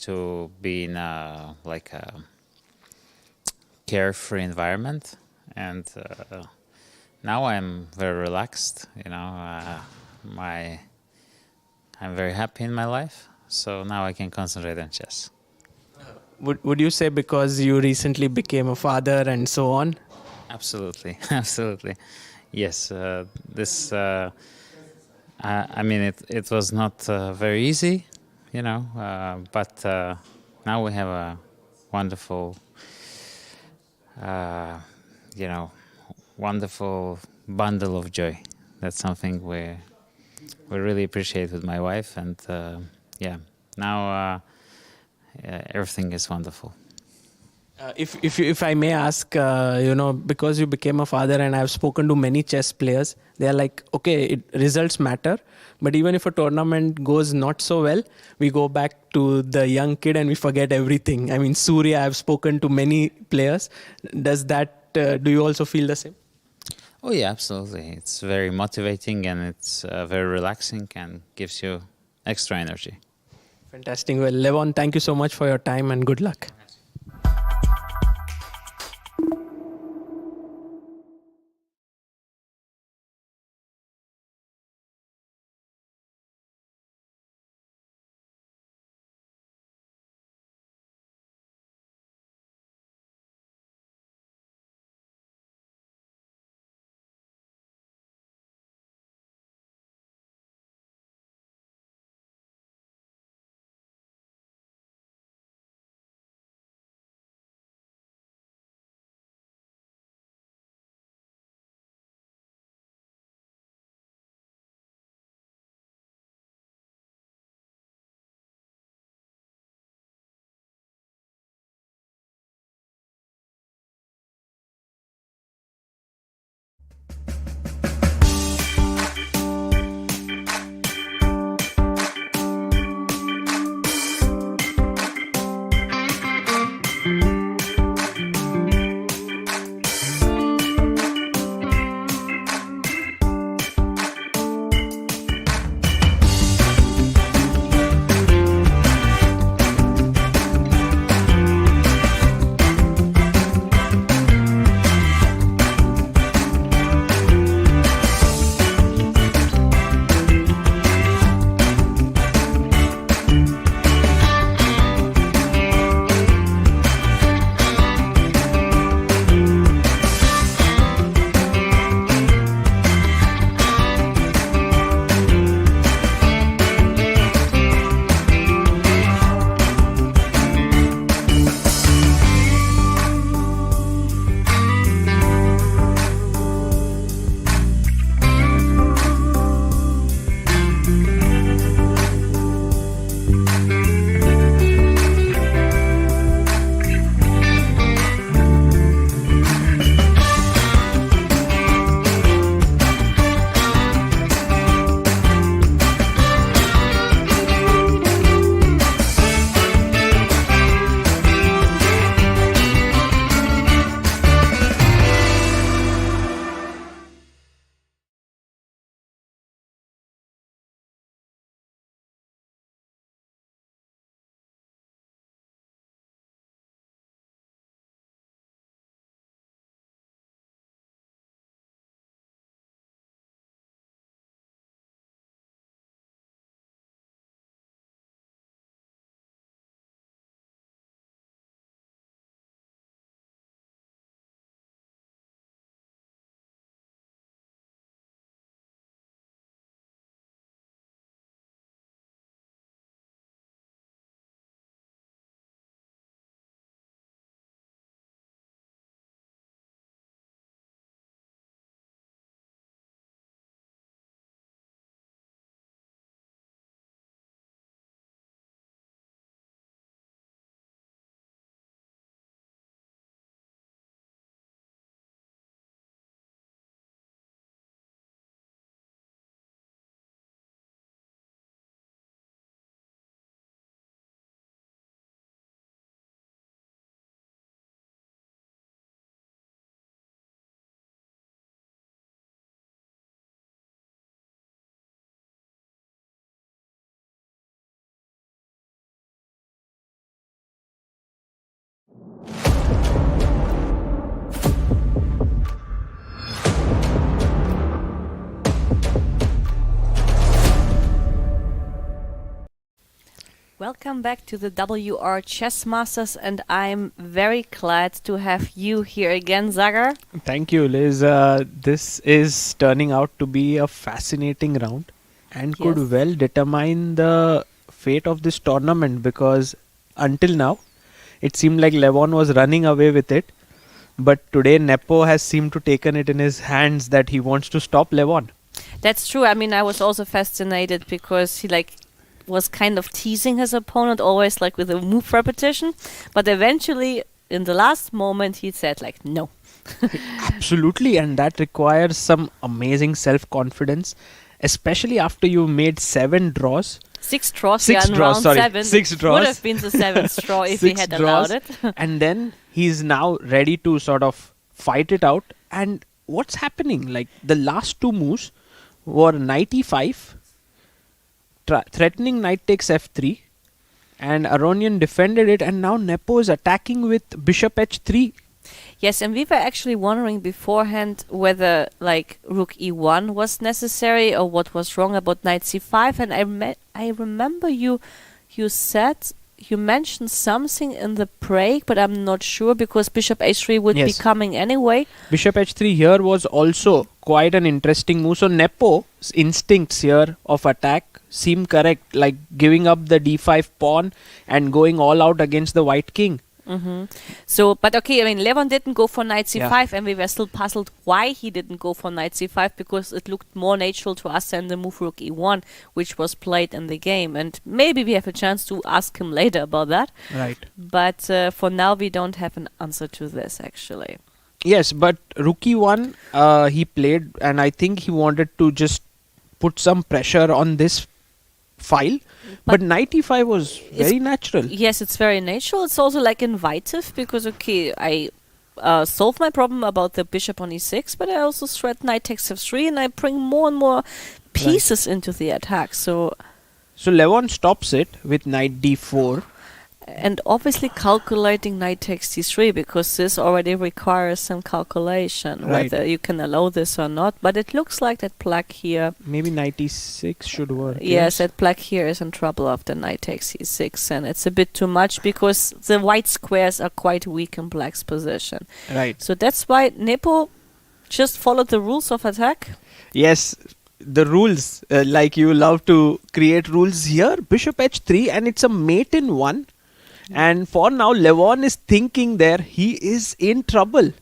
to be in a carefree environment. And now I'm very relaxed. I'm very happy in my life. So now I can concentrate on chess. Would you say because you recently became a father and so on? Absolutely, absolutely. Yes, it was not very easy, but now we have a wonderful, wonderful bundle of joy. That's something we really appreciate with my wife, and now everything is wonderful. If I may ask, because you became a father, and I've spoken to many chess players, they're like, okay, results matter, but even if a tournament goes not so well, we go back to the young kid and we forget everything. I mean, Surya, I've spoken to many players. Does that, do you also feel the same? Oh yeah, absolutely. It's very motivating, and it's very relaxing, and gives you extra energy. Fantastic. Well, Levon, thank you so much for your time, and good luck. Welcome back to the WR Chess Masters, and I'm very glad to have you here again, Zagar. Thank you, Liz. This is turning out to be a fascinating round and could Yes. well determine the fate of this tournament, because until now it seemed like Levon was running away with it, but today Nepo has seemed to taken it in his hands that he wants to stop Levon. That's true. I mean, I was also fascinated because he was kind of teasing his opponent always with a move repetition, but eventually in the last moment he said no. Absolutely, and that requires some amazing self-confidence, especially after you made 7 draws. 6 draws, Six in draws, round sorry. 7. 6 It draws. would have been the 7th draw if he 6 had draws, allowed it. and then he's now ready to sort of fight it out. And what's happening? The last 2 moves were knight e5, threatening knight takes f3, and Aronian defended it, and now Nepo is attacking with bishop h3. Yes, and we were actually wondering beforehand whether rook e1 was necessary or what was wrong about knight c5. And I remember you mentioned something in the Pragg, but I'm not sure because bishop h3 would be Yes. coming anyway. Bishop h3 here was also quite an interesting move. So Nepo's instincts here of attack seem correct, giving up the d5 pawn and going all out against the white king. So, but okay, I mean, Levon didn't go for knight c5, Yeah. and we were still puzzled why he didn't go for knight c5, because it looked more natural to us than the move rook e1, which was played in the game. And maybe we have a chance to ask him later about that. Right. But for now, we don't have an answer to this, actually. Yes, but rook e1 he played, and I think he wanted to just put some pressure on this file. But knight e5 was very natural. Yes, it's very natural. It's also invitive, because, okay, I solve my problem about the bishop on e6, but I also threat knight takes f3, and I bring more and more pieces into the attack. So Levon stops it with knight d4. And obviously calculating knight takes d3, because this already requires some calculation, Right. whether you can allow this or not. But it looks like that black here, Maybe knight e6 should work. yes, that black here is in trouble after knight takes e6, and it's a bit too much because the white squares are quite weak in black's position. Right. So that's why Nepo just followed the rules of attack. Yes, the rules, you love to create rules here. Bishop h3, and it's a mate in 1. And for now, Levon is thinking there he is in trouble.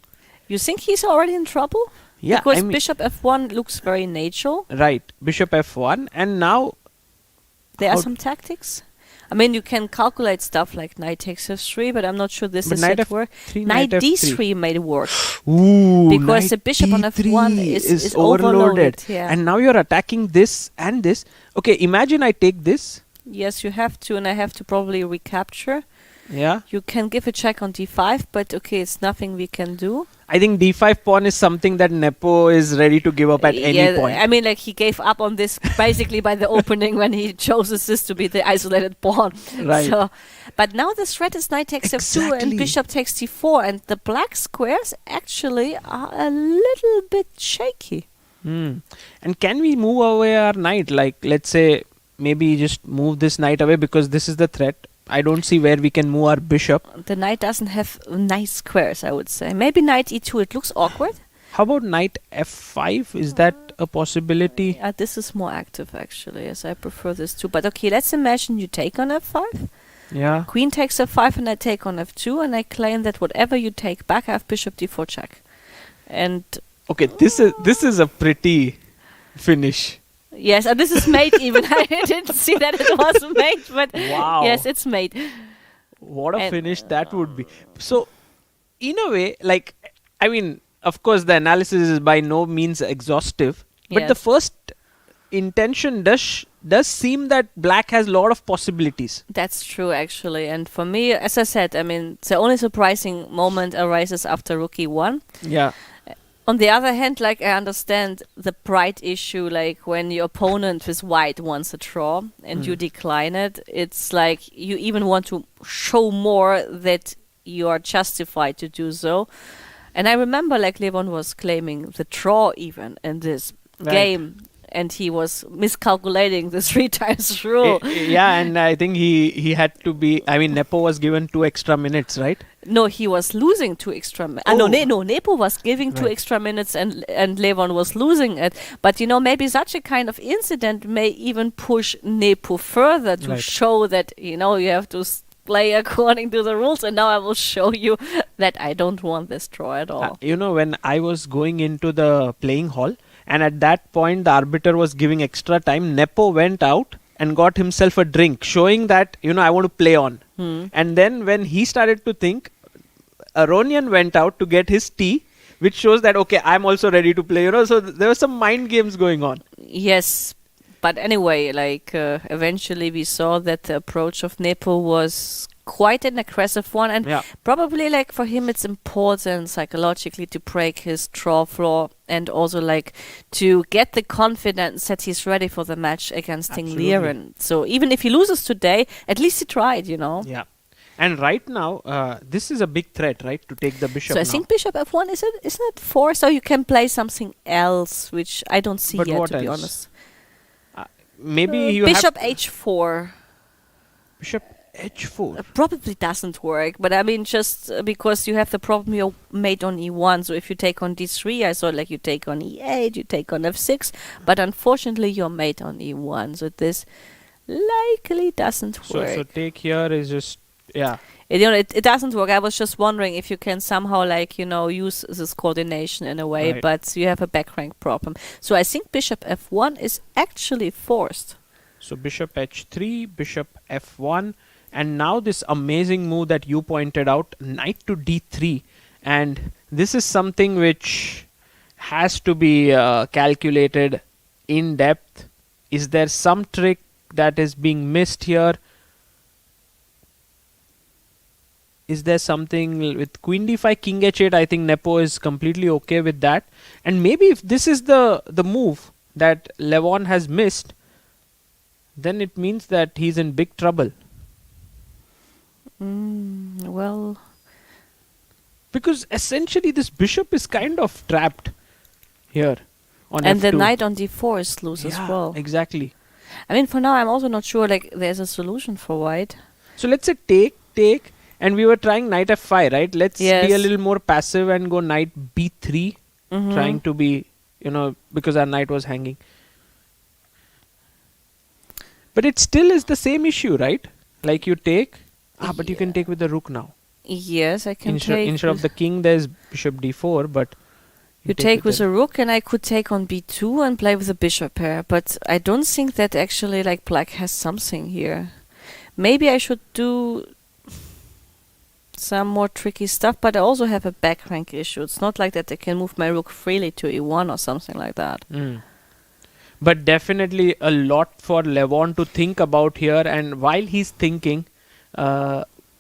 You think he's already in trouble? Yeah, Because I mean, bishop f1 looks very natural. right, bishop f1, and now There are How- some tactics. I mean, you can calculate stuff like knight takes f3, but I'm not sure this But is knight it work. f3, Knight knight d3 may work. ooh, Because knight the bishop on d3 f1 is overloaded, yeah. And now you're attacking this and this. Okay, imagine I take this. Yes, you have to, and I have to probably recapture. Yeah, You can give a check on d5, but okay, it's nothing we can do. I think d5 pawn is something that Nepo is ready to give up at any point. I mean, he gave up on this basically by the opening when he chooses this to be the isolated pawn. Right. So, but now the threat is knight takes f2 and Exactly. bishop takes d4, and the black squares actually are a little bit shaky. And can we move away our knight? Let's say maybe just move this knight away because this is the threat. I don't see where we can move our bishop. The knight doesn't have nice squares, I would say. Maybe knight e2, it looks awkward. How about knight f5? Is that a possibility? This is more active, actually, yes, I prefer this too. But okay, let's imagine you take on f5. Yeah. Queen takes f5 and I take on f2, and I claim that whatever you take back, I have bishop d4 check. And Okay, this is a pretty finish. yes, and this is mate even. I didn't see that it was mate, but Wow. yes, it's mate. What a And- finish that would be. So, in a way, I mean, of course, the analysis is by no means exhaustive, but the Yes. first intention does seem that black has a lot of possibilities. That's true, actually. And for me, as I said, I mean, the only surprising moment arises after rook e1. Yeah. On the other hand, I understand the pride issue, when your opponent with white wants a draw and you decline it, it's you even want to show more that you are justified to do so. And I remember Levon was claiming the draw even in this Right. game. and he was miscalculating the 3 times rule. Yeah, and I think he had to be. I mean, Nepo was given 2 extra minutes, right? No, he was losing 2 extra minutes. No, Nepo was giving 2 extra minutes and Levon was losing it. But, maybe such a kind of incident may even push Nepo further to show that, you have to play according to the rules. And now I will show you that I don't want this draw at all. When I was going into the playing hall, and at that point the arbiter was giving extra time, Nepo went out and got himself a drink, showing that, I want to play on. And then when he started to think, Aronian went out to get his tea, which shows that, okay, I'm also ready to play, so there were some mind games going on. Yes, but anyway, eventually we saw that the approach of Nepo was quite an aggressive one, and probably for him it's important psychologically to break his draw floor and also to get the confidence that he's ready for the match against Ting Liren. So even if he loses today, at least he tried, Yeah. And right now, this is a big threat, right, to take the bishop. So I think bishop f1 isn't it forced, or you can play something else, which I don't see yet, to be honest. Maybe you bishop h4. Bishop h4 probably doesn't work, but I mean, just because you have the problem your mate on e1. So if you take on d3, I saw you take on e8, you take on f6, but unfortunately your mate on e1. So this likely doesn't work. So take here is just it doesn't work. I was just wondering if you can somehow use this coordination in a way, but you have a back rank problem. So I think bishop f1 is actually forced. So bishop h3, bishop f1, and now this amazing move that you pointed out, knight to d3, and this is something which has to be calculated in depth. Is there some trick that is being missed here? Is there something with queen d5, king h8? I think Nepo is completely okay with that. And maybe if this is the move that Levon has missed, then it means that he's in big trouble. Well, because essentially this bishop is kind of trapped here on and f2. the knight on d4 is loose as well. Exactly. I mean, for now I'm also not sure there's a solution for white. So let's say take, and we were trying knight f5, right? Let's be a little more passive and go knight b3, trying to be, because our knight was hanging. But it still is the same issue, right? You take, but you can take with the rook now. Yes, I can take. Instead of the king, there's bishop d4, but you take with a rook, and I could take on b2 and play with a bishop pair. But I don't think that actually black has something here. Maybe I should do some more tricky stuff, but I also have a back rank issue. It's not like that I can move my rook freely to e1 or something like that. But definitely a lot for Levon to think about here, and while he's thinking,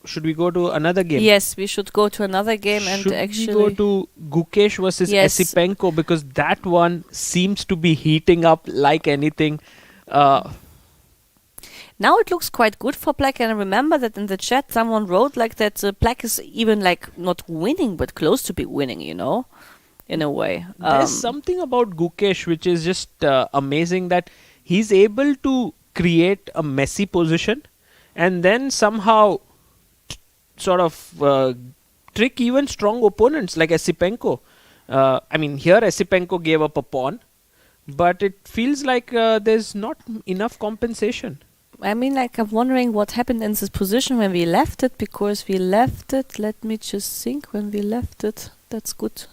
should we go to another game? Yes, we should go to another game. Should we go to Gukesh versus Esipenko, because that one seems to be heating up like anything. Now it looks quite good for black, and I remember that in the chat someone wrote that black is even not winning but close to be winning, in a way. There's something about Gukesh which is just amazing, that he's able to create a messy position and then somehow sort of trick even strong opponents like Esipenko. I mean, here Esipenko gave up a pawn, but it feels like there's not enough compensation. I mean, I'm wondering what happened in this position when we left it, because we left it, let me just think, when we left it, that's good.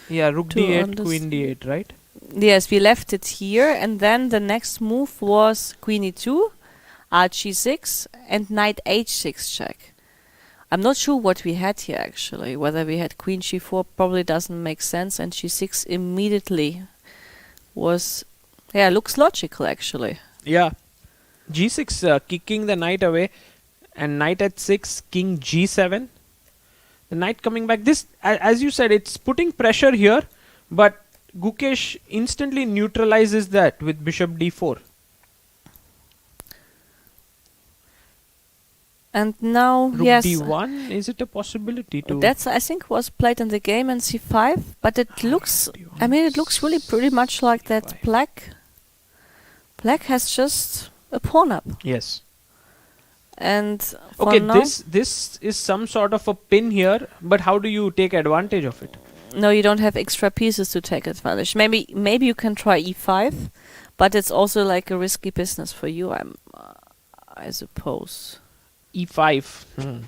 Yeah, rook d8, queen d8, right? Yes, we left it here, and then the next move was queen e2, g6, and knight h6 check. I'm not sure what we had here actually, whether we had queen g4 probably doesn't make sense, and g6 immediately was, looks logical actually. Yeah. g6 kicking the knight away, and knight at 6, king g7. The knight coming back. This, as you said, it's putting pressure here, but Gukesh instantly neutralizes that with bishop d4. And now, rook d1, is it a possibility to... That's, I think, was played in the game in c5, but it looks, I mean, it looks really pretty much like that black Black has just a pawn up. Yes. And for Okay, now, this is some sort of a pin here, but how do you take advantage of it? no, you don't have extra pieces to take advantage. Maybe you can try e5, but it's also like a risky business for you, I suppose. E5.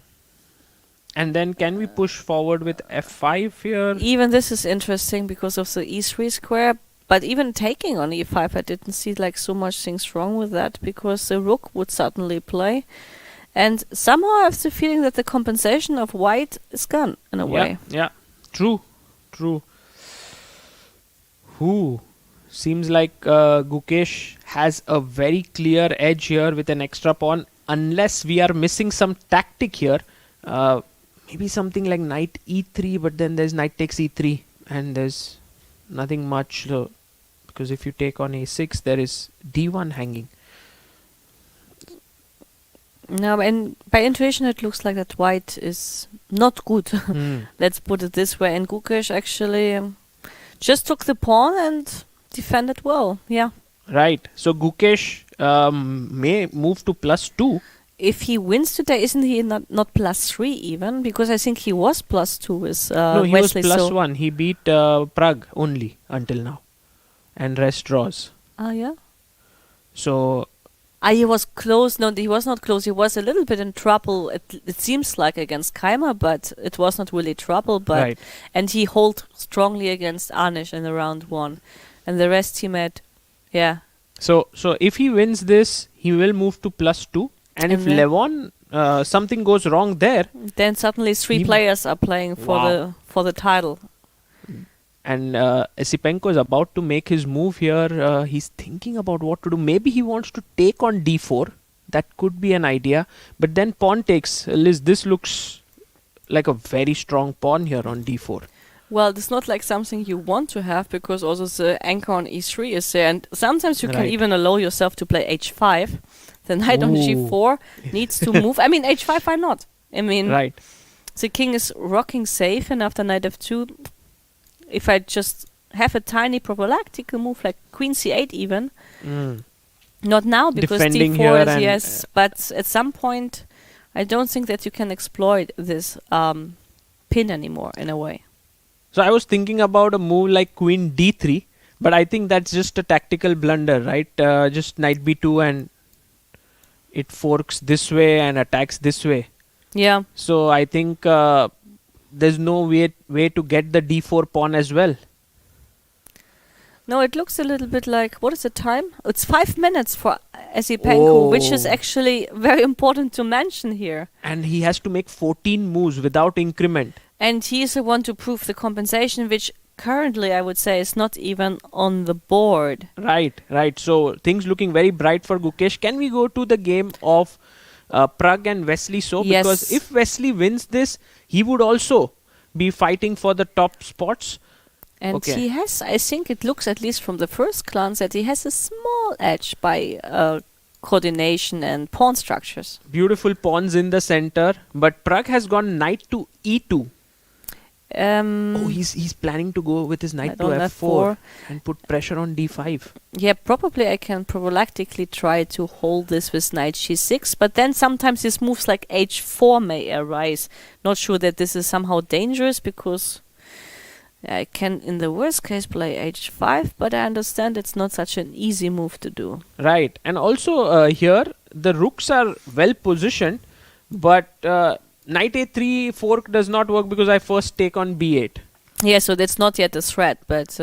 And then can we push forward with f5 here? Even this is interesting because of the e3 square, but even taking on e5, I didn't see like so much things wrong with that, because the rook would certainly play. And somehow I have the feeling that the compensation of white is gone in a way. Yeah, true. Seems like Gukesh has a very clear edge here with an extra pawn, unless we are missing some tactic here. Maybe something like knight e3, but then there's knight takes e3 and there's nothing much, because if you take on a6 there is d1 hanging. No, and by intuition it looks like that white is not good. Let's put it this way. And Gukesh actually just took the pawn and defended well. Yeah. Right. So Gukesh may move to +2. If he wins today, isn't he not +3 even? Because I think he was +2 with No, he Wesley was So. +1. He beat Pragg only until now, and rest draws. Yeah. So He was close. No, he was not close. He was a little bit in trouble. It seems like against Keymer, but it was not really trouble. But right. And he held strongly against Anish in the round 1, and the rest he met. Yeah. So if he wins this, he will move to +2. And if then Levon something goes wrong there, then suddenly 3 players are playing for the title. and Esipenko is about to make his move here. He's thinking about what to do. Maybe he wants to take on d4. That could be an idea. But then pawn takes. Liz, this looks like a very strong pawn here on d4. Well, it's not like something you want to have, because also the anchor on e3 is there, and sometimes you can Right. even allow yourself to play h5. The knight on g4 needs to move. I mean, h5, why not? I mean, Right. the king is rocking safe, and after knight f2, if I just have a tiny prophylactical move like queen c8 even, not now because Defending d4 here is and, yes, but at some point, I don't think that you can exploit this pin anymore in a way. So I was thinking about a move like queen d3, but I think that's just a tactical blunder, right? Just knight b2 and it forks this way and attacks this way. Yeah. So I think there's no way to get the d4 pawn as well. No, it looks a little bit like, what is the time? It's 5 minutes for Esipenko, which is actually very important to mention here. And he has to make 14 moves without increment. And he is the one to prove the compensation, which currently I would say is not even on the board. Right. So things looking very bright for Gukesh. Can we go to the game of Pragg and Wesley So? Yes. Because if Wesley wins this, he would also be fighting for the top spots. And he has, I think it looks at least from the first glance, that he has a small edge by coordination and pawn structures. Beautiful pawns in the center. But Pragg has gone knight to e2. He's planning to go with his knight to f4 and put pressure on d5. Yeah, probably I can prophylactically try to hold this with knight g6, but then sometimes these moves like h4 may arise. Not sure that this is somehow dangerous, because I can in the worst case play h5, but I understand it's not such an easy move to do. Right, and also here the rooks are well positioned, but knight a3 fork does not work because I first take on b8. Yeah, so that's not yet a threat, but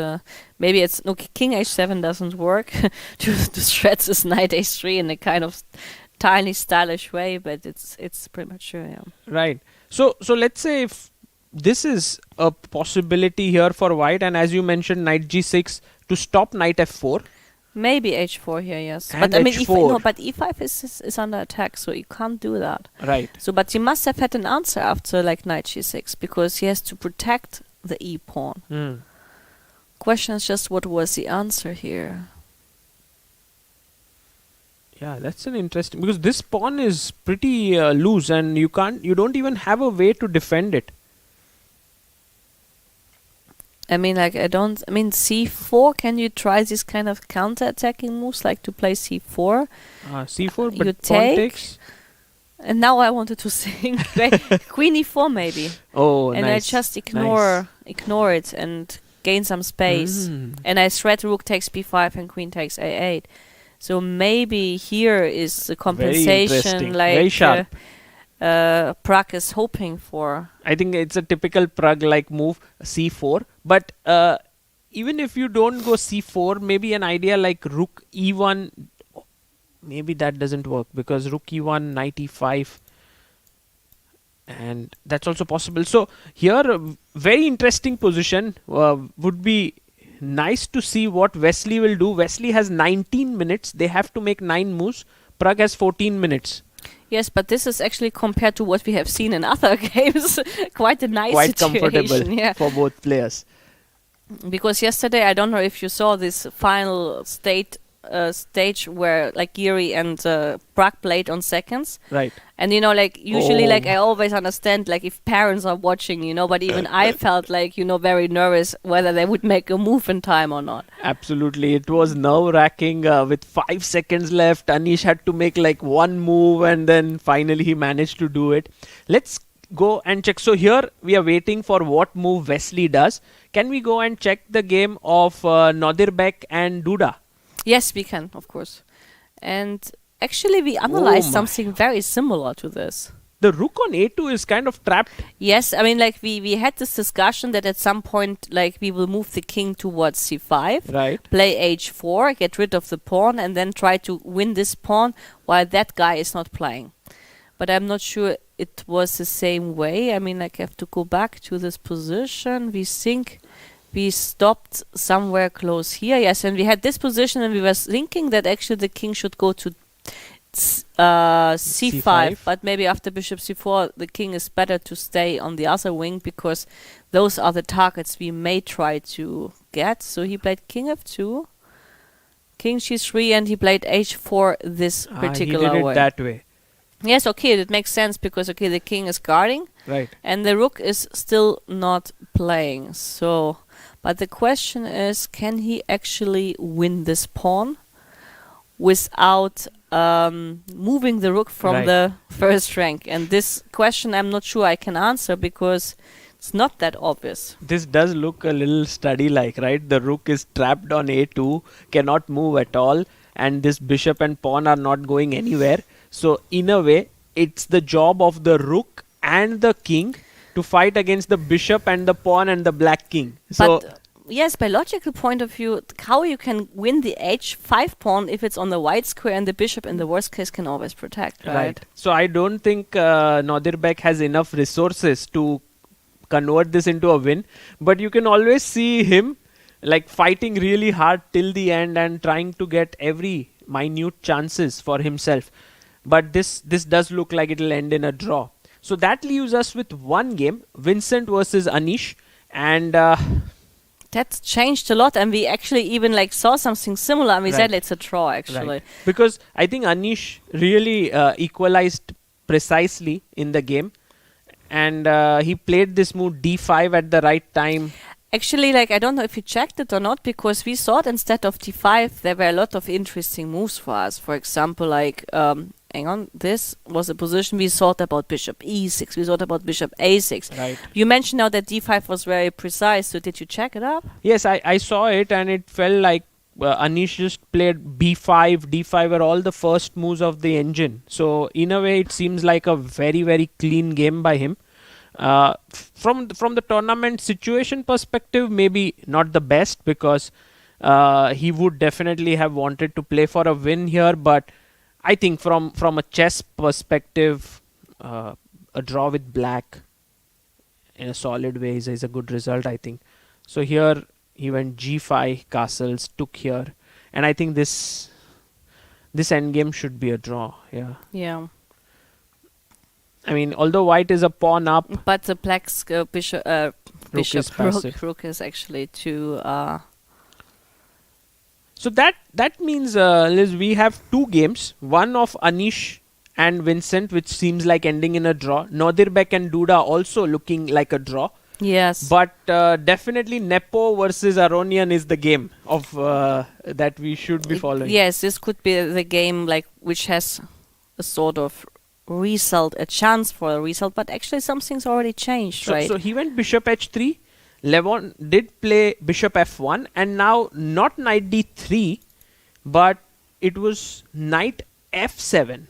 maybe it's... No, king h7 doesn't work to threat this knight h3 in a kind of tiny stylish way, but it's premature, yeah. Right. So let's say if this is a possibility here for white, and as you mentioned, knight g6 to stop knight f4. Maybe h4 here, yes. And but I mean, h4. but e5 is under attack, so you can't do that. Right. So, but you must have had an answer after like knight g6, because he has to protect the e pawn. Question is just, what was the answer here? Yeah, that's an interesting, because this pawn is pretty loose, and you don't even have a way to defend it. I mean, like, c4, can you try this kind of counter-attacking moves, like to play c4? C4, but You pawn take, takes. and now I wanted to think queen e4 maybe. Oh, And nice. I just ignore it and gain some space. And I threat rook takes b5 and queen takes a8. So maybe here is the compensation, interesting. like Very sharp. Pragg is hoping for. I think it's a typical Pragg-like move, c4. But even if you don't go c4, maybe an idea like rook e1, maybe that doesn't work because rook e1, knight e5, and that's also possible. So here, a very interesting position. Would be nice to see what Wesley will do. Wesley has 19 minutes. They have to make 9 moves. Pragg has 14 minutes. Yes, but this is actually, compared to what we have seen in other games, quite a nice Quite situation. comfortable Yeah. for both players. Because yesterday, I don't know if you saw this final stage where like Giri and Pragg played on seconds. Right. And like usually, Oh. like I always understand, like if parents are watching, but even I felt like, very nervous whether they would make a move in time or not. Absolutely. It was nerve-wracking. With 5 seconds left, Anish had to make like one move and then finally he managed to do it. Let's go and check. So here we are waiting for what move Wesley does. Can we go and check the game of Nodirbek and Duda? Yes, we can, of course. And actually, we analyzed my. something very similar to this. The rook on a2 is kind of trapped. Yes, I mean, like we had this discussion that at some point, like we will move the king towards c5, Right. play h4, get rid of the pawn, and then try to win this pawn while that guy is not playing. But I'm not sure it was the same way. I mean, like I have to go back to this position. We think we stopped somewhere close here. Yes, and we had this position, and we were thinking that actually the king should go to c5, but maybe after bishop c4 the king is better to stay on the other wing because those are the targets we may try to get. So he played king f2, king g3, and he played h4 this particular he did it way. that way. Yes, okay, it makes sense because the king is guarding Right. and the rook is still not playing. So, but the question is, can he actually win this pawn without moving the rook from Right. the first rank? And this question I'm not sure I can answer because it's not that obvious. This does look a little study-like, right? The rook is trapped on a2, cannot move at all, and this bishop and pawn are not going anywhere. So in a way, it's the job of the rook and the king to fight against the bishop and the pawn and the black king. So But yes, by logical point of view, how you can win the h5 pawn if it's on the white square and the bishop in the worst case can always protect, right? So I don't think Nodirbek has enough resources to convert this into a win. But you can always see him like fighting really hard till the end and trying to get every minute chances for himself. But this does look like it'll end in a draw. So that leaves us with one game, Vincent versus Anish, and That's changed a lot, and we actually even like saw something similar, and we said Right. it's a draw actually. right. Because I think Anish really equalized precisely in the game, and he played this move d5 at the right time. Actually, like I don't know if you checked it or not, because we thought instead of d5 there were a lot of interesting moves for us. For example, like hang on, this was a position we thought about bishop e6, we thought about bishop a6. Right. You mentioned now that d5 was very precise, so did you check it up? Yes, I saw it, and it felt like Anish just played b5, d5 were all the first moves of the engine. So in a way, it seems like a very, very clean game by him. From the tournament situation perspective, maybe not the best, because he would definitely have wanted to play for a win here. But I think from a chess perspective, a draw with black in a solid way is a good result, I think. So here he went g5, castles, took here, and I think this endgame should be a draw. Yeah. Yeah. I mean, although white is a pawn up, But the black's bishop, is passive. rook is actually too. so that means Liz, we have two games, one of Anish and Vincent, which seems like ending in a draw. Nodirbek and Duda also looking like a draw. Yes. But definitely Nepo versus Aronian is the game of that we should be following. Yes, this could be the game like which has a sort of result, a chance for a result, but actually something's already changed, So, right? so he went bishop h3. Levon did play bishop f1, and now not knight d3, but it was knight f7.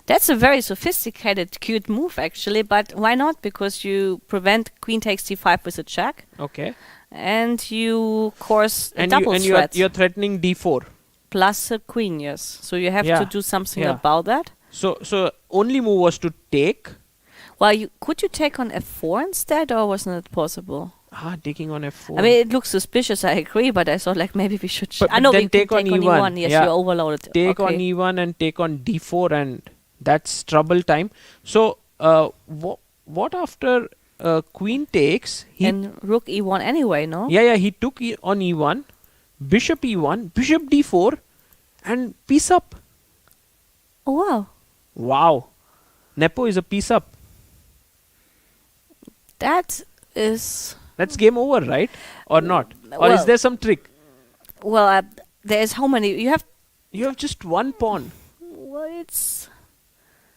That's a very sophisticated, cute move actually, but why not? Because you prevent queen takes d5 with a check, Okay. and you, of course, And double threat you're threatening d4. plus a queen, yes. So you have Yeah. to do something Yeah. about that. So only move was to take. Well, could you take on f4 instead, or wasn't it possible? Taking on f4. I mean, it looks suspicious, I agree, but I thought like maybe we should... But I know then we can take on take on E1. E1. Yes, Yeah. you're overloaded. Take okay. on e1 and take on d4, and that's trouble time. So what after queen takes? He And rook e1 anyway, no? yeah, he took on e1, bishop e1, bishop d4, and piece up. Oh, wow. Wow, Nepo is a piece up. That is... That's game over, right? Or not? Or is well- there some trick? Well, there's how many... You have... You have just one pawn. Well, it's...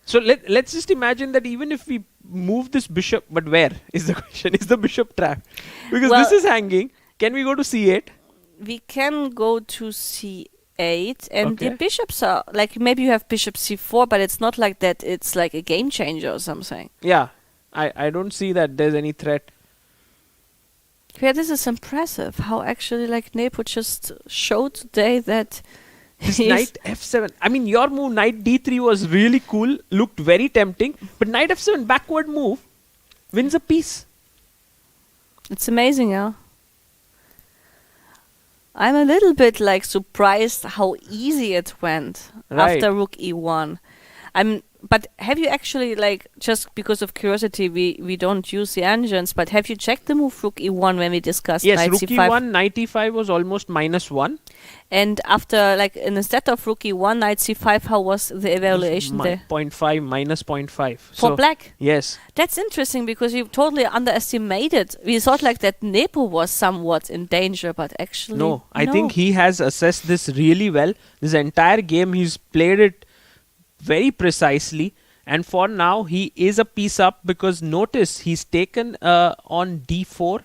So let's just imagine that even if we move this bishop, but where is the question? Is the bishop trapped? Because Well- this is hanging. Can we go to c8? We can go to c8, and the Okay. bishops are... Like, maybe you have bishop c4, but it's not like that. It's like a game changer or something. Yeah, I don't see that there's any threat. Yeah, this is impressive. How actually, like, Nepo just showed today that... This he's- knight f7. I mean, your move knight d3 was really cool, looked very tempting, but knight f7 backward move wins a piece. It's amazing, yeah. I'm a little bit like surprised how easy it went Right. after rook e1. But have you actually, like, just because of curiosity, we don't use the engines, but have you checked the move rook e1 when we discussed Yes, knight rook c5? e1, knight e5 was almost -1. And after, like, instead of rook e1, knight c5, how was the evaluation there? 0.5, -0.5. For So, black? yes. That's interesting because you totally underestimated. We thought like that Nepo was somewhat in danger, but actually No, I think he has assessed this really well. This entire game, he's played it very precisely. And for now, he is a piece up because notice he's taken on d4.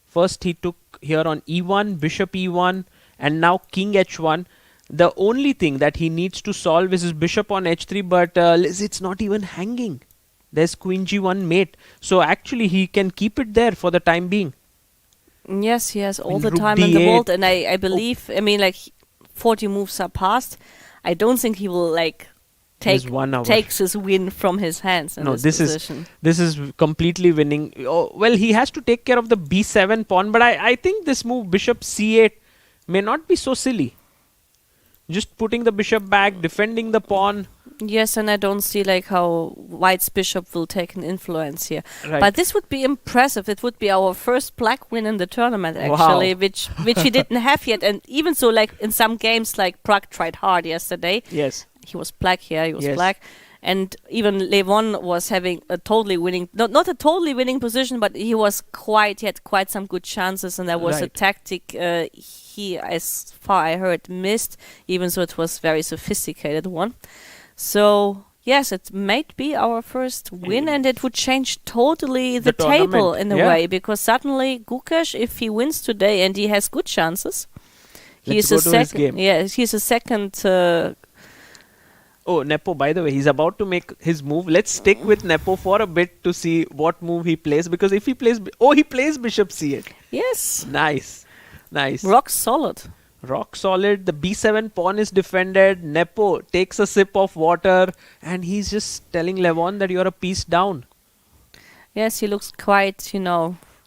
First, he took here on e1, bishop e1, and now king h1. The only thing that he needs to solve is his bishop on h3, but it's not even hanging. There's queen g1 mate. So actually, he can keep it there for the time being. Yes, he has all And the rook time in the d8. world, and I believe, I mean, like 40 moves are past. I don't think he will like There's 1 hour. takes his win from his hands in No, this this position. This is completely winning. Oh, well, he has to take care of the b7 pawn, but I think this move bishop c8 may not be so silly. Just putting the bishop back, defending the pawn. Yes, and I don't see like how White's bishop will take an influence here. Right. But this would be impressive. It would be our first black win in the tournament, Wow. actually, which he didn't have yet. And even so, like in some games, like Pragg tried hard yesterday. Yes. He was black here. He was Yes. black. And even Levon was having a totally winning, not a totally winning position, but he had quite some good chances. And there was a Right. tactic he, as far I heard, missed, even so it was very sophisticated one. So yes, it might be our first win, and it would change totally the table tournament, in a yeah. way, because suddenly Gukesh, if he wins today, and he has good chances, Let's go to his game. Yeah, he's a second. Oh, Nepo, by the way, he's about to make his move. Let's stick with Nepo for a bit to see what move he plays. Because if he plays... Oh, he plays bishop c8. Yes, Nice. Nice. rock solid. Rock solid. The b7 pawn is defended. Nepo takes a sip of water. And he's just telling Levon that you're a piece down. Yes, he looks quite,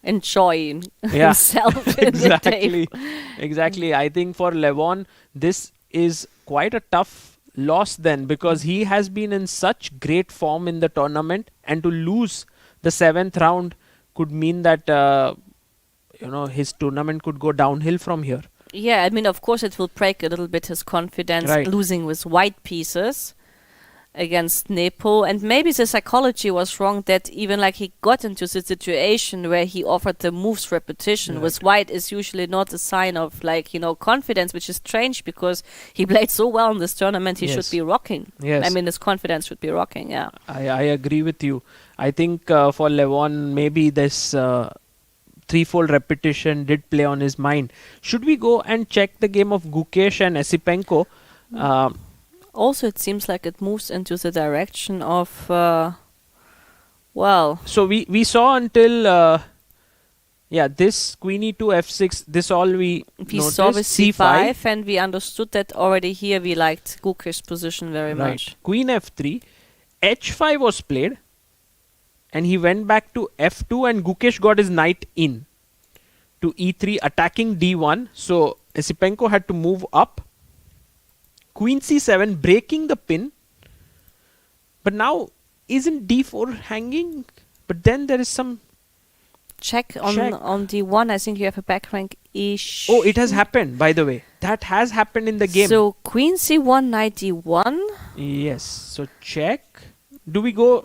enjoying Yeah. himself in the Exactly. table. Exactly. I think for Levon, this is quite a tough loss then, because he has been in such great form in the tournament, and to lose the 7th round could mean that his tournament could go downhill from here. Yeah, I mean, of course, it will break a little bit his confidence, Right. losing with white pieces. against Nepo, and maybe the psychology was wrong that even like he got into the situation where he offered the moves repetition with white is usually not a sign of like, you know, confidence, which is strange because he played so well in this tournament. He should be rocking. Yes. I mean, his confidence should be rocking. Yeah, I agree with you. I think for Levon, maybe this threefold repetition did play on his mind. Should we go and check the game of Gukesh and Esipenko? Also, it seems like it moves into the direction of, So we saw until, this Queen E2, F6, this all we noticed. saw with C5, and we understood that already here we liked Gukesh's position very much. Queen F3, H5 was played, and he went back to F2, and Gukesh got his knight in to E3, attacking D1. So Esipenko had to move up. Queen C7, breaking the pin. But now, isn't D4 hanging? But then there is some check on D1. I think you have a back rank-ish. Oh, it has happened, by the way. That has happened in the game. So Queen C1, Knight D1. Yes. So check. Do we go?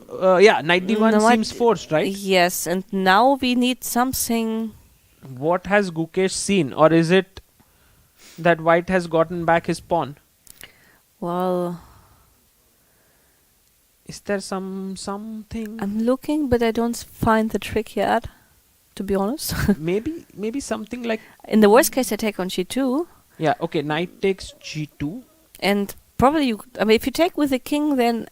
Knight D1 seems forced, right? Yes. And now we need something. What has Gukesh seen? Or is it that white has gotten back his pawn? Well, is there something? I'm looking, but I don't find the trick yet, to be honest. maybe something like... In the worst case, I take on G2. Yeah, okay, knight takes G2. And probably, if you take with the king, then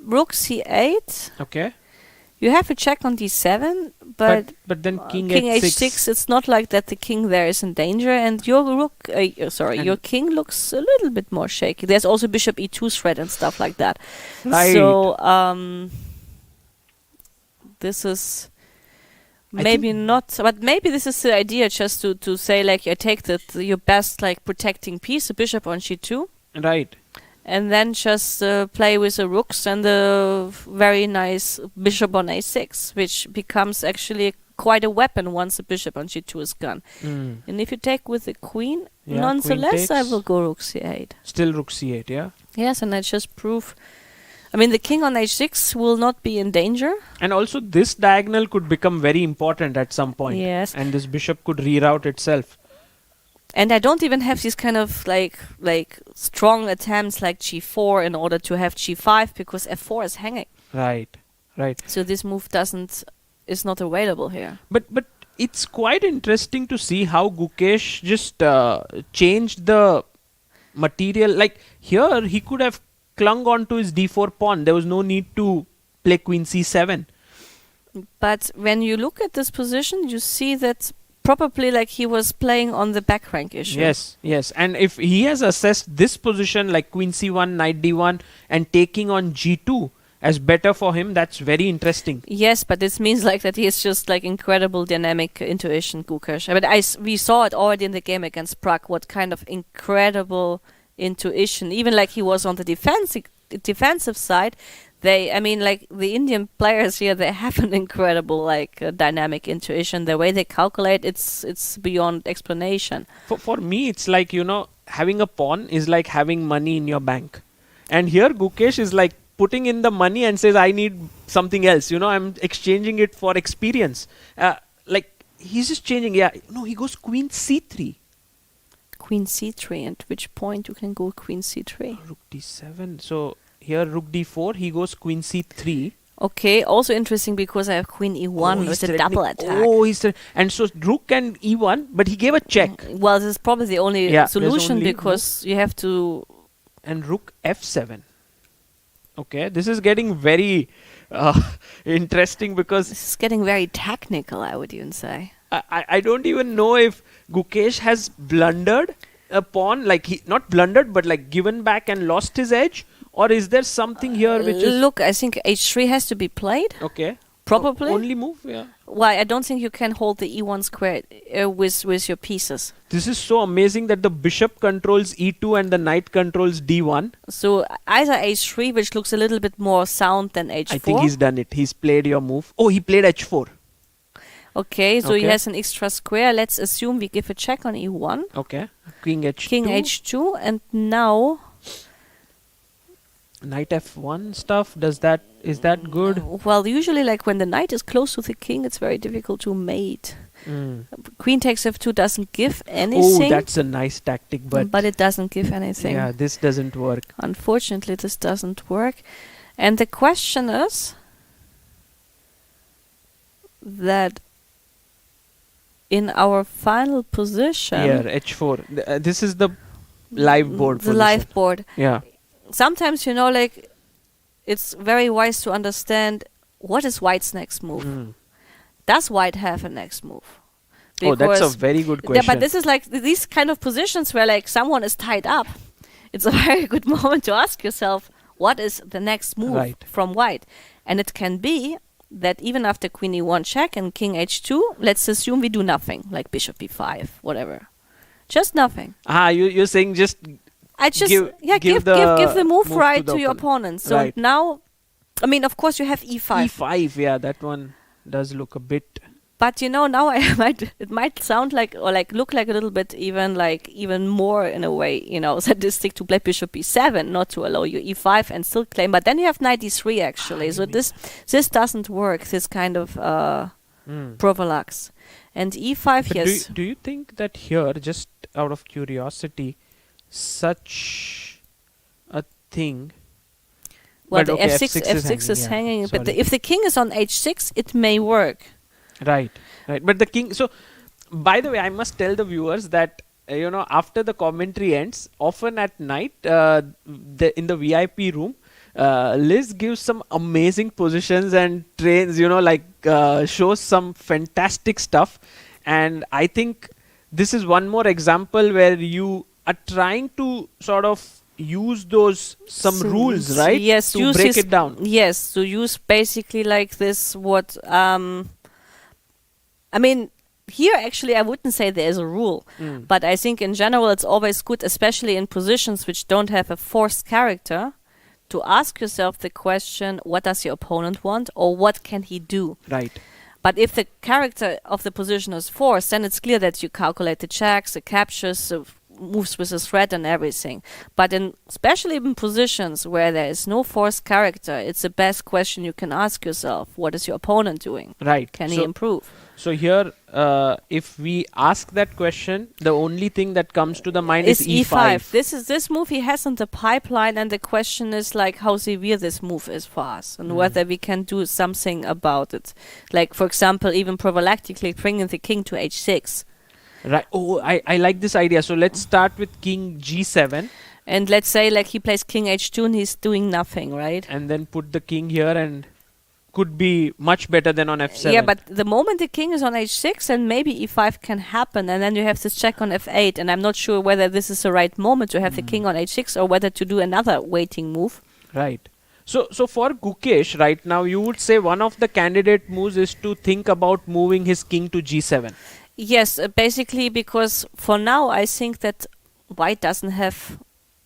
rook C8. Okay. You have a check on D7, but then king H6, it's not like that the king there is in danger, and your rook, your king looks a little bit more shaky. There's also bishop E2 threat and stuff like that. Right. So, this is maybe not, but maybe this is the idea, just to say, like, you take your best, like, protecting piece, the bishop on G2. Right. And then just play with the rooks and the very nice bishop on A6, which becomes actually quite a weapon once the bishop on G2 is gone. And if you take with the queen, nonetheless, I will go rook C8. Still rook C8, yeah? Yes, and I just prove... the king on H6 will not be in danger. And also this diagonal could become very important at some point. Yes. And this bishop could reroute itself. And I don't even have these kind of like strong attempts like G4 in order to have G5 because F4 is hanging. Right. So this move is not available here. But it's quite interesting to see how Gukesh just changed the material. Like here, he could have clung on to his D4 pawn. There was no need to play Queen C7. But when you look at this position, you see that probably like he was playing on the back rank issue. Yes. And if he has assessed this position like Queen C1, Knight D1 and taking on G2 as better for him, that's very interesting. Yes, but this means like that he is just like incredible dynamic intuition, Gukesh. We saw it already in the game against Pragg, what kind of incredible intuition. Even like he was on the defensive side. The Indian players here, they have an incredible dynamic intuition. The way they calculate, it's beyond explanation. For me, it's like, having a pawn is like having money in your bank. And here Gukesh is like putting in the money and says, I need something else. I'm exchanging it for experience. He's just changing. He goes Queen C3. Queen C3, at which point you can go Queen C3? Rook D7. So here Rook D4, he goes Queen C3. Okay, also interesting because I have Queen E1 with a double attack. And so Rook and E1, but he gave a check. Well, this is probably the only solution because you have to... And Rook F7. Okay, this is getting very interesting because... This is getting very technical, I would even say. I don't even know if Gukesh has blundered a pawn, not blundered, but given back and lost his edge. Or is there something here which is... Look, I think H3 has to be played. Okay. Probably. Only move, yeah. Why? I don't think you can hold the E1 square with your pieces. This is so amazing that the bishop controls E2 and the knight controls D1. So either H3, which looks a little bit more sound than H4. I think he's done it. He's played your move. Oh, he played H4. Okay, so he has an extra square. Let's assume we give a check on E1. Okay. King H2. King H2, and now... knight f1 stuff, is that good? Well, usually like when the knight is close to the king, it's very difficult to mate. Queen takes f2 doesn't give anything. Oh, that's a nice tactic, but it doesn't give anything. Yeah, this doesn't work. Unfortunately, this doesn't work. And the question is that in our final position... Here, h4. This is the live board The live board. Yeah. Sometimes, like, it's very wise to understand what is white's next move. Does white have a next move? Oh, that's a very good question. Yeah, but this is like these kind of positions where like someone is tied up. It's a very good moment to ask yourself, what is the next move from white? And it can be that even after queen e1 check and king h2, let's assume we do nothing, like bishop e5, whatever. Just nothing. You're saying just... give the move right to your opponent. So right. now, I mean, of course, you have e5. E5, yeah, that one does look a bit. But now it might sound like or like look like a little bit even more in a way, sadistic to play bishop e7, not to allow you e5 and still claim. But then you have knight e3 actually. So this doesn't work. This kind of prophylax. And e5, but yes. Do you think that here, just out of curiosity, such a thing? Well, the f6 is hanging. But if the king is on h6, it may work. Right. But the king... So, by the way, I must tell the viewers that, after the commentary ends, often at night, in the VIP room, Liz gives some amazing positions and trains, shows some fantastic stuff. And I think this is one more example where you are trying to sort of use some rules, right? Yes, to break it down. Yes, to use basically like this I mean, here actually I wouldn't say there is a rule, but I think in general it's always good, especially in positions which don't have a forced character, to ask yourself the question, what does your opponent want or what can he do? Right. But if the character of the position is forced, then it's clear that you calculate the checks, the captures, the moves with a threat and everything. But especially in positions where there is no forced character, it's the best question you can ask yourself. What is your opponent doing? Right. Can he improve? So here, if we ask that question, the only thing that comes to the mind is e5. This move he has in the pipeline, and the question is like how severe this move is for us, and whether we can do something about it. Like, for example, even prophylactically bringing the king to h6. Right. Oh, I like this idea. So let's start with king g7. And let's say like he plays king h2 and he's doing nothing, right? And then put the king here and could be much better than on f7. Yeah, but the moment the king is on h6 and maybe e5 can happen, and then you have this check on f8, and I'm not sure whether this is the right moment to have the king on h6 or whether to do another waiting move. Right. So for Gukesh right now, you would say one of the candidate moves is to think about moving his king to g7. Yes, basically because for now I think that white doesn't have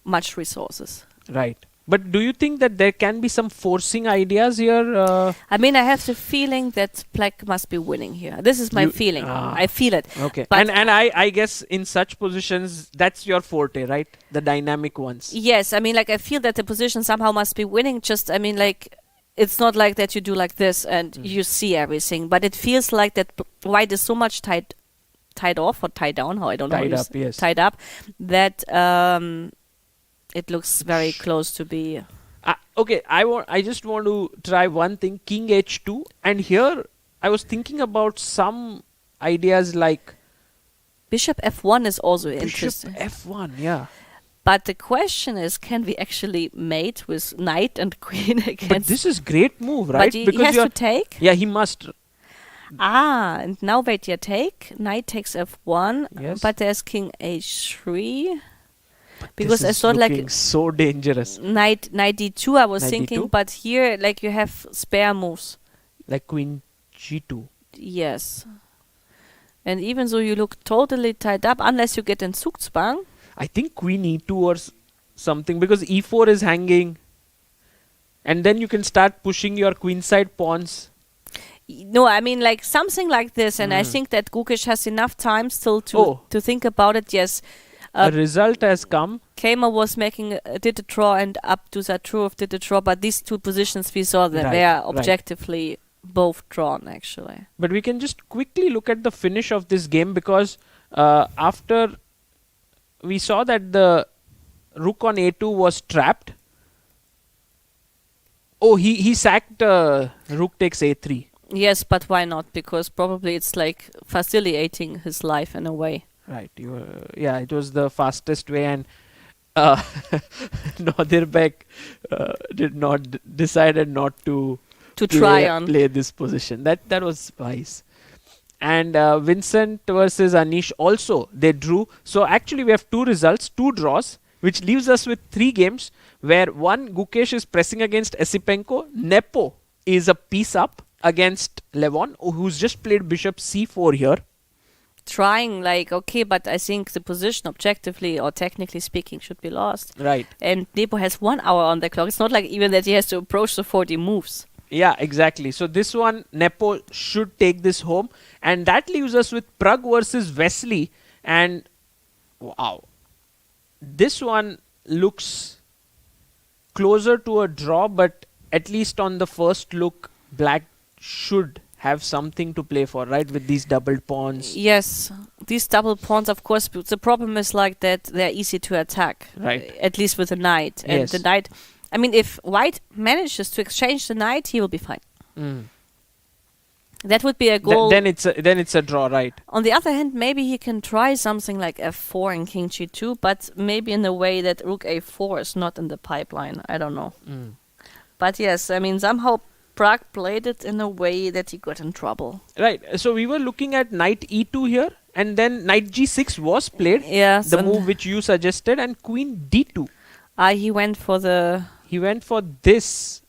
much resources. Right. But do you think that there can be some forcing ideas here? I mean, I have the feeling that Pragg must be winning here. This is my feeling. I feel it. Okay. But and I guess in such positions, that's your forte, right? The dynamic ones. Yes. I mean, like, I feel that the position somehow must be winning. Just, I mean, like, it's not like that you do like this and you see everything. But it feels like that white is so much tied off or tied down, how I don't know. Tied up, yes. Tied up, that... it looks very close to be. Okay, I just want to try one thing, king h2, and here I was thinking about some ideas like bishop f1 is also interesting. Bishop f1, yeah. But the question is, can we actually mate with knight and queen against? But this is great move, right? But he has to take. Yeah, he must. And now wait, take. Knight takes f1. Yes. But there's king h3. But because I thought like so dangerous. Knight d2 I was thinking, d2? but here like you have spare moves. Like queen g2. Yes. And even though you look totally tied up, unless you get in Zugzwang. I think queen e2 or something, because e4 is hanging. And then you can start pushing your queenside pawns. No, I mean like something like this, and I think that Gukesh has enough time still to think about it. Yes. A result has come. Keymer was did a draw and Adbusattorov did a draw, but these two positions we saw that they are objectively both drawn actually. But we can just quickly look at the finish of this game because after we saw that the rook on a2 was trapped. Oh, he sacked rook takes a3. Yes, but why not? Because probably it's like facilitating his life in a way. Right. Yeah, it was the fastest way, and Nodirbek decided not to play this position. That was wise. And Vincent versus Anish also, they drew. So actually we have 2 results, 2 draws, which leaves us with 3 games where one, Gukesh is pressing against Esipenko. Nepo is a piece up against Levon, who's just played bishop c4 here. Trying okay, but I think the position objectively or technically speaking should be lost. Right. And Nepo has 1 hour on the clock. It's not like even that he has to approach the 40 moves. Yeah, exactly. So this one, Nepo should take this home. And that leaves us with Pragg versus Wesley. And wow, this one looks closer to a draw, but at least on the first look, Black should have something to play for, right, with these doubled pawns. Yes, these double pawns, of course, the problem is like that they're easy to attack. Right. At least with the knight. And Yes. the knight, I mean, if White manages to exchange the knight, he will be fine. That would be a goal. Then it's a draw, right? On the other hand, maybe he can try something like f4 and king g2, but maybe in a way that rook a4 is not in the pipeline. I don't know. But yes, I mean, somehow Pragg played it in a way that he got in trouble. Right. So we were looking at knight e2 here, and then knight g6 was played. Yes. The move which you suggested, and queen d2. He went for this.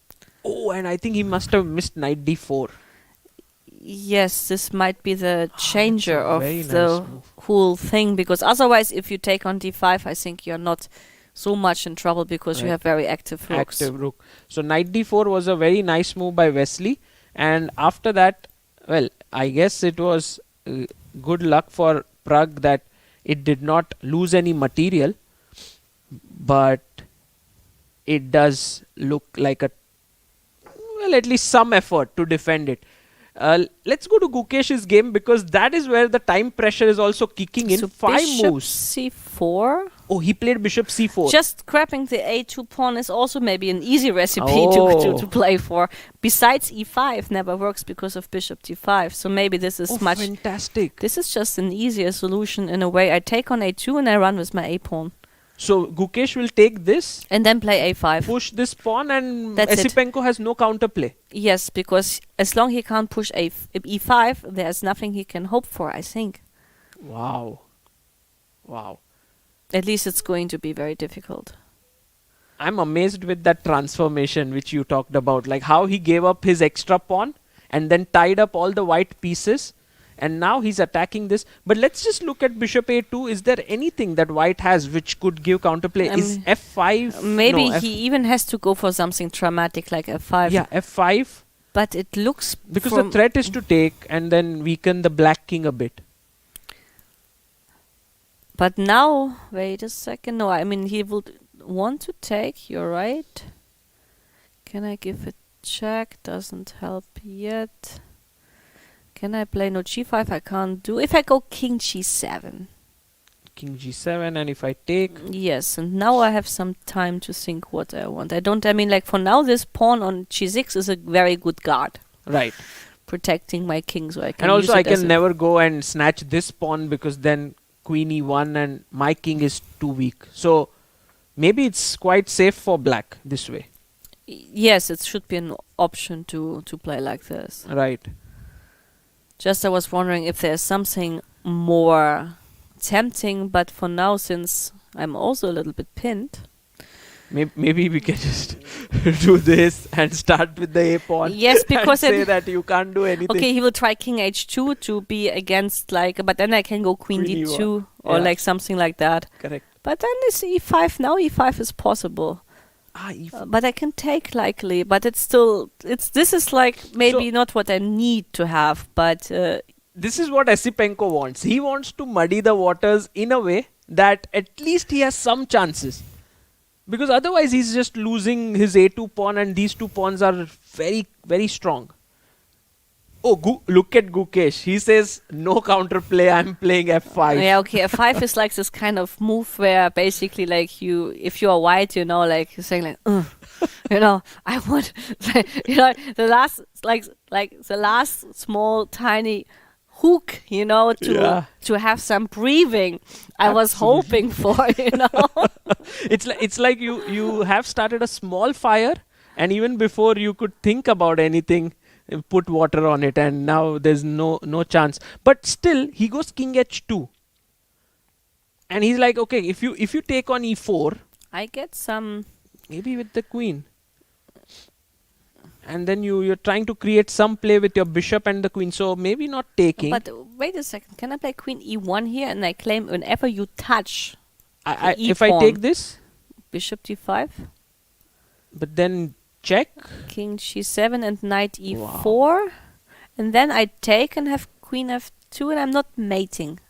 Oh, and I think he must have missed knight d4. Yes, this might be the changer of very the nice move. whole thing, because otherwise if you take on d5, I think you're not so much in trouble because you Right. have very active rooks. Active rook. So knight d4 was a very nice move by Wesley, and after that, well, I guess it was good luck for Pragg that it did not lose any material, but it does look like at least some effort to defend it. Let's go to Gukesh's game, because that is where the time pressure is also kicking in. So 5 bishop moves. c4. Oh, he played bishop c4. Just grabbing the a2 pawn is also maybe an easy recipe Oh. to play for. Besides e5 never works because of bishop d5. So maybe this is fantastic. This is just an easier solution in a way. I take on a2 and I run with my a pawn. So Gukesh will take this, And then play a5. push this pawn, and That's it. Esipenko has no counterplay. Yes, because as long he can't push e5, there's nothing he can hope for, I think. Wow. Wow. At least it's going to be very difficult. I'm amazed with that transformation which you talked about, like how he gave up his extra pawn and then tied up all the white pieces, and now he's attacking this. But let's just look at bishop a2. Is there anything that white has which could give counterplay? Is f5? Maybe No, he even has to go for something dramatic like f5. Yeah, f5. But it looks... Because the threat is to take and then weaken the black king a bit. But now, wait a second. No, I mean, he would want to take. You're right. Can I give a check? Doesn't help yet. Can I play no g5? I can't do. If I go king g7. King g7, and if I take... Yes, and now I have some time to think what I want. I mean, like for now, this pawn on g6 is a very good guard. Right. Protecting my king, so I can And also use I it as can never go and snatch this pawn, because then queen e1 and my king is too weak. So maybe it's quite safe for black this way. Yes, it should be an option to play like this. Right. Just I was wondering if there's something more tempting, but for now, since I'm also a little bit pinned... Maybe we can just do this and start with the a pawn. Yes, because and say that you can't do anything. Okay, he will try king h2 to be against but then I can go queen d2 or Yeah. like something like that. Correct. But then it's e5. Now e5 is possible. But I can take likely. But it's still this is like maybe not what I need to have. But this is what Esipenko wants. He wants to muddy the waters in a way that at least he has some chances. Because otherwise he's just losing his A2 pawn and these 2 pawns are very, very strong. Oh, look at Gukesh. He says, no counterplay, I'm playing F5. Yeah, okay. F5 is like this kind of move where basically, like, if you are white, you know, like you're saying, like, you know, I want, you know, the last small tiny hook, you know, to have some breathing. I was hoping for, you know. It's like you have started a small fire, and even before you could think about anything, put water on it, and now there's no chance. But still, he goes king h2, and he's like, okay, if you take on e4, I get some, maybe with the queen, and then you're trying to create some play with your bishop and the queen. So maybe not taking. But wait a second, can I play queen e1 here? And I claim whenever you touch, if I take this, bishop d5, but then check, king g7 and knight e4, Wow. and then I take and have queen f2, and I'm not mating.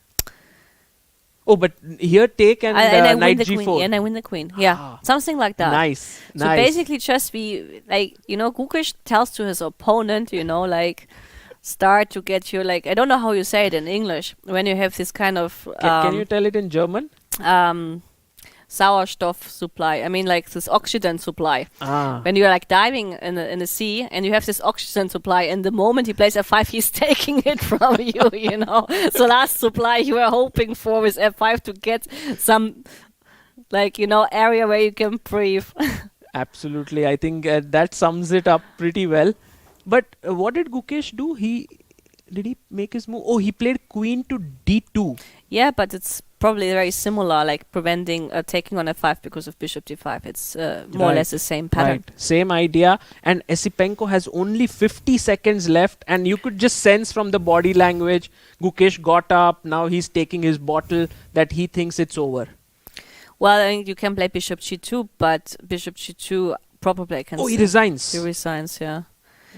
oh, but here take and I win knight the g4. queen, and I win the queen. Yeah, something like that. Nice, So nice. basically, just Gukesh tells to his opponent, you know, like, start to get you, like, I don't know how you say it in English, when you have this kind of Can you tell it in German? Sauerstoff supply. I mean, like this oxygen supply. When you're like diving in the sea and you have this oxygen supply, and the moment he plays f5, he's taking it from you, you know. So last supply you were hoping for with f5 to get some, like, you know, area where you can breathe. Absolutely. I think that sums it up pretty well. But what did Gukesh do? Did he make his move? Oh, he played queen to d2. Yeah, but it's probably very similar, like preventing taking on f5 because of bishop d5. It's more or less the same pattern. Right. Same idea. And Esipenko has only 50 seconds left, and you could just sense from the body language, Gukesh got up, now he's taking his bottle, that he thinks it's over. Well, I think you can play bishop g2, but bishop g2 probably I can Oh, he say- resigns. He resigns, yeah.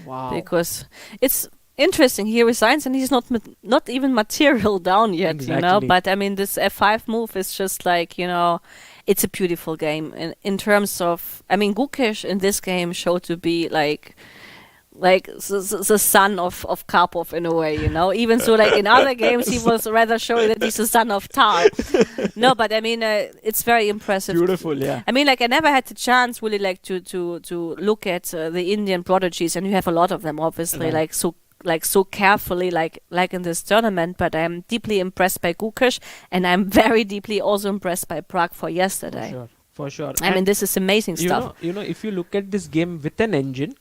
Wow. Because it's interesting. He resigns and he's not even material down yet, you know. Exactly. But I mean, this f5 move is just like, you know, it's a beautiful game. In terms of, I mean, Gukesh in this game showed to be like the son of Karpov in a way, you know. Even so, like in other games, he was rather showing that he's the son of Tar. No, but I mean, it's very impressive. Beautiful, yeah. I mean, like I never had the chance really like to look at the Indian prodigies, and you have a lot of them, obviously, Right. so carefully, like in this tournament. But I'm deeply impressed by Gukesh, and I'm very deeply also impressed by Pragg for yesterday. For sure. I mean, this is amazing stuff. You know, if you look at this game with an engine,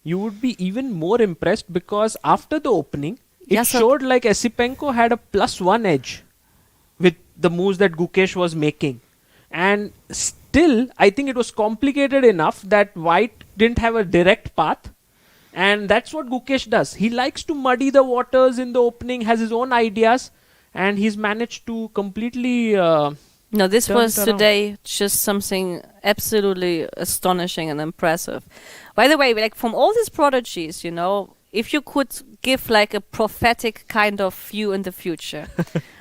you would be even more impressed, because after the opening, it showed like Esipenko had a +1 edge with the moves that Gukesh was making. And still, I think it was complicated enough that white didn't have a direct path. And that's what Gukesh does. He likes to muddy the waters in the opening, has his own ideas, and he's managed to completely... No, this turn was it around. today just something absolutely astonishing and impressive. By the way, like from all these prodigies, you know, if you could give like a prophetic kind of view in the future,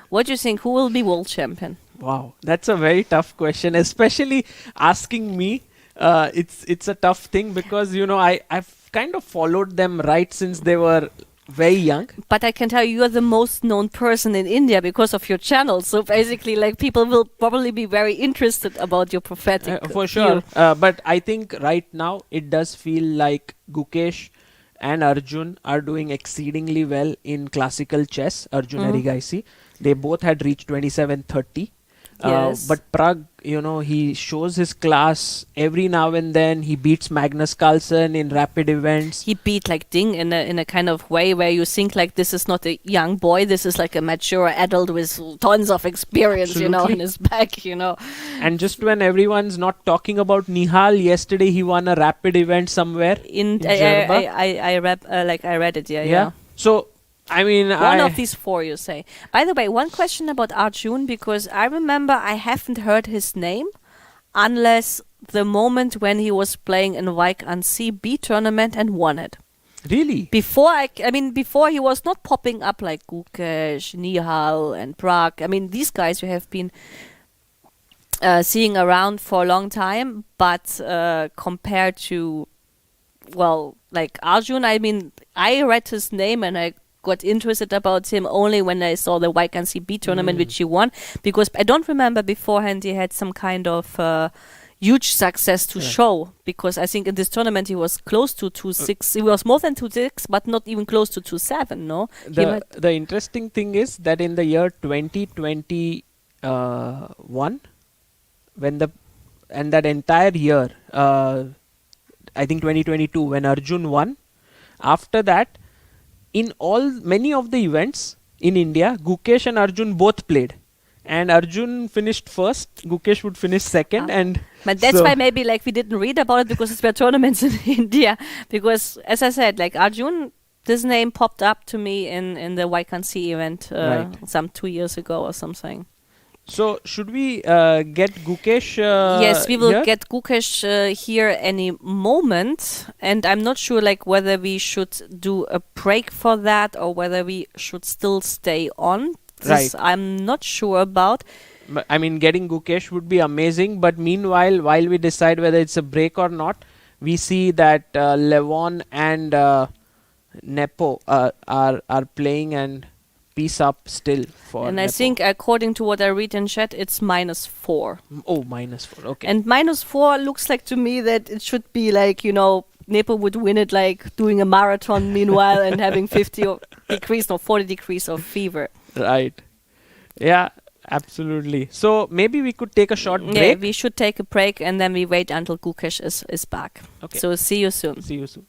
what do you think? Who will be world champion? Wow, that's a very tough question, especially asking me. It's a tough thing, because, you know, I've kind of followed them right since they were very young. But I can tell you, you're the most known person in India because of your channel. So basically, like, people will probably be very interested about your prophetic For sure. But I think right now it does feel like Gukesh and Arjun are doing exceedingly well in classical chess. Arjun Erigaisi. They both had reached 27-30. Yes. But Pragg, you know, he shows his class every now and then. He beats Magnus Carlsen in rapid events. He beat like Ding in a kind of way where you think like this is not a young boy, this is like a mature adult with tons of experience, you know, Absolutely. in his back, you know. And just when everyone's not talking about Nihal, yesterday he won a rapid event somewhere in Gerba. I read it, yeah. So, I mean, One of these four, you say. By the way, one question about Arjun, because I remember I haven't heard his name unless the moment when he was playing in Vike Ansi B tournament and won it. Really? Before before he was not popping up like Gukesh, Nihal and Pragg. I mean, these guys who have been seeing around for a long time, but compared to, well, like Arjun, I mean, I read his name and I got interested about him only when I saw the YCB tournament, which he won, because I don't remember beforehand he had some kind of huge success to show, because I think in this tournament he was close to 2-6. He was more than 2-6, but not even close to 2-7, no? The interesting thing is that in the year 2021, when that entire year, I think 2022, when Arjun won, after that, in many of the events in India, Gukesh and Arjun both played. And Arjun finished first, Gukesh would finish second. But that's why maybe like we didn't read about it, because it's were tournaments in India. Because as I said, like Arjun, this name popped up to me in the YCB event some 2 years ago or something. So should we get Gukesh yes, we will here? get Gukesh here any moment, and I'm not sure like whether we should do a break for that or whether we should still stay on. This I'm not sure about. I mean, getting Gukesh would be amazing, but meanwhile, while we decide whether it's a break or not, we see that Levon and Nepo are playing and piece up still for And Nepo. I think according to what I read in chat, it's -4. Oh, -4. Okay. And -4 looks like to me that it should be like, Nepo would win it like doing a marathon meanwhile and having 40 degrees of fever. Right. Yeah, absolutely. So maybe we could take a short break. Yeah, we should take a break and then we wait until Gukesh is back. Okay. So see you soon. See you soon.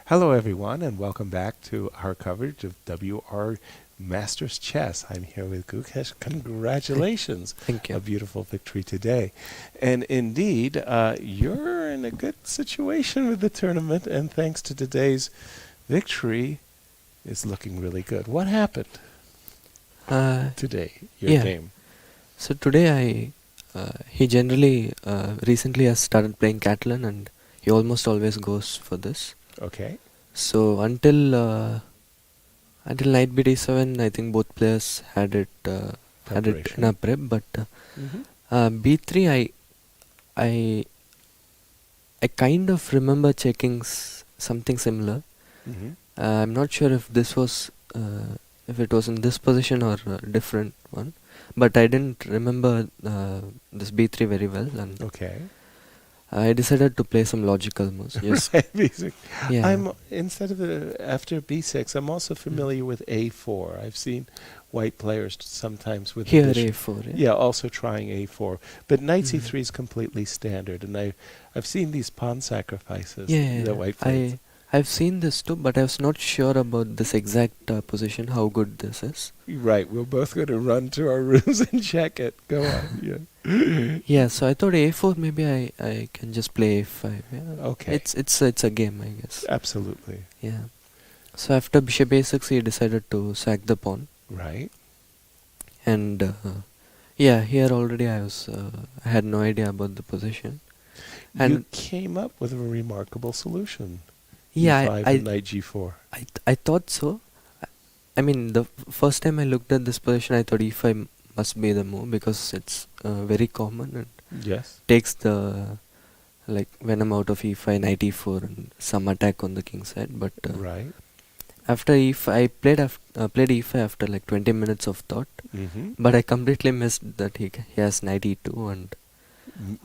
Hello, everyone, and welcome back to our coverage of WR Masters Chess. I'm here with Gukesh. Congratulations. Thank you. A beautiful victory today. And indeed, you're in a good situation with the tournament, and thanks to today's victory, it's looking really good. What happened today, your game? So today he generally recently has started playing Catalan, and he almost always goes for this. Okay. So until knight bd7, I think both players had it in a prep, but b3, I kind of remember checking something similar. I'm not sure if this was if it was in this position or a different one, but I didn't remember this b3 very well, and I decided to play some logical moves. Yes. Yeah. I'm instead of after b6, I'm also familiar with a4. I've seen white players sometimes with here a4. Yeah, also trying a4. But knight c3 is completely standard, and I've seen these pawn sacrifices that white plays. I've seen this too, but I was not sure about this exact position, how good this is. Right, we're both going to run to our rooms and check it. Go on. Yeah. Yeah, so I thought a4, maybe I can just play a5. Yeah. Okay. It's a game, I guess. Absolutely. Yeah. So after bishop a6, he decided to sack the pawn. Right. And yeah, here already I had no idea about the position. And you came up with a remarkable solution. Yeah, e5 and knight g4. I thought so. I mean, the first time I looked at this position, I thought e5 must be the move because it's very common and takes the venom out of e5, knight e4, and some attack on the king side. But after e5, I played e5 after like 20 minutes of thought, but I completely missed that he has knight e2, and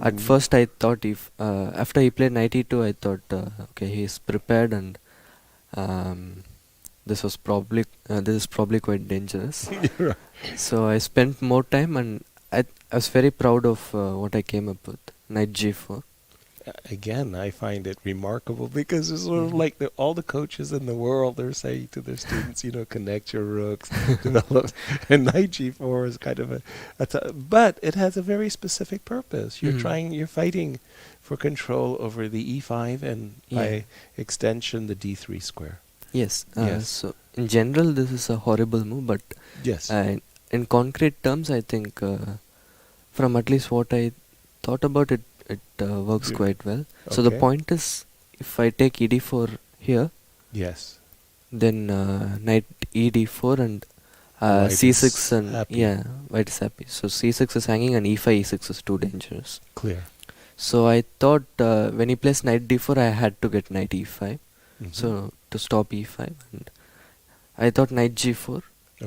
at first I thought after he played knight e2, I thought okay, he's prepared, and this is probably quite dangerous. So I spent more time, and I was very proud of what I came up with. Knight g4. Again, I find it remarkable because it's sort of like all the coaches in the world are saying to their students, connect your rooks, develop. And knight g4 is kind of but it has a very specific purpose. You're fighting for control over the e5 and by extension the d3 square. Yes. So in general, this is a horrible move, but in concrete terms, I think from at least what I thought about it, it works quite well. So the point is, if I take ed4 here, then knight ed4 and c6 and white is happy. So c6 is hanging and e5 e6 is too dangerous. Clear. So I thought when he plays knight d4, I had to get knight e5. So to stop e5, and I thought knight g4.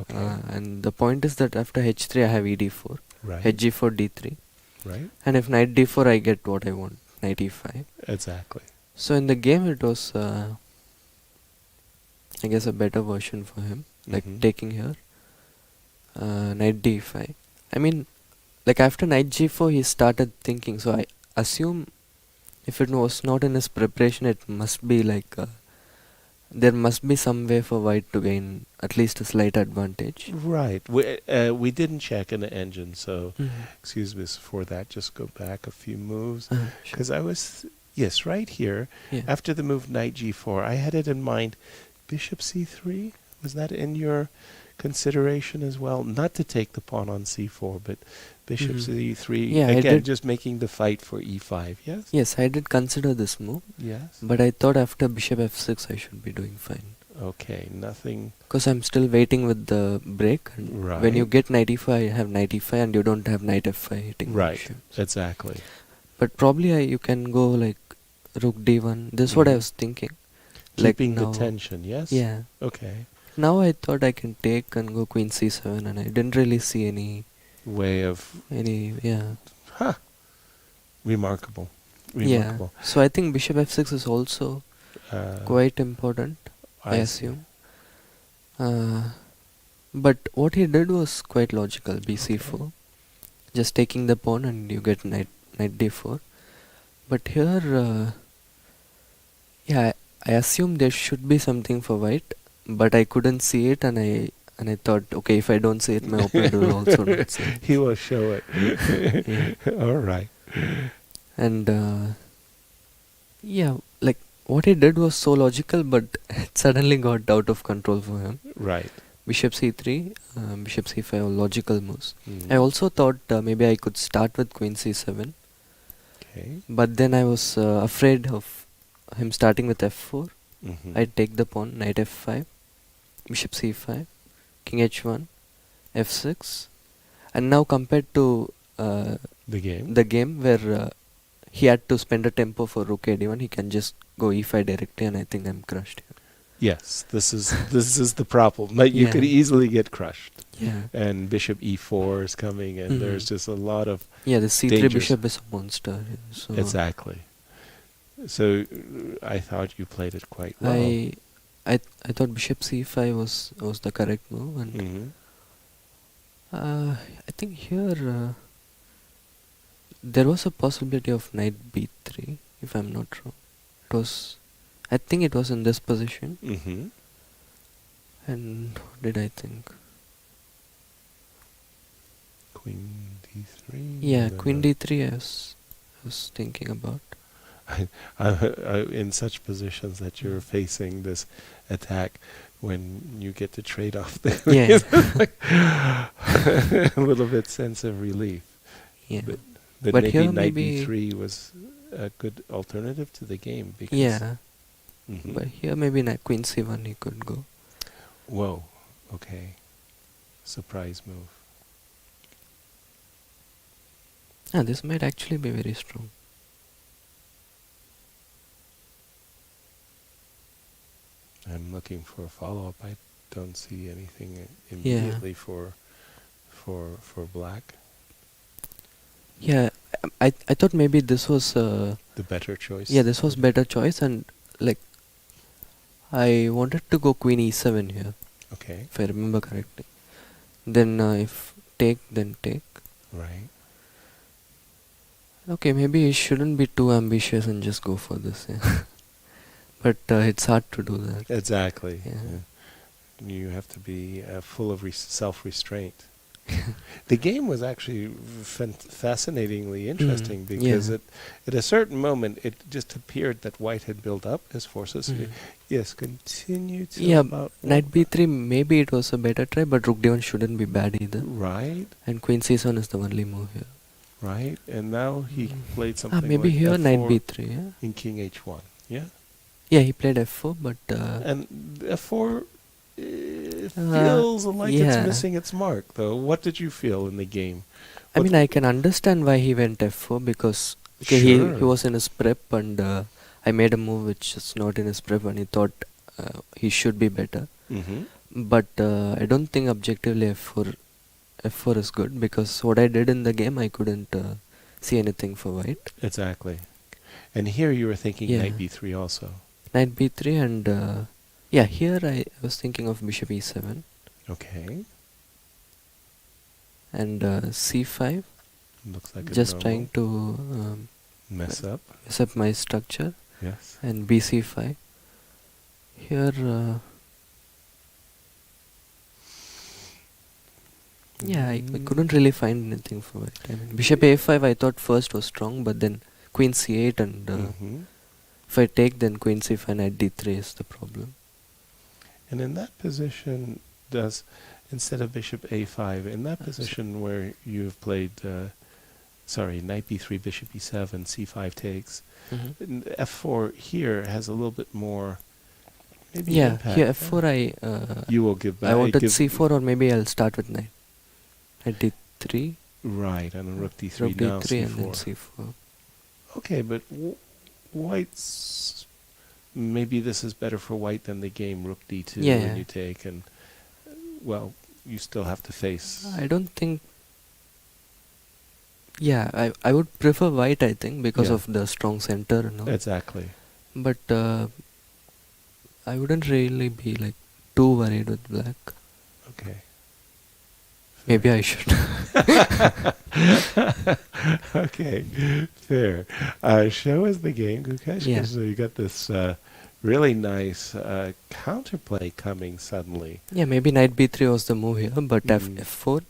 And the point is that after h3 I have ed4, hg4 d3. Right. And if knight d4, I get what I want, knight e5. Exactly. So in the game, it was, I guess, a better version for him, taking here, knight d5. I mean, after knight g4, he started thinking. So I assume if it was not in his preparation, it must be there must be some way for white to gain at least a slight advantage. Right. We didn't check in the engine, so excuse me for that. Just go back a few moves. Because I was, right here, after the move knight g4, I had it in mind, bishop c3. Was that in your consideration as well? Not to take the pawn on c4, but bishop c3. Yeah, again, just making the fight for e5, yes? Yes, I did consider this move. Yes. But I thought after bishop f6, I should be doing fine. Okay, nothing. Because I'm still waiting with the break. And when you get knight e5, you have knight e5, and you don't have knight f5 hitting. Right, exactly. But probably you can go rook d1. This is what I was thinking. Keeping the tension, yes? Yeah. Okay. Now I thought I can take and go queen c7, and I didn't really see any way of remarkable. Yeah. So I think bishop f6 is also quite important, I assume. But what he did was quite logical. bc4, just taking the pawn and you get knight d4. But here, I assumed there should be something for white, but I couldn't see it, and I thought, okay, if I don't see it, my opponent will also not see it. He will show it. All right. And like what he did was so logical, but it suddenly got out of control for him. Right. Bishop c3, bishop c5 are logical moves. Mhm. I also thought maybe I could start with queen c7. Okay. But then I was afraid of him starting with f4. Mhm. I take the pawn, knight f5, bishop c5, king h1, f6. And now compared to The game. the game where he had to spend a tempo for rook a1, he can just go e5 directly, and I think I'm crushed here. Yes, this is the problem. Like, you Yeah. could easily get crushed. Yeah. And bishop e4 is coming, and there's just a lot of Yeah, the c3 dangers. bishop is a monster. So Exactly. So I thought you played it quite well. I thought bishop c5 was the correct move, and Mhm. I think here there was a possibility of knight b3, if I'm not wrong. I think it was in this position. Mhm. And what did I think? Queen d3. Yeah, No, queen no. d3 I was thinking about. In such positions that you're facing this attack, when you get to trade off the Yeah. a little bit sense of relief. Yeah. But But maybe here knight maybe- b3 was a good alternative to the game. Because Yeah. Mhm. But here maybe queen c1 he could go. Whoa. Okay. Surprise move. This might actually be very strong. I'm looking for a follow-up. I don't see anything immediately for black. Yeah, I thought maybe this was The better choice. yeah, this was better choice, and like I wanted to go queen e7 here, Okay. if I remember correctly. Then if take, then take. Right. Okay, maybe he shouldn't be too ambitious and just go for this. Yeah. But it's hard to do that. Exactly. Yeah. Yeah. You have to be full of self-restraint. The game was actually fascinatingly interesting because Yeah. at a certain moment it just appeared that white had built up his forces. Mhm. Yes, continue to Yeah, about knight b3 maybe it was a better try, but rook d1 shouldn't be bad either. Right, And queen c7 is the only move here. right, and now he played something Maybe like here F4 knight b3. Yeah. in king h1. Yeah, Yeah, he played f4, but and F4 feels like yeah. it's missing its mark, though. What did you feel in the game? I What- mean, I can understand why he went f4 because he Sure. was in his prep, and I made a move which is not in his prep, and he thought he should be better. Mhm. But I don't think objectively f4 is good, because what I did in the game I couldn't see anything for white. Exactly. And here you were thinking Yeah. knight b3 also. Knight b3 and yeah, here I was thinking of bishop e7 Okay. and c5, Looks like a just normal trying to mess up. mess up my structure, Yes. and bc5. Here yeah, I couldn't really find anything for it. I mean, bishop a5 I thought first was strong, but then queen c8 and Mhm. if I take, then queen c5 knight d3 is the problem. And in that position, instead of bishop a5, in that position where you've played, knight b3, bishop e7, c5 takes, f4 here has a little bit more, maybe Yeah, impact. here f4 You will give back. I wanted c4, or maybe I'll start with knight d3, Right, and rook d3, rook now d3 c4. and then c4. Okay, but white's... Maybe this is better for white than the game rook d2 Yeah. when you take, and, well, you still have to face... I don't think... Yeah, I would prefer white, I think, because Yeah. of the strong center and all. Exactly. But I wouldn't really be like too worried with black. Okay. Maybe I should. Okay, fair. Show us the game, Gukesh. Yeah. So you got this really nice counterplay coming suddenly. Yeah, maybe knight b3 was the move here, but f4.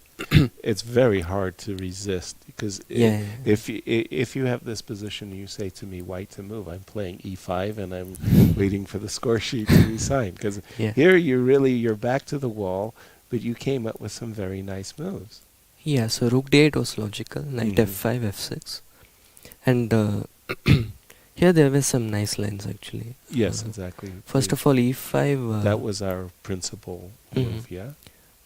It's very hard to resist because if you have this position, you say to me, white to move, I'm playing e5 and I'm waiting for the score sheet to be signed. Because here you're back to the wall, but you came up with some very nice moves. Yeah, so rook d8 was logical, knight f5, f6. And here there were some nice lines actually. Yes, exactly. First of all, e5. That was our principal move, yeah?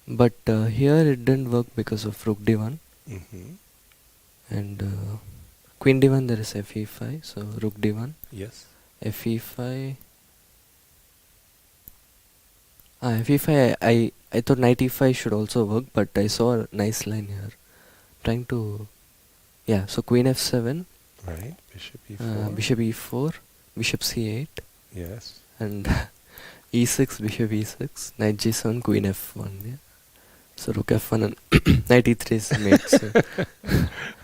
But here it didn't work because of rook d1. And queen d1 there is fe5, so rook d1. Yes. fe5. fe5 I thought knight e5 should also work, but I saw a nice line here. Trying to... Yeah, so queen f7. Right, bishop e4. Bishop e4, bishop c8. Yes. And e6, bishop e6, knight g7, queen f1, yeah. So rook f1 and knight e3 is made. So.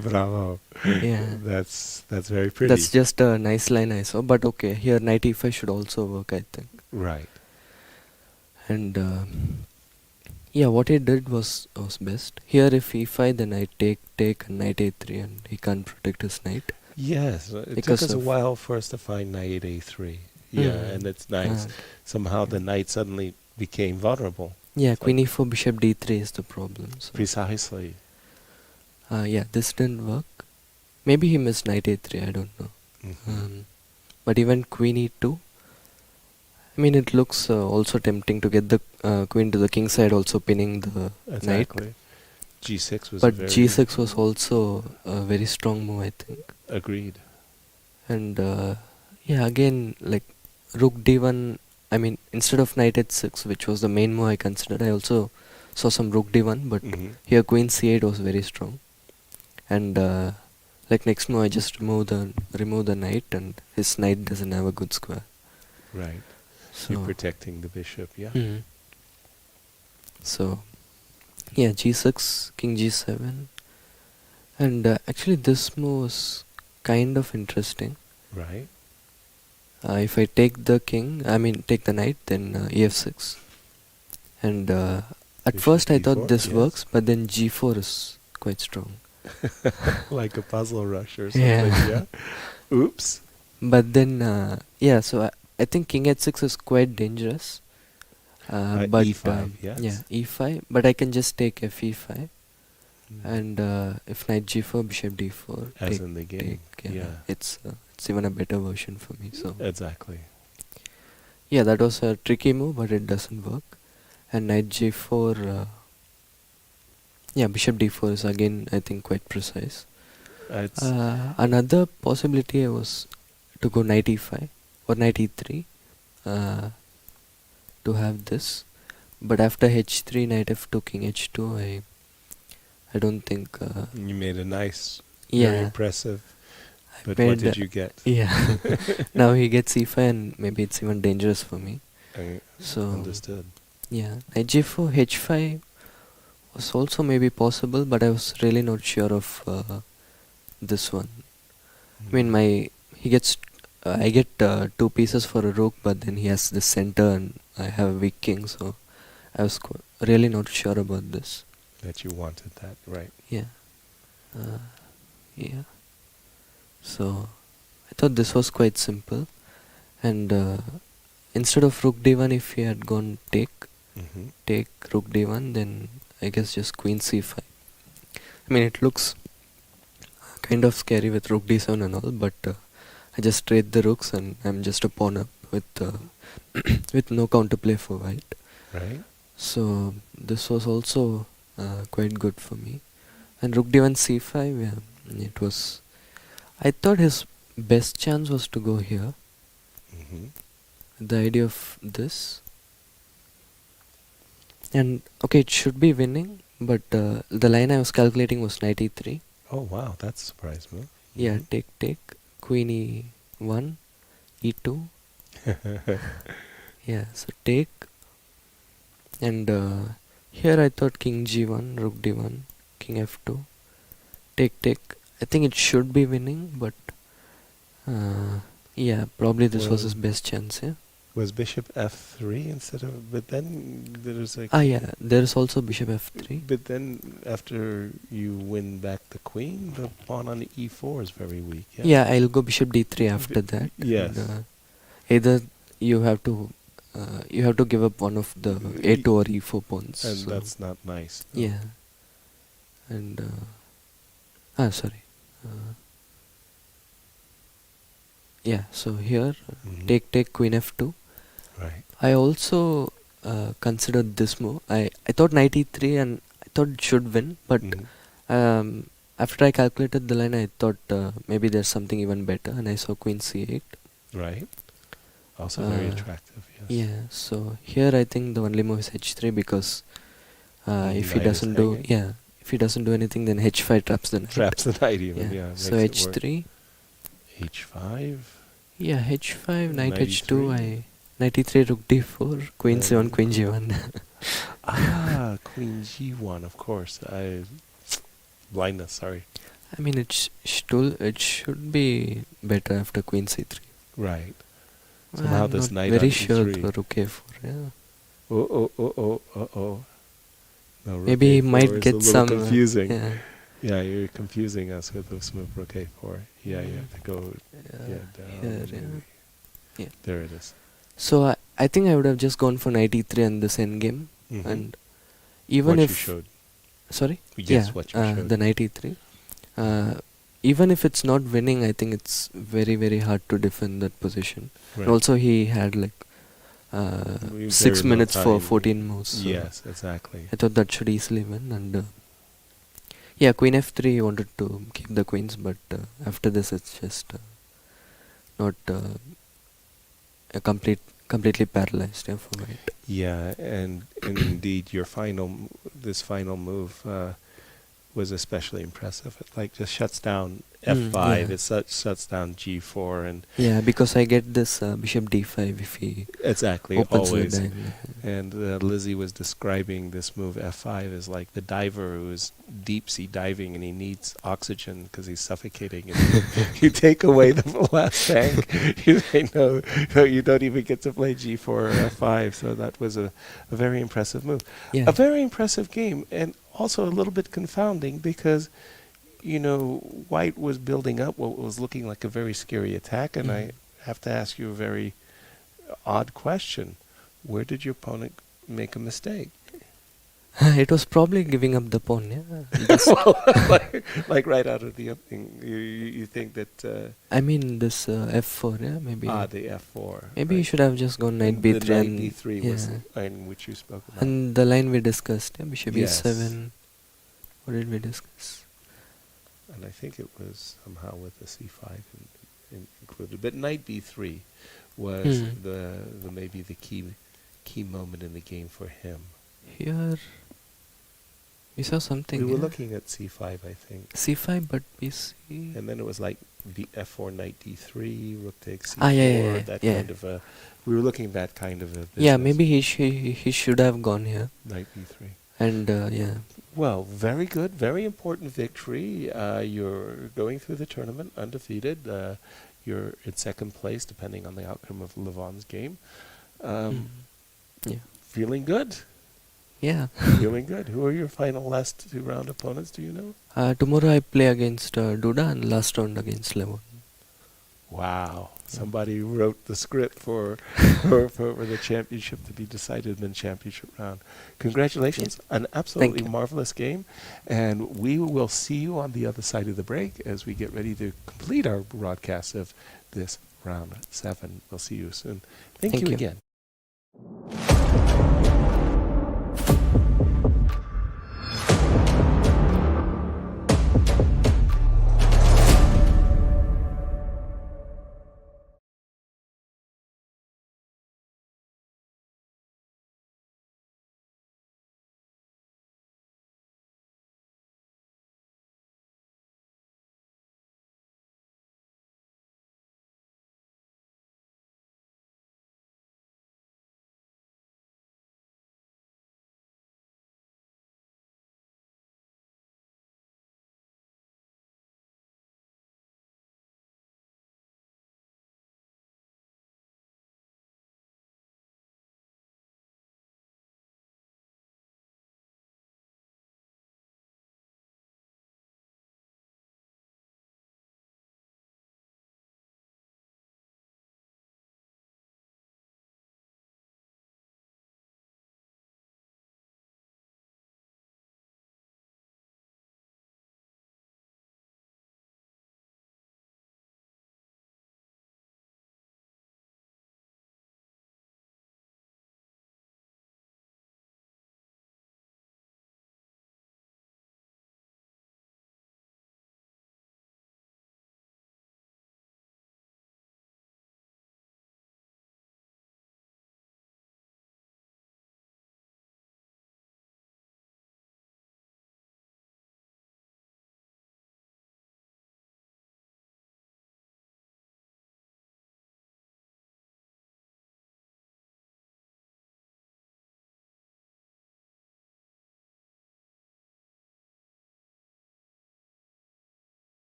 Bravo. Yeah. That's very pretty. That's just a nice line I saw. But okay, here knight e5 should also work, I think. Right. And yeah, what he did was best. Here if e5, then I take knight a3 and he can't protect his knight. Yes, it took us a while for us to find knight a3. Yeah, and it's nice. Somehow the knight suddenly became vulnerable. Yeah, queen e4, bishop d3 is the problem. So. Precisely. Yeah, this didn't work. Maybe he missed knight a3, I don't know. But even queen e2. I mean, it looks also tempting to get the queen to the king side, also pinning the knight. G6 was but G6 was also a very strong move, I think. Agreed. And yeah, again, like rook d1, I mean, instead of knight h6, which was the main move I considered, I also saw some rook d1, but here queen c8 was very strong. And like next move, I just remove the knight, and his knight doesn't have a good square. Right. So you're protecting the bishop, yeah. So, yeah, g6, king g7. And actually this move was kind of interesting. Right. If I take the king, I mean take the knight, then ef6. And at bishop first I thought d4, this works, but then g4 is quite strong. Like a puzzle rush or something, yeah. Oops. But then, yeah, so I think king h6 is quite dangerous. But e5, yes. Yeah, e5. But I can just take fe5. And if knight g4, bishop d4. As in the game. It's even a better version for me. So exactly. Yeah, that was a tricky move, but it doesn't work. And knight g4, yeah, bishop d4 is again, I think, quite precise. Another possibility was to go knight e5 or knight e3 to have this. But after h3, knight f2, king h2, I don't think... you made a nice, very impressive... But what did you get? Yeah. Now he gets e5 and maybe it's even dangerous for me. So understood. Yeah. Knight g4, h5 was also maybe possible, but I was really not sure of this one. I mean, I get 2 pieces for a rook, but then he has the center and I have a weak king, so I was really not sure about this. That you wanted that, right? Yeah. Yeah. So I thought this was quite simple, and instead of rook d1, if he had gone take rook d1, then I guess just queen c5. I mean, it looks kind of scary with rook d7 and all, but I just trade the rooks and I'm just a pawn up with with no counterplay for white. Right. So this was also quite good for me. And rook d1 c5, yeah, it was... I thought his best chance was to go here. The idea of this. And okay, it should be winning, but the line I was calculating was knight e3. Oh wow, that's a surprise move. Yeah, take, queen e1, e2. Yeah, so take. And here I thought king g1, rook d1, king f2, take. I think it should be winning, but yeah, probably this was his best chance. Yeah. Was bishop f3 instead of? But then there's like. Yeah, there is also bishop f3. But then after you win back the queen, the pawn on e4 is very weak. Yeah, I'll go bishop d3 after that. Yes. And, either you have to give up one of the a2 or e4 pawns. And so that's not nice. Yeah. And sorry. Yeah. So here, take queen f2. Right. I also considered this move. I thought knight e3 and I thought it should win, but after I calculated the line, I thought maybe there's something even better, and I saw queen c8. Right. Also very attractive. Yes. Yeah. So here I think the only move is h3 because if he knight is doesn't do hanging. if he doesn't do anything, then h5 traps the knight. Traps the knight even. Yeah. So makes it work. h3. h5. Yeah, h5, knight Knight h2, e3. knight e3, rook d4, queen c1, queen g1. Queen g1, of course. Blindness, sorry. I mean, it should be better after queen c3. Right. So Well, now I'm this not knight very on sure e3. the rook a4. Yeah. Oh. No, rook Maybe he a4 might is get a little some. confusing. Yeah. Yeah, you're confusing us with this move, rook a4. Yeah, you have to go down. Here, yeah. There it is. So I think I would have just gone for knight e3 and this endgame. And even what if you showed. Sorry? Yes, what you showed. The knight e3. Even if it's not winning, I think it's very, very hard to defend that position. Right. And also, he had like Very 6 little minutes for time. 14 moves. So Yes, exactly. I thought that should easily win. And yeah, queen f3 wanted to keep the queens, but after this, it's just not completely paralyzed for white. Yeah, and indeed, this final move was especially impressive. It like just shuts down f5. Yeah. It shuts down g4 and Yeah, because I get this bishop d5 if he exactly opens always. the diagonal. And Lizzie was describing this move f5 as like the diver who is deep sea diving and he needs oxygen because he's suffocating. And you take away the last tank, you say no, you don't even get to play g4 or f5. So that was a very impressive move. Yeah. A very impressive game, and also a little bit confounding because, White was building up what was looking like a very scary attack, and I have to ask you a very odd question. Where did your opponent make a mistake? It was probably giving up the pawn, yeah. like right out of the opening. You think that... I mean, this f4, yeah, maybe. the f4. Maybe you right. should have just gone knight The b3 knight and d3 was the line which you spoke about. and the line we discussed, yeah, bishop Yes. e7. What did we discuss? And I think it was somehow with the c5 included. But knight b3 was the maybe the key moment in the game for him. Here, we saw something. We were looking at c5, I think. c5, but bc. And then it was like f4, knight d3, rook takes c4, kind of a... We were looking at that kind of a business. Yeah, maybe he should have gone here. Knight b3. And, yeah. Well, very good, very important victory. You're going through the tournament undefeated. You're in second place, depending on the outcome of Levon's game. Yeah. Feeling good? Yeah. Feeling good. Who are your final last 2 round opponents, do you know? Tomorrow I play against Duda and last round against Levon. Wow. Somebody wrote the script for the championship to be decided in the championship round. Congratulations. Yeah. An absolutely marvelous game. And we will see you on the other side of the break as we get ready to complete our broadcast of this round 7. We'll see you soon. Thank you again.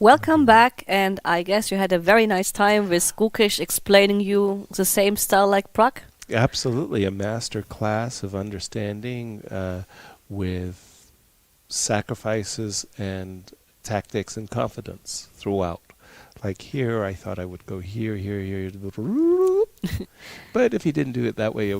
Welcome back, and I guess you had a very nice time with Gukesh explaining you the same style like Pragg. Absolutely, a master class of understanding with sacrifices and tactics and confidence throughout. Like here, I thought I would go here, but if he didn't do it that way,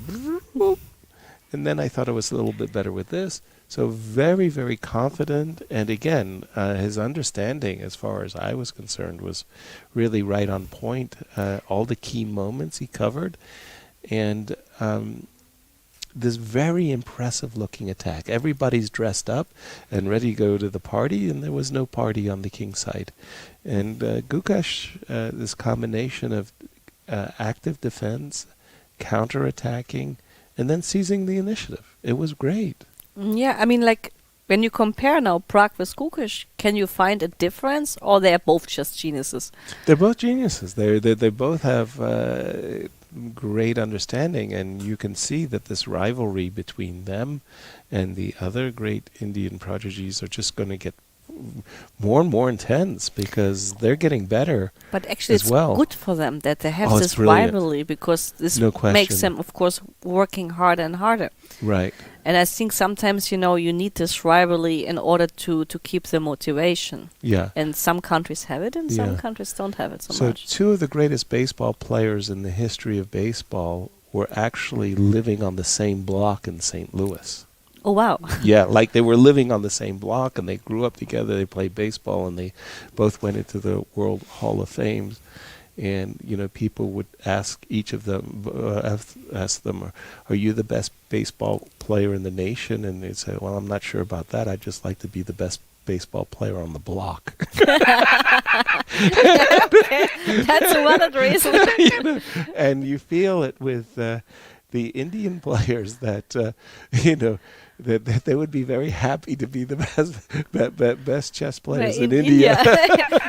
and then I thought I was a little bit better with this. So very, very confident, and again, his understanding, as far as I was concerned, was really right on point. All the key moments he covered, and this very impressive looking attack. Everybody's dressed up and ready to go to the party, and there was no party on the king side. And Gukesh, this combination of active defense, counter-attacking, and then seizing the initiative. It was great. Yeah, I mean, like, when you compare now Pragg with Gukesh, can you find a difference, or they're both just geniuses? They're both geniuses. They both have great understanding, and you can see that this rivalry between them and the other great Indian prodigies are just going to get more and more intense because they're getting better. But actually, as it's well. good for them that they have Oh, this it's brilliant. rivalry, because this No makes question. them, of course, working harder and harder. Right. And I think sometimes, you need this rivalry in order to keep the motivation. Yeah. And some countries have it, and some Yeah. countries don't have it so So much. two of the greatest baseball players in the history of baseball were actually living on the same block in St. Louis. Oh, wow. Yeah, like they were living on the same block, and they grew up together. They played baseball, and they both went into the World Hall of Fame. And people would ask each of them, ask them, "Are you the best baseball player in the nation?" And they'd say, "Well, I'm not sure about that. I'd just like to be the best baseball player on the block." Okay. That's a valid reason. And you feel it with the Indian players that that they would be very happy to be the best chess players in India.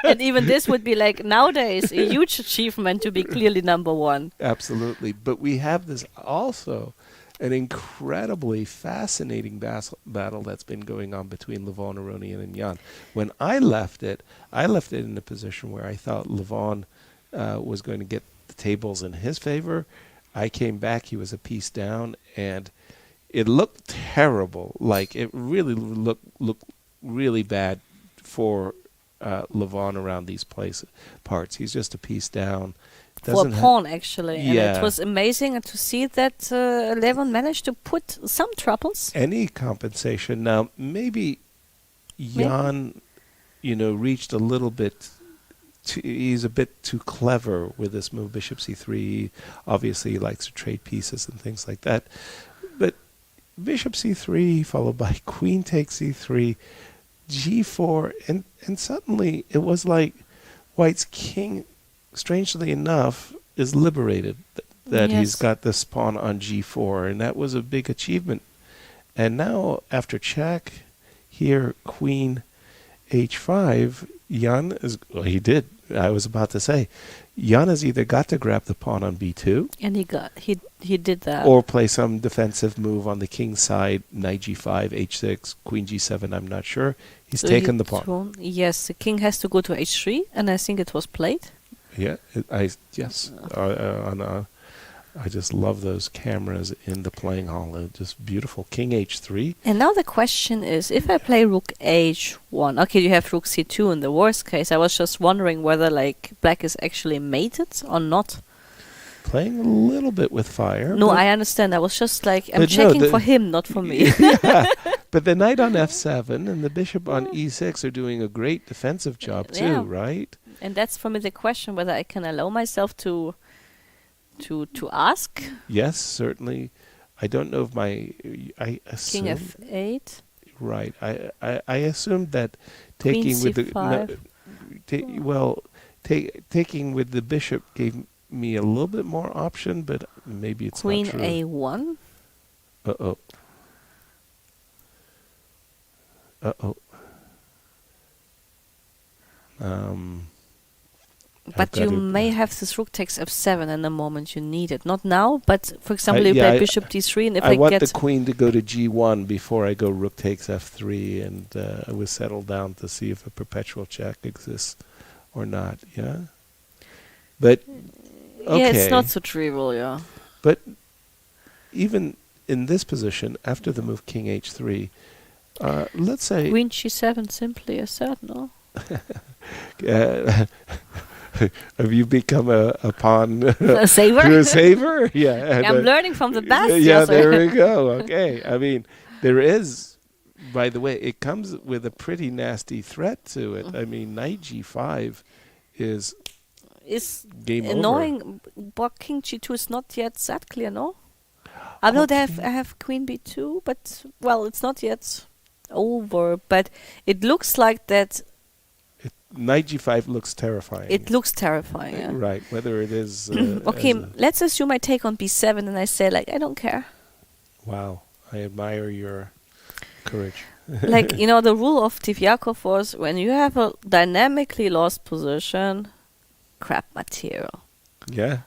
And even this would be like nowadays a huge achievement to be clearly number one. Absolutely. But we have this also an incredibly fascinating battle that's been going on between Levon, Aronian, and Jan. When I left it in a position where I thought Levon was going to get the tables in his favor. I came back, he was a piece down, and it looked terrible. Like, it really looked really bad for Levon around these parts. He's just a piece down. For a pawn, actually. And Yeah. it was amazing to see that Levon managed to put some troubles. Any compensation. Now, maybe Jan, reached a little bit. He's a bit too clever with this move, bishop c3. Obviously, he likes to trade pieces and things like that. But bishop c3 followed by queen takes c3, g4, and suddenly it was like White's king, strangely enough, is liberated. That he's got this pawn on g4, and that was a big achievement. And now, after check, here queen h5, Jan is, well, he did. I was about to say, Jan has either got to grab the pawn on b2, And he did that. or play some defensive move on the king's side, knight g5, h6, queen g7. I'm not sure. He's So taken he the pawn. Yes, the king has to go to h3, and I think it was played. Yeah, yes. I just love those cameras in the playing hall. They're just beautiful. King h3. And now the question is, if I play rook h1, okay, you have rook c2 in the worst case. I was just wondering whether black is actually mated or not. Playing a little bit with fire. No, I understand. I was just I'm But no, checking for him, not for me. Yeah, but the knight on f7 and the bishop on e6 are doing a great defensive job too, Yeah. right? And that's for me the question, whether I can allow myself to ask. Yes, certainly. I don't know if I assume, King f8. right. I assumed that Queen taking with c5. taking with the bishop gave me a little bit more option, but maybe it's Queen not true. a1. Uh-oh. But you may have this rook takes f7 in the moment you need it. Not now, but for example, you play bishop d3, and if I want get the queen to go to g1 before I go rook takes f3, and I was settled down to see if a perpetual check exists or not. Yeah, but okay. Yeah, it's not so trivial. Yeah, but even in this position, after the move king h3, let's say queen g7 simply as that. No. Have you become a pawn a saver? a saver? Yeah. I'm learning from the best. Yeah, there we go. Okay. I mean, there is, by the way, it comes with a pretty nasty threat to it. I mean, knight g5 is game annoying, over. but king g2 is not yet that clear, no? Although I have queen b2, but, well, it's not yet over, but it looks like that. Knight g5 looks terrifying. It looks terrifying, yeah. Right, whether it is... okay, let's assume I take on b7 and I say, like, I don't care. Wow, I admire your courage. Like, you know, the rule of Tivyakov was when you have a dynamically lost position, crap material. Yeah.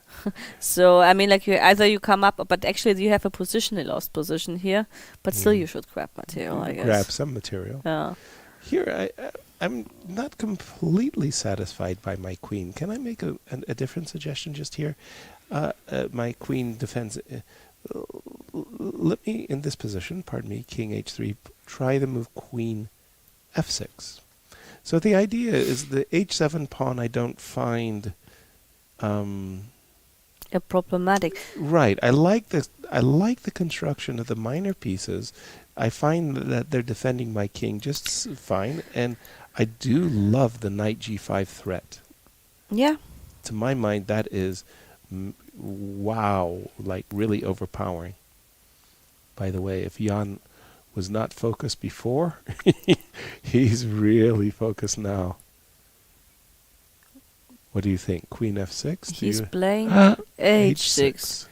So, I mean, like, either you come up, but actually you have a positionally lost position here, but still you should grab material, I guess. Grab some material. Yeah. Here, I'm not completely satisfied by my queen. Can I make a different suggestion just here? My queen defends... let me, in this position, pardon me, king h3, try the move queen f6. So the idea is the h7 pawn I don't find... problematic. Right. I like the construction of the minor pieces. I find that they're defending my king just fine, and I do love the knight g5 threat. Yeah. To my mind, that is, wow, like really overpowering. By the way, if Jan was not focused before, he's really focused now. What do you think? Queen f6? He's playing h6.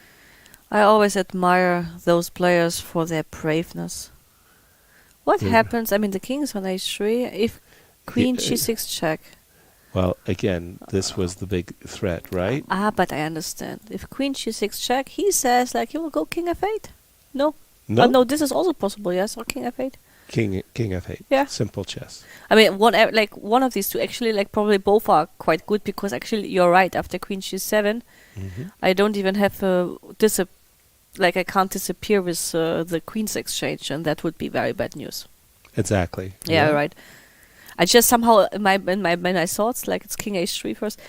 I always admire those players for their braveness. What happens? I mean, the king is on h3. If queen g6 check. Well, again, this was the big threat, right? But I understand. If queen g6 check, he says, like, you will go king f8. No. No? No, this is also possible, yes, or king f8. King f8. Yeah. Simple chess. I mean, one of these two, actually, like, probably both are quite good, because actually, you're right, after queen g7, I don't even have I can't disappear with the queen's exchange, and that would be very bad news. Exactly. Yeah, right. I just somehow, in my thoughts, like, it's king h3 first,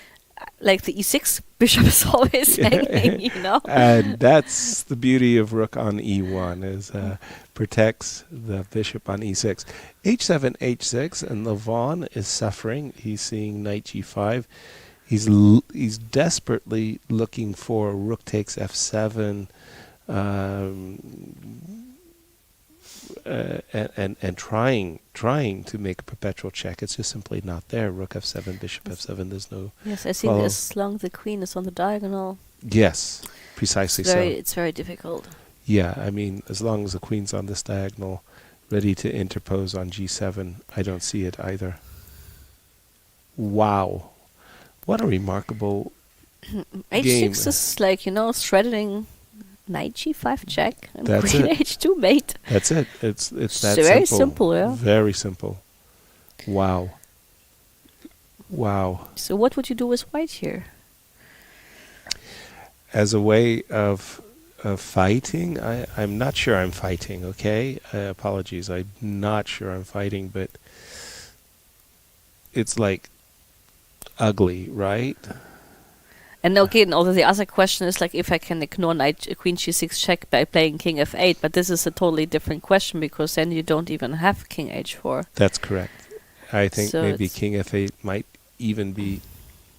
like the e6 bishop is always hanging, you know. And that's the beauty of rook on e1, is protects the bishop on e6. h7, h6, and Levon is suffering. He's seeing knight g5. He's desperately looking for rook takes f7, and trying to make a perpetual check. It's just simply not there. Rook f7, bishop f7. There's no. Yes, I think as long as the queen is on the diagonal. Yes, precisely so. It's very difficult. Yeah, I mean, as long as the queen's on this diagonal, ready to interpose on g7, I don't see it either. Wow, what a remarkable h6 game. is like, you know, threatening knight g5 check and That's queen it. h2 mate. That's it. It's that very simple. simple, yeah. Very simple. Wow. Wow. So what would you do with white here? As a way of fighting, I'm not sure I'm fighting, okay? Apologies, I'm not sure I'm fighting, but it's like ugly, right? And again, although the other question is like if I can ignore queen g6 check by playing king f8, but this is a totally different question because then you don't even have king h4. That's correct. I think so maybe king f8 might even be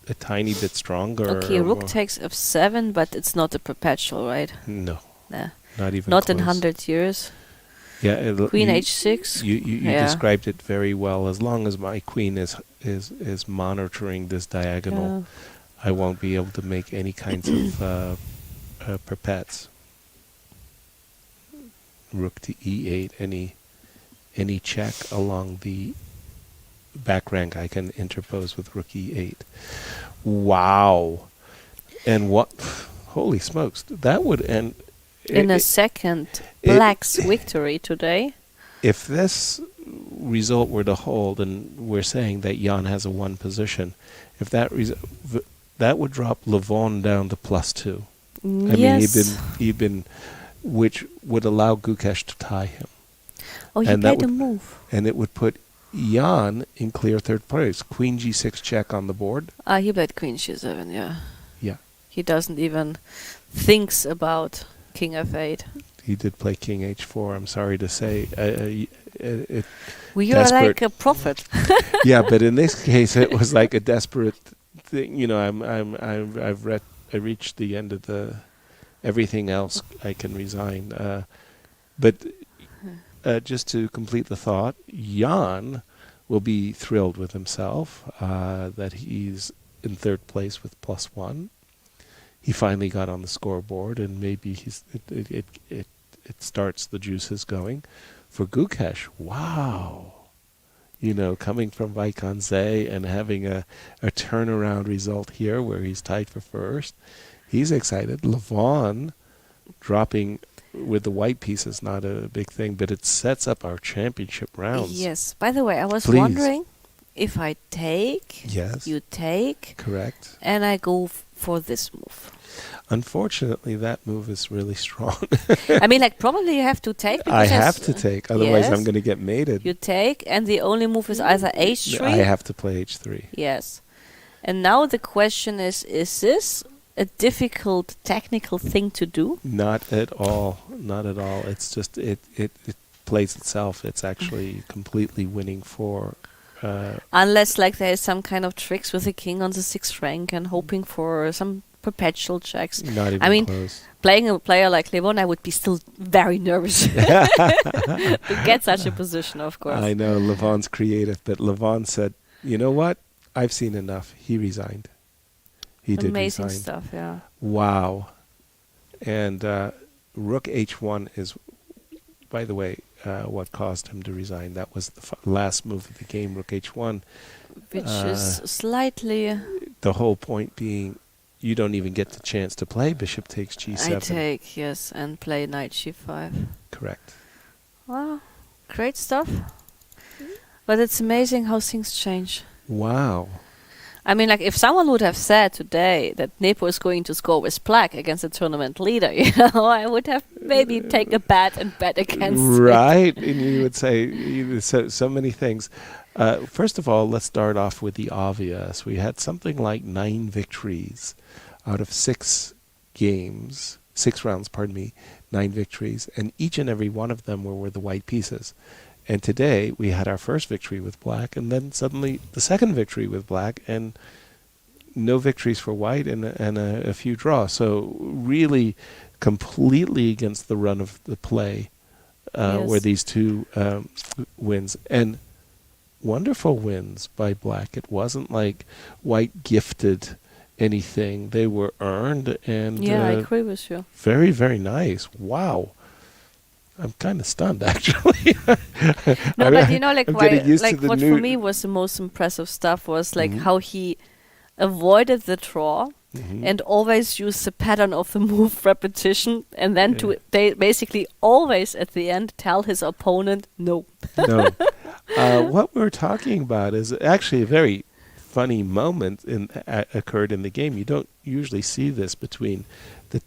a tiny bit stronger. Okay, rook takes f7, but it's not a perpetual, right? No. Nah. Not even Not close. in 100 years. Yeah, queen h6. You described it very well. As long as my queen is monitoring this diagonal, I won't be able to make any kinds of perpets. Rook to e8, any check along the back rank I can interpose with rook e8. Wow. And what? Holy smokes. That would end... In a second, Black's victory today. If this result were to hold, and we're saying that Jan has a 1 position, if that that would drop Levon down to +2. I mean, he'd been, which would allow Gukesh to tie him. Oh, he played a move. And it would put Jan in clear third place. Queen G6 check on the board. He played Queen G7, yeah. Yeah. He doesn't even thinks about King F8. He did play King H4, I'm sorry to say. Well, you're like a prophet. Yeah, but in this case, it was like a desperate thing. You know, I reached the end of the everything else. I can resign. But just to complete the thought, Jan will be thrilled with himself that he's in third place with +1. He finally got on the scoreboard, and maybe it starts the juices going. For Gukesh, wow. You know, coming from Vaikanze and having a turnaround result here where he's tied for first, he's excited. Levon dropping with the white piece is not a big thing, but it sets up our championship rounds. Yes. By the way, I was wondering if I take, you take, correct, and I go for this move. Unfortunately, that move is really strong. I mean, like, probably you have to take. I have to take, otherwise I'm going to get mated. You take, and the only move is either H3. I have to play H3. Yes. And now the question is this a difficult technical thing to do? Not at all. Not at all. It's just, it plays itself. It's actually completely winning for... Unless, like, there is some kind of tricks with the king on the 6th rank and hoping for some perpetual checks. Not even close. Playing a player like Levon, I would be still very nervous to get such a position, of course. I know, Levon's creative, but Levon said, you know what? I've seen enough. He resigned. He did Amazing resign. stuff, yeah. Wow. And Rook H1 is, by the way, what caused him to resign. That was the last move of the game, Rook H1. Which is slightly... The whole point being, you don't even get the chance to play Bishop takes G7. I take, yes, and play Knight G5. Correct. Wow, great stuff. But it's amazing how things change. Wow. I mean, like, if someone would have said today that Nepo is going to score with Pragg against a tournament leader, you know, I would have maybe take a bet and bet against right. it. And you would say so many things. First of all, let's start off with the obvious. We had something like 9 victories out of 6 games, 6 rounds, 9 victories, and each and every one of them were with the white pieces. And today we had our first victory with black, and then suddenly the second victory with black, and no victories for white, and a few draws. So really completely against the run of the play were these 2 wins. And wonderful wins by black. It wasn't like white gifted anything. They were earned, and I agree with you. Very, very nice. Wow. I'm kind of stunned, actually. No, but you know, like, what for me was the most impressive stuff was like how he avoided the draw and always used the pattern of the move repetition, and then to basically always at the end tell his opponent no. No. What we're talking about is actually a very funny moment occurred in the game. You don't usually see this between the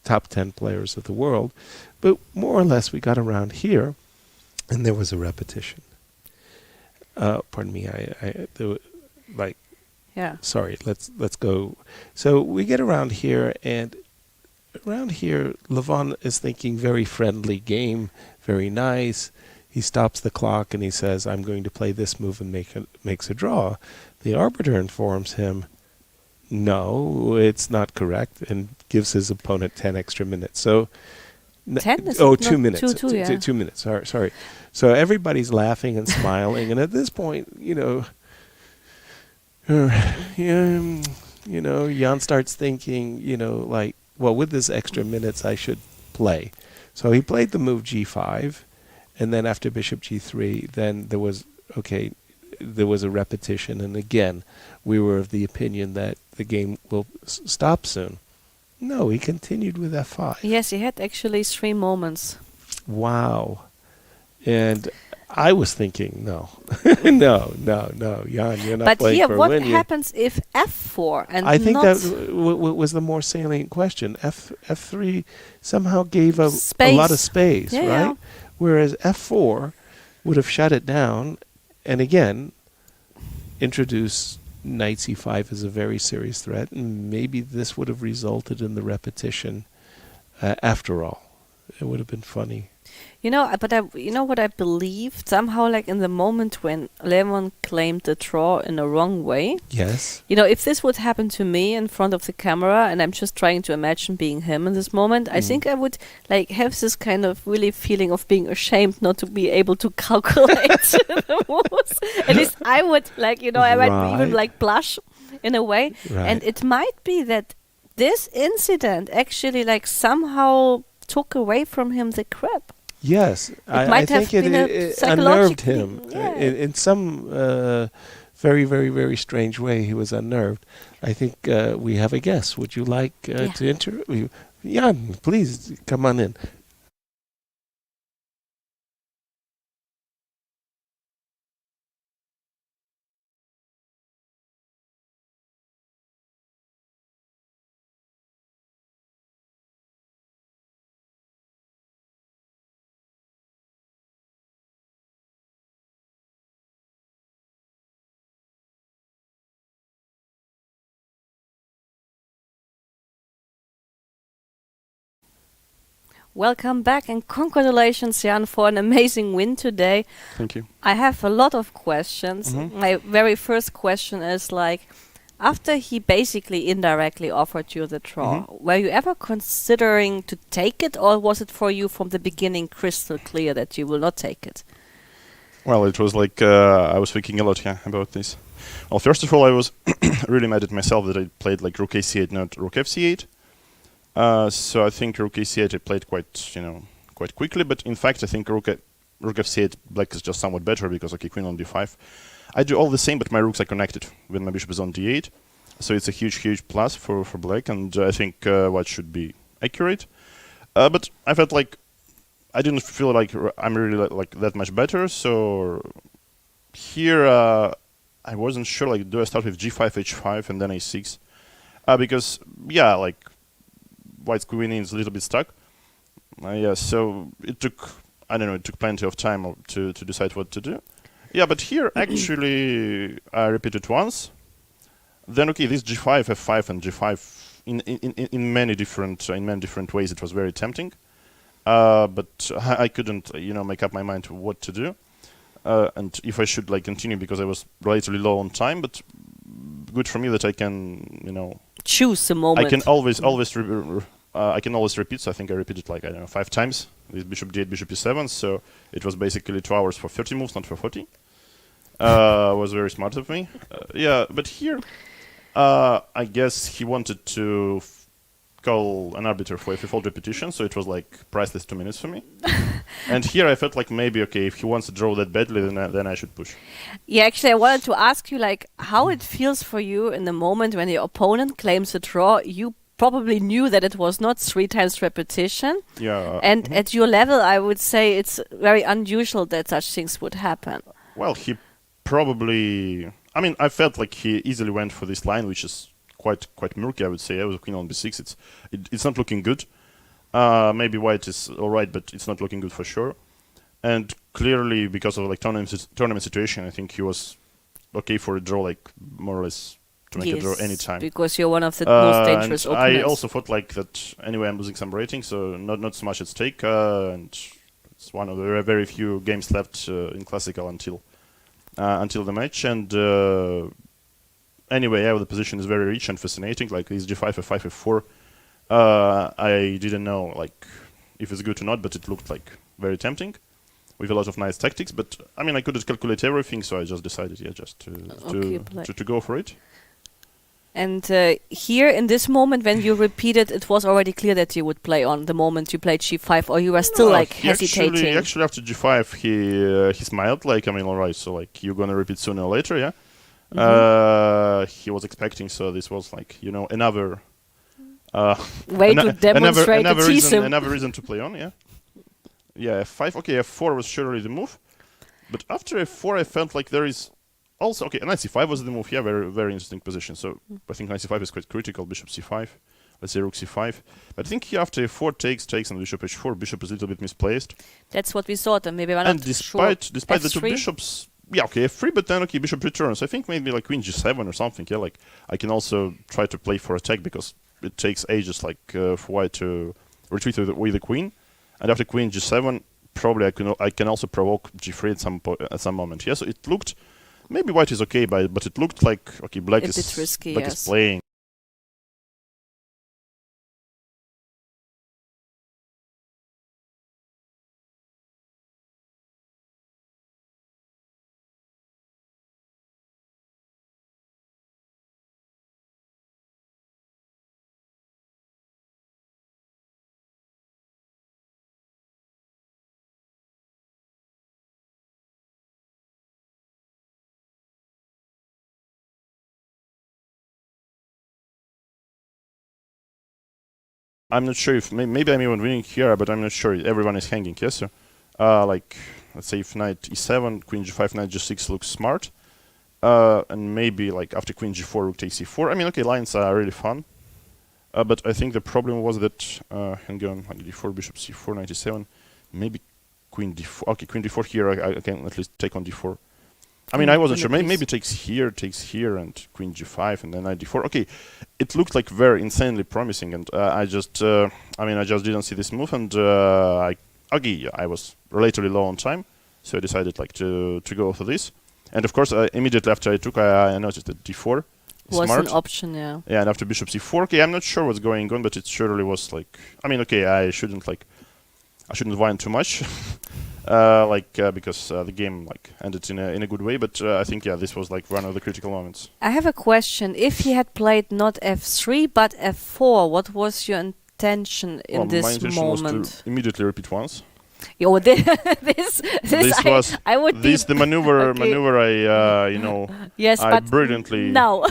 top 10 players of the world, but more or less we got around here, and there was a repetition. Pardon me, sorry, let's go. So we get around here, and around here, Levon is thinking very friendly game, very nice. He stops the clock and he says, I'm going to play this move, and makes a draw. The arbiter informs him, no, it's not correct, and gives his opponent 10 extra minutes. So 10 is 2 minutes. 2 minutes. Sorry. So everybody's laughing and smiling, and at this point, Jan starts thinking, like, well, with this extra minutes, I should play. So he played the move G5, and then after Bishop G3, then there was there was a repetition, and again, we were of the opinion that the game will stop soon. No, he continued with F5. Yes, he had actually 3 moments. Wow. And I was thinking, no, no, Jan, you're not but playing here, for a what win. happens if F4 and I think not that was the more salient question. F3 somehow gave a lot of space, Yeah, right? yeah. Whereas F4 would have shut it down, and again, introduce knight c5 as a very serious threat, and maybe this would have resulted in the repetition after all. It would have been funny. You know, but you know what I believe? Somehow, like in the moment when Levon claimed the draw in a wrong way. Yes. You know, if this would happen to me in front of the camera, and I'm just trying to imagine being him in this moment, I think I would like have this kind of really feeling of being ashamed not to be able to calculate the moves. At least I would like, you know, I might even like blush in a way. Right. And it might be that this incident actually like somehow took away from him the grip. Yes, I think it unnerved him. In some very, very, very strange way, he was unnerved. I think we have a guest. Would you like to interview? Jan, please come on in. Welcome back and congratulations, Jan, for an amazing win today. Thank you. I have a lot of questions. My very first question is like, after he basically indirectly offered you the draw, were you ever considering to take it, or was it for you from the beginning crystal clear that you will not take it? Well, it was like I was thinking a lot about this. Well, first of all, I was really mad at myself that I played like rook a8, not rook f8. So I think rook a8 I played quite quickly, but in fact I think rook f8 black is just somewhat better because okay, queen on d5. I do all the same, but my rooks are connected when my bishop is on d8, so it's a huge plus for black, and I think what should be accurate. But I felt like I didn't feel like I'm really like that much better, so here I wasn't sure, like, do I start with g5, h5, and then a6? Because yeah, like white's queen is a little bit stuck. Yeah, so it took, I don't know, it took plenty of time to decide what to do. Yeah, but here actually I repeated once. Then okay, this g5, f5, and g5 in many different ways it was very tempting. But I couldn't, make up my mind what to do, and if I should like continue, because I was relatively low on time. But good for me that I can, choose the moment. I can always repeat. So I think I repeated like 5 times. This bishop d8, bishop e7. So it was basically 2 hours for 30 moves, not for 40. Was very smart of me. Yeah, but here, I guess he wanted to call an arbiter for a default repetition, so it was like priceless 2 minutes for me. And here I felt like maybe, okay, if he wants to draw that badly, then I should push. Yeah, actually I wanted to ask you like how it feels for you in the moment when your opponent claims a draw. You probably knew that it was not 3 times repetition. Yeah. And at your level, I would say it's very unusual that such things would happen. Well, he probably, I felt like he easily went for this line, which is quite murky, I would say. I was queen on b6. It's not looking good. Maybe white is all right, but it's not looking good for sure. And clearly, because of like tournament situation, I think he was okay for a draw, like more or less to make a draw anytime. Because you're one of the most dangerous opponents. I also thought like that. Anyway, I'm losing some rating, so not so much at stake. And it's one of the very few games left in classical until the match. And anyway, the position is very rich and fascinating. Like this g5, f5, f4. I didn't know like if it's good or not, but it looked like very tempting, with a lot of nice tactics. But I couldn't calculate everything, so I just decided, to go for it. And here, in this moment, when you repeated, it was already clear that you would play on the moment you played g5, or you were still hesitating? Actually, after g5, he smiled, all right, so you're gonna repeat sooner or later, yeah. He was expecting, so this was another way to demonstrate another reason to play on, yeah. Yeah, f5. Okay, f4 was surely the move, but after f4, I felt like there is. Also, okay, knight c5 was the move. Yeah, very, very interesting position. So I think knight c5 is quite critical. Bishop c5. Let's say rook c5. But I think here after f4 takes, and bishop h4, bishop is a little bit misplaced. That's what we thought, and maybe we're not despite F3? the two bishops, yeah, okay, f3, but then bishop returns. I think maybe queen g7 or something. Yeah, I can also try to play for attack because it takes ages for white to retreat with the queen, and after queen g7, probably I can also provoke g3 at some moment. Yeah, so it looked. Maybe white is okay, but it looked like black is risky, is playing. I'm not sure if maybe I'm even winning here, but I'm not sure. Everyone is hanging, yes. So, let's say if knight e7, queen g5, knight g6 looks smart, and maybe after queen g4, rook takes e4. I mean, okay, lines are really fun, but I think the problem was that hang on, knight d4, bishop c4, knight e7, maybe queen d4. Okay, queen d4 here. I can at least take on d4. I mean, I wasn't sure. Maybe takes here, and queen g5, and then knight d4. Okay, it looked very insanely promising, and I just didn't see this move, and I was relatively low on time, so I decided to go for this. And of course, immediately after I took, I noticed that d4 was smart. An option, yeah. Yeah, and after bishop c4, okay, I'm not sure what's going on, but it surely was I shouldn't whine too much. Because the game ended in a good way, but I think this was one of the critical moments. I have a question. If he had played not f3 but f4, what was your intention in this my intention moment? Was to immediately repeat once. Yo, the maneuver. Okay. Maneuver. Yes, I but brilliantly. Now.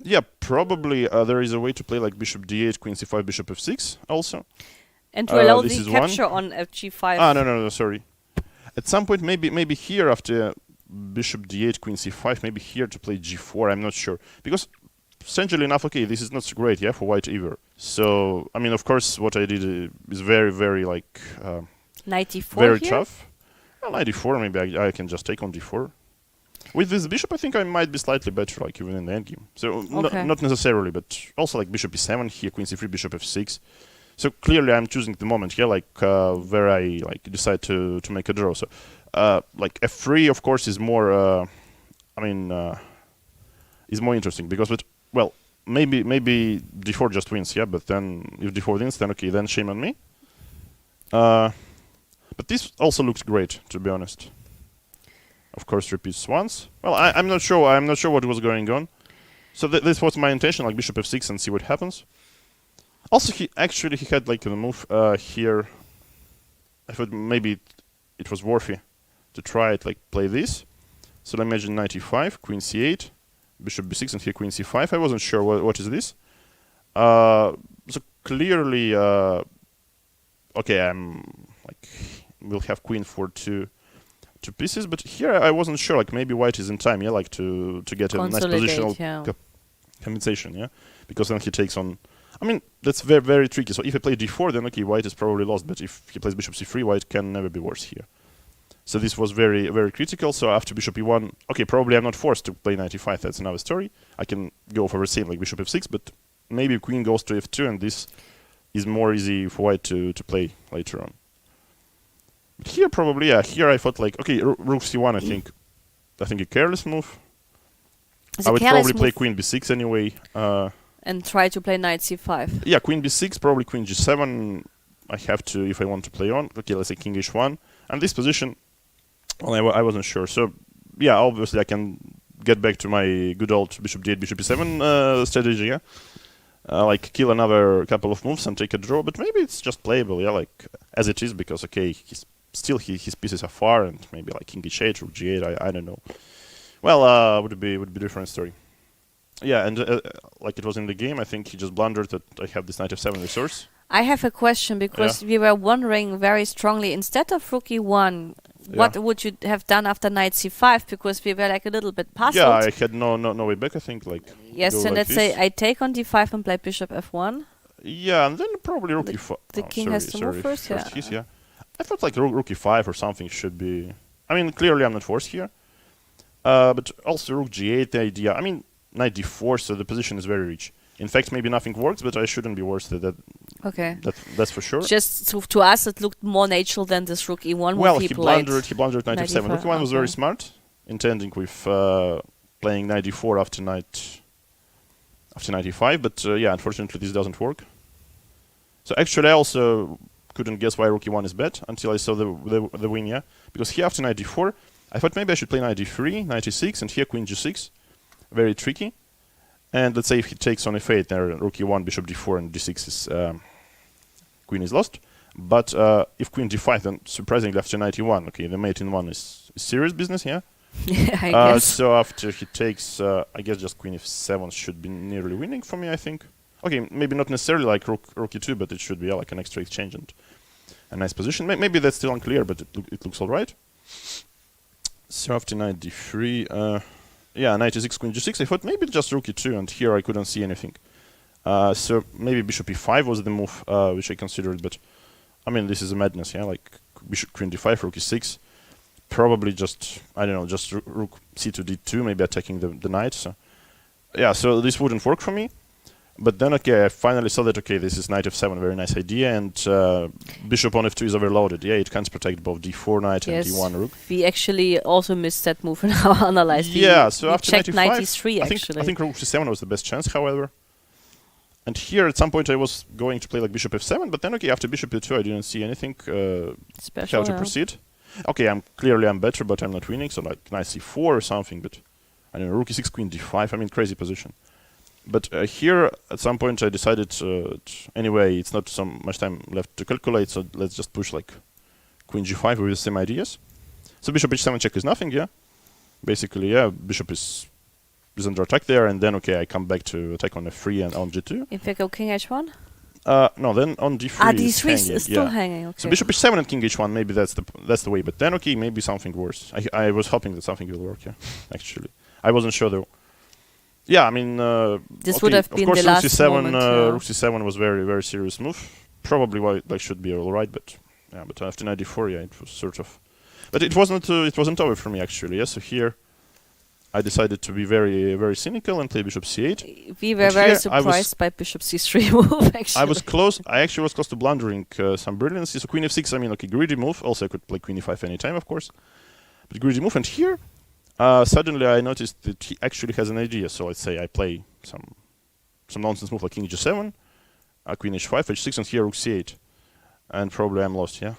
Yeah, probably there is a way to play bishop d8, queen c5, bishop f6 also. And to allow the capture on g5. No, sorry. At some point, maybe here after bishop d8, queen c5, maybe here to play g4. I'm not sure because, strangely enough, okay, this is not so great, yeah, for white either. So I mean, of course, what I did is very, very knight d4 very here? tough. Well, knight d4, maybe I can just take on d4. With this bishop, I think I might be slightly better, even in the endgame. So not necessarily, but also bishop e7 here, queen c3, bishop f6. So clearly, I'm choosing the moment here, where I decide to make a draw. So, f3, of course, is more. Is more interesting because, maybe d4 just wins, yeah. But then if d4 wins, then okay, then shame on me. But this also looks great, to be honest. Of course, repeats once. Well, I'm not sure. I'm not sure what was going on. So this was my intention, bishop f6, and see what happens. Also, he had the move here. I thought maybe it was worthy to try it, play this. So I imagine knight e5, queen c8, bishop b6, and here queen c5. I wasn't sure what is this. So clearly, okay, we'll have queen for two pieces. But here I wasn't sure. Maybe white is in time, yeah, to get a nice positional compensation, yeah, because then he takes on. I mean, that's very, very tricky. So if I play d4, then okay, white is probably lost. But if he plays bishop c3, white can never be worse here. So this was very, very critical. So after bishop e1, okay, probably I'm not forced to play knight e5. That's another story. I can go for the same bishop f6, but maybe queen goes to f2, and this is more easy for white to play later on. But here probably, yeah, here I thought okay, rook c1. I think a careless move. I would probably play queen b6 anyway. And try to play knight c5. Yeah, queen b6, probably queen g7. I have to, if I want to play on. Okay, let's say king h1. And this position, well, I wasn't sure. So, yeah, obviously I can get back to my good old bishop d8, bishop e7 strategy, yeah. Like kill another couple of moves and take a draw, but maybe it's just playable, yeah, like as it is, because okay, his pieces are far, and maybe like king h8, rook g8, I don't know. Well, would be different story. Yeah, and like it was in the game, I think he just blundered that I have this knight f7 resource. I have a question, because we were wondering very strongly, instead of rook e1, what would you have done after knight c5? Because we were like a little bit puzzled. Yeah, I had no way back, I think. Like yes, and let's say I take on d5 and play bishop f1. Yeah, and then probably rook e5. The king has to move first, yeah. I thought like rook e5 or something should be... I mean, clearly I'm not forced here. But also rook g8, the idea... I mean, knight d4, so the position is very rich. In fact, maybe nothing works, but I shouldn't be worse than that. Okay. That's for sure. Just to us, it looked more natural than this rook e1. Well, he blundered knight f7. Rook e1 was very smart, intending with playing knight d4 after knight e5. But yeah, unfortunately, this doesn't work. So actually, I also couldn't guess why rook e1 is bad until I saw the win. Yeah, because here after knight d4, I thought maybe I should play knight d3, knight e6, and here queen g6. Very tricky. And let's say if he takes on f8, then rook e1, bishop d4, and d6 is queen is lost. But if queen d5, then surprisingly after knight e1, okay, the mate in 1 is serious business, yeah? Yeah, I guess. So after he takes, I guess just queen f7 should be nearly winning for me, I think. Okay, maybe not necessarily like rook e2, but it should be like an extra exchange and a nice position. Maybe that's still unclear, but it looks all right. So after knight d3, yeah, knight e6, queen g6. I thought maybe just rook e2, and here I couldn't see anything. So maybe bishop e5 was the move which I considered, but I mean this is a madness, yeah. Like bishop queen d5, rook e6, probably just I don't know, just rook c2 d2, maybe attacking the knight. So yeah, so this wouldn't work for me. But then okay, I finally saw that okay, this is knight f7, very nice idea, and bishop on f2 is overloaded. Yeah, it can't protect both d4 knight and d1 rook. We actually also missed that move in our analysis. Yeah, so after checked knight e3 actually. I think rook c7 was the best chance, however. And here at some point I was going to play like bishop f7, but then okay, after bishop e2 I didn't see anything special, how to proceed. Okay, I'm better, but I'm not winning, so like knight c4 or something, but I don't know, rook e6, queen d5, I mean crazy position. But here, at some point, I decided, anyway, it's not so much time left to calculate, so let's just push like queen g5 with the same ideas. So bishop h7 check is nothing, yeah. Basically, yeah, bishop is under attack there, and then, okay, I come back to attack on f3 and on g2. If I go king h1? No, then on d3 is d3 hanging, is still hanging, okay. So bishop h7 and king h1, maybe that's the way. But then, okay, maybe something worse. I was hoping that something will work, yeah, actually. I wasn't sure, though. Yeah, I mean, this okay, would have been the last moment. Rook c7 was very, very serious move. Probably why like should be all right, but yeah, but after knight d4, yeah, it was sort of. But it wasn't over for me actually. Yeah, so here I decided to be very, very cynical and play bishop c8. We were very surprised by bishop c3 move. Actually, I was close. I actually was close to blundering some brilliancy. So queen f6. I mean, okay, greedy move. Also, I could play queen e5 anytime, of course. But greedy move, and here. Suddenly I noticed that he actually has an idea, so let's say I play some nonsense move like king g7, queen h5, h6, and here rook c8. And probably I'm lost, yeah?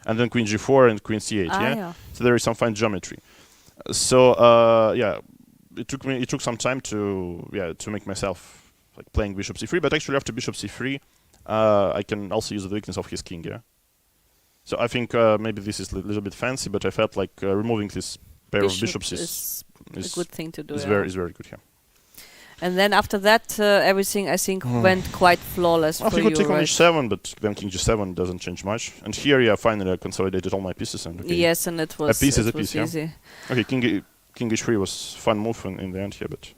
And then queen g4 and queen c8, yeah? So there is some fine geometry. So, yeah, it took some time to make myself like playing bishop c3, but actually after bishop c3, I can also use the weakness of his king, yeah? So I think maybe this is a little bit fancy, but I felt like removing this pair of bishops is a good thing to do. Is very good, yeah. And then after that, everything I think went quite flawless for you. I could take on h7, but then king g7 doesn't change much. And here, yeah, finally I consolidated all my pieces. And okay, yes, and it was a piece is a piece, easy. Yeah. Okay, king h3 was fun move in the end here, but.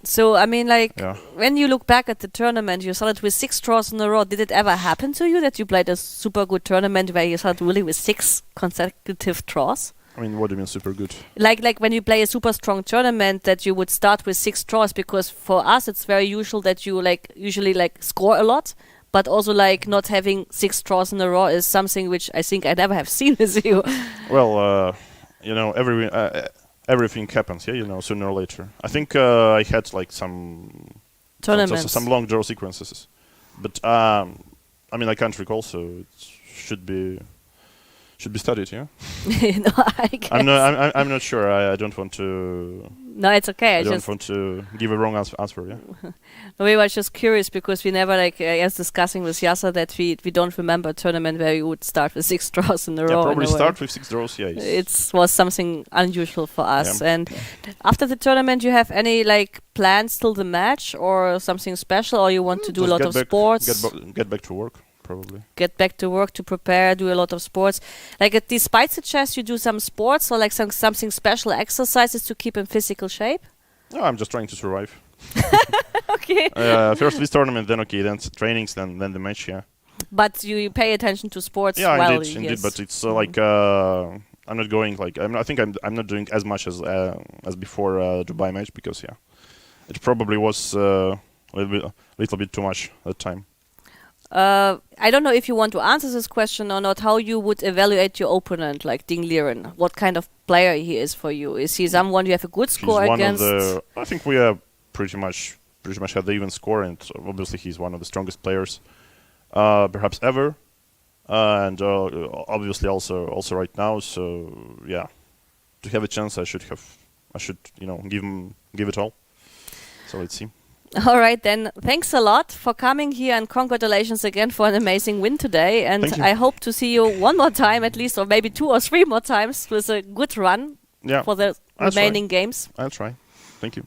So I mean, like when you look back at the tournament, you started with 6 draws in a row. Did it ever happen to you that you played a super good tournament where you started really with 6 consecutive draws? I mean, what do you mean super good? Like when you play a super strong tournament that you would start with 6 draws, because for us it's very usual that you usually score a lot, but also like not having 6 draws in a row is something which I think I never have seen with you. Well, you know, everything happens, yeah, you know, sooner or later. I think I had like some tournaments, some long draw sequences, but I mean I can't recall, so it should be Should be studied, yeah. No, I guess. I'm not sure. I don't want to. No, it's okay. I don't want to give a wrong answer. Yeah. No, we were just curious because we never, like, I was discussing with Yasser that we don't remember a tournament where you would start with 6 draws in a row. Yeah, probably start with 6 draws. Yeah. It was something unusual for us. Yeah. And after the tournament, you have any like plans till the match or something special, or you want to do a lot of sports? Get back to work. Probably. Get back to work, to prepare, do a lot of sports. Like despite the chess, you do some sports or like something special exercises to keep in physical shape? No, I'm just trying to survive. Okay. First this tournament, then then trainings, then the match. Yeah. But you pay attention to sports. Yeah, well, indeed. But it's like I'm not going like I think I'm not doing as much as before Dubai match because it probably was a little bit too much that time. I don't know if you want to answer this question or not, how you would evaluate your opponent, like Ding Liren. What kind of player he is for you? Is he someone you have a good score against? I think we are pretty much have the even score, and obviously he's one of the strongest players perhaps ever, and obviously also right now. So yeah, to have a chance, I should give it all. So let's see. All right, then. Thanks a lot for coming here, and congratulations again for an amazing win today. And I hope to see you one more time at least, or maybe 2 or 3 more times with a good run for the remaining games. I'll try. Thank you.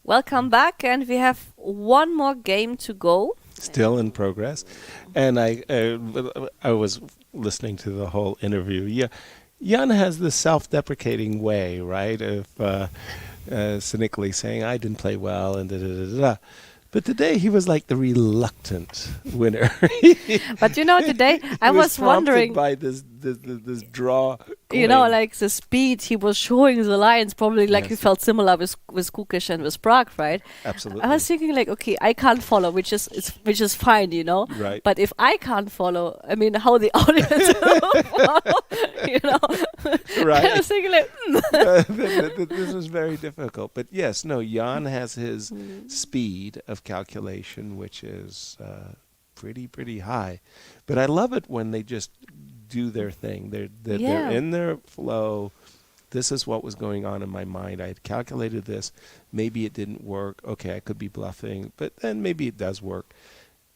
Welcome back, and we have one more game to go. Still in progress. And I was listening to the whole interview. Yeah, Jan has this self-deprecating way, right, of cynically saying, I didn't play well, and da-da-da-da. But today he was like the reluctant winner. But today I was wondering by this draw. Coin. Like the speed he was showing the lines, probably like he felt similar with Gukesh and with Pragg, right? Absolutely. I was thinking like, okay, I can't follow, which is fine, Right. But if I can't follow, I mean, how the audience will follow, Right. I was thinking like, this was very difficult. But yes, Jan has his speed of calculation, which is pretty high. But I love it when they just do their thing. They're in their flow. This is what was going on in my mind. I had calculated this. Maybe it didn't work. Okay, I could be bluffing, but then maybe it does work.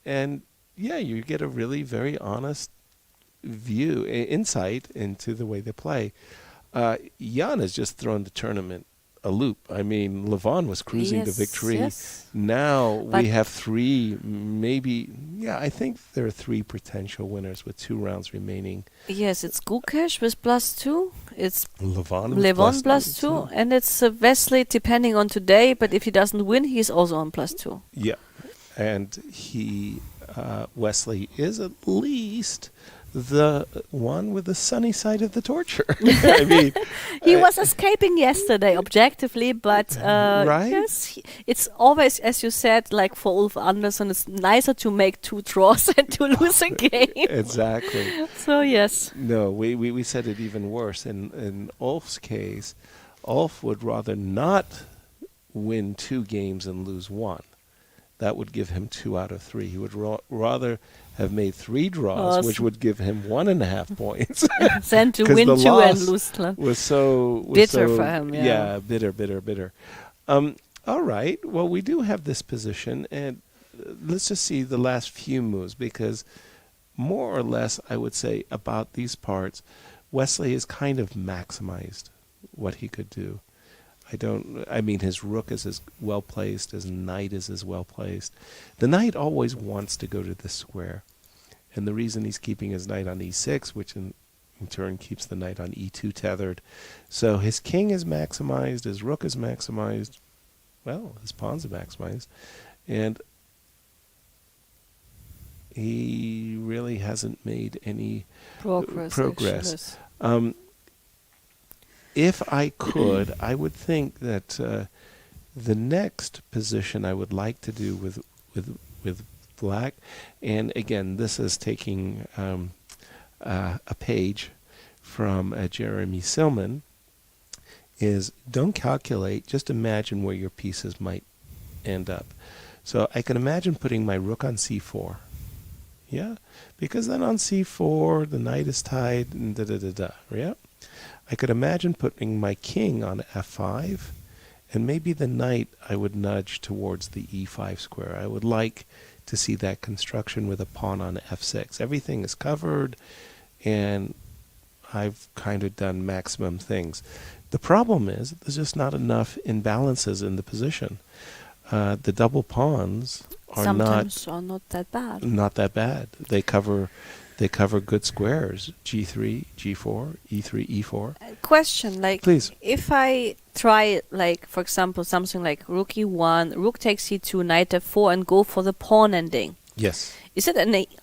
And you get a really very honest insight into the way they play. Jan has just thrown the tournament a loop. I mean, Levon was cruising to victory. Yes. Now we have 3, maybe, I think there are 3 potential winners with 2 rounds remaining. Yes, it's Gukesh with +2. It's Levon +2. And it's Wesley, depending on today, but if he doesn't win, he's also on +2. Yeah. And Wesley is at least the one with the sunny side of the torture. I mean, he was escaping yesterday, objectively, but right? yes, it's always, as you said, like for Ulf Andersson, it's nicer to make 2 draws than to lose a game. Exactly. So yes. No, we said it even worse. In Ulf's case, Ulf would rather not win 2 games and lose 1. That would give him 2 out of 3. He would rather have made 3 draws, which would give him 1.5 points. Than to win 2 and lose. Was so bitter for him. Yeah, bitter. All right. Well, we do have this position, and let's just see the last few moves, because more or less, I would say about these parts, Wesley has kind of maximized what he could do. I mean, his rook is as well placed, his knight is as well placed. The knight always wants to go to this square, and the reason he's keeping his knight on e6, which in turn keeps the knight on e2 tethered. So his king is maximized, his rook is maximized, well, his pawns are maximized, and he really hasn't made any progress. If I could, I would think that the next position I would like to do with black, and again, this is taking a page from Jeremy Silman, is don't calculate, just imagine where your pieces might end up. So I can imagine putting my rook on c4. Yeah? Because then on c4, the knight is tied, and da-da-da-da. Yeah? I could imagine putting my king on f5, and maybe the knight I would nudge towards the e5 square. I would like to see that construction with a pawn on f6. Everything is covered, and I've kind of done maximum things. The problem is there's just not enough imbalances in the position. The double pawns are sometimes are not that bad. Not that bad. They cover good squares. G3, G4, E3, E4. Question, like, please. If I try, like, for example, something like rook e1, rook takes e2, knight f4, and go for the pawn ending. Yes. Is it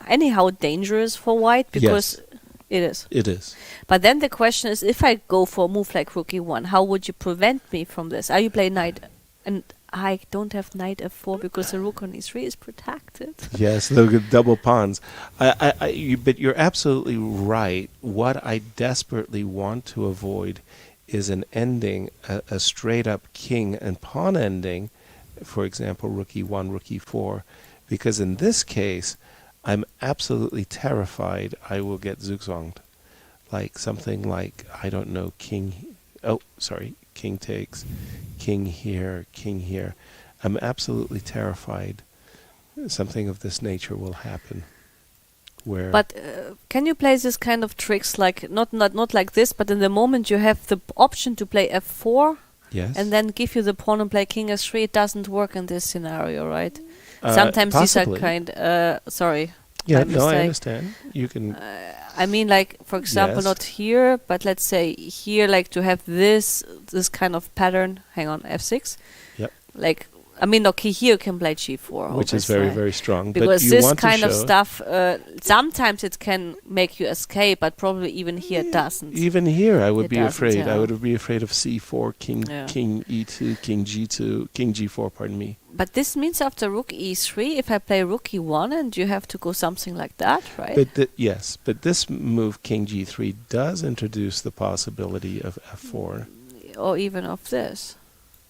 anyhow dangerous for white? Because yes. It is. It is. But then the question is, if I go for a move like rook e1, how would you prevent me from this? Are you playing knight, and I don't have knight f4 because the rook on e3 is protected. Yes, the double pawns. But you're absolutely right. What I desperately want to avoid is an ending, a straight-up king and pawn ending, for example, rook e1, rook e4, because in this case, I'm absolutely terrified I will get zugzwanged. Like something like, I don't know, king takes, king here. I'm absolutely terrified something of this nature will happen. But can you play this kind of tricks, like not like this, but in the moment you have the option to play f4, yes, and then give you the pawn and play king s3? It doesn't work in this scenario, right? Sometimes possibly. These are kind. Sorry. Yeah, no, I understand. You can. I mean, like, for example, yes. not here, but let's say here, like, to have this kind of pattern. Hang on, f6. Yep. Like, I mean, okay, here you can play g4, which is very, very strong. Because but you this want kind to of stuff, sometimes it can make you escape, but probably even here it doesn't. Even here, I would It be doesn't, afraid. yeah. I would be afraid of c4, king e2, king g2, king g4. Pardon me. But this means after rook e3, if I play rook e1, and you have to go something like that, right? But yes, but this move, king g3, does introduce the possibility of f4. Or even of this,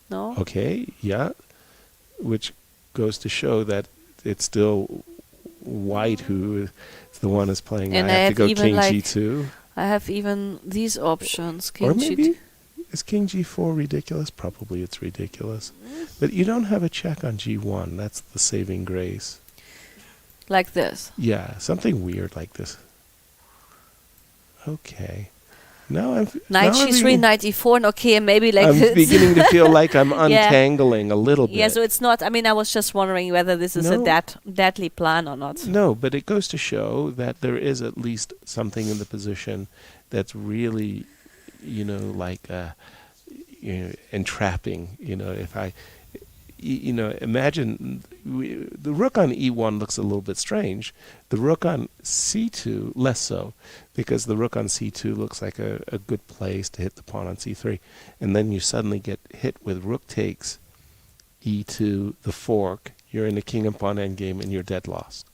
no? Okay, yeah, which goes to show that it's still white who is the one who's playing. And I have to go even king like g2. I have even these options. King or maybe g2. Is king g4 ridiculous? Probably it's ridiculous. But you don't have a check on g1. That's the saving grace. Like this. Yeah, something weird like this. Okay. Now I'm Knight g3, knight e4, and okay, and maybe like I'm this. beginning to feel like I'm untangling a little bit. Yeah, so it's not. I mean, I was just wondering whether this is a deadly plan or not. No, but it goes to show that there is at least something in the position that's really, like, entrapping. If I, imagine the rook on e1 looks a little bit strange. The rook on c2 less so, because the rook on c2 looks like a good place to hit the pawn on c3, and then you suddenly get hit with rook takes e2, the fork. You're in the king and pawn endgame, and you're dead lost.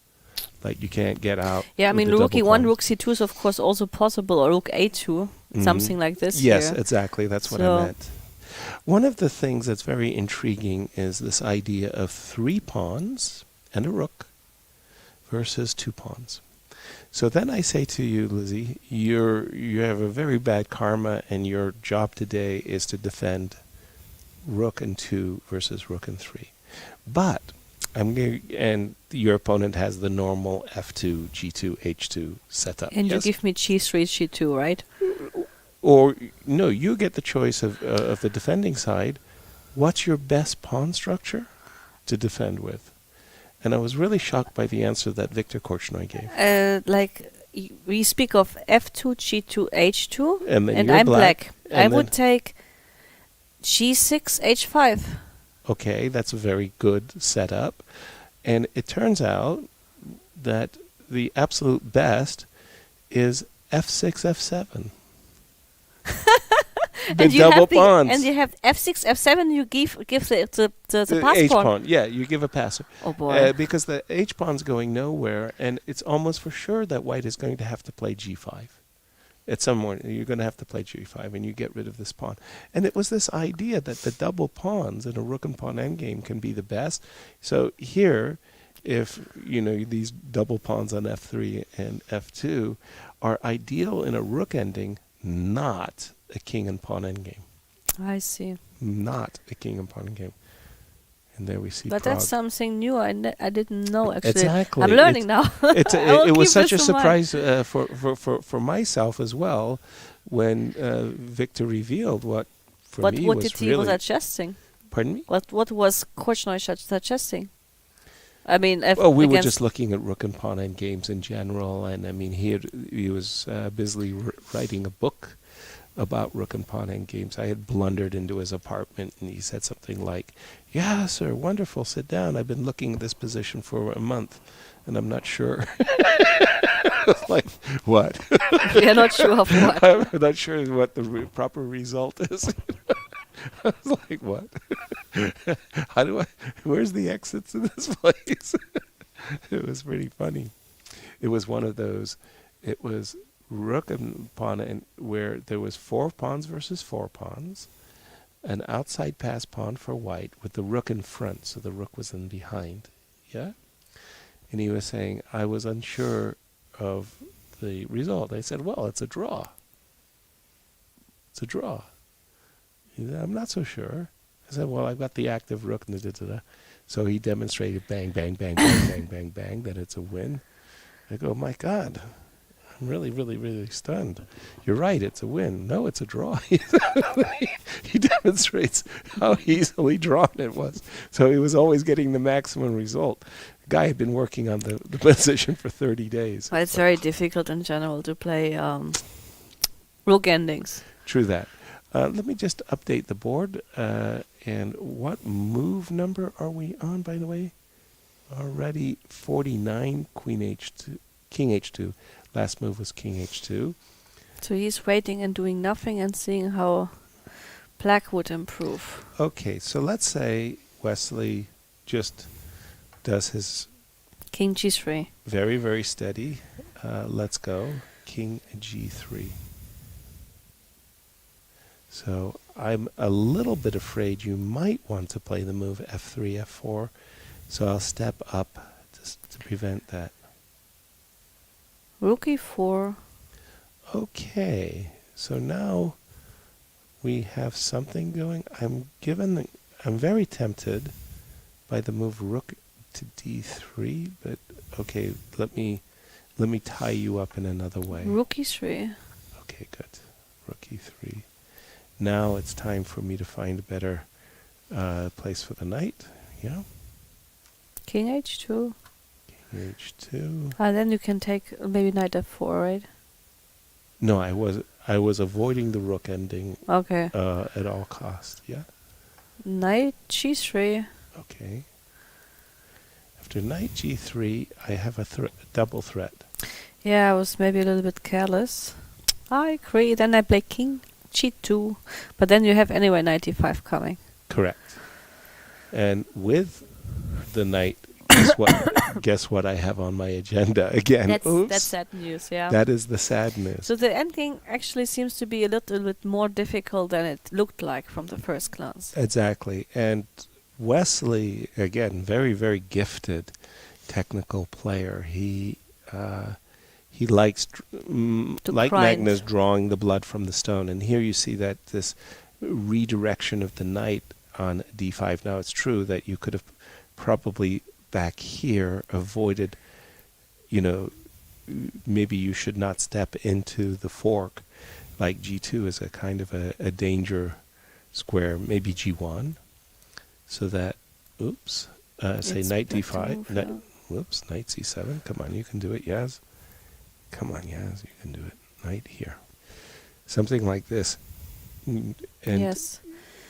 Like, you can't get out. Yeah, I mean, rook e1, pawn. rook c2 is of course also possible, or rook a2, something like this. Yes, here. exactly. That's what I meant. One of the things that's very intriguing is this idea of 3 pawns and a rook versus 2 pawns. So then I say to you, Lizzie, you have a very bad karma, and your job today is to defend rook and 2 versus rook and 3. But and your opponent has the normal f2, g2, h2 setup. And you give me g3, g2, right? Or no, you get the choice of the defending side. What's your best pawn structure to defend with? And I was really shocked by the answer that Viktor Korchnoi gave. We speak of f2, g2, h2, and I'm black. I would take g6, h5. Okay, that's a very good setup. And it turns out that the absolute best is f6, f7. The double pawns. And you have f6, f7, you give the pass H pawn. Yeah, you give a passer. Oh boy. Because the H pawn's going nowhere, and it's almost for sure that white is going to have to play g5. At some point, you're going to have to play g5, and you get rid of this pawn. And it was this idea that the double pawns in a rook and pawn endgame can be the best. So here, if these double pawns on f3 and f2 are ideal in a rook ending, not a king and pawn endgame. I see. Not a king and pawn endgame. And there we see But Pragg. that's something new. I didn't know, actually. Exactly. I'm learning now. It was such a surprise for myself as well when Viktor revealed what for me was really... What did he was suggesting? Pardon me? What was Korchnoi suggesting? I mean, we were just looking at rook and pawn endgames in general, and I mean, he was busily writing a book about rook and pawn endgames. I had blundered into his apartment, and he said something like, "Yeah, sir, wonderful, sit down. I've been looking at this position for a month, and I'm not sure." Like, what? You're not sure of what? I'm not sure what the proper result is. I was like, what? Where's the exits in this place? It was pretty funny. It was one of those, it was rook and pawn, and where there was 4 pawns versus 4 pawns, an outside pass pawn for white with the rook in front, so the rook was in behind. Yeah? And he was saying, I was unsure of the result. I said, well, it's a draw. It's a draw. He said, I'm not so sure. I said, well, I've got the active rook. So he demonstrated bang, bang, bang, bang, bang, bang, bang, that it's a win. I go, my God, I'm really, really, really stunned. You're right, it's a win. No, it's a draw. He demonstrates how easily drawn it was. So he was always getting the maximum result. The guy had been working on the position for 30 days. Well, it's very difficult in general to play rook endings. True that. Let me just update the board. And what move number are we on, by the way? Already 49, Queen H2, King H2. Last move was King H2. So he's waiting and doing nothing and seeing how black would improve. Okay, so let's say Wesley just does his... King G3. Very, very steady. Let's go. King G3. So I'm a little bit afraid you might want to play the move f3, f4. So I'll step up to prevent that. Rook e4. Okay, so now we have something going. I'm very tempted by the move rook to d3, but okay, let me tie you up in another way. Rook e3. Okay, good. Rook e3. Now it's time for me to find a better place for the knight. Yeah. King h2. King h2. Then you can take maybe knight f4, right? No, I was avoiding the rook ending. Okay. At all costs. Yeah. Knight g3. Okay. After knight g3, I have a double threat. Yeah, I was maybe a little bit careless. I agree. Then I play king g2, but then you have anyway knight e5 coming. Correct. And with the knight, guess what I have on my agenda again? That's sad news, yeah. That is the sad news. So the endgame actually seems to be a little bit more difficult than it looked like from the first glance. Exactly. And Wesley, again, very, very gifted technical player. He likes, like Magnus, drawing the blood from the stone. And here you see that this redirection of the knight on d5. Now, it's true that you could have probably back here avoided, maybe you should not step into the fork. Like g2 is a kind of a danger square, maybe g1, so that, say knight d5, knight c7, come on, you can do it, Yaz. Come on, Yaz, you can do it. Knight here. Something like this. And yes.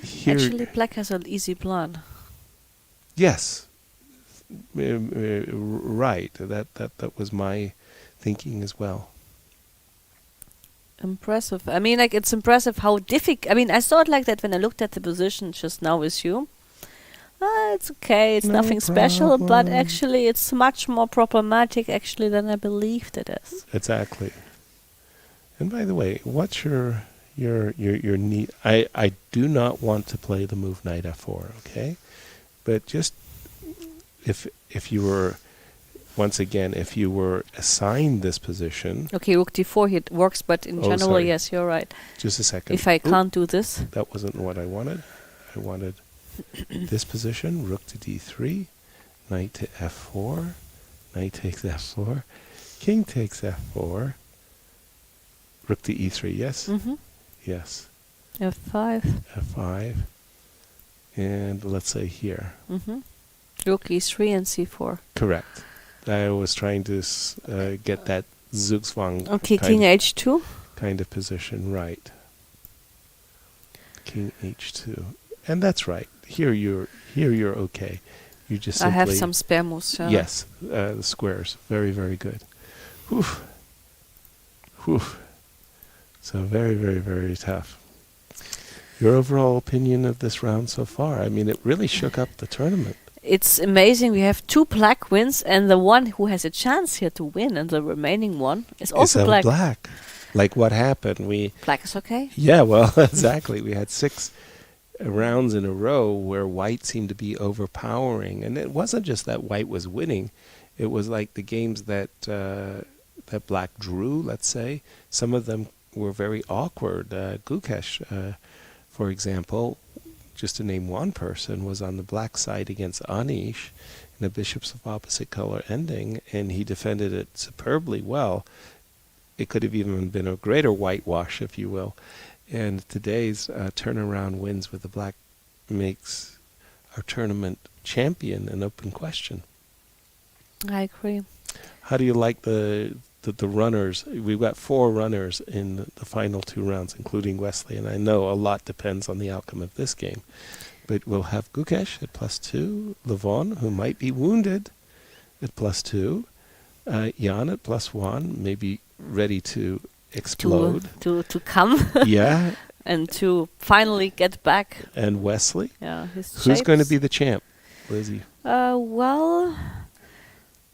Here, actually, black has an easy plan. Yes. Right. That was my thinking as well. Impressive. I mean, like, it's impressive how difficult. I mean, I saw it like that when I looked at the position just now with you. It's okay, it's nothing special, but actually it's much more problematic actually than I believed it is. Exactly. And by the way, what's your need? I do not want to play the move knight f4, okay? But just if you were, once again, if you were assigned this position. Okay, rook d4 it works, but in general, sorry. yes, you're right. Just a second. If I can't do this. That wasn't what I wanted. I wanted this position, rook to d3, knight to f4, knight takes f4, king takes f4, rook to e3, yes? Mm-hmm. Yes. f5. f5. And let's say here. Mm-hmm. Rook e3 and c4. Correct. I was trying to get that Zugzwang okay, king h2. Kind of position, right. King h2. And that's right. Here you're okay. You just simply, I have some spare moves. Yes, the squares. Very, very good. Whew. Whew. So very, very, very tough. Your overall opinion of this round so far? I mean, it really shook up the tournament. It's amazing. We have 2 black wins, and the one who has a chance here to win, and the remaining one is also black. Black. Like what happened? Black is okay. Yeah, well, exactly. We had 6 rounds in a row where white seemed to be overpowering, and it wasn't just that white was winning. It was like the games that that black drew, let's say. Some of them were very awkward. Gukesh, for example, just to name one person, was on the black side against Anish in a bishops of opposite color ending, and he defended it superbly well. It could have even been a greater whitewash, if you will. And today's turnaround wins with the black makes our tournament champion an open question. I agree. How do you like the runners? We've got 4 runners in the final 2 rounds, including Wesley, and I know a lot depends on the outcome of this game. But we'll have Gukesh at +2, Levon, who might be wounded, at +2, Jan at +1, maybe ready to explode. To come. Yeah. And to finally get back. And Wesley? Yeah. Who's going to be the champ, Lizzie? Well,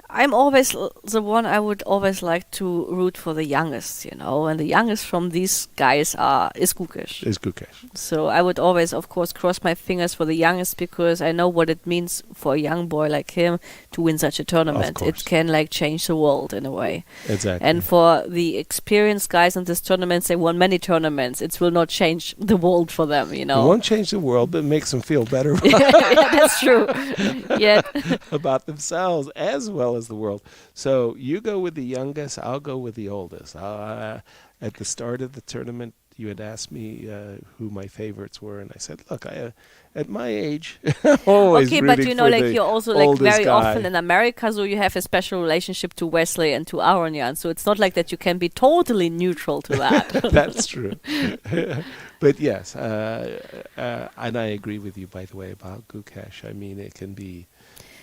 I'm always the one I would always like to root for the youngest, and the youngest from these guys is Gukesh. Is Gukesh. So I would always, of course, cross my fingers for the youngest because I know what it means for a young boy like him to win such a tournament. It can change the world in a way. Exactly. And for the experienced guys in this tournament, they won many tournaments. It will not change the world for them, It won't change the world, but it makes them feel better. Yeah, that's true. Yeah. About themselves as well as the world. So you go with the youngest, I'll go with the oldest. At the start of the tournament, you had asked me who my favorites were, and I said, look, at my age, I'm always okay, but you're also very often in America, so you have a special relationship to Wesley and to Aronian, so it's not like that you can be totally neutral to that. That's true. But yes, and I agree with you, by the way, about Gukesh. I mean, it can be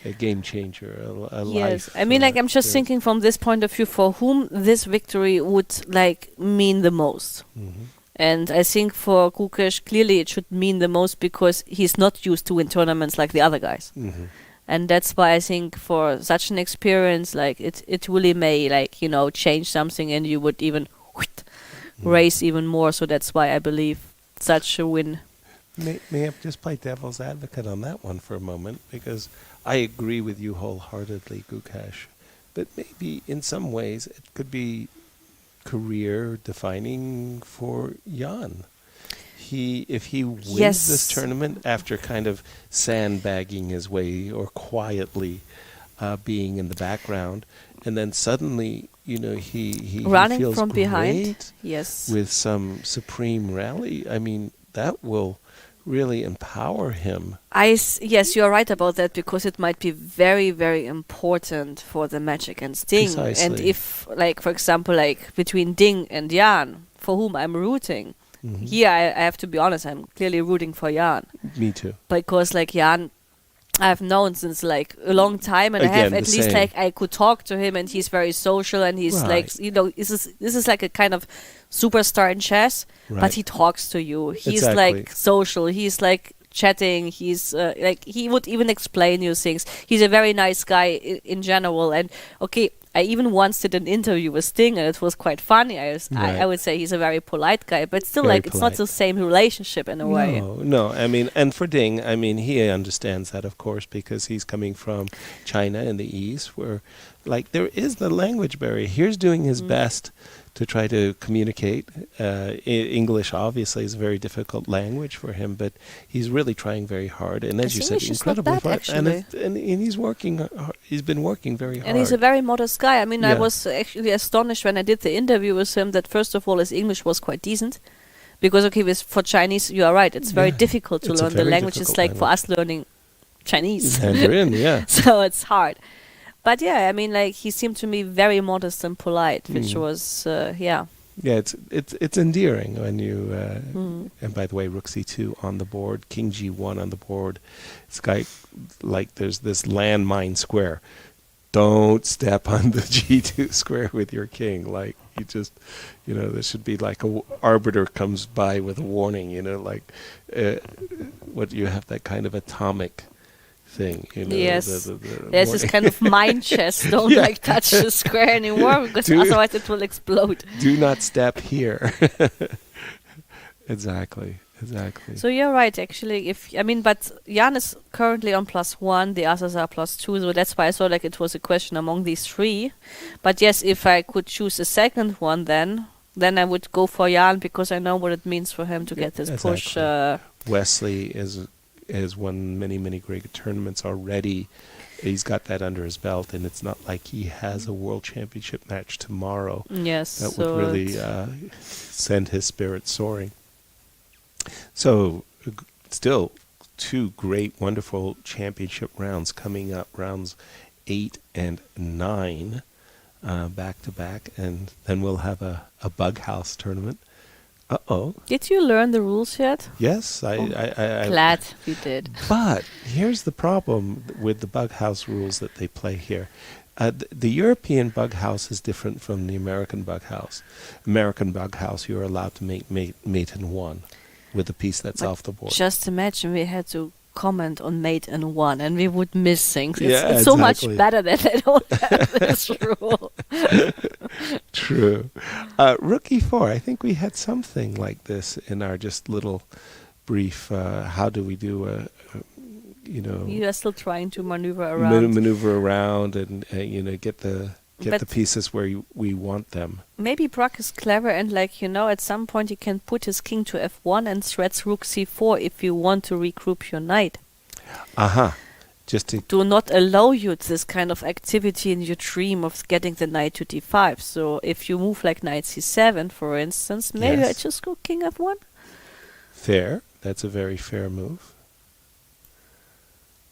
a game changer, a yes. life. I mean, I'm just thinking from this point of view, for whom this victory would mean the most. Mm-hmm. And I think for Gukesh, clearly it should mean the most because he's not used to win tournaments like the other guys. Mm-hmm. And that's why I think for such an experience, it really may, change something, and you would even race even more. So that's why I believe such a win. May I just play devil's advocate on that one for a moment? Because I agree with you wholeheartedly, Gukesh. But maybe in some ways it could be career defining for Jan. if he wins this tournament after kind of sandbagging his way or quietly being in the background, and then suddenly, he running feels from great behind, with some supreme rally. I mean, that will really empower him. Yes, you're right about that, because it might be very, very important for the match against Ding. Precisely. And if, for example, between Ding and Jan, for whom I'm rooting, here I have to be honest, I'm clearly rooting for Jan. Me too. Because Jan, I've known since a long time, and Again, I have at least same. I could talk to him, and he's very social, and he's Right. this is like a kind of superstar in chess, Right. but he talks to you. He's Exactly. social. He's chatting. He's he would even explain you things. He's a very nice guy in general. And okay, I even once did an interview with Sting, and it was quite funny. I would say he's a very polite guy, but still, Very it's not polite. the same relationship in a way. No. I mean, and for Ding, he understands that, of course, because he's coming from China in the East, where, there is the language barrier. Here's doing his best to try to communicate. English, obviously, is a very difficult language for him, but he's really trying very hard. And as you said, English is not incredibly bad, hard. actually. And he's working. He's been working very hard. And he's a very modest guy. I mean, I Yeah. was actually astonished when I did the interview with him that, first of all, his English was quite decent. Because, for Chinese, you are right, it's very difficult to It's a learn the very language. It's difficult for us learning Chinese. Mandarin, yeah. So it's hard. But yeah, he seemed to me very modest and polite, which was, Yeah, it's endearing when you. And by the way, Rook C2 on the board, King G1 on the board. It's there's this landmine square. Don't step on the G2 square with your king. You just, there should be a arbiter comes by with a warning. What you have that kind of atomic thing. Yes. The There's this kind of mind chess. Don't touch the square anymore, because otherwise it will explode. Do not step here. Exactly. So you're right, actually. But Jan is currently on +1, the others are +2, so that's why I thought it was a question among these three. But yes, if I could choose a second one, then I would go for Jan, because I know what it means for him to get this push. Wesley has won many great tournaments already. He's got that under his belt, and it's not like he has a world championship match tomorrow. Yes, that would really send his spirit soaring. So, still 2 great, wonderful championship rounds coming up, rounds 8 and 9, back to back, and then we'll have a Bug House tournament. Did you learn the rules yet? Yes, I'm glad you did. But here's the problem with the Bug House rules that they play here. The European Bug House is different from the American Bug House. American Bug House, you're allowed to make mate in 1 with the piece that's off the board. Just imagine we had to comment on mate in 1, and we would miss things. Yeah, it's so much exactly. better that they don't have this rule. True. Rook E4, I think we had something like this in our just little brief, how do we do You are still trying to maneuver around. maneuver around and, get the pieces where we want them. Maybe Pragg is clever, and at some point he can put his king to F1 and threats Rook C4 if you want to regroup your knight. Just to do not allow you this kind of activity in your dream of getting the knight to D5. So if you move knight C7, for instance, maybe I just go king F1. Fair. That's a very fair move.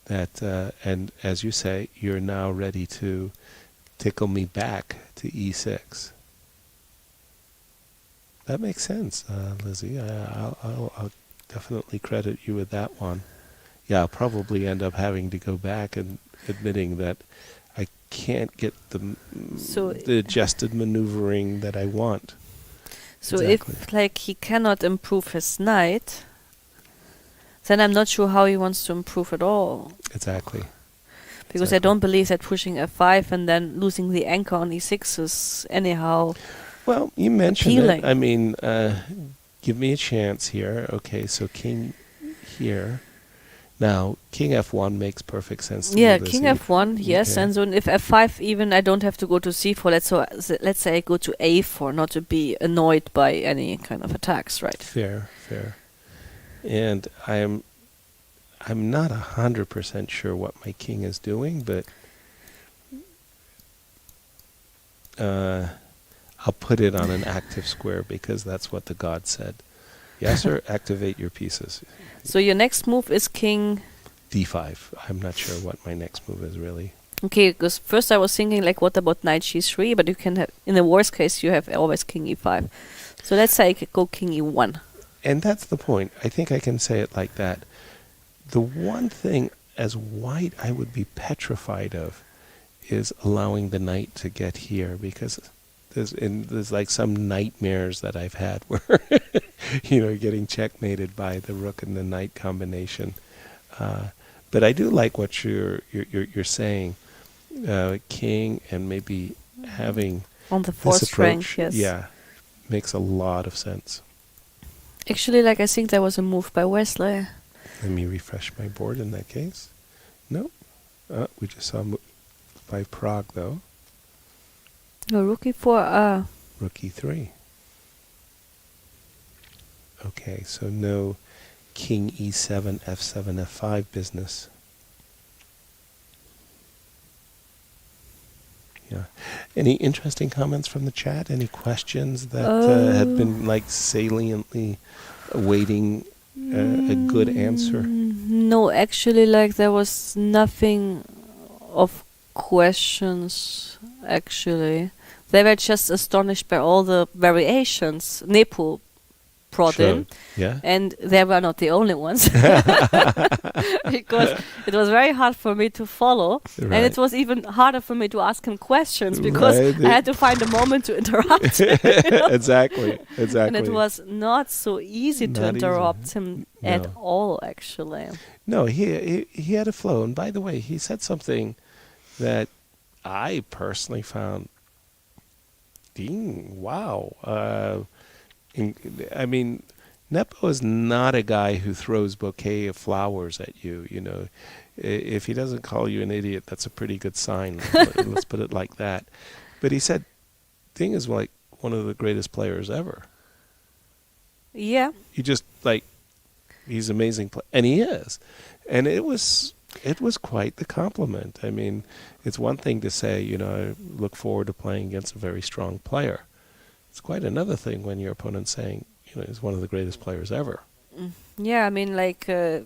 And as you say, you're now ready to tickle me back to E6. That makes sense, Lizzie. I'll definitely credit you with that one. Yeah, I'll probably end up having to go back and admitting that I can't get the adjusted maneuvering that I want. So if he cannot improve his knight, then I'm not sure how he wants to improve at all. Exactly. Because I don't believe that pushing F5 and then losing the anchor on E6 is anyhow Well, you mentioned appealing. it. I mean, give me a chance here. Okay, so king here. Now, king F1 makes perfect sense to me. King F1, yes. Okay. And so if F5 even, I don't have to go to C4. Let's say I go to A4, not to be annoyed by any kind of attacks, right? Fair. And I'm not 100% sure what my king is doing, but I'll put it on an active square because that's what the god said. Yes, sir, activate your pieces. So your next move is king D5. I'm not sure what my next move is really. Okay, because first I was thinking like, what about knight g3? But you can have, in the worst case, you have always king e5. So let's say I could go king e1. And that's the point. I think I can say it like that. The one thing as white I would be petrified of is allowing the knight to get here, because there's like some nightmares that I've had where getting checkmated by the rook and the knight combination. But I do like what you're saying, king and maybe having on the this fourth rank. approach, Yes. yeah, makes a lot of sense. Actually, I think there was a move by Wesley. Let me refresh my board in that case. No, we just saw a move by Pragg though. No, rook e4. Rook e3. Okay, so no king e7, f7, f5 business. Yeah. Any interesting comments from the chat? Any questions that had been like saliently awaiting a good answer? No, actually, there was nothing of questions, actually. They were just astonished by all the variations Nepo brought in. Yeah. And they were not the only ones. Because it was very hard for me to follow. Right. And it was even harder for me to ask him questions because I had to find a moment to interrupt him. Exactly. And it was not so easy to interrupt him at No. all, actually. No, he had a flow. And by the way, he said something that I personally found, wow. I mean, Nepo is not a guy who throws bouquet of flowers at you. If he doesn't call you an idiot, that's a pretty good sign. Let's put it like that. But he said, Ding is like one of the greatest players ever. Yeah. He just he's an amazing player, and he is. And it was quite the compliment. I mean, it's one thing to say, I look forward to playing against a very strong player. It's quite another thing when your opponent's saying, he's one of the greatest players ever. Yeah, I mean,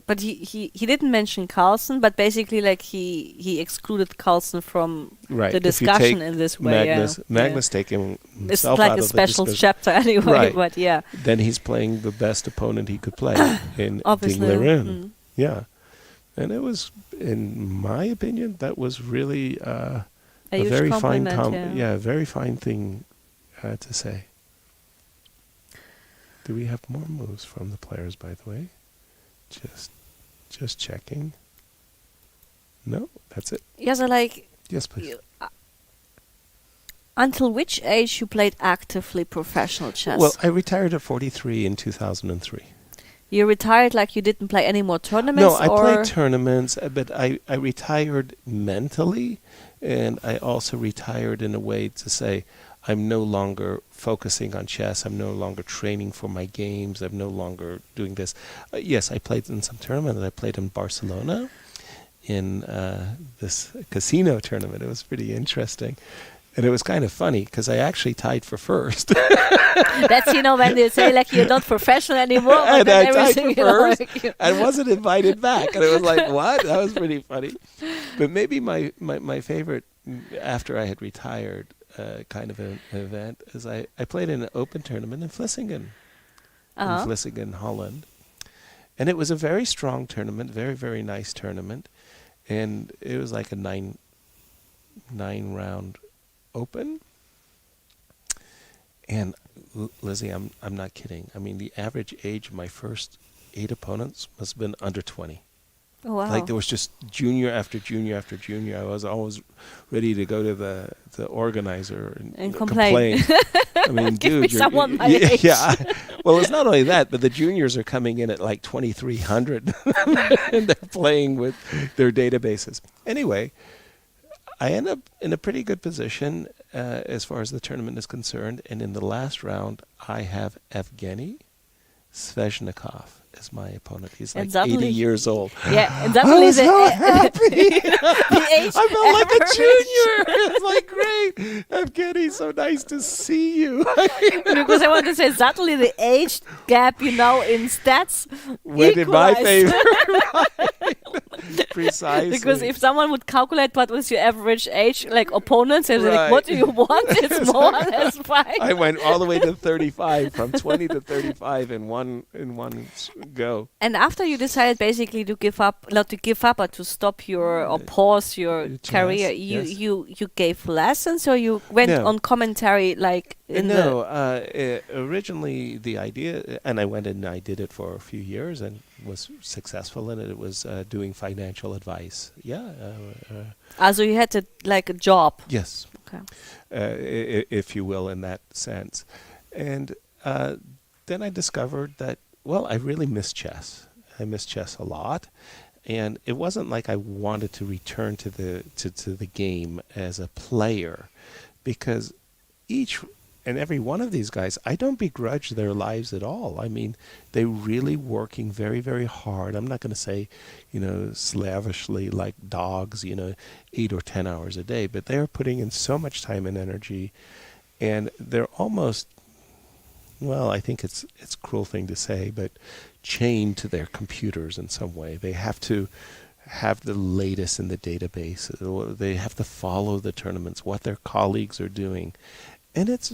but he didn't mention Carlsen, but basically, he excluded Carlsen from the discussion in this way. Magnus taking himself it's out like of a the special discussion. chapter anyway, Right. but yeah. Then he's playing the best opponent he could play in Obviously. Ding Liren. Yeah. And it was, in my opinion, that was really a very fine very fine thing to say. Do we have more moves from the players, by the way? Just checking. No, that's it. Yeah, so Yes, please. Until which age you played actively professional chess? Well, I retired at 43 in 2003. You retired you didn't play any more tournaments? No, I played tournaments, but I retired mentally, and I also retired in a way to say, I'm no longer focusing on chess. I'm no longer training for my games. I'm no longer doing this. Yes, I played in some tournaments. I played in Barcelona in this casino tournament. It was pretty interesting. And it was kind of funny because I actually tied for first. That's, when they say you're not professional anymore. And then I tied everything, for first and wasn't invited back. And it was like, what? That was pretty funny. But maybe my favorite after I had retired kind of an event is I played in an open tournament in Vlissingen. In Vlissingen, Holland. And it was a very strong tournament, very, very nice tournament. And it was like a nine round open. And Lizzie, I'm not kidding. I mean, the average age of my first 8 opponents must have been under 20. Oh, wow. There was just junior after junior after junior. I was always ready to go to the organizer and complain. I mean, Give dude, me someone my age. Yeah. Well, it's not only that, but the juniors are coming in at 2,300 and they're playing with their databases. Anyway, I end up in a pretty good position as far as the tournament is concerned. And in the last round, I have Evgeny Sveshnikov. as my opponent. He's And like suddenly 80 years old. Yeah, and I suddenly was so happy. the age I felt like a average. junior. It's like, great. Evgeny, so nice to see you. Because I want to say suddenly the age gap, in stats Went in my equalized. favor. Right. Precisely. Because if someone would calculate what was your average age, like opponents, and like, Right. what do you want? It's more or less fine. I went all the way to 35, from 20 to 35 in one go. And after you decided basically to give up, not to give up, but to stop your or pause your Chess, career, yes. you gave lessons, or you went No. on commentary like in originally the idea, and I went and I did it for a few years and was successful in it. It was doing financial advice. Yeah. so you had a job. Yes. Okay. If you will, in that sense. And then I discovered that, well, I really miss chess. I miss chess a lot. And it wasn't like I wanted to return to the game as a player, because each and every one of these guys, I don't begrudge their lives at all. I mean, they're really working very, very hard. I'm not going to say, slavishly like dogs, 8 or 10 hours a day, but they're putting in so much time and energy, and they're almost, well, I think it's a cruel thing to say, but chained to their computers in some way. They have to have the latest in the database. They have to follow the tournaments, what their colleagues are doing. And it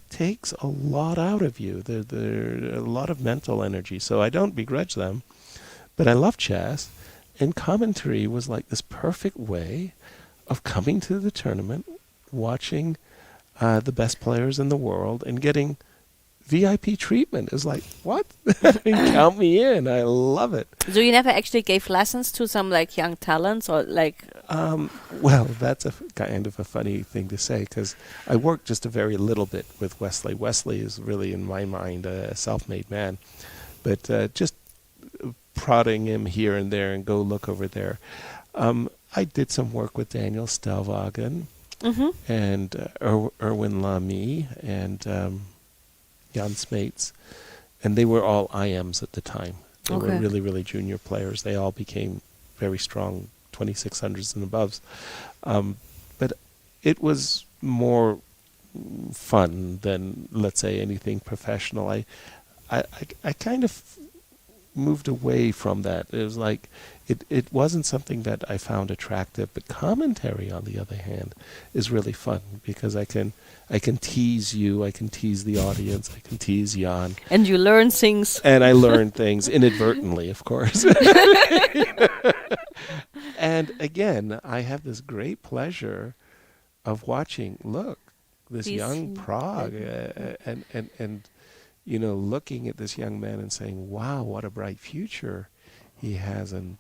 takes a lot out of you. There a lot of mental energy. So I don't begrudge them, but I love chess, and commentary was like this perfect way of coming to the tournament, watching the best players in the world, and getting VIP treatment. Is like, what? Count me in. I love it. So you never actually gave lessons to some young talents, or Well, that's kind of a funny thing to say, because I worked just a very little bit with Wesley. Wesley is really, in my mind, a self-made man. But just prodding him here and there and go look over there. I did some work with Daniel Stellwagen and Erwin Lamy and Jan Smeets. And they were all IMs at the time. They were really, really junior players. They all became very strong 2600s and above. But it was more fun than, let's say, anything professional. I kind of moved away from that. It was like, it wasn't something that I found attractive, but commentary, on the other hand, is really fun, because I can tease you, I can tease the audience, I can tease Jan. And you learn things. And I learn things, inadvertently, of course. And again, I have this great pleasure of watching, look, this young Pragg, and looking at this young man and saying, wow, what a bright future he has, and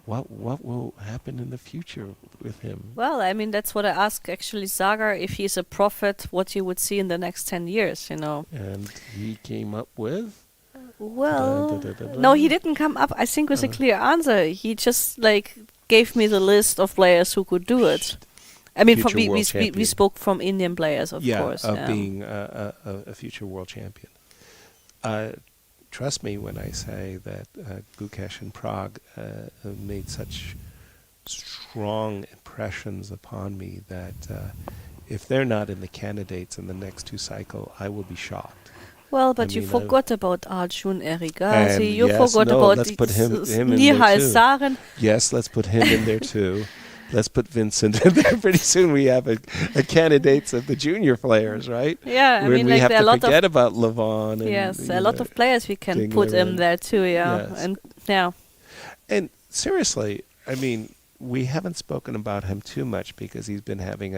what will happen in the future with him? Well, I mean, that's what I asked actually Zagar, if he's a prophet, what you would see in the next 10 years, And he came up with? Well, no, he didn't come up, I think, with a clear answer. He just, gave me the list of players who could do it. I mean, we spoke from Indian players, of course. Of being a future world champion. Trust me when I say that Gukesh and Pragg made such strong impressions upon me that if they're not in the candidates in the next 2 cycles, I will be shocked. Well, but you forgot about Arjun Erigasi. You forgot about let's put him in Nihal there too. Saren. Yes, let's put him in there too. Let's put Vincent in there. Pretty soon we have a candidates of the junior players, right? Yeah, I mean, we have there are a to lot forget of about Levon. And, yes, a lot of players we can Keymer put in there too. Yeah, yes. And seriously, I mean, we haven't spoken about him too much because he's been having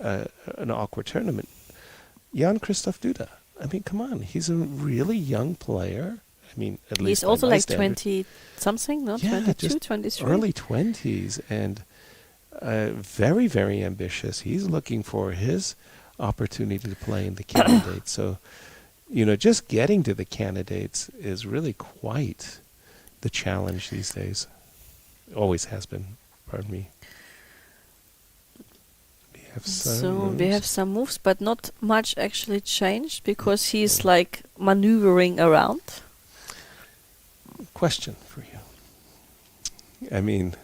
an awkward tournament. Jan Christoph Duda. I mean, come on, he's a really young player. I mean, at least he's also by my like standard. 20 something, no? Yeah, 22, 23. Early 20s, and very, very ambitious. He's looking for his opportunity to play in the candidates. So, just getting to the candidates is really quite the challenge these days. Always has been. Pardon me. We have some moves, but not much actually changed because he's maneuvering around. question for you. I mean,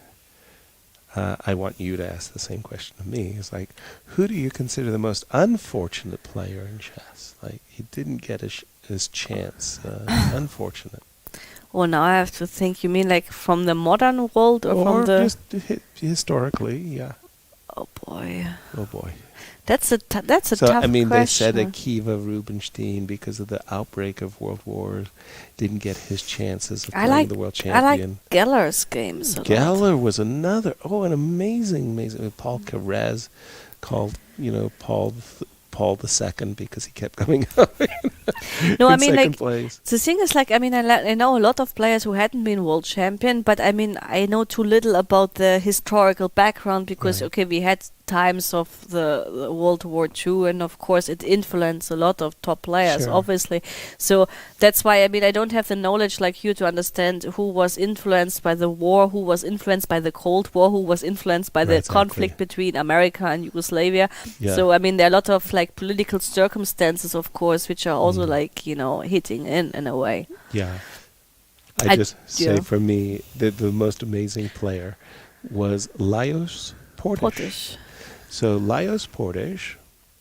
I want you to ask the same question of me. It's like, who do you consider the most unfortunate player in chess? Like, he didn't get his chance. Unfortunate. Oh, now I have to think. You mean like from the modern world or from the... just historically, yeah. Oh, boy. Oh, boy. That's a tough question. So, I mean, they said Akiva Rubinstein, because of the outbreak of World Wars, didn't get his chances of playing the world champion. I like Geller's games a lot. Geller was another, an amazing. Paul Carrez called, Paul II because he kept coming up no, I in mean, second place. The thing is, like, I mean, I know a lot of players who hadn't been world champion, but I mean, I know too little about the historical background because, okay, we had times of the World War II, and of course it influenced a lot of top players, obviously. So that's why, I mean, I don't have the knowledge like you to understand who was influenced by the war, who was influenced by the Cold War, who was influenced by the conflict between America and Yugoslavia. So, I mean, there are a lot of like political circumstances, of course, which are also like, hitting in a way. Yeah. I just say for me, the most amazing player was Lajos Portish. So Lajos Portish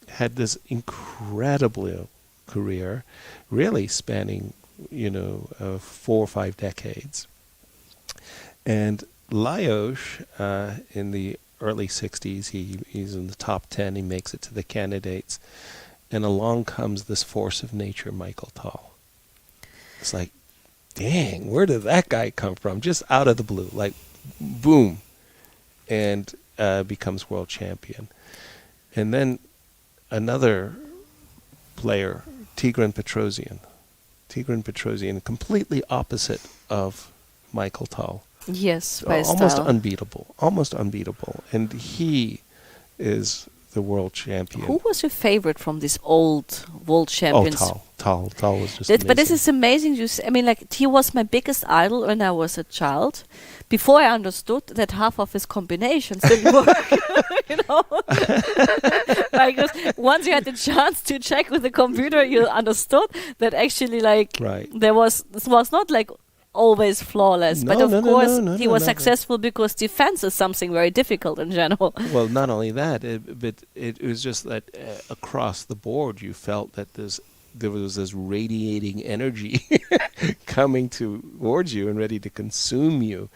had this incredible career, really spanning, 4 or 5 decades. And Lajos, in the early 60s, he's in the top 10. He makes it to the candidates. And along comes this force of nature, Michael Tal. It's like, dang, where did that guy come from? Just out of the blue, like, boom. And becomes world champion. And then another player, Tigran Petrosian. Tigran Petrosian, completely opposite of Michael Tal. Yes, by almost style. Almost unbeatable. And he is the world champion. Who was your favorite from these old world champions? Tal was just amazing. But this is amazing. I mean, like, he was my biggest idol when I was a child. Before I understood that half of his combinations didn't work, Because once you had the chance to check with the computer, you understood that actually, like, this was not like always flawless. But of course, he was successful because defense is something very difficult in general. Well, not only that, but it was just that across the board, you felt that there was this radiating energy coming towards you and ready to consume you.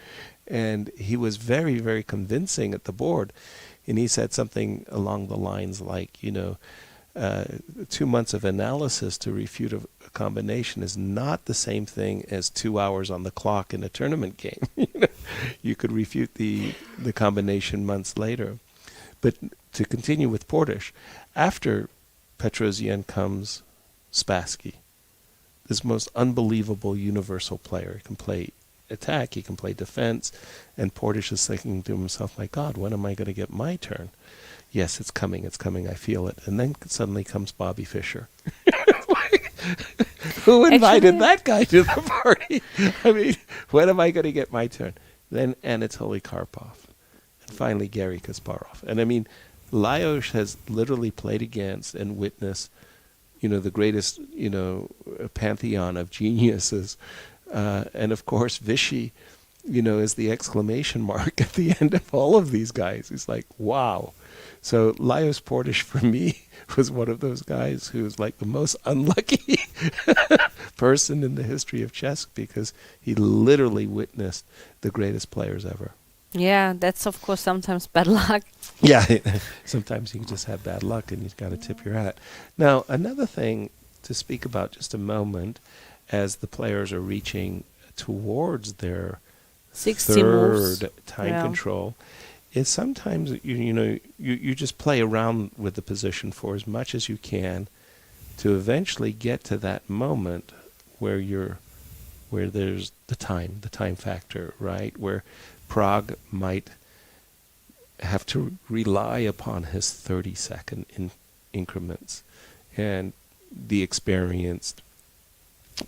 And he was very, very convincing at the board. And he said something along the lines like, 2 months of analysis to refute a combination is not the same thing as 2 hours on the clock in a tournament game. You could refute the combination months later. But to continue with Portish, after Petrosian comes Spassky, this most unbelievable universal player. He can play attack, he can play defense, and Portish is thinking to himself, my God, when am I going to get my turn? Yes, it's coming, I feel it. And then suddenly comes Bobby Fischer. Who invited that guy to the party? I mean, when am I going to get my turn? Then Anatoly Karpov, and finally Garry Kasparov. And I mean, Lajos has literally played against and witnessed, the greatest, pantheon of geniuses. And of course, Vichy, is the exclamation mark at the end of all of these guys. It's like, wow. So Lajos Portish, for me, was one of those guys who's like the most unlucky person in the history of chess because he literally witnessed the greatest players ever. Yeah, that's of course sometimes bad luck. Yeah, sometimes you just have bad luck and you've got to tip your hat. Now, another thing to speak about just a moment as the players are reaching towards their 60 third moves. time control is sometimes you just play around with the position for as much as you can to eventually get to that moment where there's the time factor, right? Where Pragg might have to rely upon his 30-second increments, and the experienced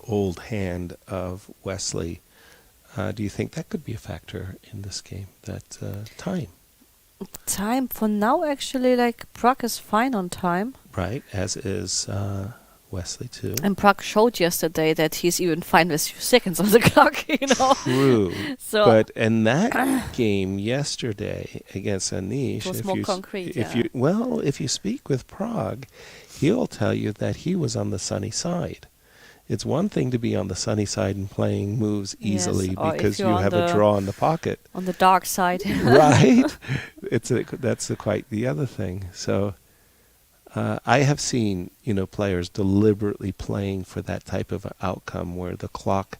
old hand of Wesley. Do you think that could be a factor in this game, that time? Time for now, actually, like Pragg is fine on time. Right, as is Wesley too. And Pragg showed yesterday that he's even fine with few seconds on the clock, True. So But in that game yesterday against Anish, it was more concrete. if you speak with Pragg, he'll tell you that he was on the sunny side. It's one thing to be on the sunny side and playing moves easily because you have a draw in the pocket. On the dark side. Right? That's quite the other thing. So I have seen, players deliberately playing for that type of outcome where the clock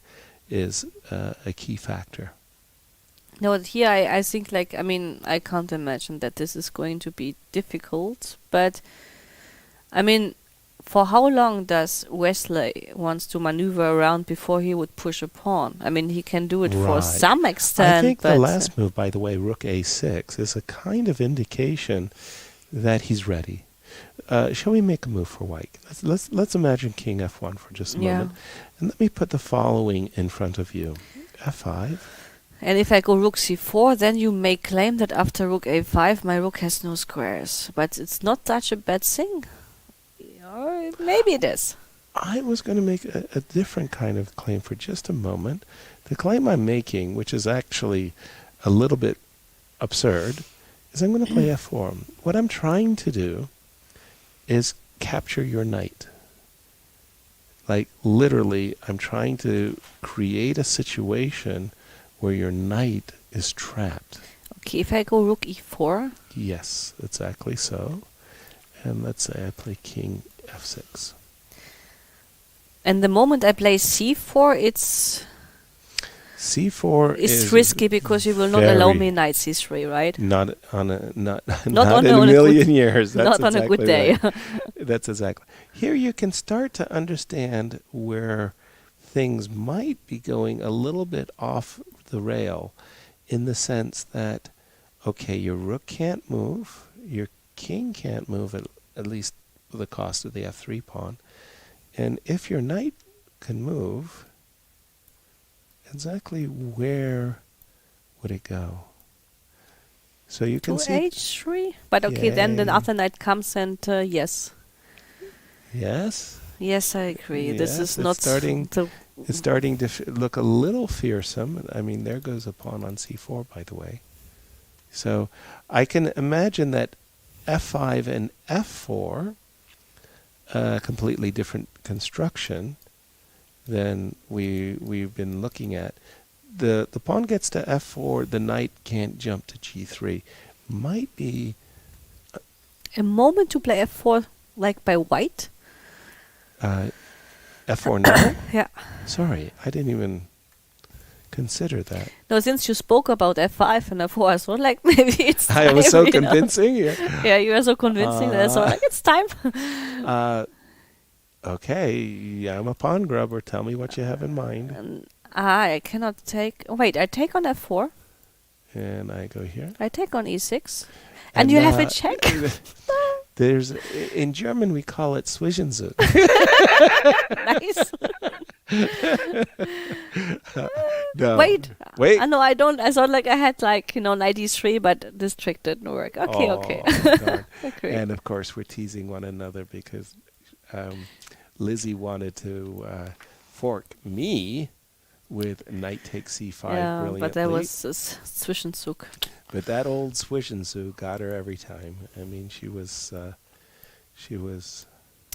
is a key factor. No, here I think I can't imagine that this is going to be difficult, but for how long does Wesley wants to maneuver around before he would push a pawn? He can do it for some extent. I think the last move, by the way, rook a6, is a kind of indication that he's ready. Shall we make a move for white? Let's imagine king f1 for just a moment. And let me put the following in front of you. f5. And if I go rook c4, then you may claim that after rook a5 my rook has no squares. But it's not such a bad thing. Or maybe it is. I was going to make a different kind of claim for just a moment. The claim I'm making, which is actually a little bit absurd, is I'm going to play f4. What I'm trying to do is capture your knight. Like literally, I'm trying to create a situation where your knight is trapped. Okay, if I go rook e4? Yes, exactly so. And let's say I play king f6. And the moment I play c4, it's c4 is risky because you will not allow me knight c3, right? Not on a not in on a million years. That's not on a good day. Right. That's exactly. Here you can start to understand where things might be going a little bit off the rail, in the sense that, okay, your rook can't move, your king can't move at least the cost of the f3 pawn, and if your knight can move, exactly where would it go? So you can see h3, but okay, then the other knight comes and yes. Yes. Yes, I agree. Yes, this is not starting. It's starting to look a little fearsome. There goes a pawn on c4, by the way. So I can imagine that f5 and f4, completely different construction than we've been looking at. The pawn gets to f4, the knight can't jump to g3. Might be a moment to play f4, like by white. f4 now? Yeah. Sorry, I didn't even consider that. No, since you spoke about f5 and f4, I thought maybe it's time. I was so convincing. Yeah, you are so convincing that I thought it's time. Okay, I'm a pawn grubber. Tell me what you have in mind. I cannot take... Wait, I take on f4. And I go here. I take on e6. And you have a check? There's in German we call it Zwischenzug. Nice. No. Wait. No, I don't. I thought I had knight e3, but this trick didn't work. Okay, okay. Okay. And of course we're teasing one another because Lizzie wanted to fork me with knight takes c5 brilliantly. But that was Zwischenzug. But that old Zwischenzug got her every time. She was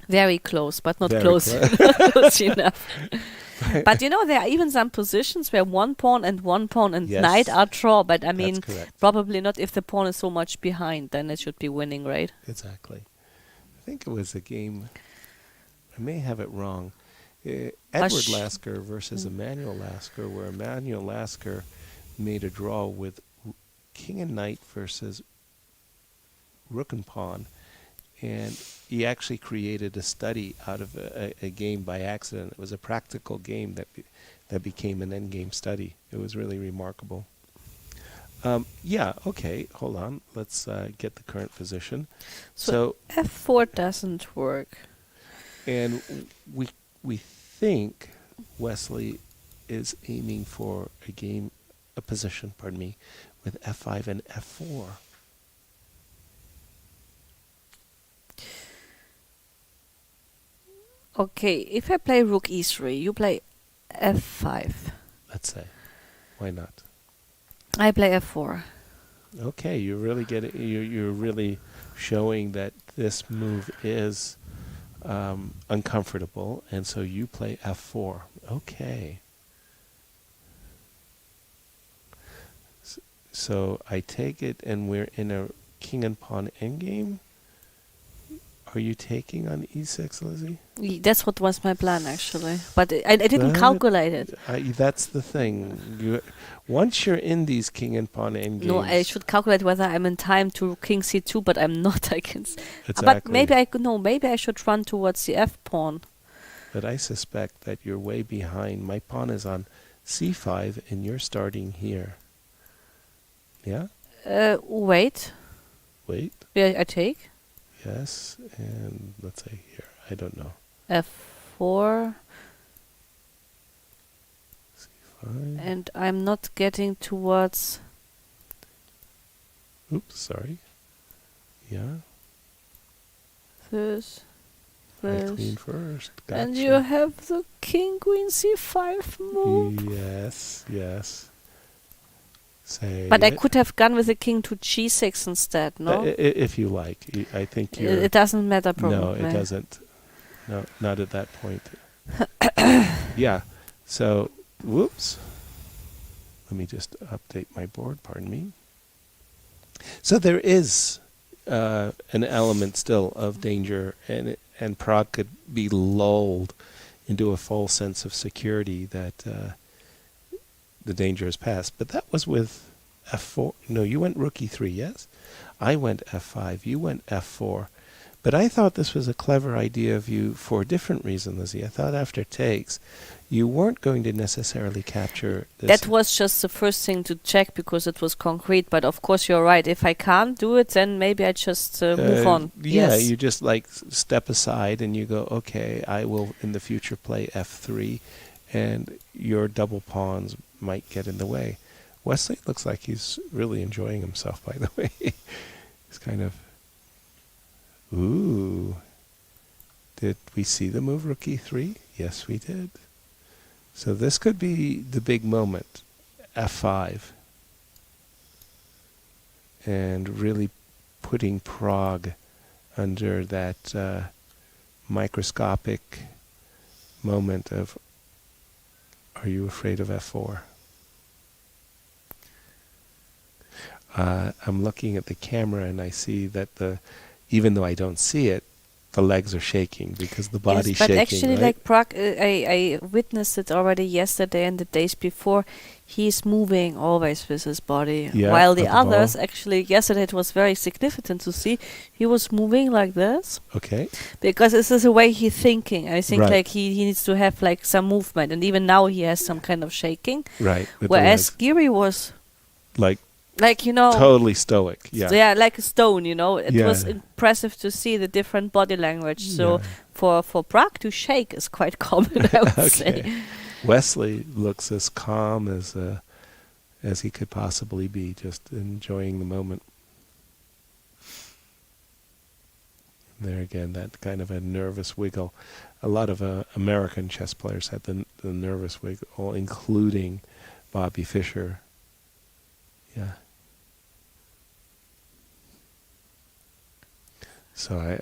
very close, but not close enough. But there are even some positions where one pawn and knight are draw. But probably not if the pawn is so much behind. Then it should be winning, right? Exactly. I think it was a game. I may have it wrong. Edward Lasker versus Emanuel Lasker, where Emanuel Lasker made a draw with king and knight versus rook and pawn, and he actually created a study out of a game by accident. It was a practical game that became an endgame study. It was really remarkable. Okay, hold on. Let's get the current position. So f4 doesn't work. And we think Wesley is aiming for a position, with f5 and f4. Okay, if I play rook e3, you play f5. Let's say. Why not? I play f4. Okay, you're really you're really showing that this move is uncomfortable, and so you play f4. Okay. So I take it, and we're in a king and pawn endgame. Are you taking on e6, Lizzie? That's what was my plan, actually. But I didn't calculate it. That's the thing. Once you're in these king and pawn endgames... No, I should calculate whether I'm in time to king c2, but I'm not. I can. Exactly. But maybe I could. No, maybe I should run towards the f pawn. But I suspect that you're way behind. My pawn is on c5, and you're starting here. Yeah? Wait. Wait. Yeah, I take. Yes, and let's say here. I don't know. f4. C5. And I'm not getting towards... Oops, sorry. Yeah. This. Queen first. Gotcha. And you have the king, queen, c5 move. Yes, yes. Say but I could have gone with the king to g6 instead, no? If you like. I think you're... It doesn't matter, probably. No, it doesn't. No, not at that point. Yeah. So, whoops. Let me just update my board, pardon me. So there is an element still of danger, and Pragg could be lulled into a false sense of security that the danger is past. But that was with f4. No, you went rook e3, yes? I went f5. You went f4. But I thought this was a clever idea of you for a different reason, Lizzie. I thought after takes, you weren't going to necessarily capture this. That was just the first thing to check because it was concrete. But of course, you're right. If I can't do it, then maybe I just move on. Yeah, yes. You just like step aside and you go, okay, I will in the future play f3, and your double pawns might get in the way. Wesley looks like he's really enjoying himself, by the way. He's kind of... Ooh. Did we see the move rook e3? Yes, we did. So this could be the big moment, f5. And really putting Pragg under that microscopic moment of, are you afraid of f4? I'm looking at the camera and I see that even though I don't see it, the legs are shaking because the body's shaking. But actually, right? like Pragg, I witnessed it already yesterday and the days before. He's moving always with his body, while the others, actually, yesterday it was very significant to see. He was moving like this. Okay. Because this is the way he's thinking. I think like he needs to have like some movement, and even now he has some kind of shaking. Right. Whereas Giri was like, you know, totally stoic. Yeah. Yeah, like a stone, you know. It was impressive to see the different body language. So for Pragg to shake is quite common, I would say. Wesley looks as calm as he could possibly be, just enjoying the moment. There again, that kind of a nervous wiggle. A lot of American chess players had the nervous wiggle, including Bobby Fischer. Yeah. So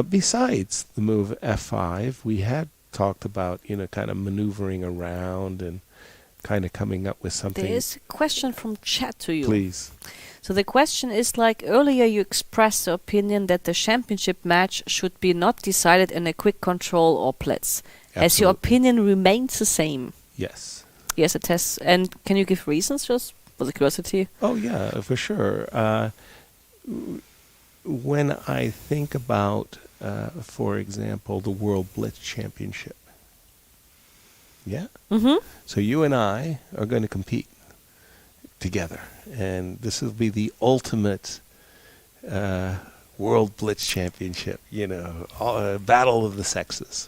besides the move f5, we had talked about, kind of maneuvering around and kind of coming up with something. There is a question from chat to you. Please. So the question is, like earlier you expressed the opinion that the championship match should be not decided in a quick control or blitz. Has your opinion remained the same? Yes. Yes, it has. And can you give reasons just for the curiosity? Oh, yeah, for sure. When I think about, for example, the World Blitz Championship, so you and I are going to compete together, and this will be the ultimate World Blitz Championship, battle of the sexes.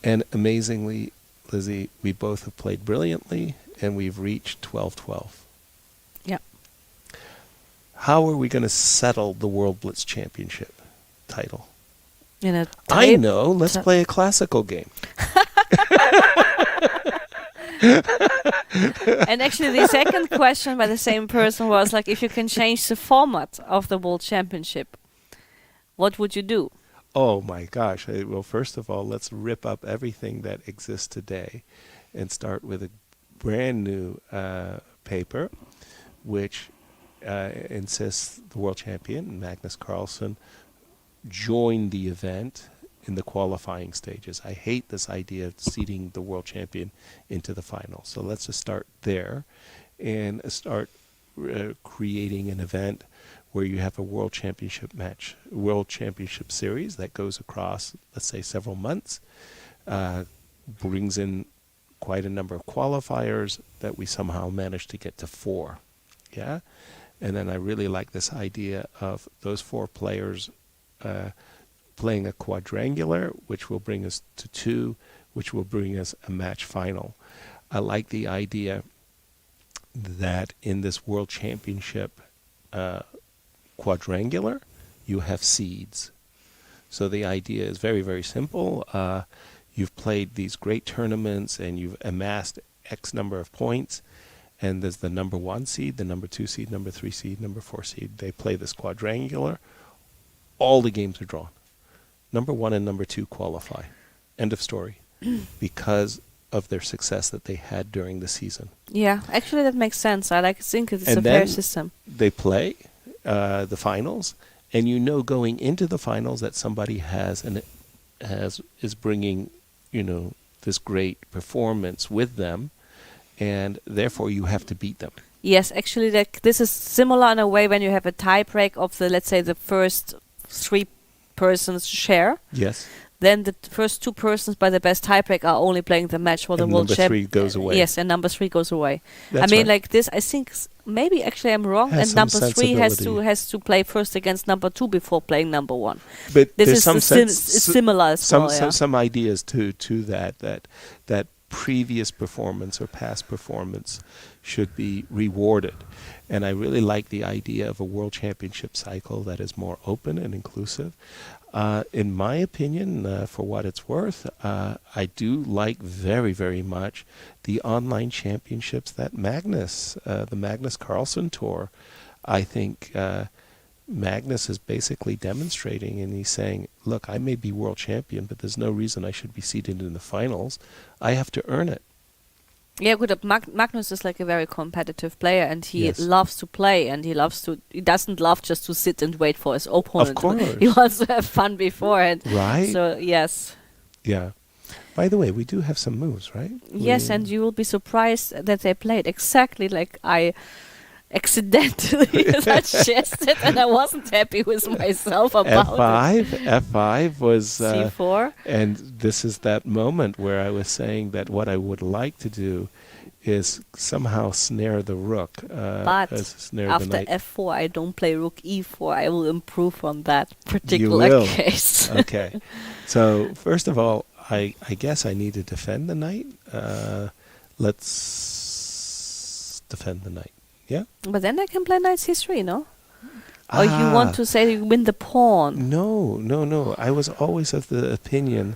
And amazingly, Lizzie, we both have played brilliantly, and we've reached 12-12. Yeah. How are we going to settle the World Blitz Championship title? I know. Let's play a classical game. And actually, the second question by the same person was like, if you can change the format of the World Championship, what would you do? Oh my gosh. Well, first of all, let's rip up everything that exists today and start with a brand new paper, which insists the world champion, Magnus Carlsen, join the event in the qualifying stages. I hate this idea of seeding the world champion into the final. So let's just start there and start creating an event where you have a world championship match, world championship series that goes across, let's say, several months, brings in quite a number of qualifiers that we somehow managed to get to 4. Yeah? And then I really like this idea of those 4 players playing a quadrangular, which will bring us to 2, which will bring us a match final. I like the idea that in this World Championship quadrangular, you have seeds. So the idea is very, very simple. You've played these great tournaments and you've amassed X number of points, and there's the number 1 seed, the number 2 seed, number 3 seed, number 4 seed. They play this quadrangular. All the games are drawn. Number 1 and number 2 qualify. End of story. Because of their success that they had during the season. Yeah, actually that makes sense. I think it's a fair system. They play the finals, and you know going into the finals that somebody is bringing, this great performance with them, and therefore you have to beat them. Yes, actually this is similar in a way when you have a tie break of the, let's say, the first 3 persons share. Yes. Then the first 2 persons by the best tiebreak are only playing the match for the world champ. Number 3 goes away. Yes, and number 3 goes away. That's right. Like this, I think maybe actually I'm wrong, and number 3 has to play first against number 2 before playing number 1. But this is similar as well. Some ideas to that previous performance or past performance should be rewarded. And I really like the idea of a world championship cycle that is more open and inclusive. In my opinion, for what it's worth, I do like very, very much the online championships that the Magnus Carlsen Tour. I think Magnus is basically demonstrating, and he's saying, look, I may be world champion, but there's no reason I should be seeded in the finals. I have to earn it. Yeah, good. Magnus is like a very competitive player, and he loves to play, and he doesn't love just to sit and wait for his opponent. Of course. He wants to have fun beforehand. Right. So, yes. Yeah. By the way, we do have some moves, right? Yes, and you will be surprised that they played exactly like I accidentally suggested, and I wasn't happy with myself about it. F5 was C4, and this is that moment where I was saying that what I would like to do is somehow snare the rook. But after F4, I don't play rook E4. I will improve on that particular case. Okay. So first of all, I guess I need to defend the knight. Let's defend the knight. Yeah. But then I can play knight c3, no? Or you want to say you win the pawn? No. I was always of the opinion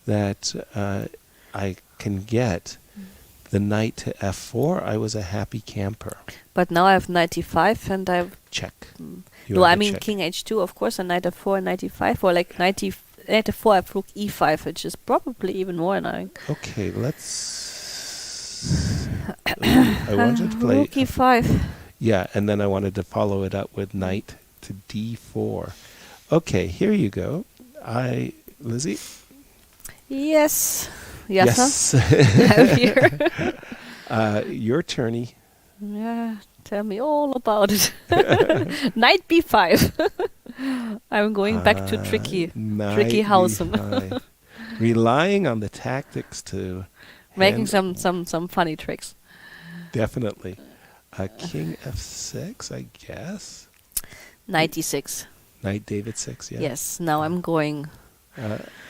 that I can get the knight to f4. I was a happy camper. But now I have knight e5 and I check. No, I mean check. King h2, of course, and knight f4 and knight e5, or like knight f4, I have rook e5, which is probably even more annoying. Okay, let's. I wanted to play rook e5. Yeah, and then I wanted to follow it up with knight to d4. Okay, here you go. Lizzie? Yes. Yes. Here. Your tourney. Yeah, tell me all about it. Knight b5. I'm going back to tricky Hausen. Relying on the tactics to making some funny tricks. Definitely. King f6, I guess. Knight d6. Knight David 6, yeah. Yes, now I'm going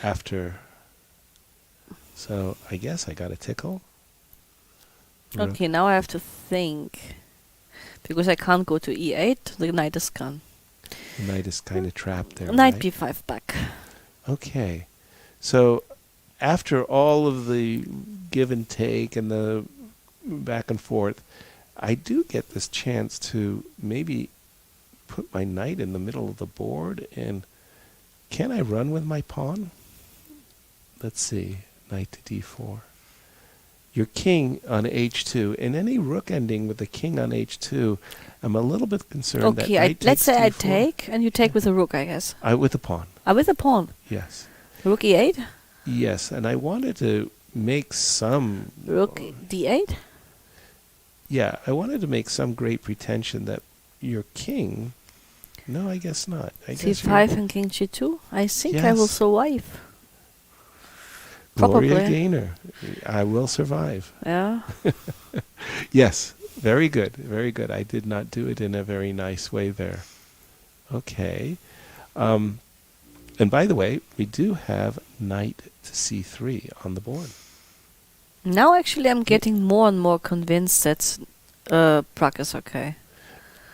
after. So I guess I got a tickle. Okay, now I have to think. Because I can't go to e8, the knight is gone. The knight is kind of trapped there. Knight right? b5 back. Okay. So after all of the give and take and the back and forth, I do get this chance to maybe put my knight in the middle of the board, and can I run with my pawn? Let's see, knight to d4. Your king on h2, and any rook ending with the king on h2, I'm a little bit concerned that Okay, knight let's say takes I d4. take, and you take with a rook, I guess. With the pawn, With a pawn. yes. Rook e8? Yes, and I wanted to make some... Rook d8? Yeah, I wanted to make some great pretension that your king... No, I guess not. I guess c5 and king g2? I think I will Yes. survive. Gloria Probably. Gaynor. I will survive. Yeah. Yes, very good, very good. I did not do it in a very nice way there. Okay. And by the way, we do have knight to c3 on the board. Now actually I'm getting more and more convinced that Pragg is okay.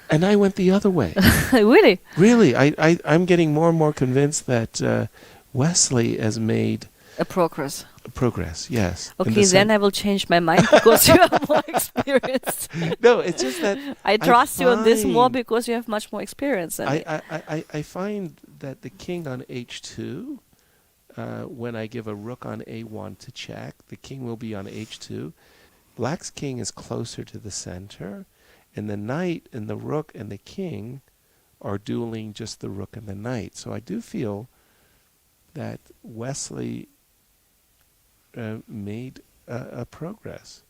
And I went the other way. Really? Really, I'm getting more and more convinced that Wesley has made A progress. progress, yes. In Okay, the then I will change my mind because you are more experienced. No, it's just that I trust you on this more find- because you have much more experience than me. I find that the king on h2, when I give a rook on a1 to check, the king will be on h2. Black's king is closer to the center, and the knight and the rook and the king are dueling just the rook and the knight. So I do feel that Wesley made a progress.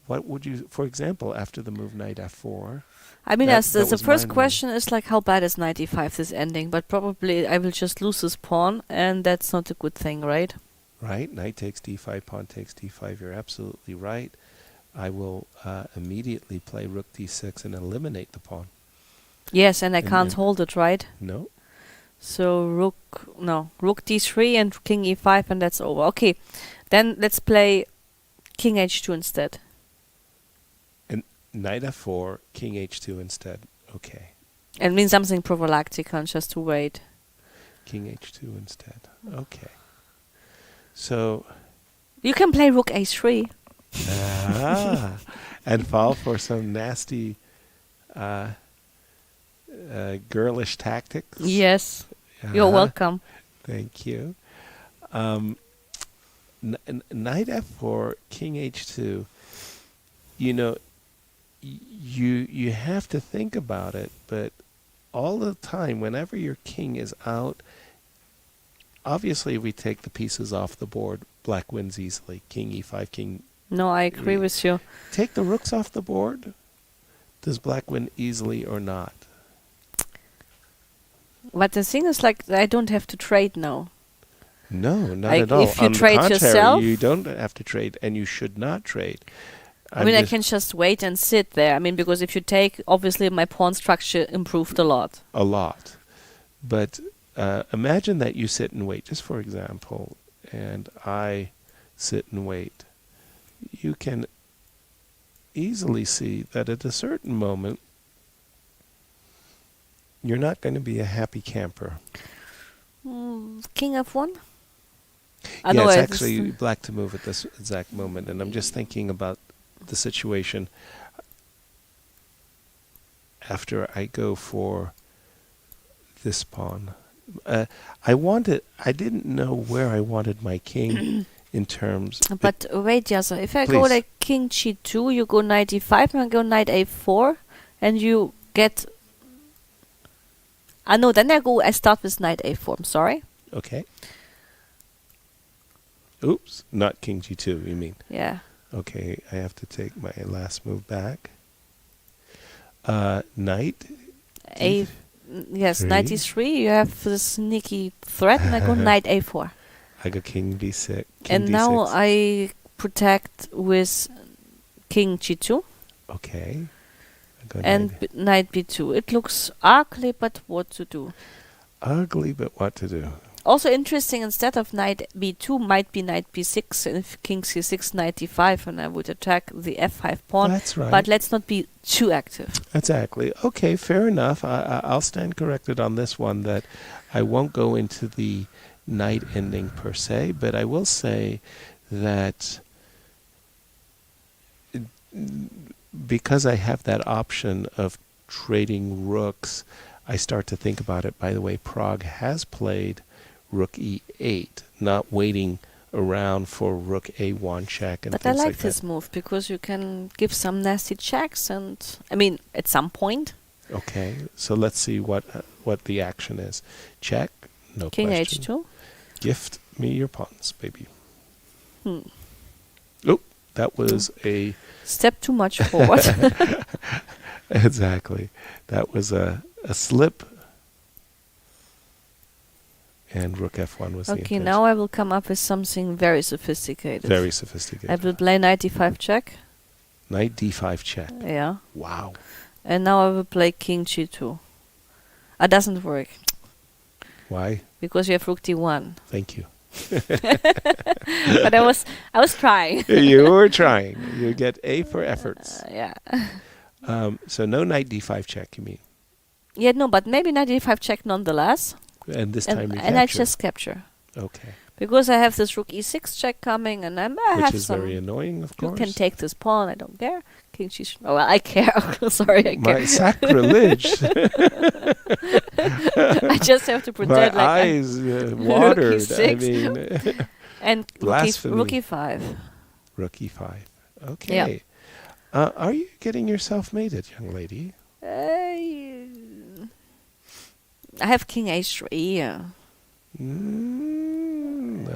What would you, for example, after the move knight f4? I mean, that the was first my move. question is like, how bad is knight e5 this ending? But probably I will just lose this pawn, and that's not a good thing, right? Right, knight takes d5, pawn takes d5. You're absolutely right. I will immediately play rook d6 and eliminate the pawn. Yes, and I And can't then- hold it, right? No. So rook d3 and king e5, and that's over. Okay, then let's play king h2 instead. And knight f4, king h2 instead. Okay. And mean something prophylactic, and just to wait. King h2 instead. Okay. So, You can play rook a3. and fall for some nasty girlish tactics. Yes, you're Uh-huh. welcome. Thank you. Knight f4, king h2. You know, you have to think about it, but all the time, whenever your king is out, obviously if we take the pieces off the board, black wins easily. King e5, king... No, I agree with you. Take the rooks off the board. Does black win easily or not? But the thing is, like, I don't have to trade now. No, not Like, at all. if you On the trade contrary, yourself- you don't have to trade, and you should not trade. I mean, I can just wait and sit there. I mean, because if you take, obviously my pawn structure improved a lot. A lot. But imagine that you sit and wait, just for example, and I sit and wait. You can easily see that at a certain moment, you're not going to be a happy camper. King f1? Yeah, it's actually black to move at this exact moment, and I'm just thinking about the situation after I go for this pawn. I didn't know where I wanted my king in terms... But wait, Yasser, if I go Please. like king g2, you go knight e5, and I go knight a4, and you get... no, then I start with knight a4, I'm sorry. Okay. Oops, not king g2, you mean? Yeah. Okay, I have to take my last move back. Knight. Yes, knight e3, you have this sneaky threat, and I go knight a4. I go king d6. And now I protect with king g2 Okay. I go and knight b2. It looks ugly, but what to do? ugly, but what to do? Also interesting, instead of knight b2 might be knight b6, and if king c6, knight d5, and I would attack the f5 pawn. That's right. But let's not be too active. Exactly. Okay, fair enough. I'll stand corrected on this one, that I won't go into the knight ending per se, but I will say that because I have that option of trading rooks, I start to think about it. By the way, Pragg has played rook e8, not waiting around for rook a1 check and But I things like like this that. move because you can give some nasty checks, and I mean, at some point, Okay, so let's see what the action is. Check, no king question. h2. Gift me your pawns, baby. Hmm. Oh, that was a... Step too much forward. Exactly. That was a slip. And rook f1 was the Okay, intention. now I will come up with something very sophisticated. Very sophisticated. I will play knight d5 check. Knight d5 check. Yeah. Wow. And now I will play king g2. It doesn't work. Why? Because you have rook d1. Thank you. But I was trying. You were trying. You get A for efforts. Yeah. So no knight d5 check, you mean? Yeah, no, but maybe knight d5 check nonetheless. And this time you and I just capture. Okay. Because I have this rook e6 check coming, and I Which have is some... very annoying, of You course. can take this pawn, I don't care. King g... Oh, well, I care. Sorry, I care. My sacrilege. I just have to pretend My like eyes watered. I e6. mean, and blasphemy. rook e5. Rook e5. Okay. Are you getting yourself mated, young lady? I have king h3.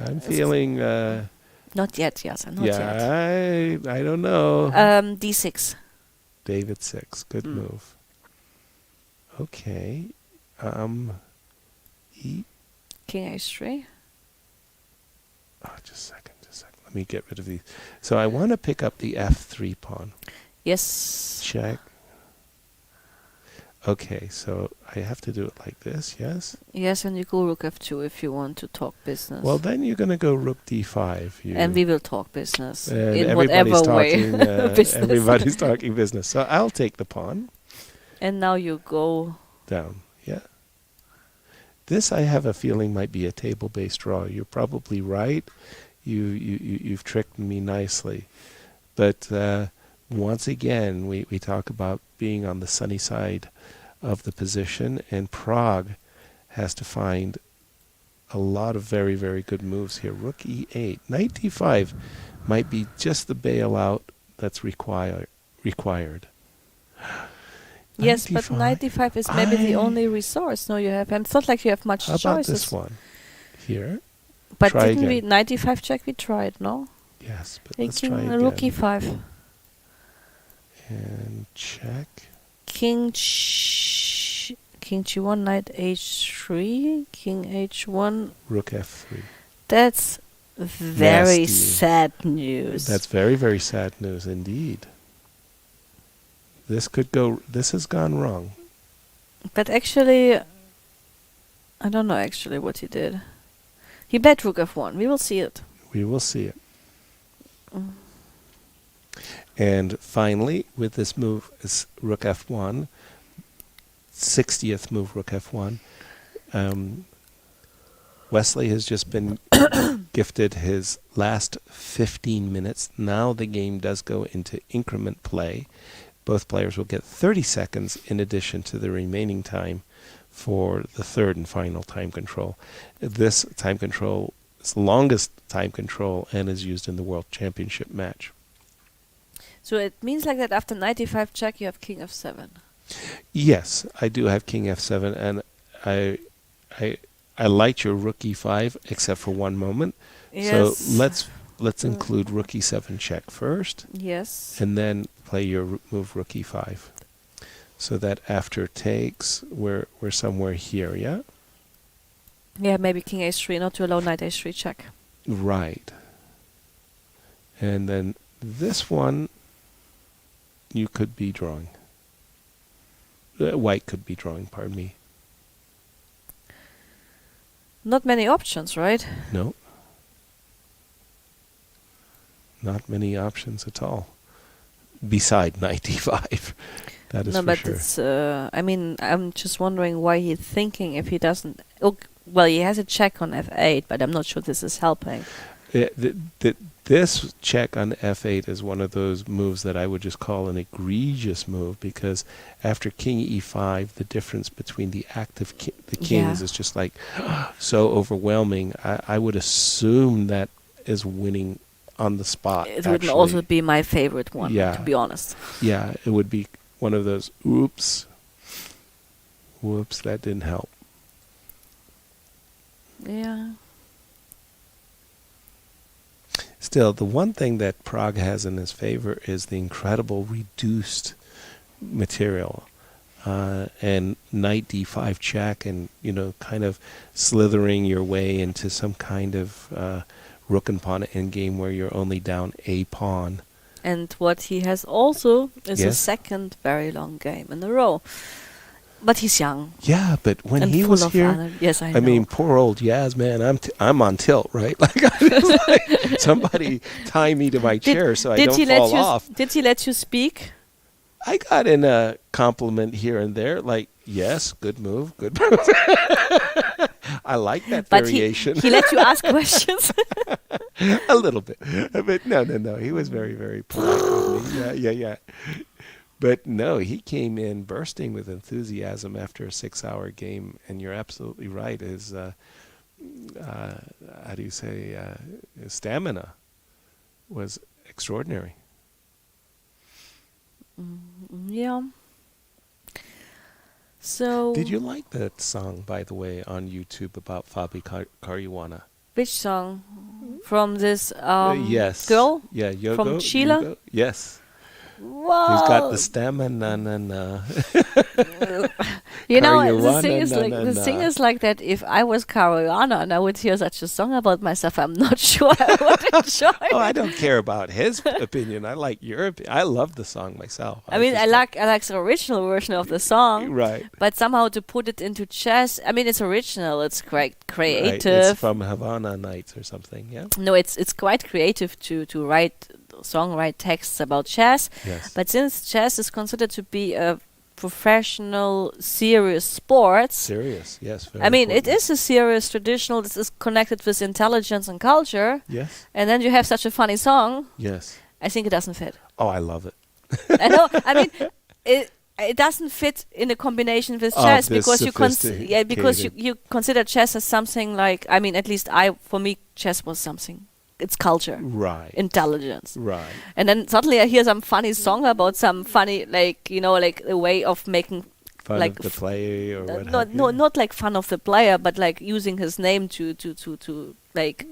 I'm feeling... Not yet, yes, not yet. I don't know. d6. David 6. Good move. Okay. E. King h3. Oh, just a second. Let me get rid of these. So I want to pick up the f3 pawn. Yes. Check. Okay, so I have to do it like this, yes? Yes, and you go rook f2 if you want to talk business. Well, then you're going to go rook d5. And we will talk business and in everybody's whatever talking, way. Business. everybody's talking business. So I'll take the pawn. And now you go... Down, yeah. This, I have a feeling, might be a table-based draw. You're probably right. You've tricked me nicely. But once again, we talk about being on the sunny side of the position, and Pragg has to find a lot of very, very good moves here. Rook e8. Knight d5 might be just the bailout that's required. Yes, but knight d5 is maybe the only resource. No, you have... And it's not like you have much choices. How about this one? Here. But Try didn't we... again. Knight d5 check we tried, no? Yes, but let's try King again. rook e5. And check. King g1, knight h3, king h1. Rook f3. That's very Nasty. sad news. That's very, very sad news indeed. This has gone wrong. But actually, I don't know actually what he did. He bet rook f1. We will see it. We will see it. And finally, with this move, is rook f1, 60th move, rook f1. Wesley has just been gifted his last 15 minutes. Now the game does go into increment play. Both players will get 30 seconds in addition to the remaining time for the third and final time control. This time control is the longest time control and is used in the World Championship match. So it means like that after knight d5 check you have king f7. Yes, I do have king f7, and I liked your rook e5 except for one moment. Yes. So let's include rook e7 check first. Yes. And then play your move rook e5. So that after takes, we're somewhere here, yeah? Yeah, maybe king h3, not to allow knight h3 check. Right. And then this one, you could be drawing. White could be drawing, pardon me. Not many options, right? No. Not many options at all. Beside knight d5. That is No, for but sure. it's. I mean, I'm just wondering why he's thinking if he doesn't. Oh, well, he has a check on f8, but I'm not sure this is helping. This check on f8 is one of those moves that I would just call an egregious move, because after king e5, the difference between the active the kings is just like so overwhelming. I would assume that is winning on the spot. It would also be my favorite one, to be honest. Yeah, it would be one of those, whoops, that didn't help. Yeah. Still, the one thing that Pragg has in his favor is the incredible reduced material. And knight d5 check, and, kind of slithering your way into some kind of rook and pawn endgame where you're only down a pawn. And what he has also is a second very long game in a row. But he's young. Yeah, but when and he full was of here, honor. Yes, I know. I mean, poor old Yaz, man, I'm on tilt, right? Like, somebody tie me to my chair so I don't fall off. Did he let you speak? I got in a compliment here and there, like, yes, good move, good move. I like that variation. He let you ask questions? A little bit. But no. He was very, very polite with me. Yeah. But no, he came in bursting with enthusiasm after a 6-hour game, and you're absolutely right. His, how do you say, his stamina was extraordinary. Yeah. So. Did you like that song, by the way, on YouTube about Fabi Caruana? Which song? From this yes. girl? Yeah, Yogo. From Chile? Yogo? Yes. Wow. He's got the stamina. The thing is like that. If I was Caruana and I would hear such a song about myself, I'm not sure I would enjoy it. I don't care about his opinion. I like your opinion. I love the song myself. I like the original version of the song. Right. But somehow to put it into chess, I mean, it's original. It's quite creative. Right. It's from Havana Nights or something. Yeah. No, it's quite creative to write texts about chess. Yes. But since chess is considered to be a professional, serious sport. Serious, yes. I mean, it is a serious traditional. This is connected with intelligence and culture. Yes. And then you have such a funny song. Yes. I think it doesn't fit. Oh, I love it. I know. I mean, it doesn't fit in a combination with chess because you consider chess as something like. I mean, at least for me, chess was something. It's culture, right? Intelligence, right? And then suddenly I hear some funny song about some funny, like a way of making fun like of the player, or not like fun of the player, but like using his name to like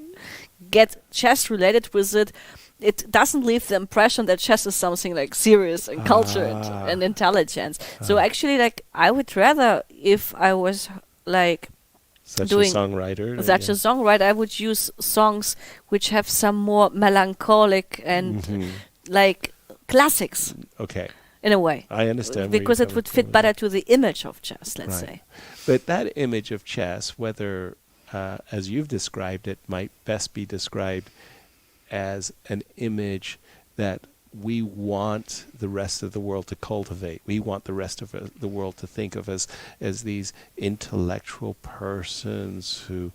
get chess related with it. It doesn't leave the impression that chess is something like serious and culture and intelligence. So actually, like I would rather, if I was like. Such a songwriter, I would use songs which have some more melancholic and like classics. Okay. In a way. I understand. Because it would fit better to the image of chess, let's say. But that image of chess, whether as you've described it, might best be described as an image that we want the rest of the world to cultivate. We want the rest of the world to think of as these intellectual persons who,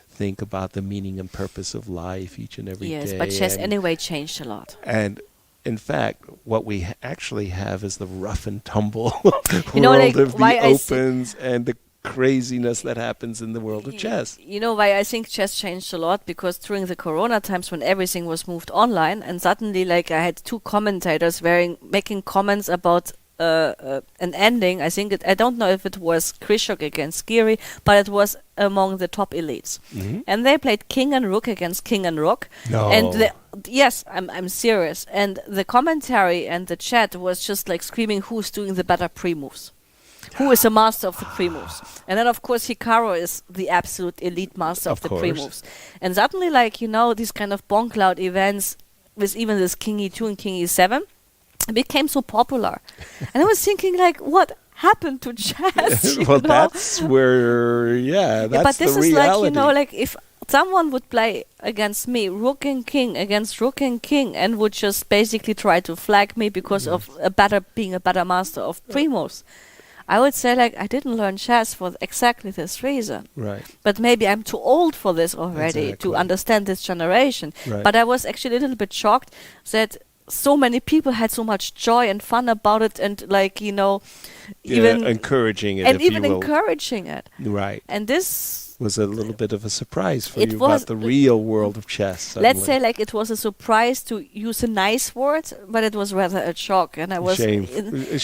think about the meaning and purpose of life each and every day. Yes, but chess anyway changed a lot. And in fact, what we actually have is the rough and tumble world of the opens and the craziness that happens in the world of chess. You know why I think chess changed a lot? Because during the Corona times when everything was moved online, and suddenly like I had two commentators making comments about an ending. I think I don't know if it was Krishok against Giri, but it was among the top elites. Mm-hmm. And they played king and rook against king and rook. No. And yes, I'm serious. And the commentary and the chat was just like screaming, who's doing the better pre-moves? Who is the master of the pre-moves? And then, of course, Hikaru is the absolute elite master of the pre-moves. And suddenly, these kind of bonk cloud events with even this King E2 and King E7 became so popular. And I was thinking, what? happened to chess? Well, that's where, that's but this the is reality. like if someone would play against me, rook and king against rook and king, and would just basically try to flag me because of being a better master of pre-moves, I would say, like, I didn't learn chess for exactly this reason. Right. But maybe I'm too old for this already to understand this generation. Right. But I was actually a little bit shocked that so many people had so much joy and fun about it, and even encouraging it, and if even you will. encouraging it. Right. And this was a little bit of a surprise for It you was- about the real world of chess. let's suddenly. say, like, it was a surprise, to use a nice word, but it was rather a shock, and I was a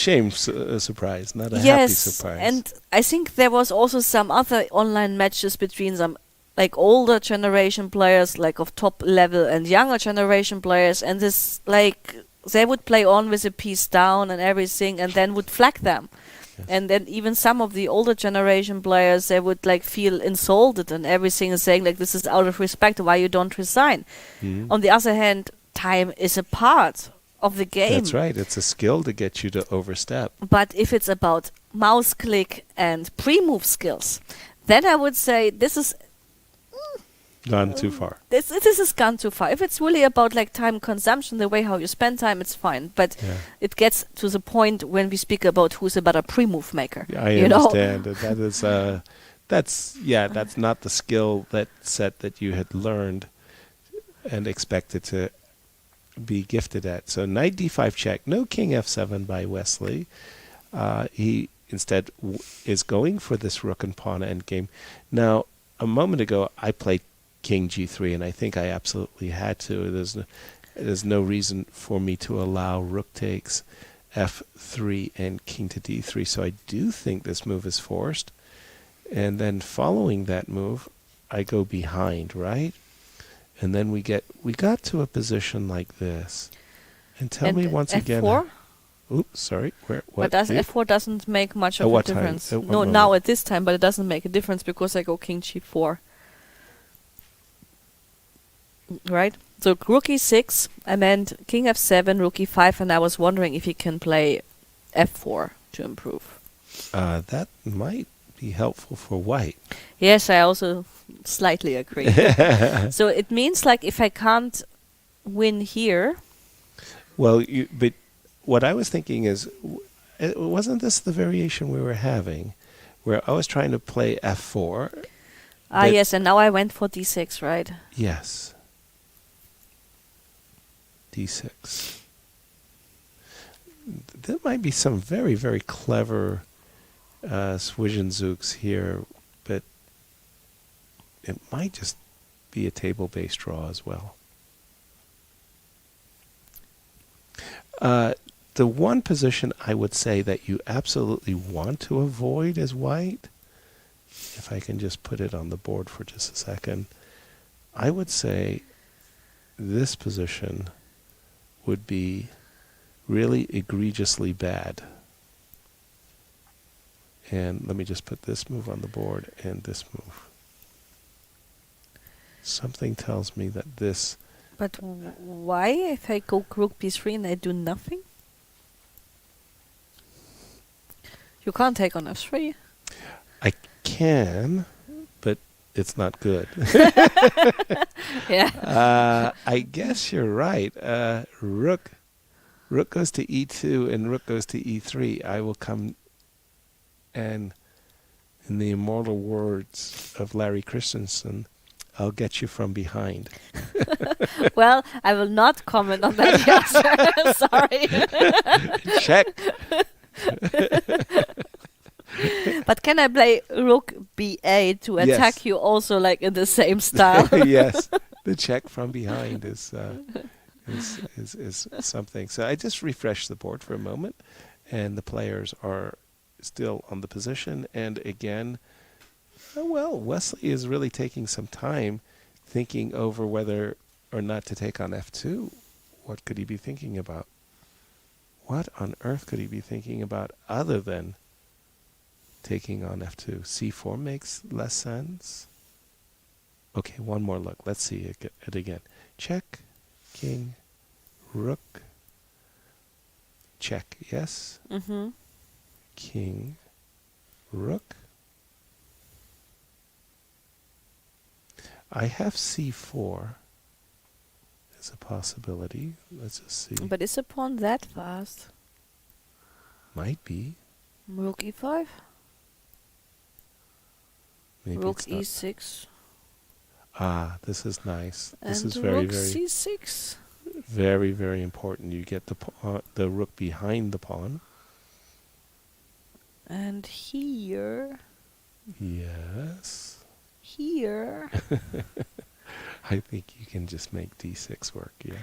surprise, not a happy yes, surprise. and I think there was also some other online matches between some like older generation players, like of top level, and younger generation players, and this, like, they would play on with a piece down and everything, and then would flag them. Yes. And then even some of the older generation players, they would like feel insulted and everything, and saying like, this is out of respect, why you don't resign. Mhm. On the other hand, time is a part of the game. That's right. It's a skill to get you to overstep. But if it's about mouse click and pre-move skills, then I would say this is Gone too far. this is gone too far. If it's really about like time consumption, the way how you spend time, it's fine. But Yeah. it gets to the point when we speak about who's a better pre-move maker. I you know? understand. That is, that's not the skill set that you had learned and expected to be gifted at. So knight d5 check, no king f7 by Wesley. He instead is going for this rook and pawn endgame. Now, a moment ago, I played king g3, and I think I absolutely had to. There's no reason for me to allow rook takes f3 and king to d3. So I do think this move is forced. And then following that move, I go behind, right? And then we got to a position like this. And tell And me once again. F4? Oops, sorry. What? But Yeah? F4 doesn't make much At of a what time? difference. At what No, moment? now at this time, but it doesn't make a difference because I go king g4. Right? So rook e6, I meant king f7, rook e5, and I was wondering if you can play f4 to improve. That might be helpful for white. Yes, I also slightly agree. So it means, like, if I can't win here, Well, but what I was thinking is, wasn't this the variation we were having, where I was trying to play f4? yes, and now I went for d6, right? Yes. d6. There might be some very, very clever Zwischenzeugs here, but it might just be a table-based draw as well. The one position I would say that you absolutely want to avoid as white, if I can just put it on the board for just a second, I would say this position would be really egregiously bad. And let me just put this move on the board and this move. Something tells me that this... But why, if I go rook b3 and I do nothing? You can't take on f3. I can, but it's not good. Yeah. I guess you're right. Rook goes to e2 and rook goes to e3. I will come and, in the immortal words of Larry Christensen, I'll get you from behind. Well, I will not comment on that answer. Sorry. Check. But can I play rook b8 to attack Yes. you also, like, in the same style? Yes, the check from behind is something. So I just refreshed the board for a moment, and the players are still on the position. And again, Wesley is really taking some time thinking over whether or not to take on f2. What could he be thinking about? What on earth could he be thinking about other than taking on f2? c4 makes less sense. Okay, one more look. Let's see it again. Check, king, rook, check, yes? Mm-hmm. king, rook. I have c4 as a possibility. Let's just see. But is a pawn that fast? Might be. Rook e5? Maybe Rook it's not. e6? Ah, this is nice. This And is very, rook very, c6? very, very important. You get the rook behind the pawn. And here... Yes. Here... I think you can just make d6 work, yeah.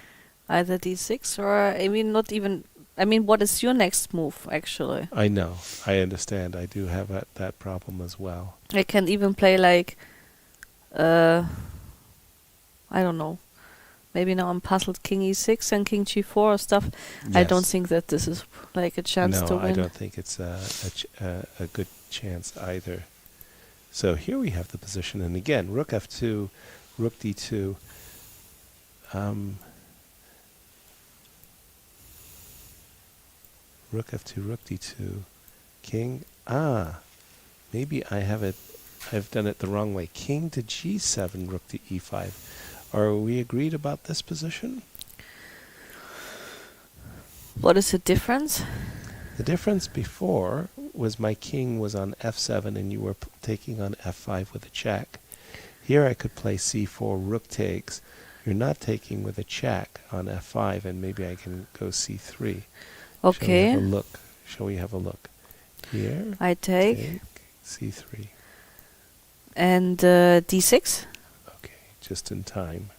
Either d6 or, I mean, not even... I mean, what is your next move, actually? I know. I understand. I do have that problem as well. I can even play like... I don't know. Maybe now I'm puzzled king e6 and king g4 or stuff. Yes. I don't think that this is like a chance to win. No, I don't think it's a good chance either. So here we have the position. And again, rook f2, rook d2. Rook f2, rook d2, king. Maybe I've done it the wrong way. King to g7, rook to e5. Are we agreed about this position? What is the difference? The difference before was my king was on f7 and you were taking on f5 with a check. Here I could play c4, rook takes. You're not taking with a check on f5, and maybe I can go c3. Okay. Shall we have a look? Here. I take. c3. And d6. Okay, just in time,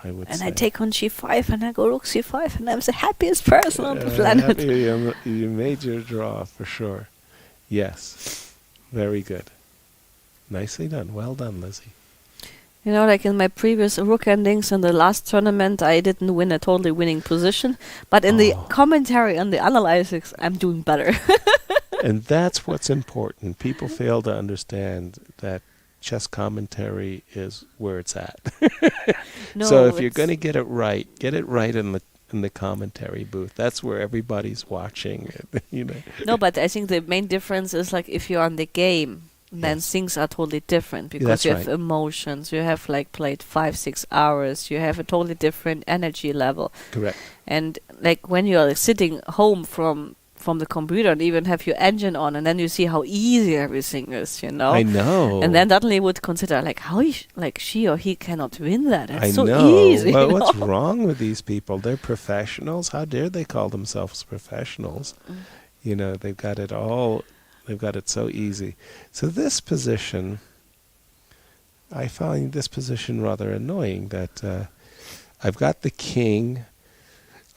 I would and say. I take on g5 and I go rook c5 and I'm the happiest person on the planet. You made your draw for sure. Yes, very good. Nicely done. Well done, Lizzie. You know, like in my previous rook endings in the last tournament, I didn't win a totally winning position. But in the commentary and the analytics, I'm doing better. And that's what's important. People fail to understand that chess commentary is where it's at. No, so if you're going to get it right in the commentary booth. That's where everybody's watching. You know. No, but I think the main difference is like if you're on the game, then things are totally different because That's you right. have emotions. You have like played 5-6 hours. You have a totally different energy level. Correct. And like when you're sitting home from the computer and even have your engine on, and then you see how easy everything is, you know. I know. And then suddenly would consider like how like she or he cannot win that. It's I so know. easy. Well, you what's know? wrong with these people? They're professionals. How dare they call themselves professionals? You know, they've got it all. They've got it so easy. So this position, I find this position rather annoying. That I've got the king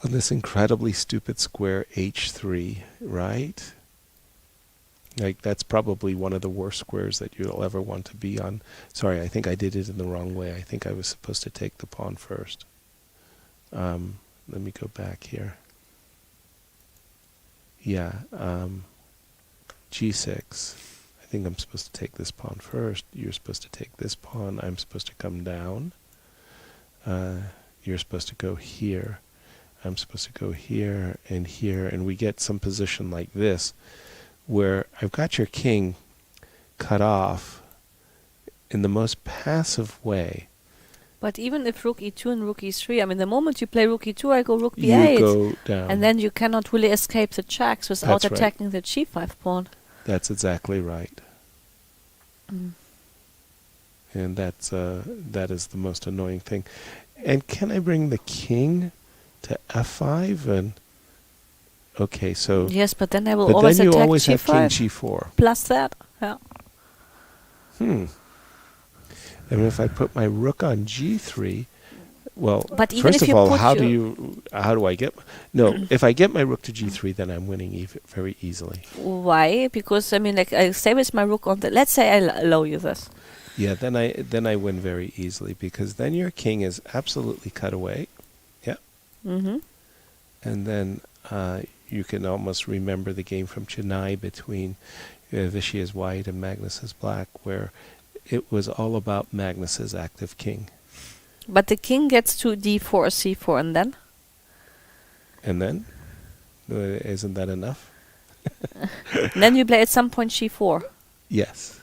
on this incredibly stupid square h3, right? Like that's probably one of the worst squares that you'll ever want to be on. Sorry, I think I did it in the wrong way. I think I was supposed to take the pawn first. Let me go back here. Yeah, g6. I think I'm supposed to take this pawn first. You're supposed to take this pawn. I'm supposed to come down. You're supposed to go here. I'm supposed to go here, and we get some position like this, where I've got your king cut off in the most passive way. But even if rook e2 and rook e3, I mean, the moment you play rook e2, I go rook b8. You go down. And then you cannot really escape the checks without That's right. attacking the g5 pawn. That's exactly right. Mm. And that is the most annoying thing. And can I bring the king to f5? And okay, so Yes, but then I will but always then you attack always have king g5 g4. plus that. Yeah. And if I put my rook on g3, well, But even first if of you all, put how do I get? No, if I get my rook to g3, then I'm winning very easily. Why? Because I mean, like I stay with my rook on the. Let's say I allow you this. Yeah, then I win very easily because then your king is absolutely cut away. Yeah. Mm-hmm. And then you can almost remember the game from Chennai between Vishy as white and Magnus as black, where it was all about Magnus's active king. But the king gets to d4, c4, and then? And then? Isn't that enough? And then you play at some point G4. Yes.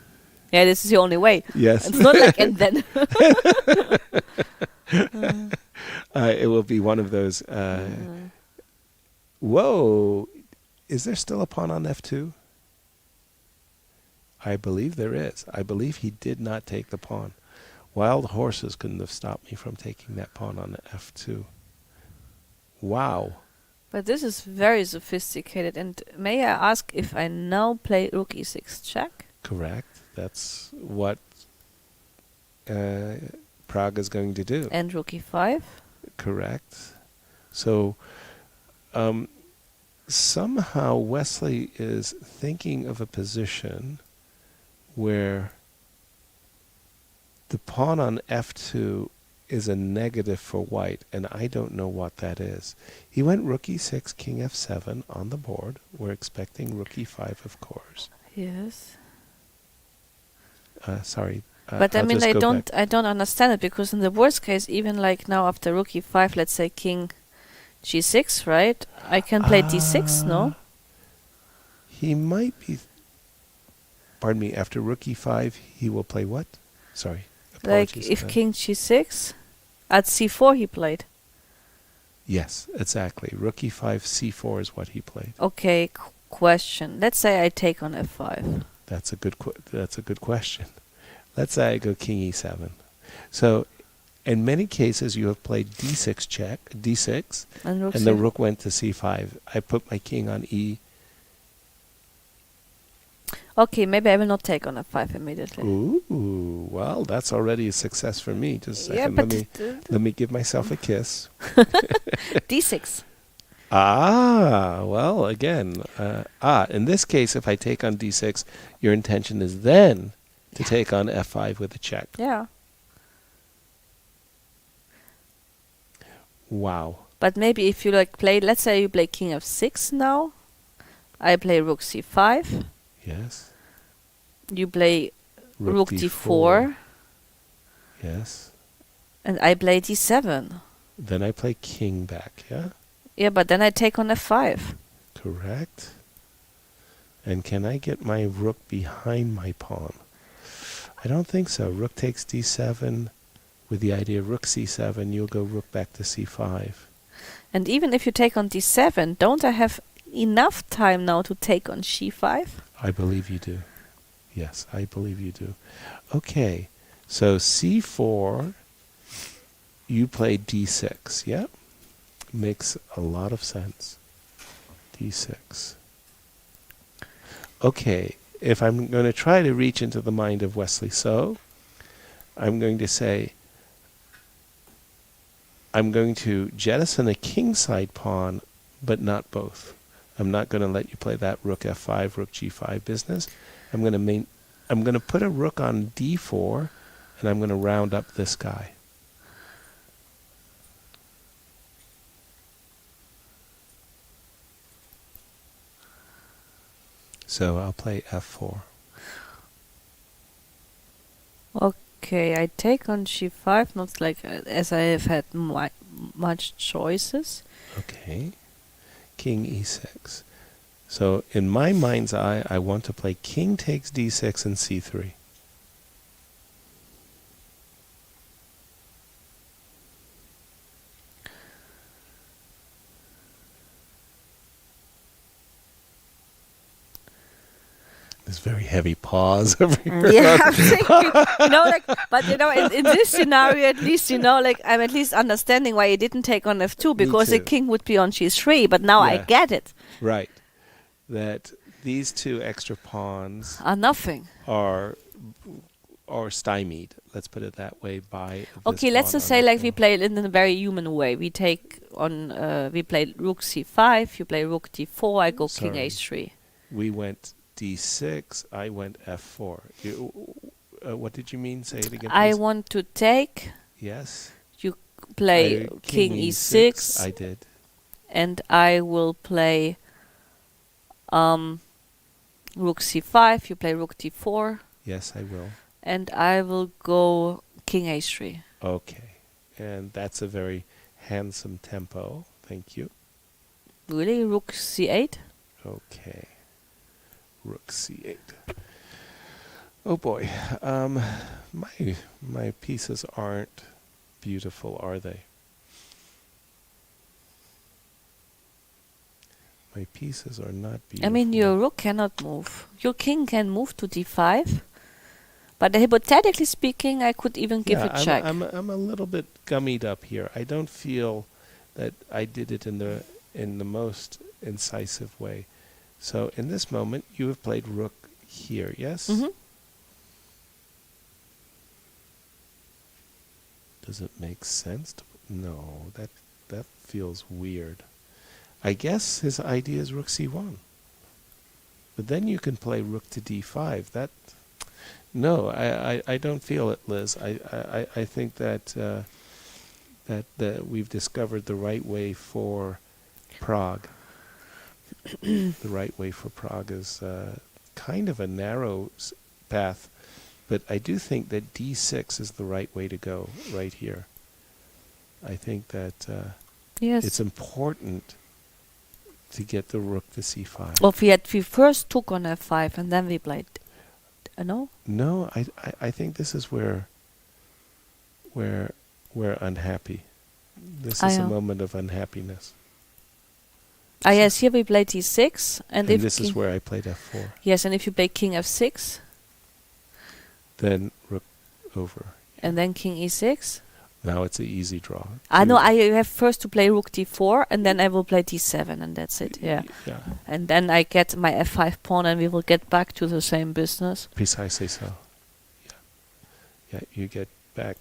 Yeah, this is the only way. Yes. It's not like and then. It will be one of those. Whoa! Is there still a pawn on f2? I believe there is. I believe he did not take the pawn. Wild horses couldn't have stopped me from taking that pawn on f2. Wow. But this is very sophisticated. And may I ask if I now play rook e6 check? Correct. That's what Pragg is going to do. And rook e5? Correct. So somehow Wesley is thinking of a position where the pawn on f2 is a negative for white, and I don't know what that is. He went rook e6, king f7 on the board. We're expecting rook e5, of course. Yes. Sorry. But I I'll mean, just go back. I don't understand it, because in the worst case, even like now after rook e5, let's say king g6, right? I can play d6, no? He might be. Pardon me. After rook e5, he will play what? Sorry. Like Apologies if for that. king g6, at c4 he played. Yes, exactly. Rook e5, c4 is what he played. Okay, question. Let's say I take on f5. That's a good question. Let's say I go king e7. So, in many cases, you have played d6 check, d6, And the rook went to c5. I put my king on e. Okay, maybe I will not take on f5 immediately. Ooh, well, that's already a success for me. Just a Yeah, second, but let me give myself a kiss. d6. Well, again, in this case, if I take on d6, your intention is then to take on f5 with a check. Yeah. Wow. But maybe if you like play, let's say you play king f6 now, I play rook c5, Yes. you play rook d4, Yes. and I play d7. Then I play king back, yeah? Yeah, but then I take on f5. Correct. And can I get my rook behind my pawn? I don't think so. Rook takes d7 with the idea of rook c7, you'll go rook back to c5. And even if you take on d7, don't I have enough time now to take on c5? I believe you do. Yes, I believe you do. Okay, so c4, you play d6, yeah? Makes a lot of sense. d6. Okay, if I'm going to try to reach into the mind of Wesley So, I'm going to say, I'm going to jettison a kingside pawn, but not both. I'm not going to let you play that rook f5, rook g5 business. I'm going to put a rook on d4, and I'm going to round up this guy. So I'll play f4. Okay, I take on g5, not like as I have had much choices. Okay. King e6. So in my mind's eye, I want to play king takes d6 and c3. This very heavy pause over here. Yeah, I'm thinking, but in this scenario, at least, I'm at least understanding why he didn't take on f2, because the king would be on g3, but now I get it. Right. That these two extra pawns are nothing. Are stymied, let's put it that way, by okay, let's just say like we play it in a very human way. We take on, we play rook c5, you play rook d4, I go king h3. We went d6, I went f4. What did you mean? Say it again, please. I want to take. Yes. You play king e6. I did. And I will play rook c5. You play rook d4. Yes, I will. And I will go king h3. Okay. And that's a very handsome tempo. Thank you. Really? Rook c8? Okay. rook c8. Oh boy, my pieces aren't beautiful, are they? My pieces are not beautiful. I mean, your rook cannot move. Your king can move to d5, but hypothetically speaking, I could even give a check. I'm a little bit gummied up here. I don't feel that I did it in the most incisive way. So in this moment, you have played rook here, yes? Mm-hmm. Does it make sense? No, that feels weird. I guess his idea is rook c1. But then you can play rook to d5. No, I don't feel it, Liz. I think that we've discovered the right way for Pragg. The right way for Pragg is kind of a narrow path, but I do think that d6 is the right way to go right here. I think that Yes. it's important to get the rook to c5. Well, we first took on f5 and then we played. No? No, I think this is where we're unhappy. This is a moment of unhappiness. Yes, here we played d6, And if this is king- where I played f4. Yes, and if you play king f6 Then rook over. and then king e6. Now it's an easy draw. I know I have first to play rook d4 and then I will play d7 and that's it. Yeah. Yeah, And then I get my f5 pawn and we will get back to the same business. precisely so. Yeah, you get back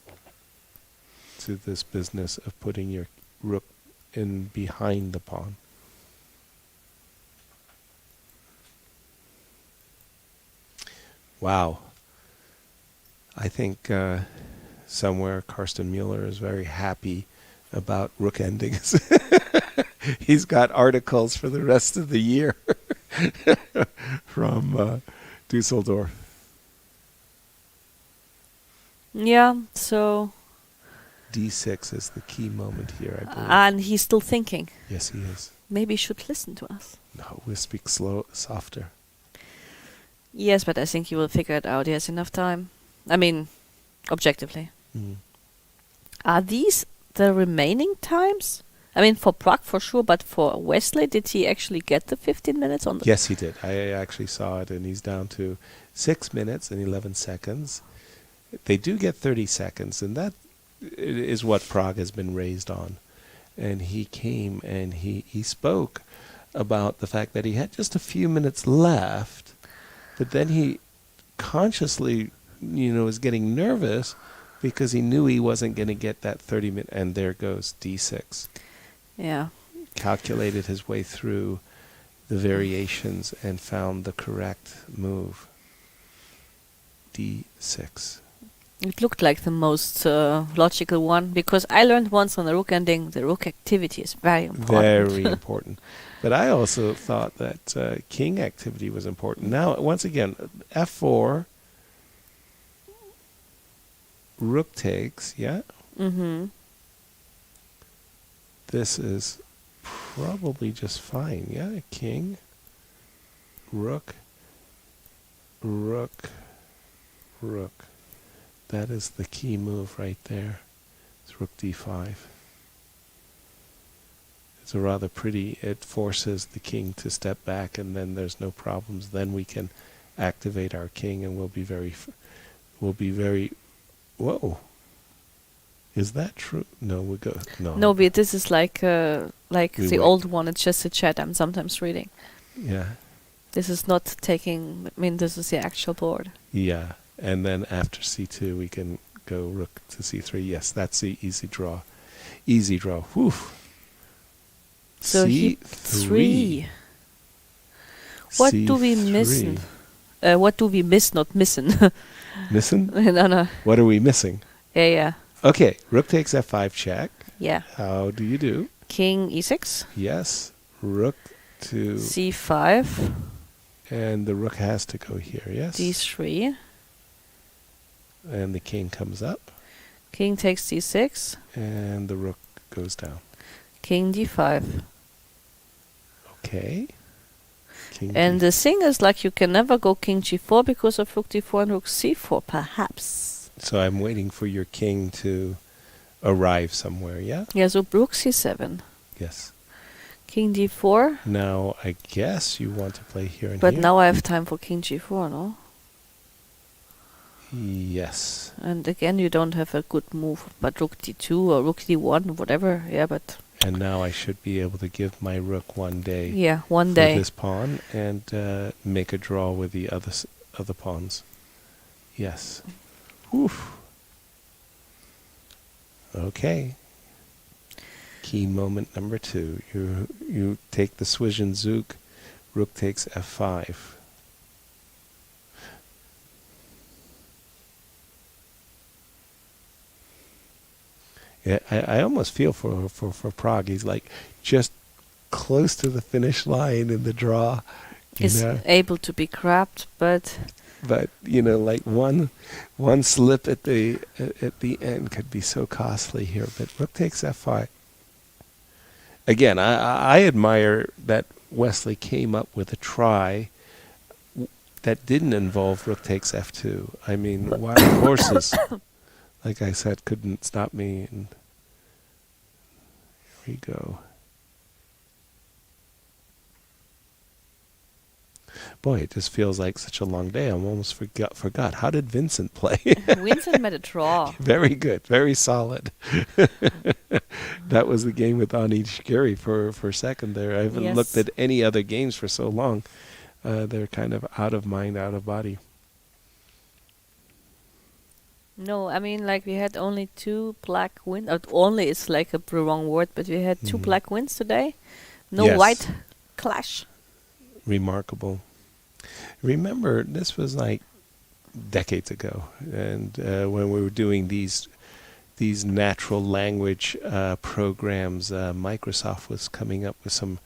to this business of putting your rook in behind the pawn. Wow. I think somewhere Karsten Mueller is very happy about rook endings. He's got articles for the rest of the year from Dusseldorf. Yeah, so... D6 is the key moment here, I believe. And he's still thinking. Yes, he is. Maybe he should listen to us. No, we'll speak softer. Yes, but I think he will figure it out. He has enough time. I mean, objectively. Mm. Are these the remaining times? I mean, for Pragg for sure, but for Wesley, did he actually get the 15 minutes on the... Yes, he did. I actually saw it, and he's down to 6 minutes and 11 seconds. They do get 30 seconds, and that is what Pragg has been raised on. And he came and he spoke about the fact that he had just a few minutes left, but then he consciously, was getting nervous because he knew he wasn't going to get that 30 minutes, and there goes D6. Yeah. Calculated his way through the variations and found the correct move. D6. It looked like the most logical one, because I learned once on the rook ending, the rook activity is very important. Very important. But I also thought that king activity was important. Now, once again, f4, rook takes, yeah? Mm-hmm. This is probably just fine, yeah? King, rook, rook, rook. That is the key move right there. It's rook d5. It's a rather pretty, it forces the king to step back, and then there's no problems. Then we can activate our king, and we'll be very, whoa. Is that true? No, we go, no. No, but this is like the wait. old one. It's just a chat I'm sometimes reading. Yeah. This is not taking, this is the actual board. Yeah. And then after c2, we can go rook to c3. Yes, that's the easy draw. Easy draw. Whew. So c3. What do we miss? What do we miss? Not missing. Missing? No. What are we missing? Yeah. Okay, rook takes f5 check. Yeah. How do you do? King e6. Yes. Rook to... c5. And the rook has to go here, yes? d3. And the king comes up. King takes d6. And the rook goes down. King d5. Okay. And the thing is, like, you can never go king g4 because of rook d4 and rook c4, perhaps. So I'm waiting for your king to arrive somewhere, yeah? Yeah, so rook c7. Yes. King d4. Now, I guess you want to play here and But here. now I have time for king g4, no? Yes. And again, you don't have a good move, but rook d2 or rook d1, whatever. Yeah, but... And now I should be able to give my rook one day. Yeah, one for day. this pawn and make a draw with the other pawns. Yes. Oof. Okay. Key moment number 2. You take the Swiss Zook. Rook takes f5. Yeah, I almost feel for Pragg. He's like just close to the finish line in the draw. Is able to be grabbed, but like one slip at the end could be so costly here. But rook takes f5. Again, I admire that Wesley came up with a try that didn't involve rook takes f2. I mean, wild horses, like I said, couldn't stop me. And here we go. Boy, it just feels like such a long day. I almost forgot. How did Vincent play? Vincent made a draw. Very good. Very solid. That was the game with Anish Giri for a second there. I haven't looked at any other games for so long. They're kind of out of mind, out of body. No, I mean, like, we had only 2 black wins. Only is like the wrong word, but we had 2 black wins today. No white clash. Remarkable. Remember, this was like decades ago, and when we were doing these natural language programs, Microsoft was coming up with some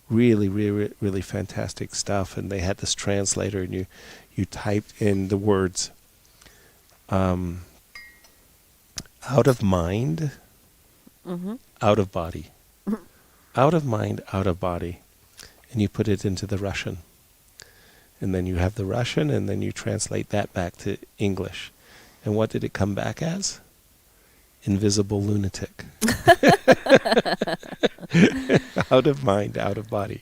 really fantastic stuff, and they had this translator, and you typed in the words out of mind, out of body, out of mind, out of body, and you put it into the Russian. And then you have the Russian, and then you translate that back to English. And what did it come back as? Invisible lunatic. Out of mind, out of body.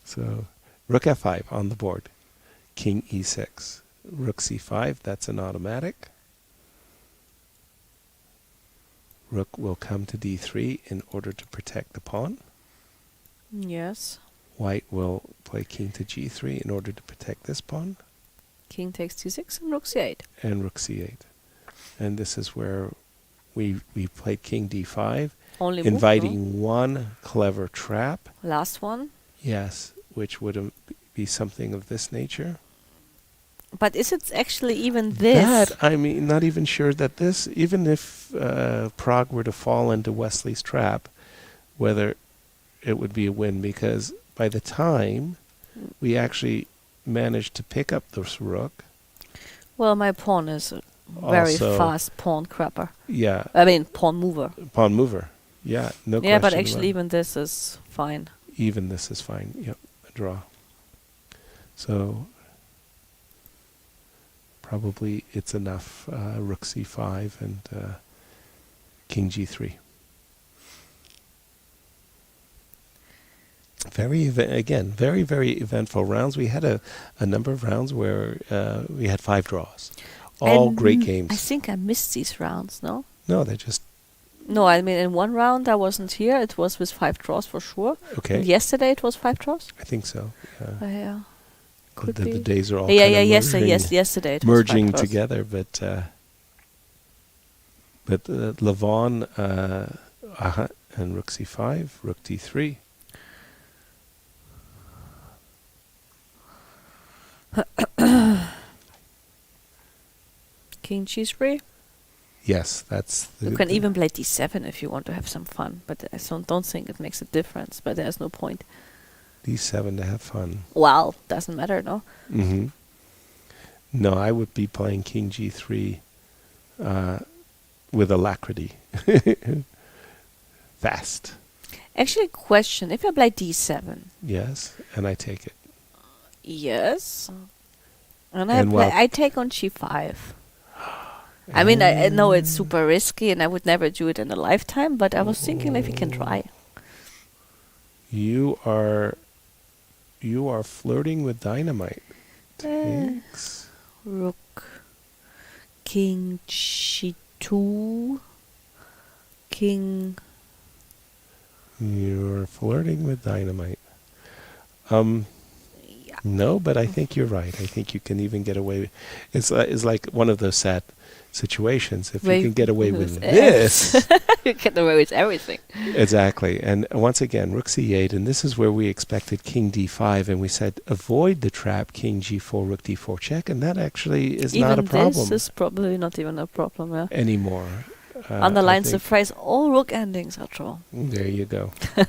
So, rook f5 on the board. King e6. Rook c5, that's an automatic. Rook will come to d3 in order to protect the pawn. Yes. White will play king to g3 in order to protect this pawn. King takes c6 and rook c8. And rook c8. And this is where we played king d5, Only inviting one clever trap. Last one. Yes, which would be something of this nature. But is it actually even this? That, I mean, not even sure that this, even if Pragg were to fall into Wesley's trap, whether it would be a win, because by the time we actually managed to pick up this rook. Well, my pawn is a very fast pawn grabber. Yeah. I mean, pawn mover. Pawn mover. Yeah, no question. Yeah, but actually even this is fine. Even this is fine. Yep, a draw. So probably it's enough. Rook c5 and king g3. Very eventful rounds. We had a number of rounds where we had 5 draws. All great games. I think I missed these rounds, no? No, they just... No, I mean, in one round I wasn't here. It was with 5 draws for sure. Okay. And yesterday it was 5 draws? I think so, yeah. Yeah. Could be. The days are all yesterday it was merging 5 draws. together, but Levon and rook c5, rook d3. King g3. Yes, that's... You can even play d7 if you want to have some fun, but I don't think it makes a difference, but there's no point. d7 to have fun. Well, doesn't matter, no? Mm-hmm. No, I would be playing king g3 with alacrity. Fast. Actually, question, if I play d7... Yes, and I take it. Yes. And And while- I take on g5. I mean, I know it's super risky, and I would never do it in a lifetime. But I was thinking if we can try. You are flirting with dynamite. Takes. Rook, king g2, king. You're flirting with dynamite. Yeah. No, but I think you're right. I think you can even get away. It's like one of those sad situations. If you can get away with this, you get away with everything. exactly. And once again, rook c8, and this is where we expected king d5, and we said avoid the trap king g4, rook d4 check, and that actually is not a problem This is probably not even a problem. Yeah. anymore. Underlines I the think- phrase all rook endings are draw. There you go. I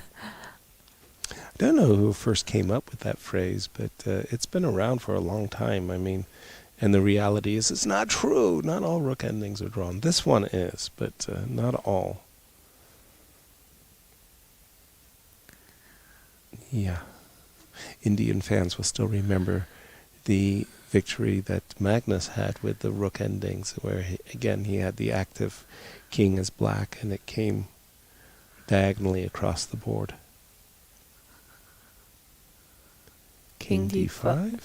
don't know who first came up with that phrase, but it's been around for a long time. I mean, and the reality is it's not true. Not all rook endings are drawn. This one is, but not all. Yeah. Indian fans will still remember the victory that Magnus had with the rook endings, where he had the active king as black, and it came diagonally across the board. King d5.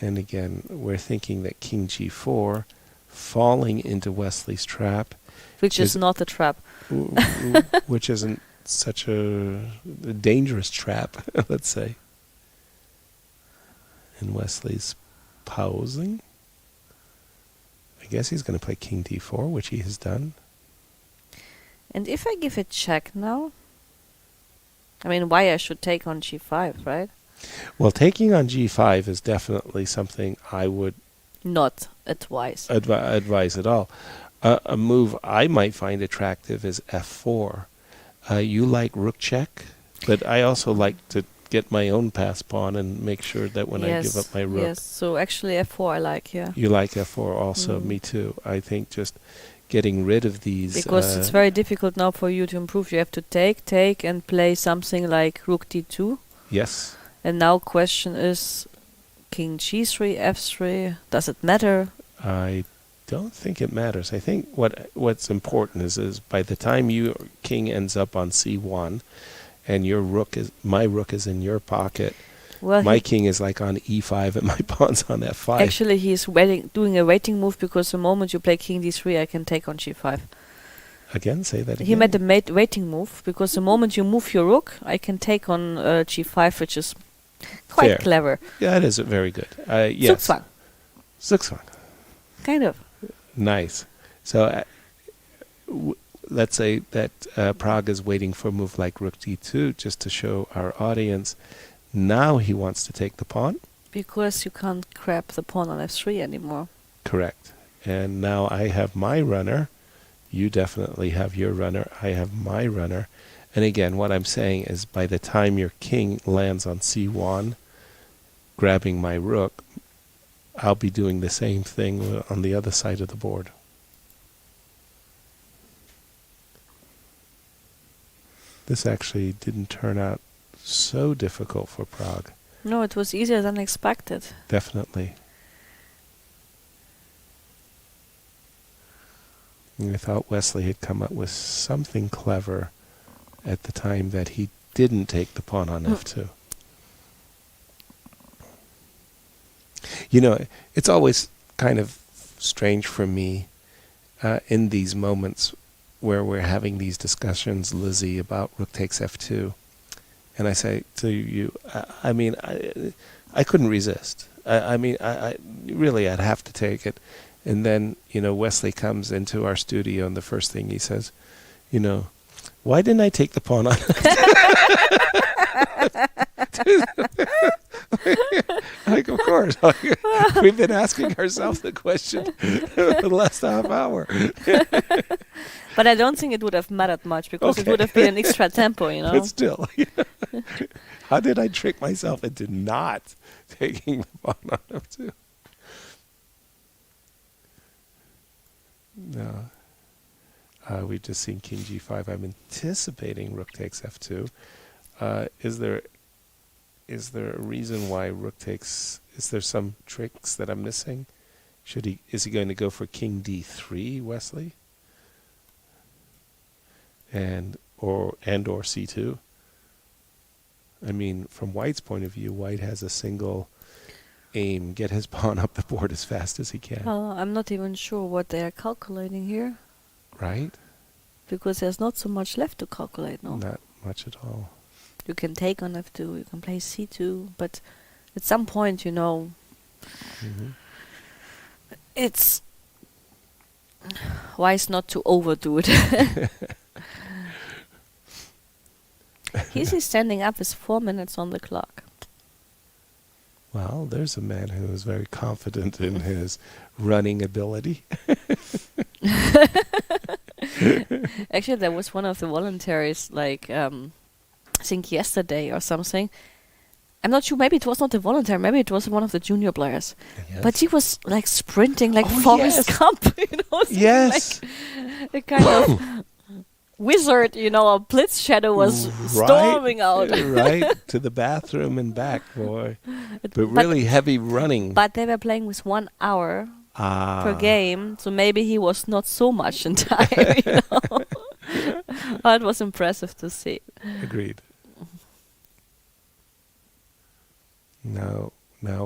And again, we're thinking that king g4, falling into Wesley's trap, Which is not a trap. which isn't such a dangerous trap, let's say. And Wesley's posing. I guess he's going to play king d4, which he has done. And if I give it check now, I mean, why I should take on g5, right? Well, taking on g5 is definitely something I would Not advise. advise at all. A move I might find attractive is f4. You like rook check, but I also like to get my own pass pawn and make sure that when I give up my rook. Yes, so actually f4 I like, yeah. You like f4 also, me too. I think just getting rid of these... Because it's very difficult now for you to improve. You have to take, and play something like rook d2. Yes. And now question is, king g3, f3, does it matter? I don't think it matters. I think what's important is by the time your king ends up on c1, and my rook is in your pocket, Well, my king is like on e5 and my pawn's on f5. actually he's doing a waiting move, because the moment you play king d3, I can take on g5. Again, say that again. He made a waiting move, because the moment you move your rook, I can take on g5, which is quite Fair. clever. Yeah, it is very good. Yes. Zugzwang. Zugzwang. Kind of. Nice. So let's say that Pragg is waiting for a move like rook d2, just to show our audience. Now he wants to take the pawn. Because you can't grab the pawn on f3 anymore. Correct. And now I have my runner. You definitely have your runner. I have my runner. And again, what I'm saying is by the time your king lands on c1, grabbing my rook, I'll be doing the same thing on the other side of the board. This actually didn't turn out so difficult for Pragg. No, it was easier than expected. Definitely. And I thought Wesley had come up with something clever at the time that he didn't take the pawn on f2. You know, it's always kind of strange for me in these moments where we're having these discussions, Lizzie, about rook takes f2. And I say to you, I couldn't resist. I really, I'd have to take it. And then, Wesley comes into our studio, and the first thing he says, why didn't I take the pawn on? Like, of course. We've been asking ourselves the question for the last half hour. But I don't think it would have mattered much, because it would have been an extra tempo, But still, how did I trick myself into not taking the pawn on f2? No. We've just seen king g5. I'm anticipating rook takes f2. Is there is there a reason why rook takes? Is there some tricks that I'm missing? Is he going to go for king d3, Wesley? And or c2? I mean, from White's point of view, White has a single aim, get his pawn up the board as fast as he can. I'm not even sure what they are calculating here. Right? Because there's not so much left to calculate, no? Not much at all. You can take on f2, you can play c2, but at some point, it's wise not to overdo it. He's standing up with 4 minutes on the clock. Well, there's a man who is very confident in his running ability. Actually, there was one of the voluntaries, like, I think yesterday or something. I'm not sure, maybe it was not the voluntary, maybe it was one of the junior players. Yes. But he was like sprinting like Forrest Gump, Yes. Like a kind of wizard, a blitz shadow was storming out. Right, to the bathroom and back, boy. But really heavy running. But they were playing with 1 hour per game, so maybe he was not so much in time, But it was impressive to see. Agreed. Now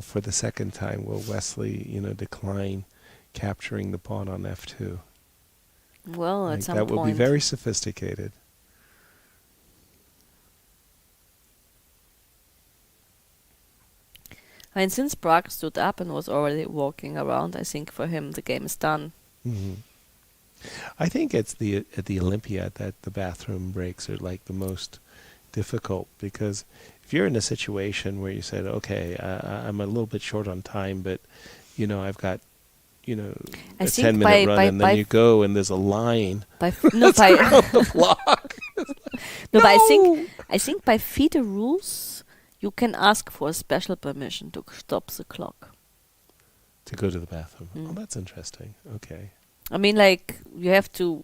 for the second time, will Wesley, decline capturing the pawn on f2? Well, at some point. That will be very sophisticated. I mean, since Pragg stood up and was already walking around, I think for him the game is done. Mm-hmm. I think it's at the Olympiad that the bathroom breaks are like the most difficult, because if you're in a situation where you said, okay, I'm a little bit short on time, but I've got a 10-minute run, and then you go and there's a line. By the block. But I think by FIDE rules, you can ask for a special permission to stop the clock. To go to the bathroom. Oh, that's interesting. Okay. I mean, like, you have to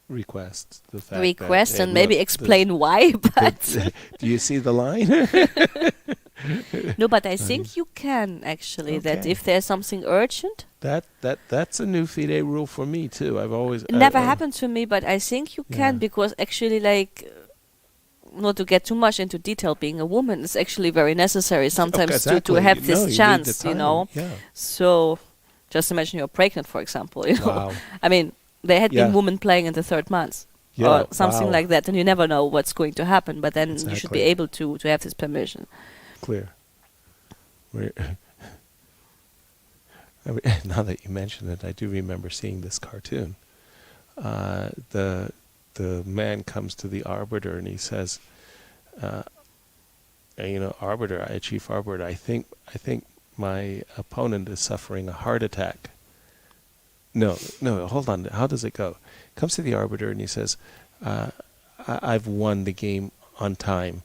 request the fact request and maybe explain why, but do you see the line? No, but I think you can actually, that if there's something urgent. That's a new FIDE rule for me too. I've always never happened to me, but I think you can, because actually, like, not to get too much into detail, being a woman is actually very necessary sometimes to have this chance, Yeah. So just imagine you're pregnant, for example. Wow. I mean, there had been women playing in the 3rd month. Or something like that, and you never know what's going to happen, but then you should be able to have this permission. Clear. Now that you mention it, I do remember seeing this cartoon. The man comes to the arbiter and he says, arbiter, chief arbiter, I think my opponent is suffering a heart attack. No, hold on. How does it go? Comes to the arbiter and he says, I've won the game on time.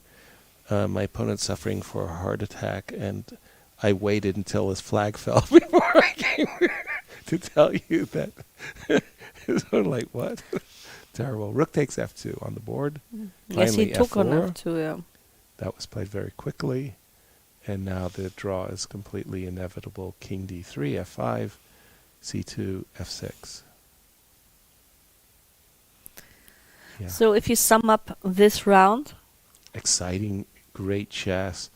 My opponent's suffering for a heart attack, and I waited until his flag fell before I came to tell you that. It's sort of like, what? Terrible. Rook takes f2 on the board. Yes, he took f4. on f2, yeah. That was played very quickly, and now the draw is completely inevitable. King d3, f5, c2, f6. Yeah. So if you sum up this round. Exciting, great chess.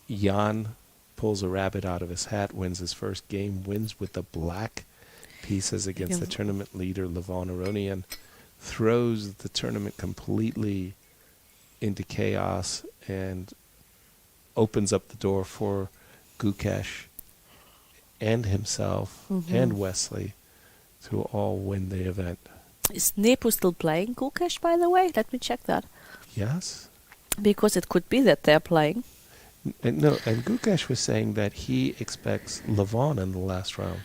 Jan pulls a rabbit out of his hat, wins his first game, wins with the black pieces against the tournament leader, Levon Aronian, throws the tournament completely into chaos and opens up the door for Gukesh and himself and Wesley to all win the event. Is Nepo still playing Gukesh, by the way? Let me check that. Yes. Because it could be that they're playing. And Gukesh was saying that he expects Levon in the last round.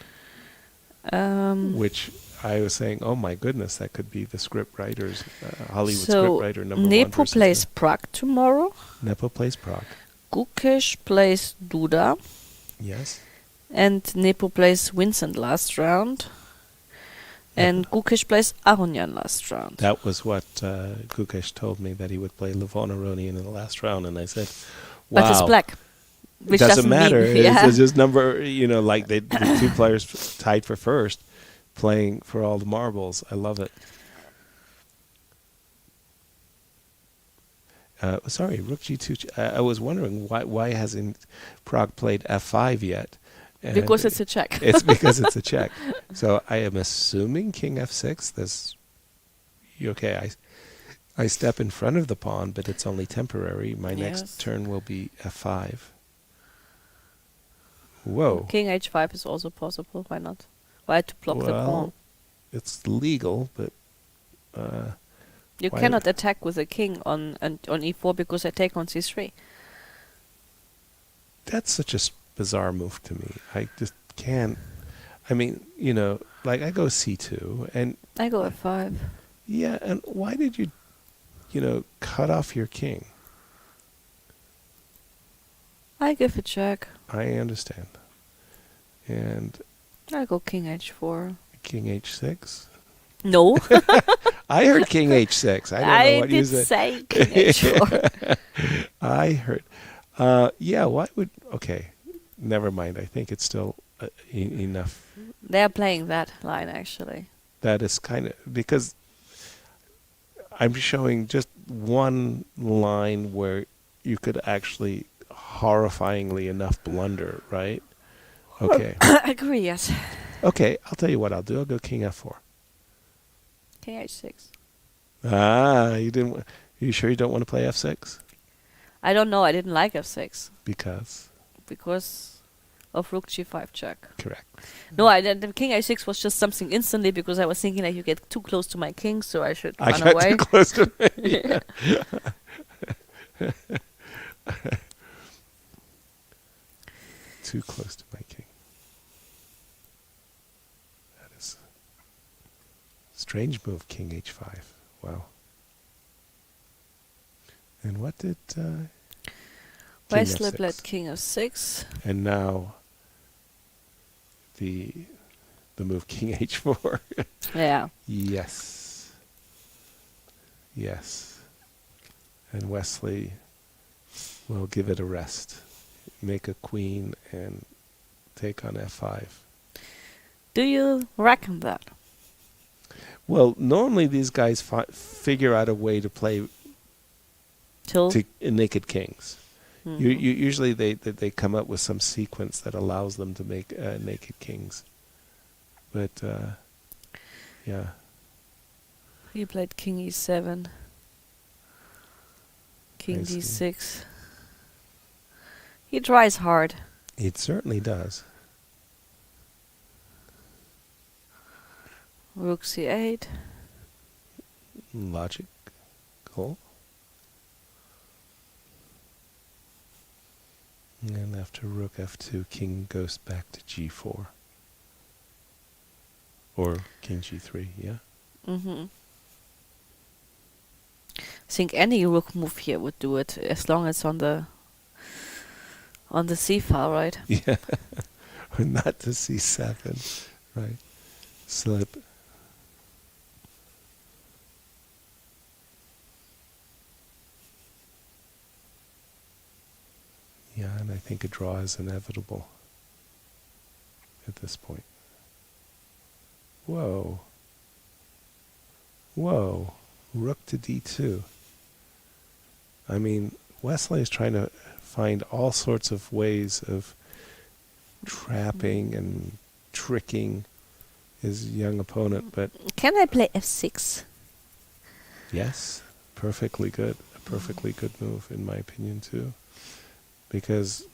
Which I was saying, oh my goodness, that could be the script writers, Hollywood script writer number one. Nepo plays Pragg tomorrow. Nepo plays Pragg. Gukesh plays Duda. Yes. And Nepo plays Vincent last round. And Gukesh plays Aronian last round. That was what Gukesh told me, that he would play Levon Aronian in the last round, and I said, wow. But it's black. Which doesn't matter. Mean, yeah. It's just number, like the two players tied for first, playing for all the marbles. I love it. Sorry, Rook G2. I was wondering why hasn't Pragg played F5 yet? And because it's a check. It's because it's a check. So I am assuming King F6. Okay, I step in front of the pawn, but it's only temporary. My next turn will be F5. Whoa. King H5 is also possible. Why not? Why to block the pawn? It's legal, but you cannot attack with a king on E4 because I take on C3. That's such a bizarre move to me. I just can't. I mean, like I go C2 and I go F5. Yeah, and why did you, cut off your king? I give a check. I understand. And I go King H4. King H6? No. I heard King H6. I don't know what you said. I did say King H4. I heard. Why would... Okay, never mind. I think it's still enough. They're playing that line, actually. That is kind of... Because I'm showing just one line where you could actually, horrifyingly enough, blunder, right? Okay. I agree, yes. Okay, I'll tell you what I'll do. I'll go King F4. King H6. You didn't. You sure you don't want to play F6? I don't know. I didn't like F6. Because of Rook G5 check. Correct. No, the King H6 was just something instantly because I was thinking that you get too close to my king, so I should run away. I got too close to me. Too close to my king. That is a strange move, King H5. Wow. And what did Wesley played King F6. And now the move King H4. Yeah. Yes. Yes. And Wesley will give it a rest. Make a queen and take on F5. Do you reckon that? Well, normally these guys figure out a way to play naked kings. Mm-hmm. Usually they come up with some sequence that allows them to make naked kings. But, yeah. He played King E7. King D6. He tries hard. It certainly does. Rook C8. Logical. And after Rook F2, King goes back to G4. Or King G3, yeah? Mm-hmm. I think any rook move here would do it, as long as on the C file, right? Yeah. Or not to C7, right? Slip. Yeah, and I think a draw is inevitable at this point. Whoa. Whoa. Rook to D2. I mean, Wesley is trying to find all sorts of ways of trapping and tricking his young opponent, but... Can I play F6? Yes. Perfectly good. A perfectly good move, in my opinion, too. Because,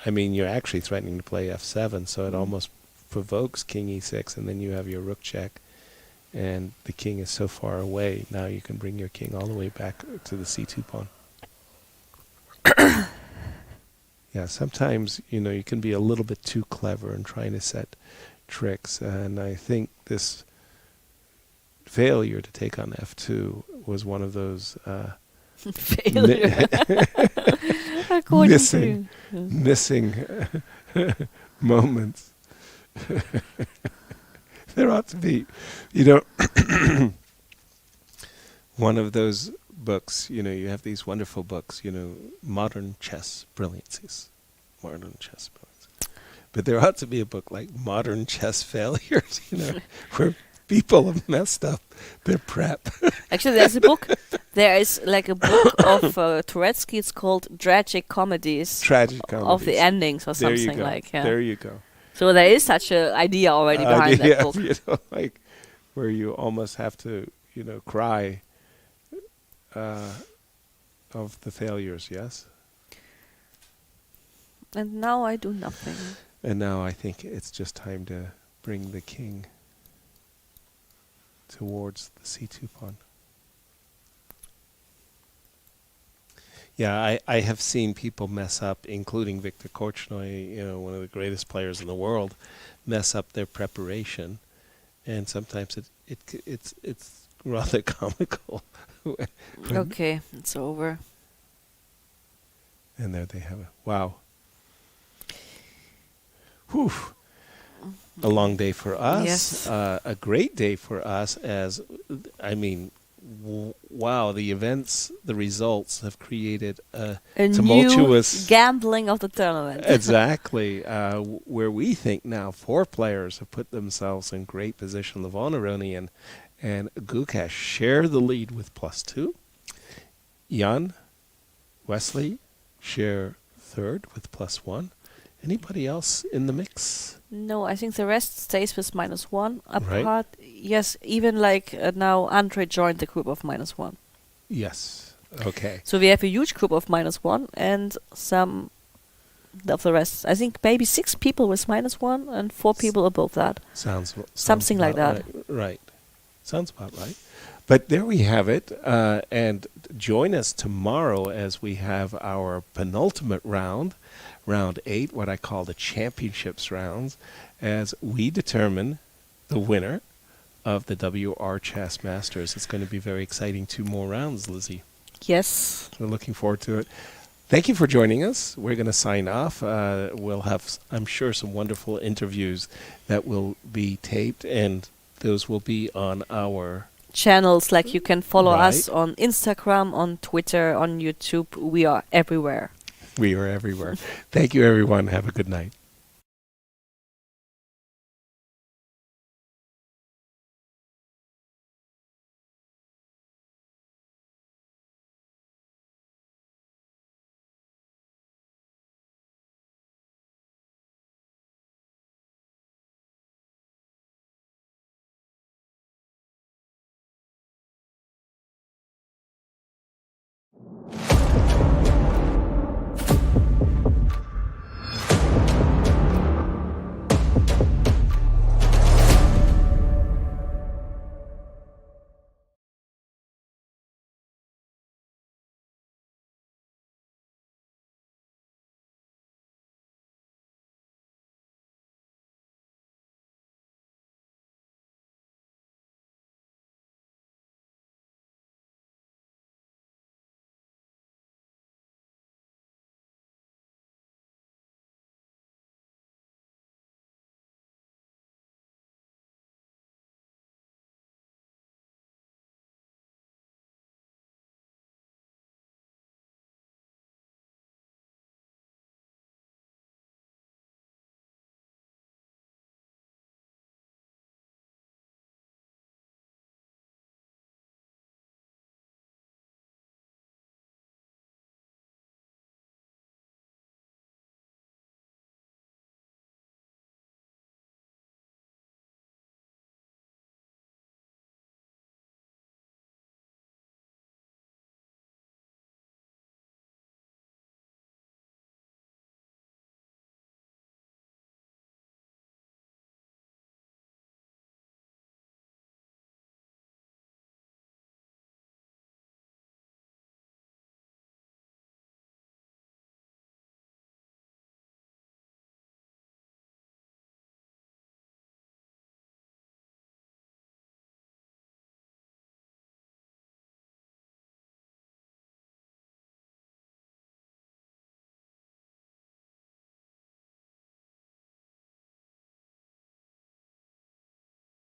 I mean, you're actually threatening to play F7, so it almost provokes King E6, and then you have your rook check, and the king is so far away, now you can bring your king all the way back to the C2 pawn. Yeah, sometimes, you can be a little bit too clever in trying to set tricks, and I think this failure to take on F2 was one of those... failure. missing moments There ought to be, one of those books, you have these wonderful books, Modern Chess Brilliancies. Modern Chess Brilliancies. But there ought to be a book like Modern Chess Failures, where people have messed up their prep. Actually, there's a book. There is like a book of Turetsky. It's called Tragic Comedies. Tragic Comedies. Of the endings or something like. Yeah. There you go. So there is such an idea already behind that book. Like where you almost have to, cry of the failures, yes? And now I do nothing. And now I think it's just time to bring the king towards the c2 pawn. Yeah, I have seen people mess up, including Viktor Korchnoi, one of the greatest players in the world, mess up their preparation, and sometimes it's rather comical. Okay, it's over. And there they have it. Wow. Whew. A long day for us. Yes. A great day for us wow, the events, the results have created a tumultuous new gambling of the tournament. Exactly. Where we think now 4 players have put themselves in great position. Levon, Aronian, and Gukesh share the lead with +2. Jan, Wesley share third with +1. Anybody else in the mix? No, I think the rest stays with -1. Right. Apart, yes, even like now Andrey joined the group of -1. Yes. Okay. So we have a huge group of -1 and some of the rest. I think maybe 6 people with -1 and 4 people above that. Sounds something like that. Right. Sounds about right. But there we have it. And join us tomorrow as we have our penultimate round. Round 8, what I call the championships rounds, as we determine the winner of the WR Chess Masters. It's going to be very exciting. 2 more rounds, Lizzie. Yes. We're looking forward to it. Thank you for joining us. We're going to sign off. We'll have, I'm sure, some wonderful interviews that will be taped, and those will be on our channels. Like you can follow Right. us on Instagram, on Twitter, on YouTube. We are everywhere. We are everywhere. Thank you, everyone. Have a good night.